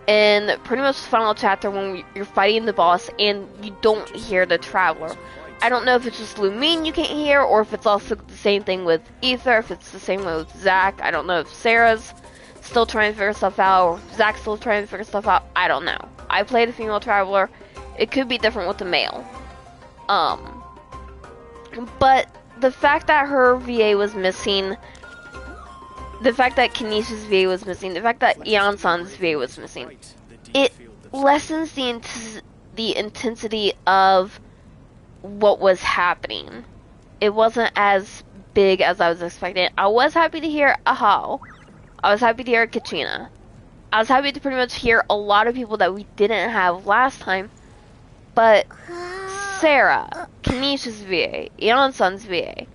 in pretty much the final chapter when you're fighting the boss and you don't hear the Traveler. I don't know if it's just Lumine you can't hear or if it's also the same thing with Ether, if it's the same way with Zack. I don't know if Sarah's still trying to figure stuff out or Zack's still trying to figure stuff out. I don't know. I played a female Traveler. It could be different with the male. But the fact that her VA was missing, the fact that Kanish's VA was missing, the fact that Eon-san's VA was missing, it lessens the intensity of what was happening. It wasn't as big as I was expecting. I was happy to hear Ahau. I was happy to hear Katrina. I was happy to pretty much hear a lot of people that we didn't have last time. But Sarah, Kanish's VA, Eon-san's VA,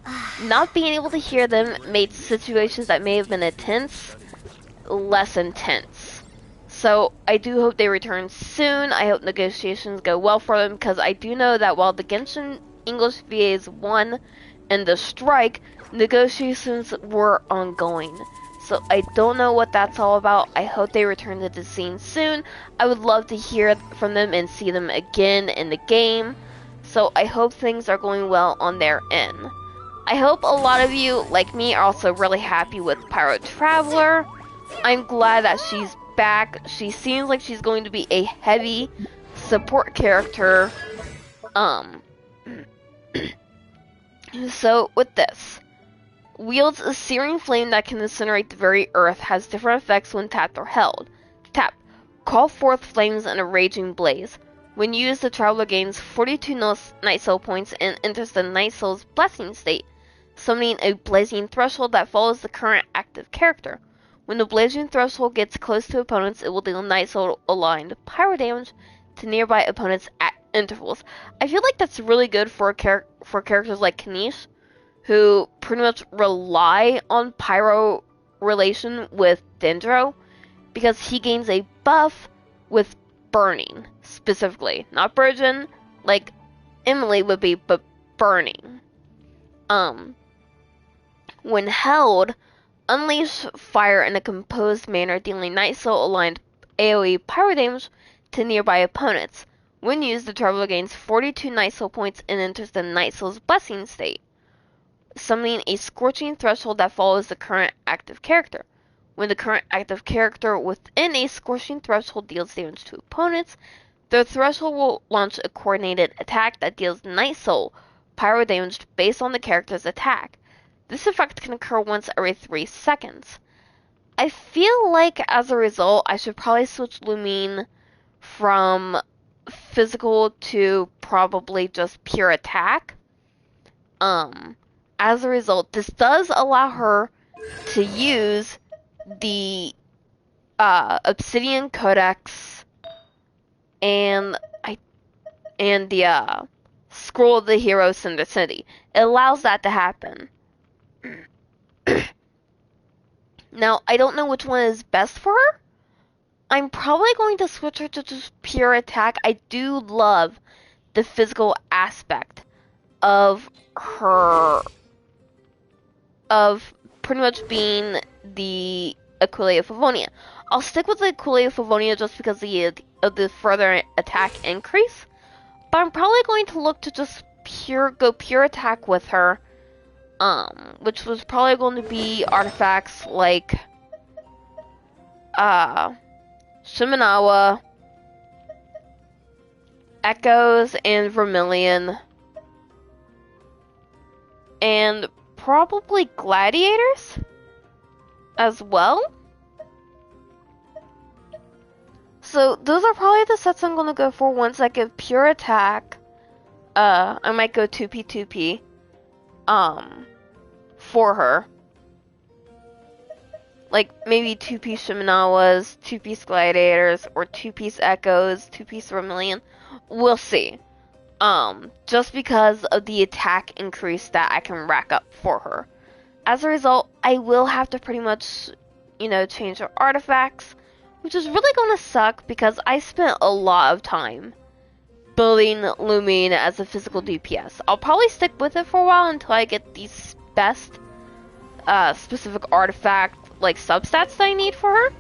not being able to hear them made situations that may have been intense less intense. So I do hope they return soon. I hope negotiations go well for them, because I do know that while the Genshin English VAs won in the strike, negotiations were ongoing. So I don't know what that's all about. I hope they return to the scene soon. I would love to hear from them and see them again in the game. So I hope things are going well on their end. I hope a lot of you, like me, are also really happy with Pyro Traveler. I'm glad that she's back. She seems like she's going to be a heavy support character. So with this, wields a searing flame that can incinerate the very earth, has different effects when tapped or held. Tap, call forth flames in a raging blaze. When used, the Traveler gains 42 Night Soul points and enters the Night Soul's blessing state, summoning a blazing threshold that follows the current active character. When the blazing threshold gets close to opponents, it will deal Night Soul aligned pyro damage to nearby opponents at intervals. I feel like that's really good for characters like Kanish, who pretty much rely on pyro relation with Dendro, because he gains a buff with burning, specifically. Not Burgeon, like Emily would be, but burning. When held, unleash fire in a composed manner, dealing Night Soul aligned AoE pyro damage to nearby opponents. When used, the Traveler gains 42 Night Soul points and enters the Night Soul's blessing state, summoning a scorching threshold that follows the current active character. When the current active character within a scorching threshold deals damage to opponents, the threshold will launch a coordinated attack that deals Night Soul pyro damage based on the character's attack. This effect can occur once every 3 seconds. I feel like as a result, I should probably switch Lumine from physical to probably just pure attack. As a result, this does allow her to use the Obsidian Codex and the Scroll of the Hero Synchronicity. It allows that to happen. Now, I don't know which one is best for her. I'm probably going to switch her to just pure attack. I do love the physical aspect of her, of pretty much being the Aquila of Favonia. I'll stick with the Aquila of Favonia just because of the further attack increase, but I'm probably going to look to just go pure attack with her, which was probably going to be artifacts like Shimenawa, Echoes, and Vermilion, and probably Gladiators as well. So those are probably the sets I'm gonna go for once I give pure attack. I might go 2p for her. Like maybe 2-piece Shimenawas, 2-piece Gladiators, or 2-piece Echoes, 2-piece Vermilion. We'll see. Just because of the attack increase that I can rack up for her. As a result, I will have to pretty much, change her artifacts, which is really gonna suck because I spent a lot of time building Lumine as a physical DPS. I'll probably stick with it for a while until I get these best specific artifact substats that I need for her.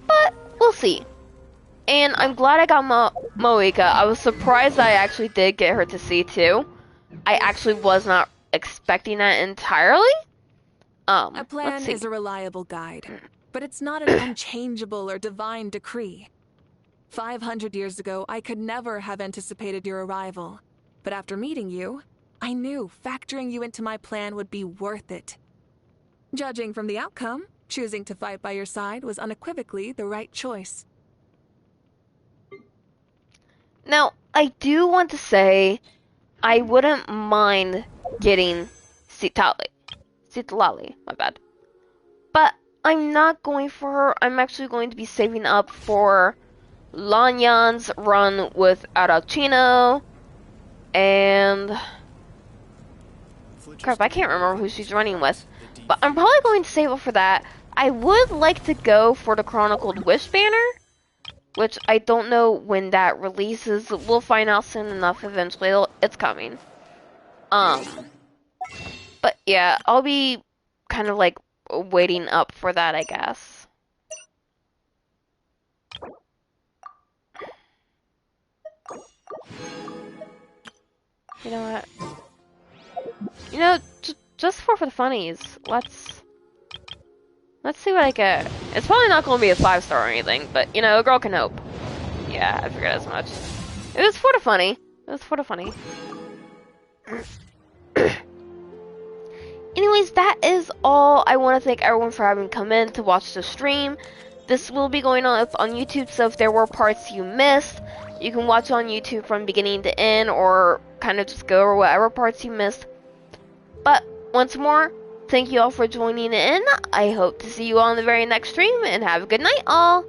But we'll see. And I'm glad I got Mavuika. I was surprised that I actually did get her to C2. I actually was not expecting that entirely. A plan is a reliable guide, but it's not an unchangeable or divine decree. 500 years ago, I could never have anticipated your arrival. But after meeting you, I knew factoring you into my plan would be worth it. Judging from the outcome, choosing to fight by your side was unequivocally the right choice. Now, I do want to say, I wouldn't mind getting Citlali, my bad. But I'm not going for her. I'm actually going to be saving up for Lanyan's run with Arauchino, and crap, I can't remember who she's running with. But I'm probably going to save up for that. I would like to go for the Chronicled Wish banner, which I don't know when that releases. We'll find out soon enough eventually. It's coming. But yeah, I'll be kind of waiting up for that, I guess. You know what? Just for the funnies, let's see what I get. It's probably not going to be a 5-star or anything, but a girl can hope. Yeah, I figured as much. It was for the funny. Anyways, that is all. I want to thank everyone for having come in to watch the stream. This will be going up on YouTube, so if there were parts you missed, you can watch on YouTube from beginning to end, or kind of just go over whatever parts you missed. But once more, thank you all for joining in. I hope to see you all in the very next stream, and have a good night, all.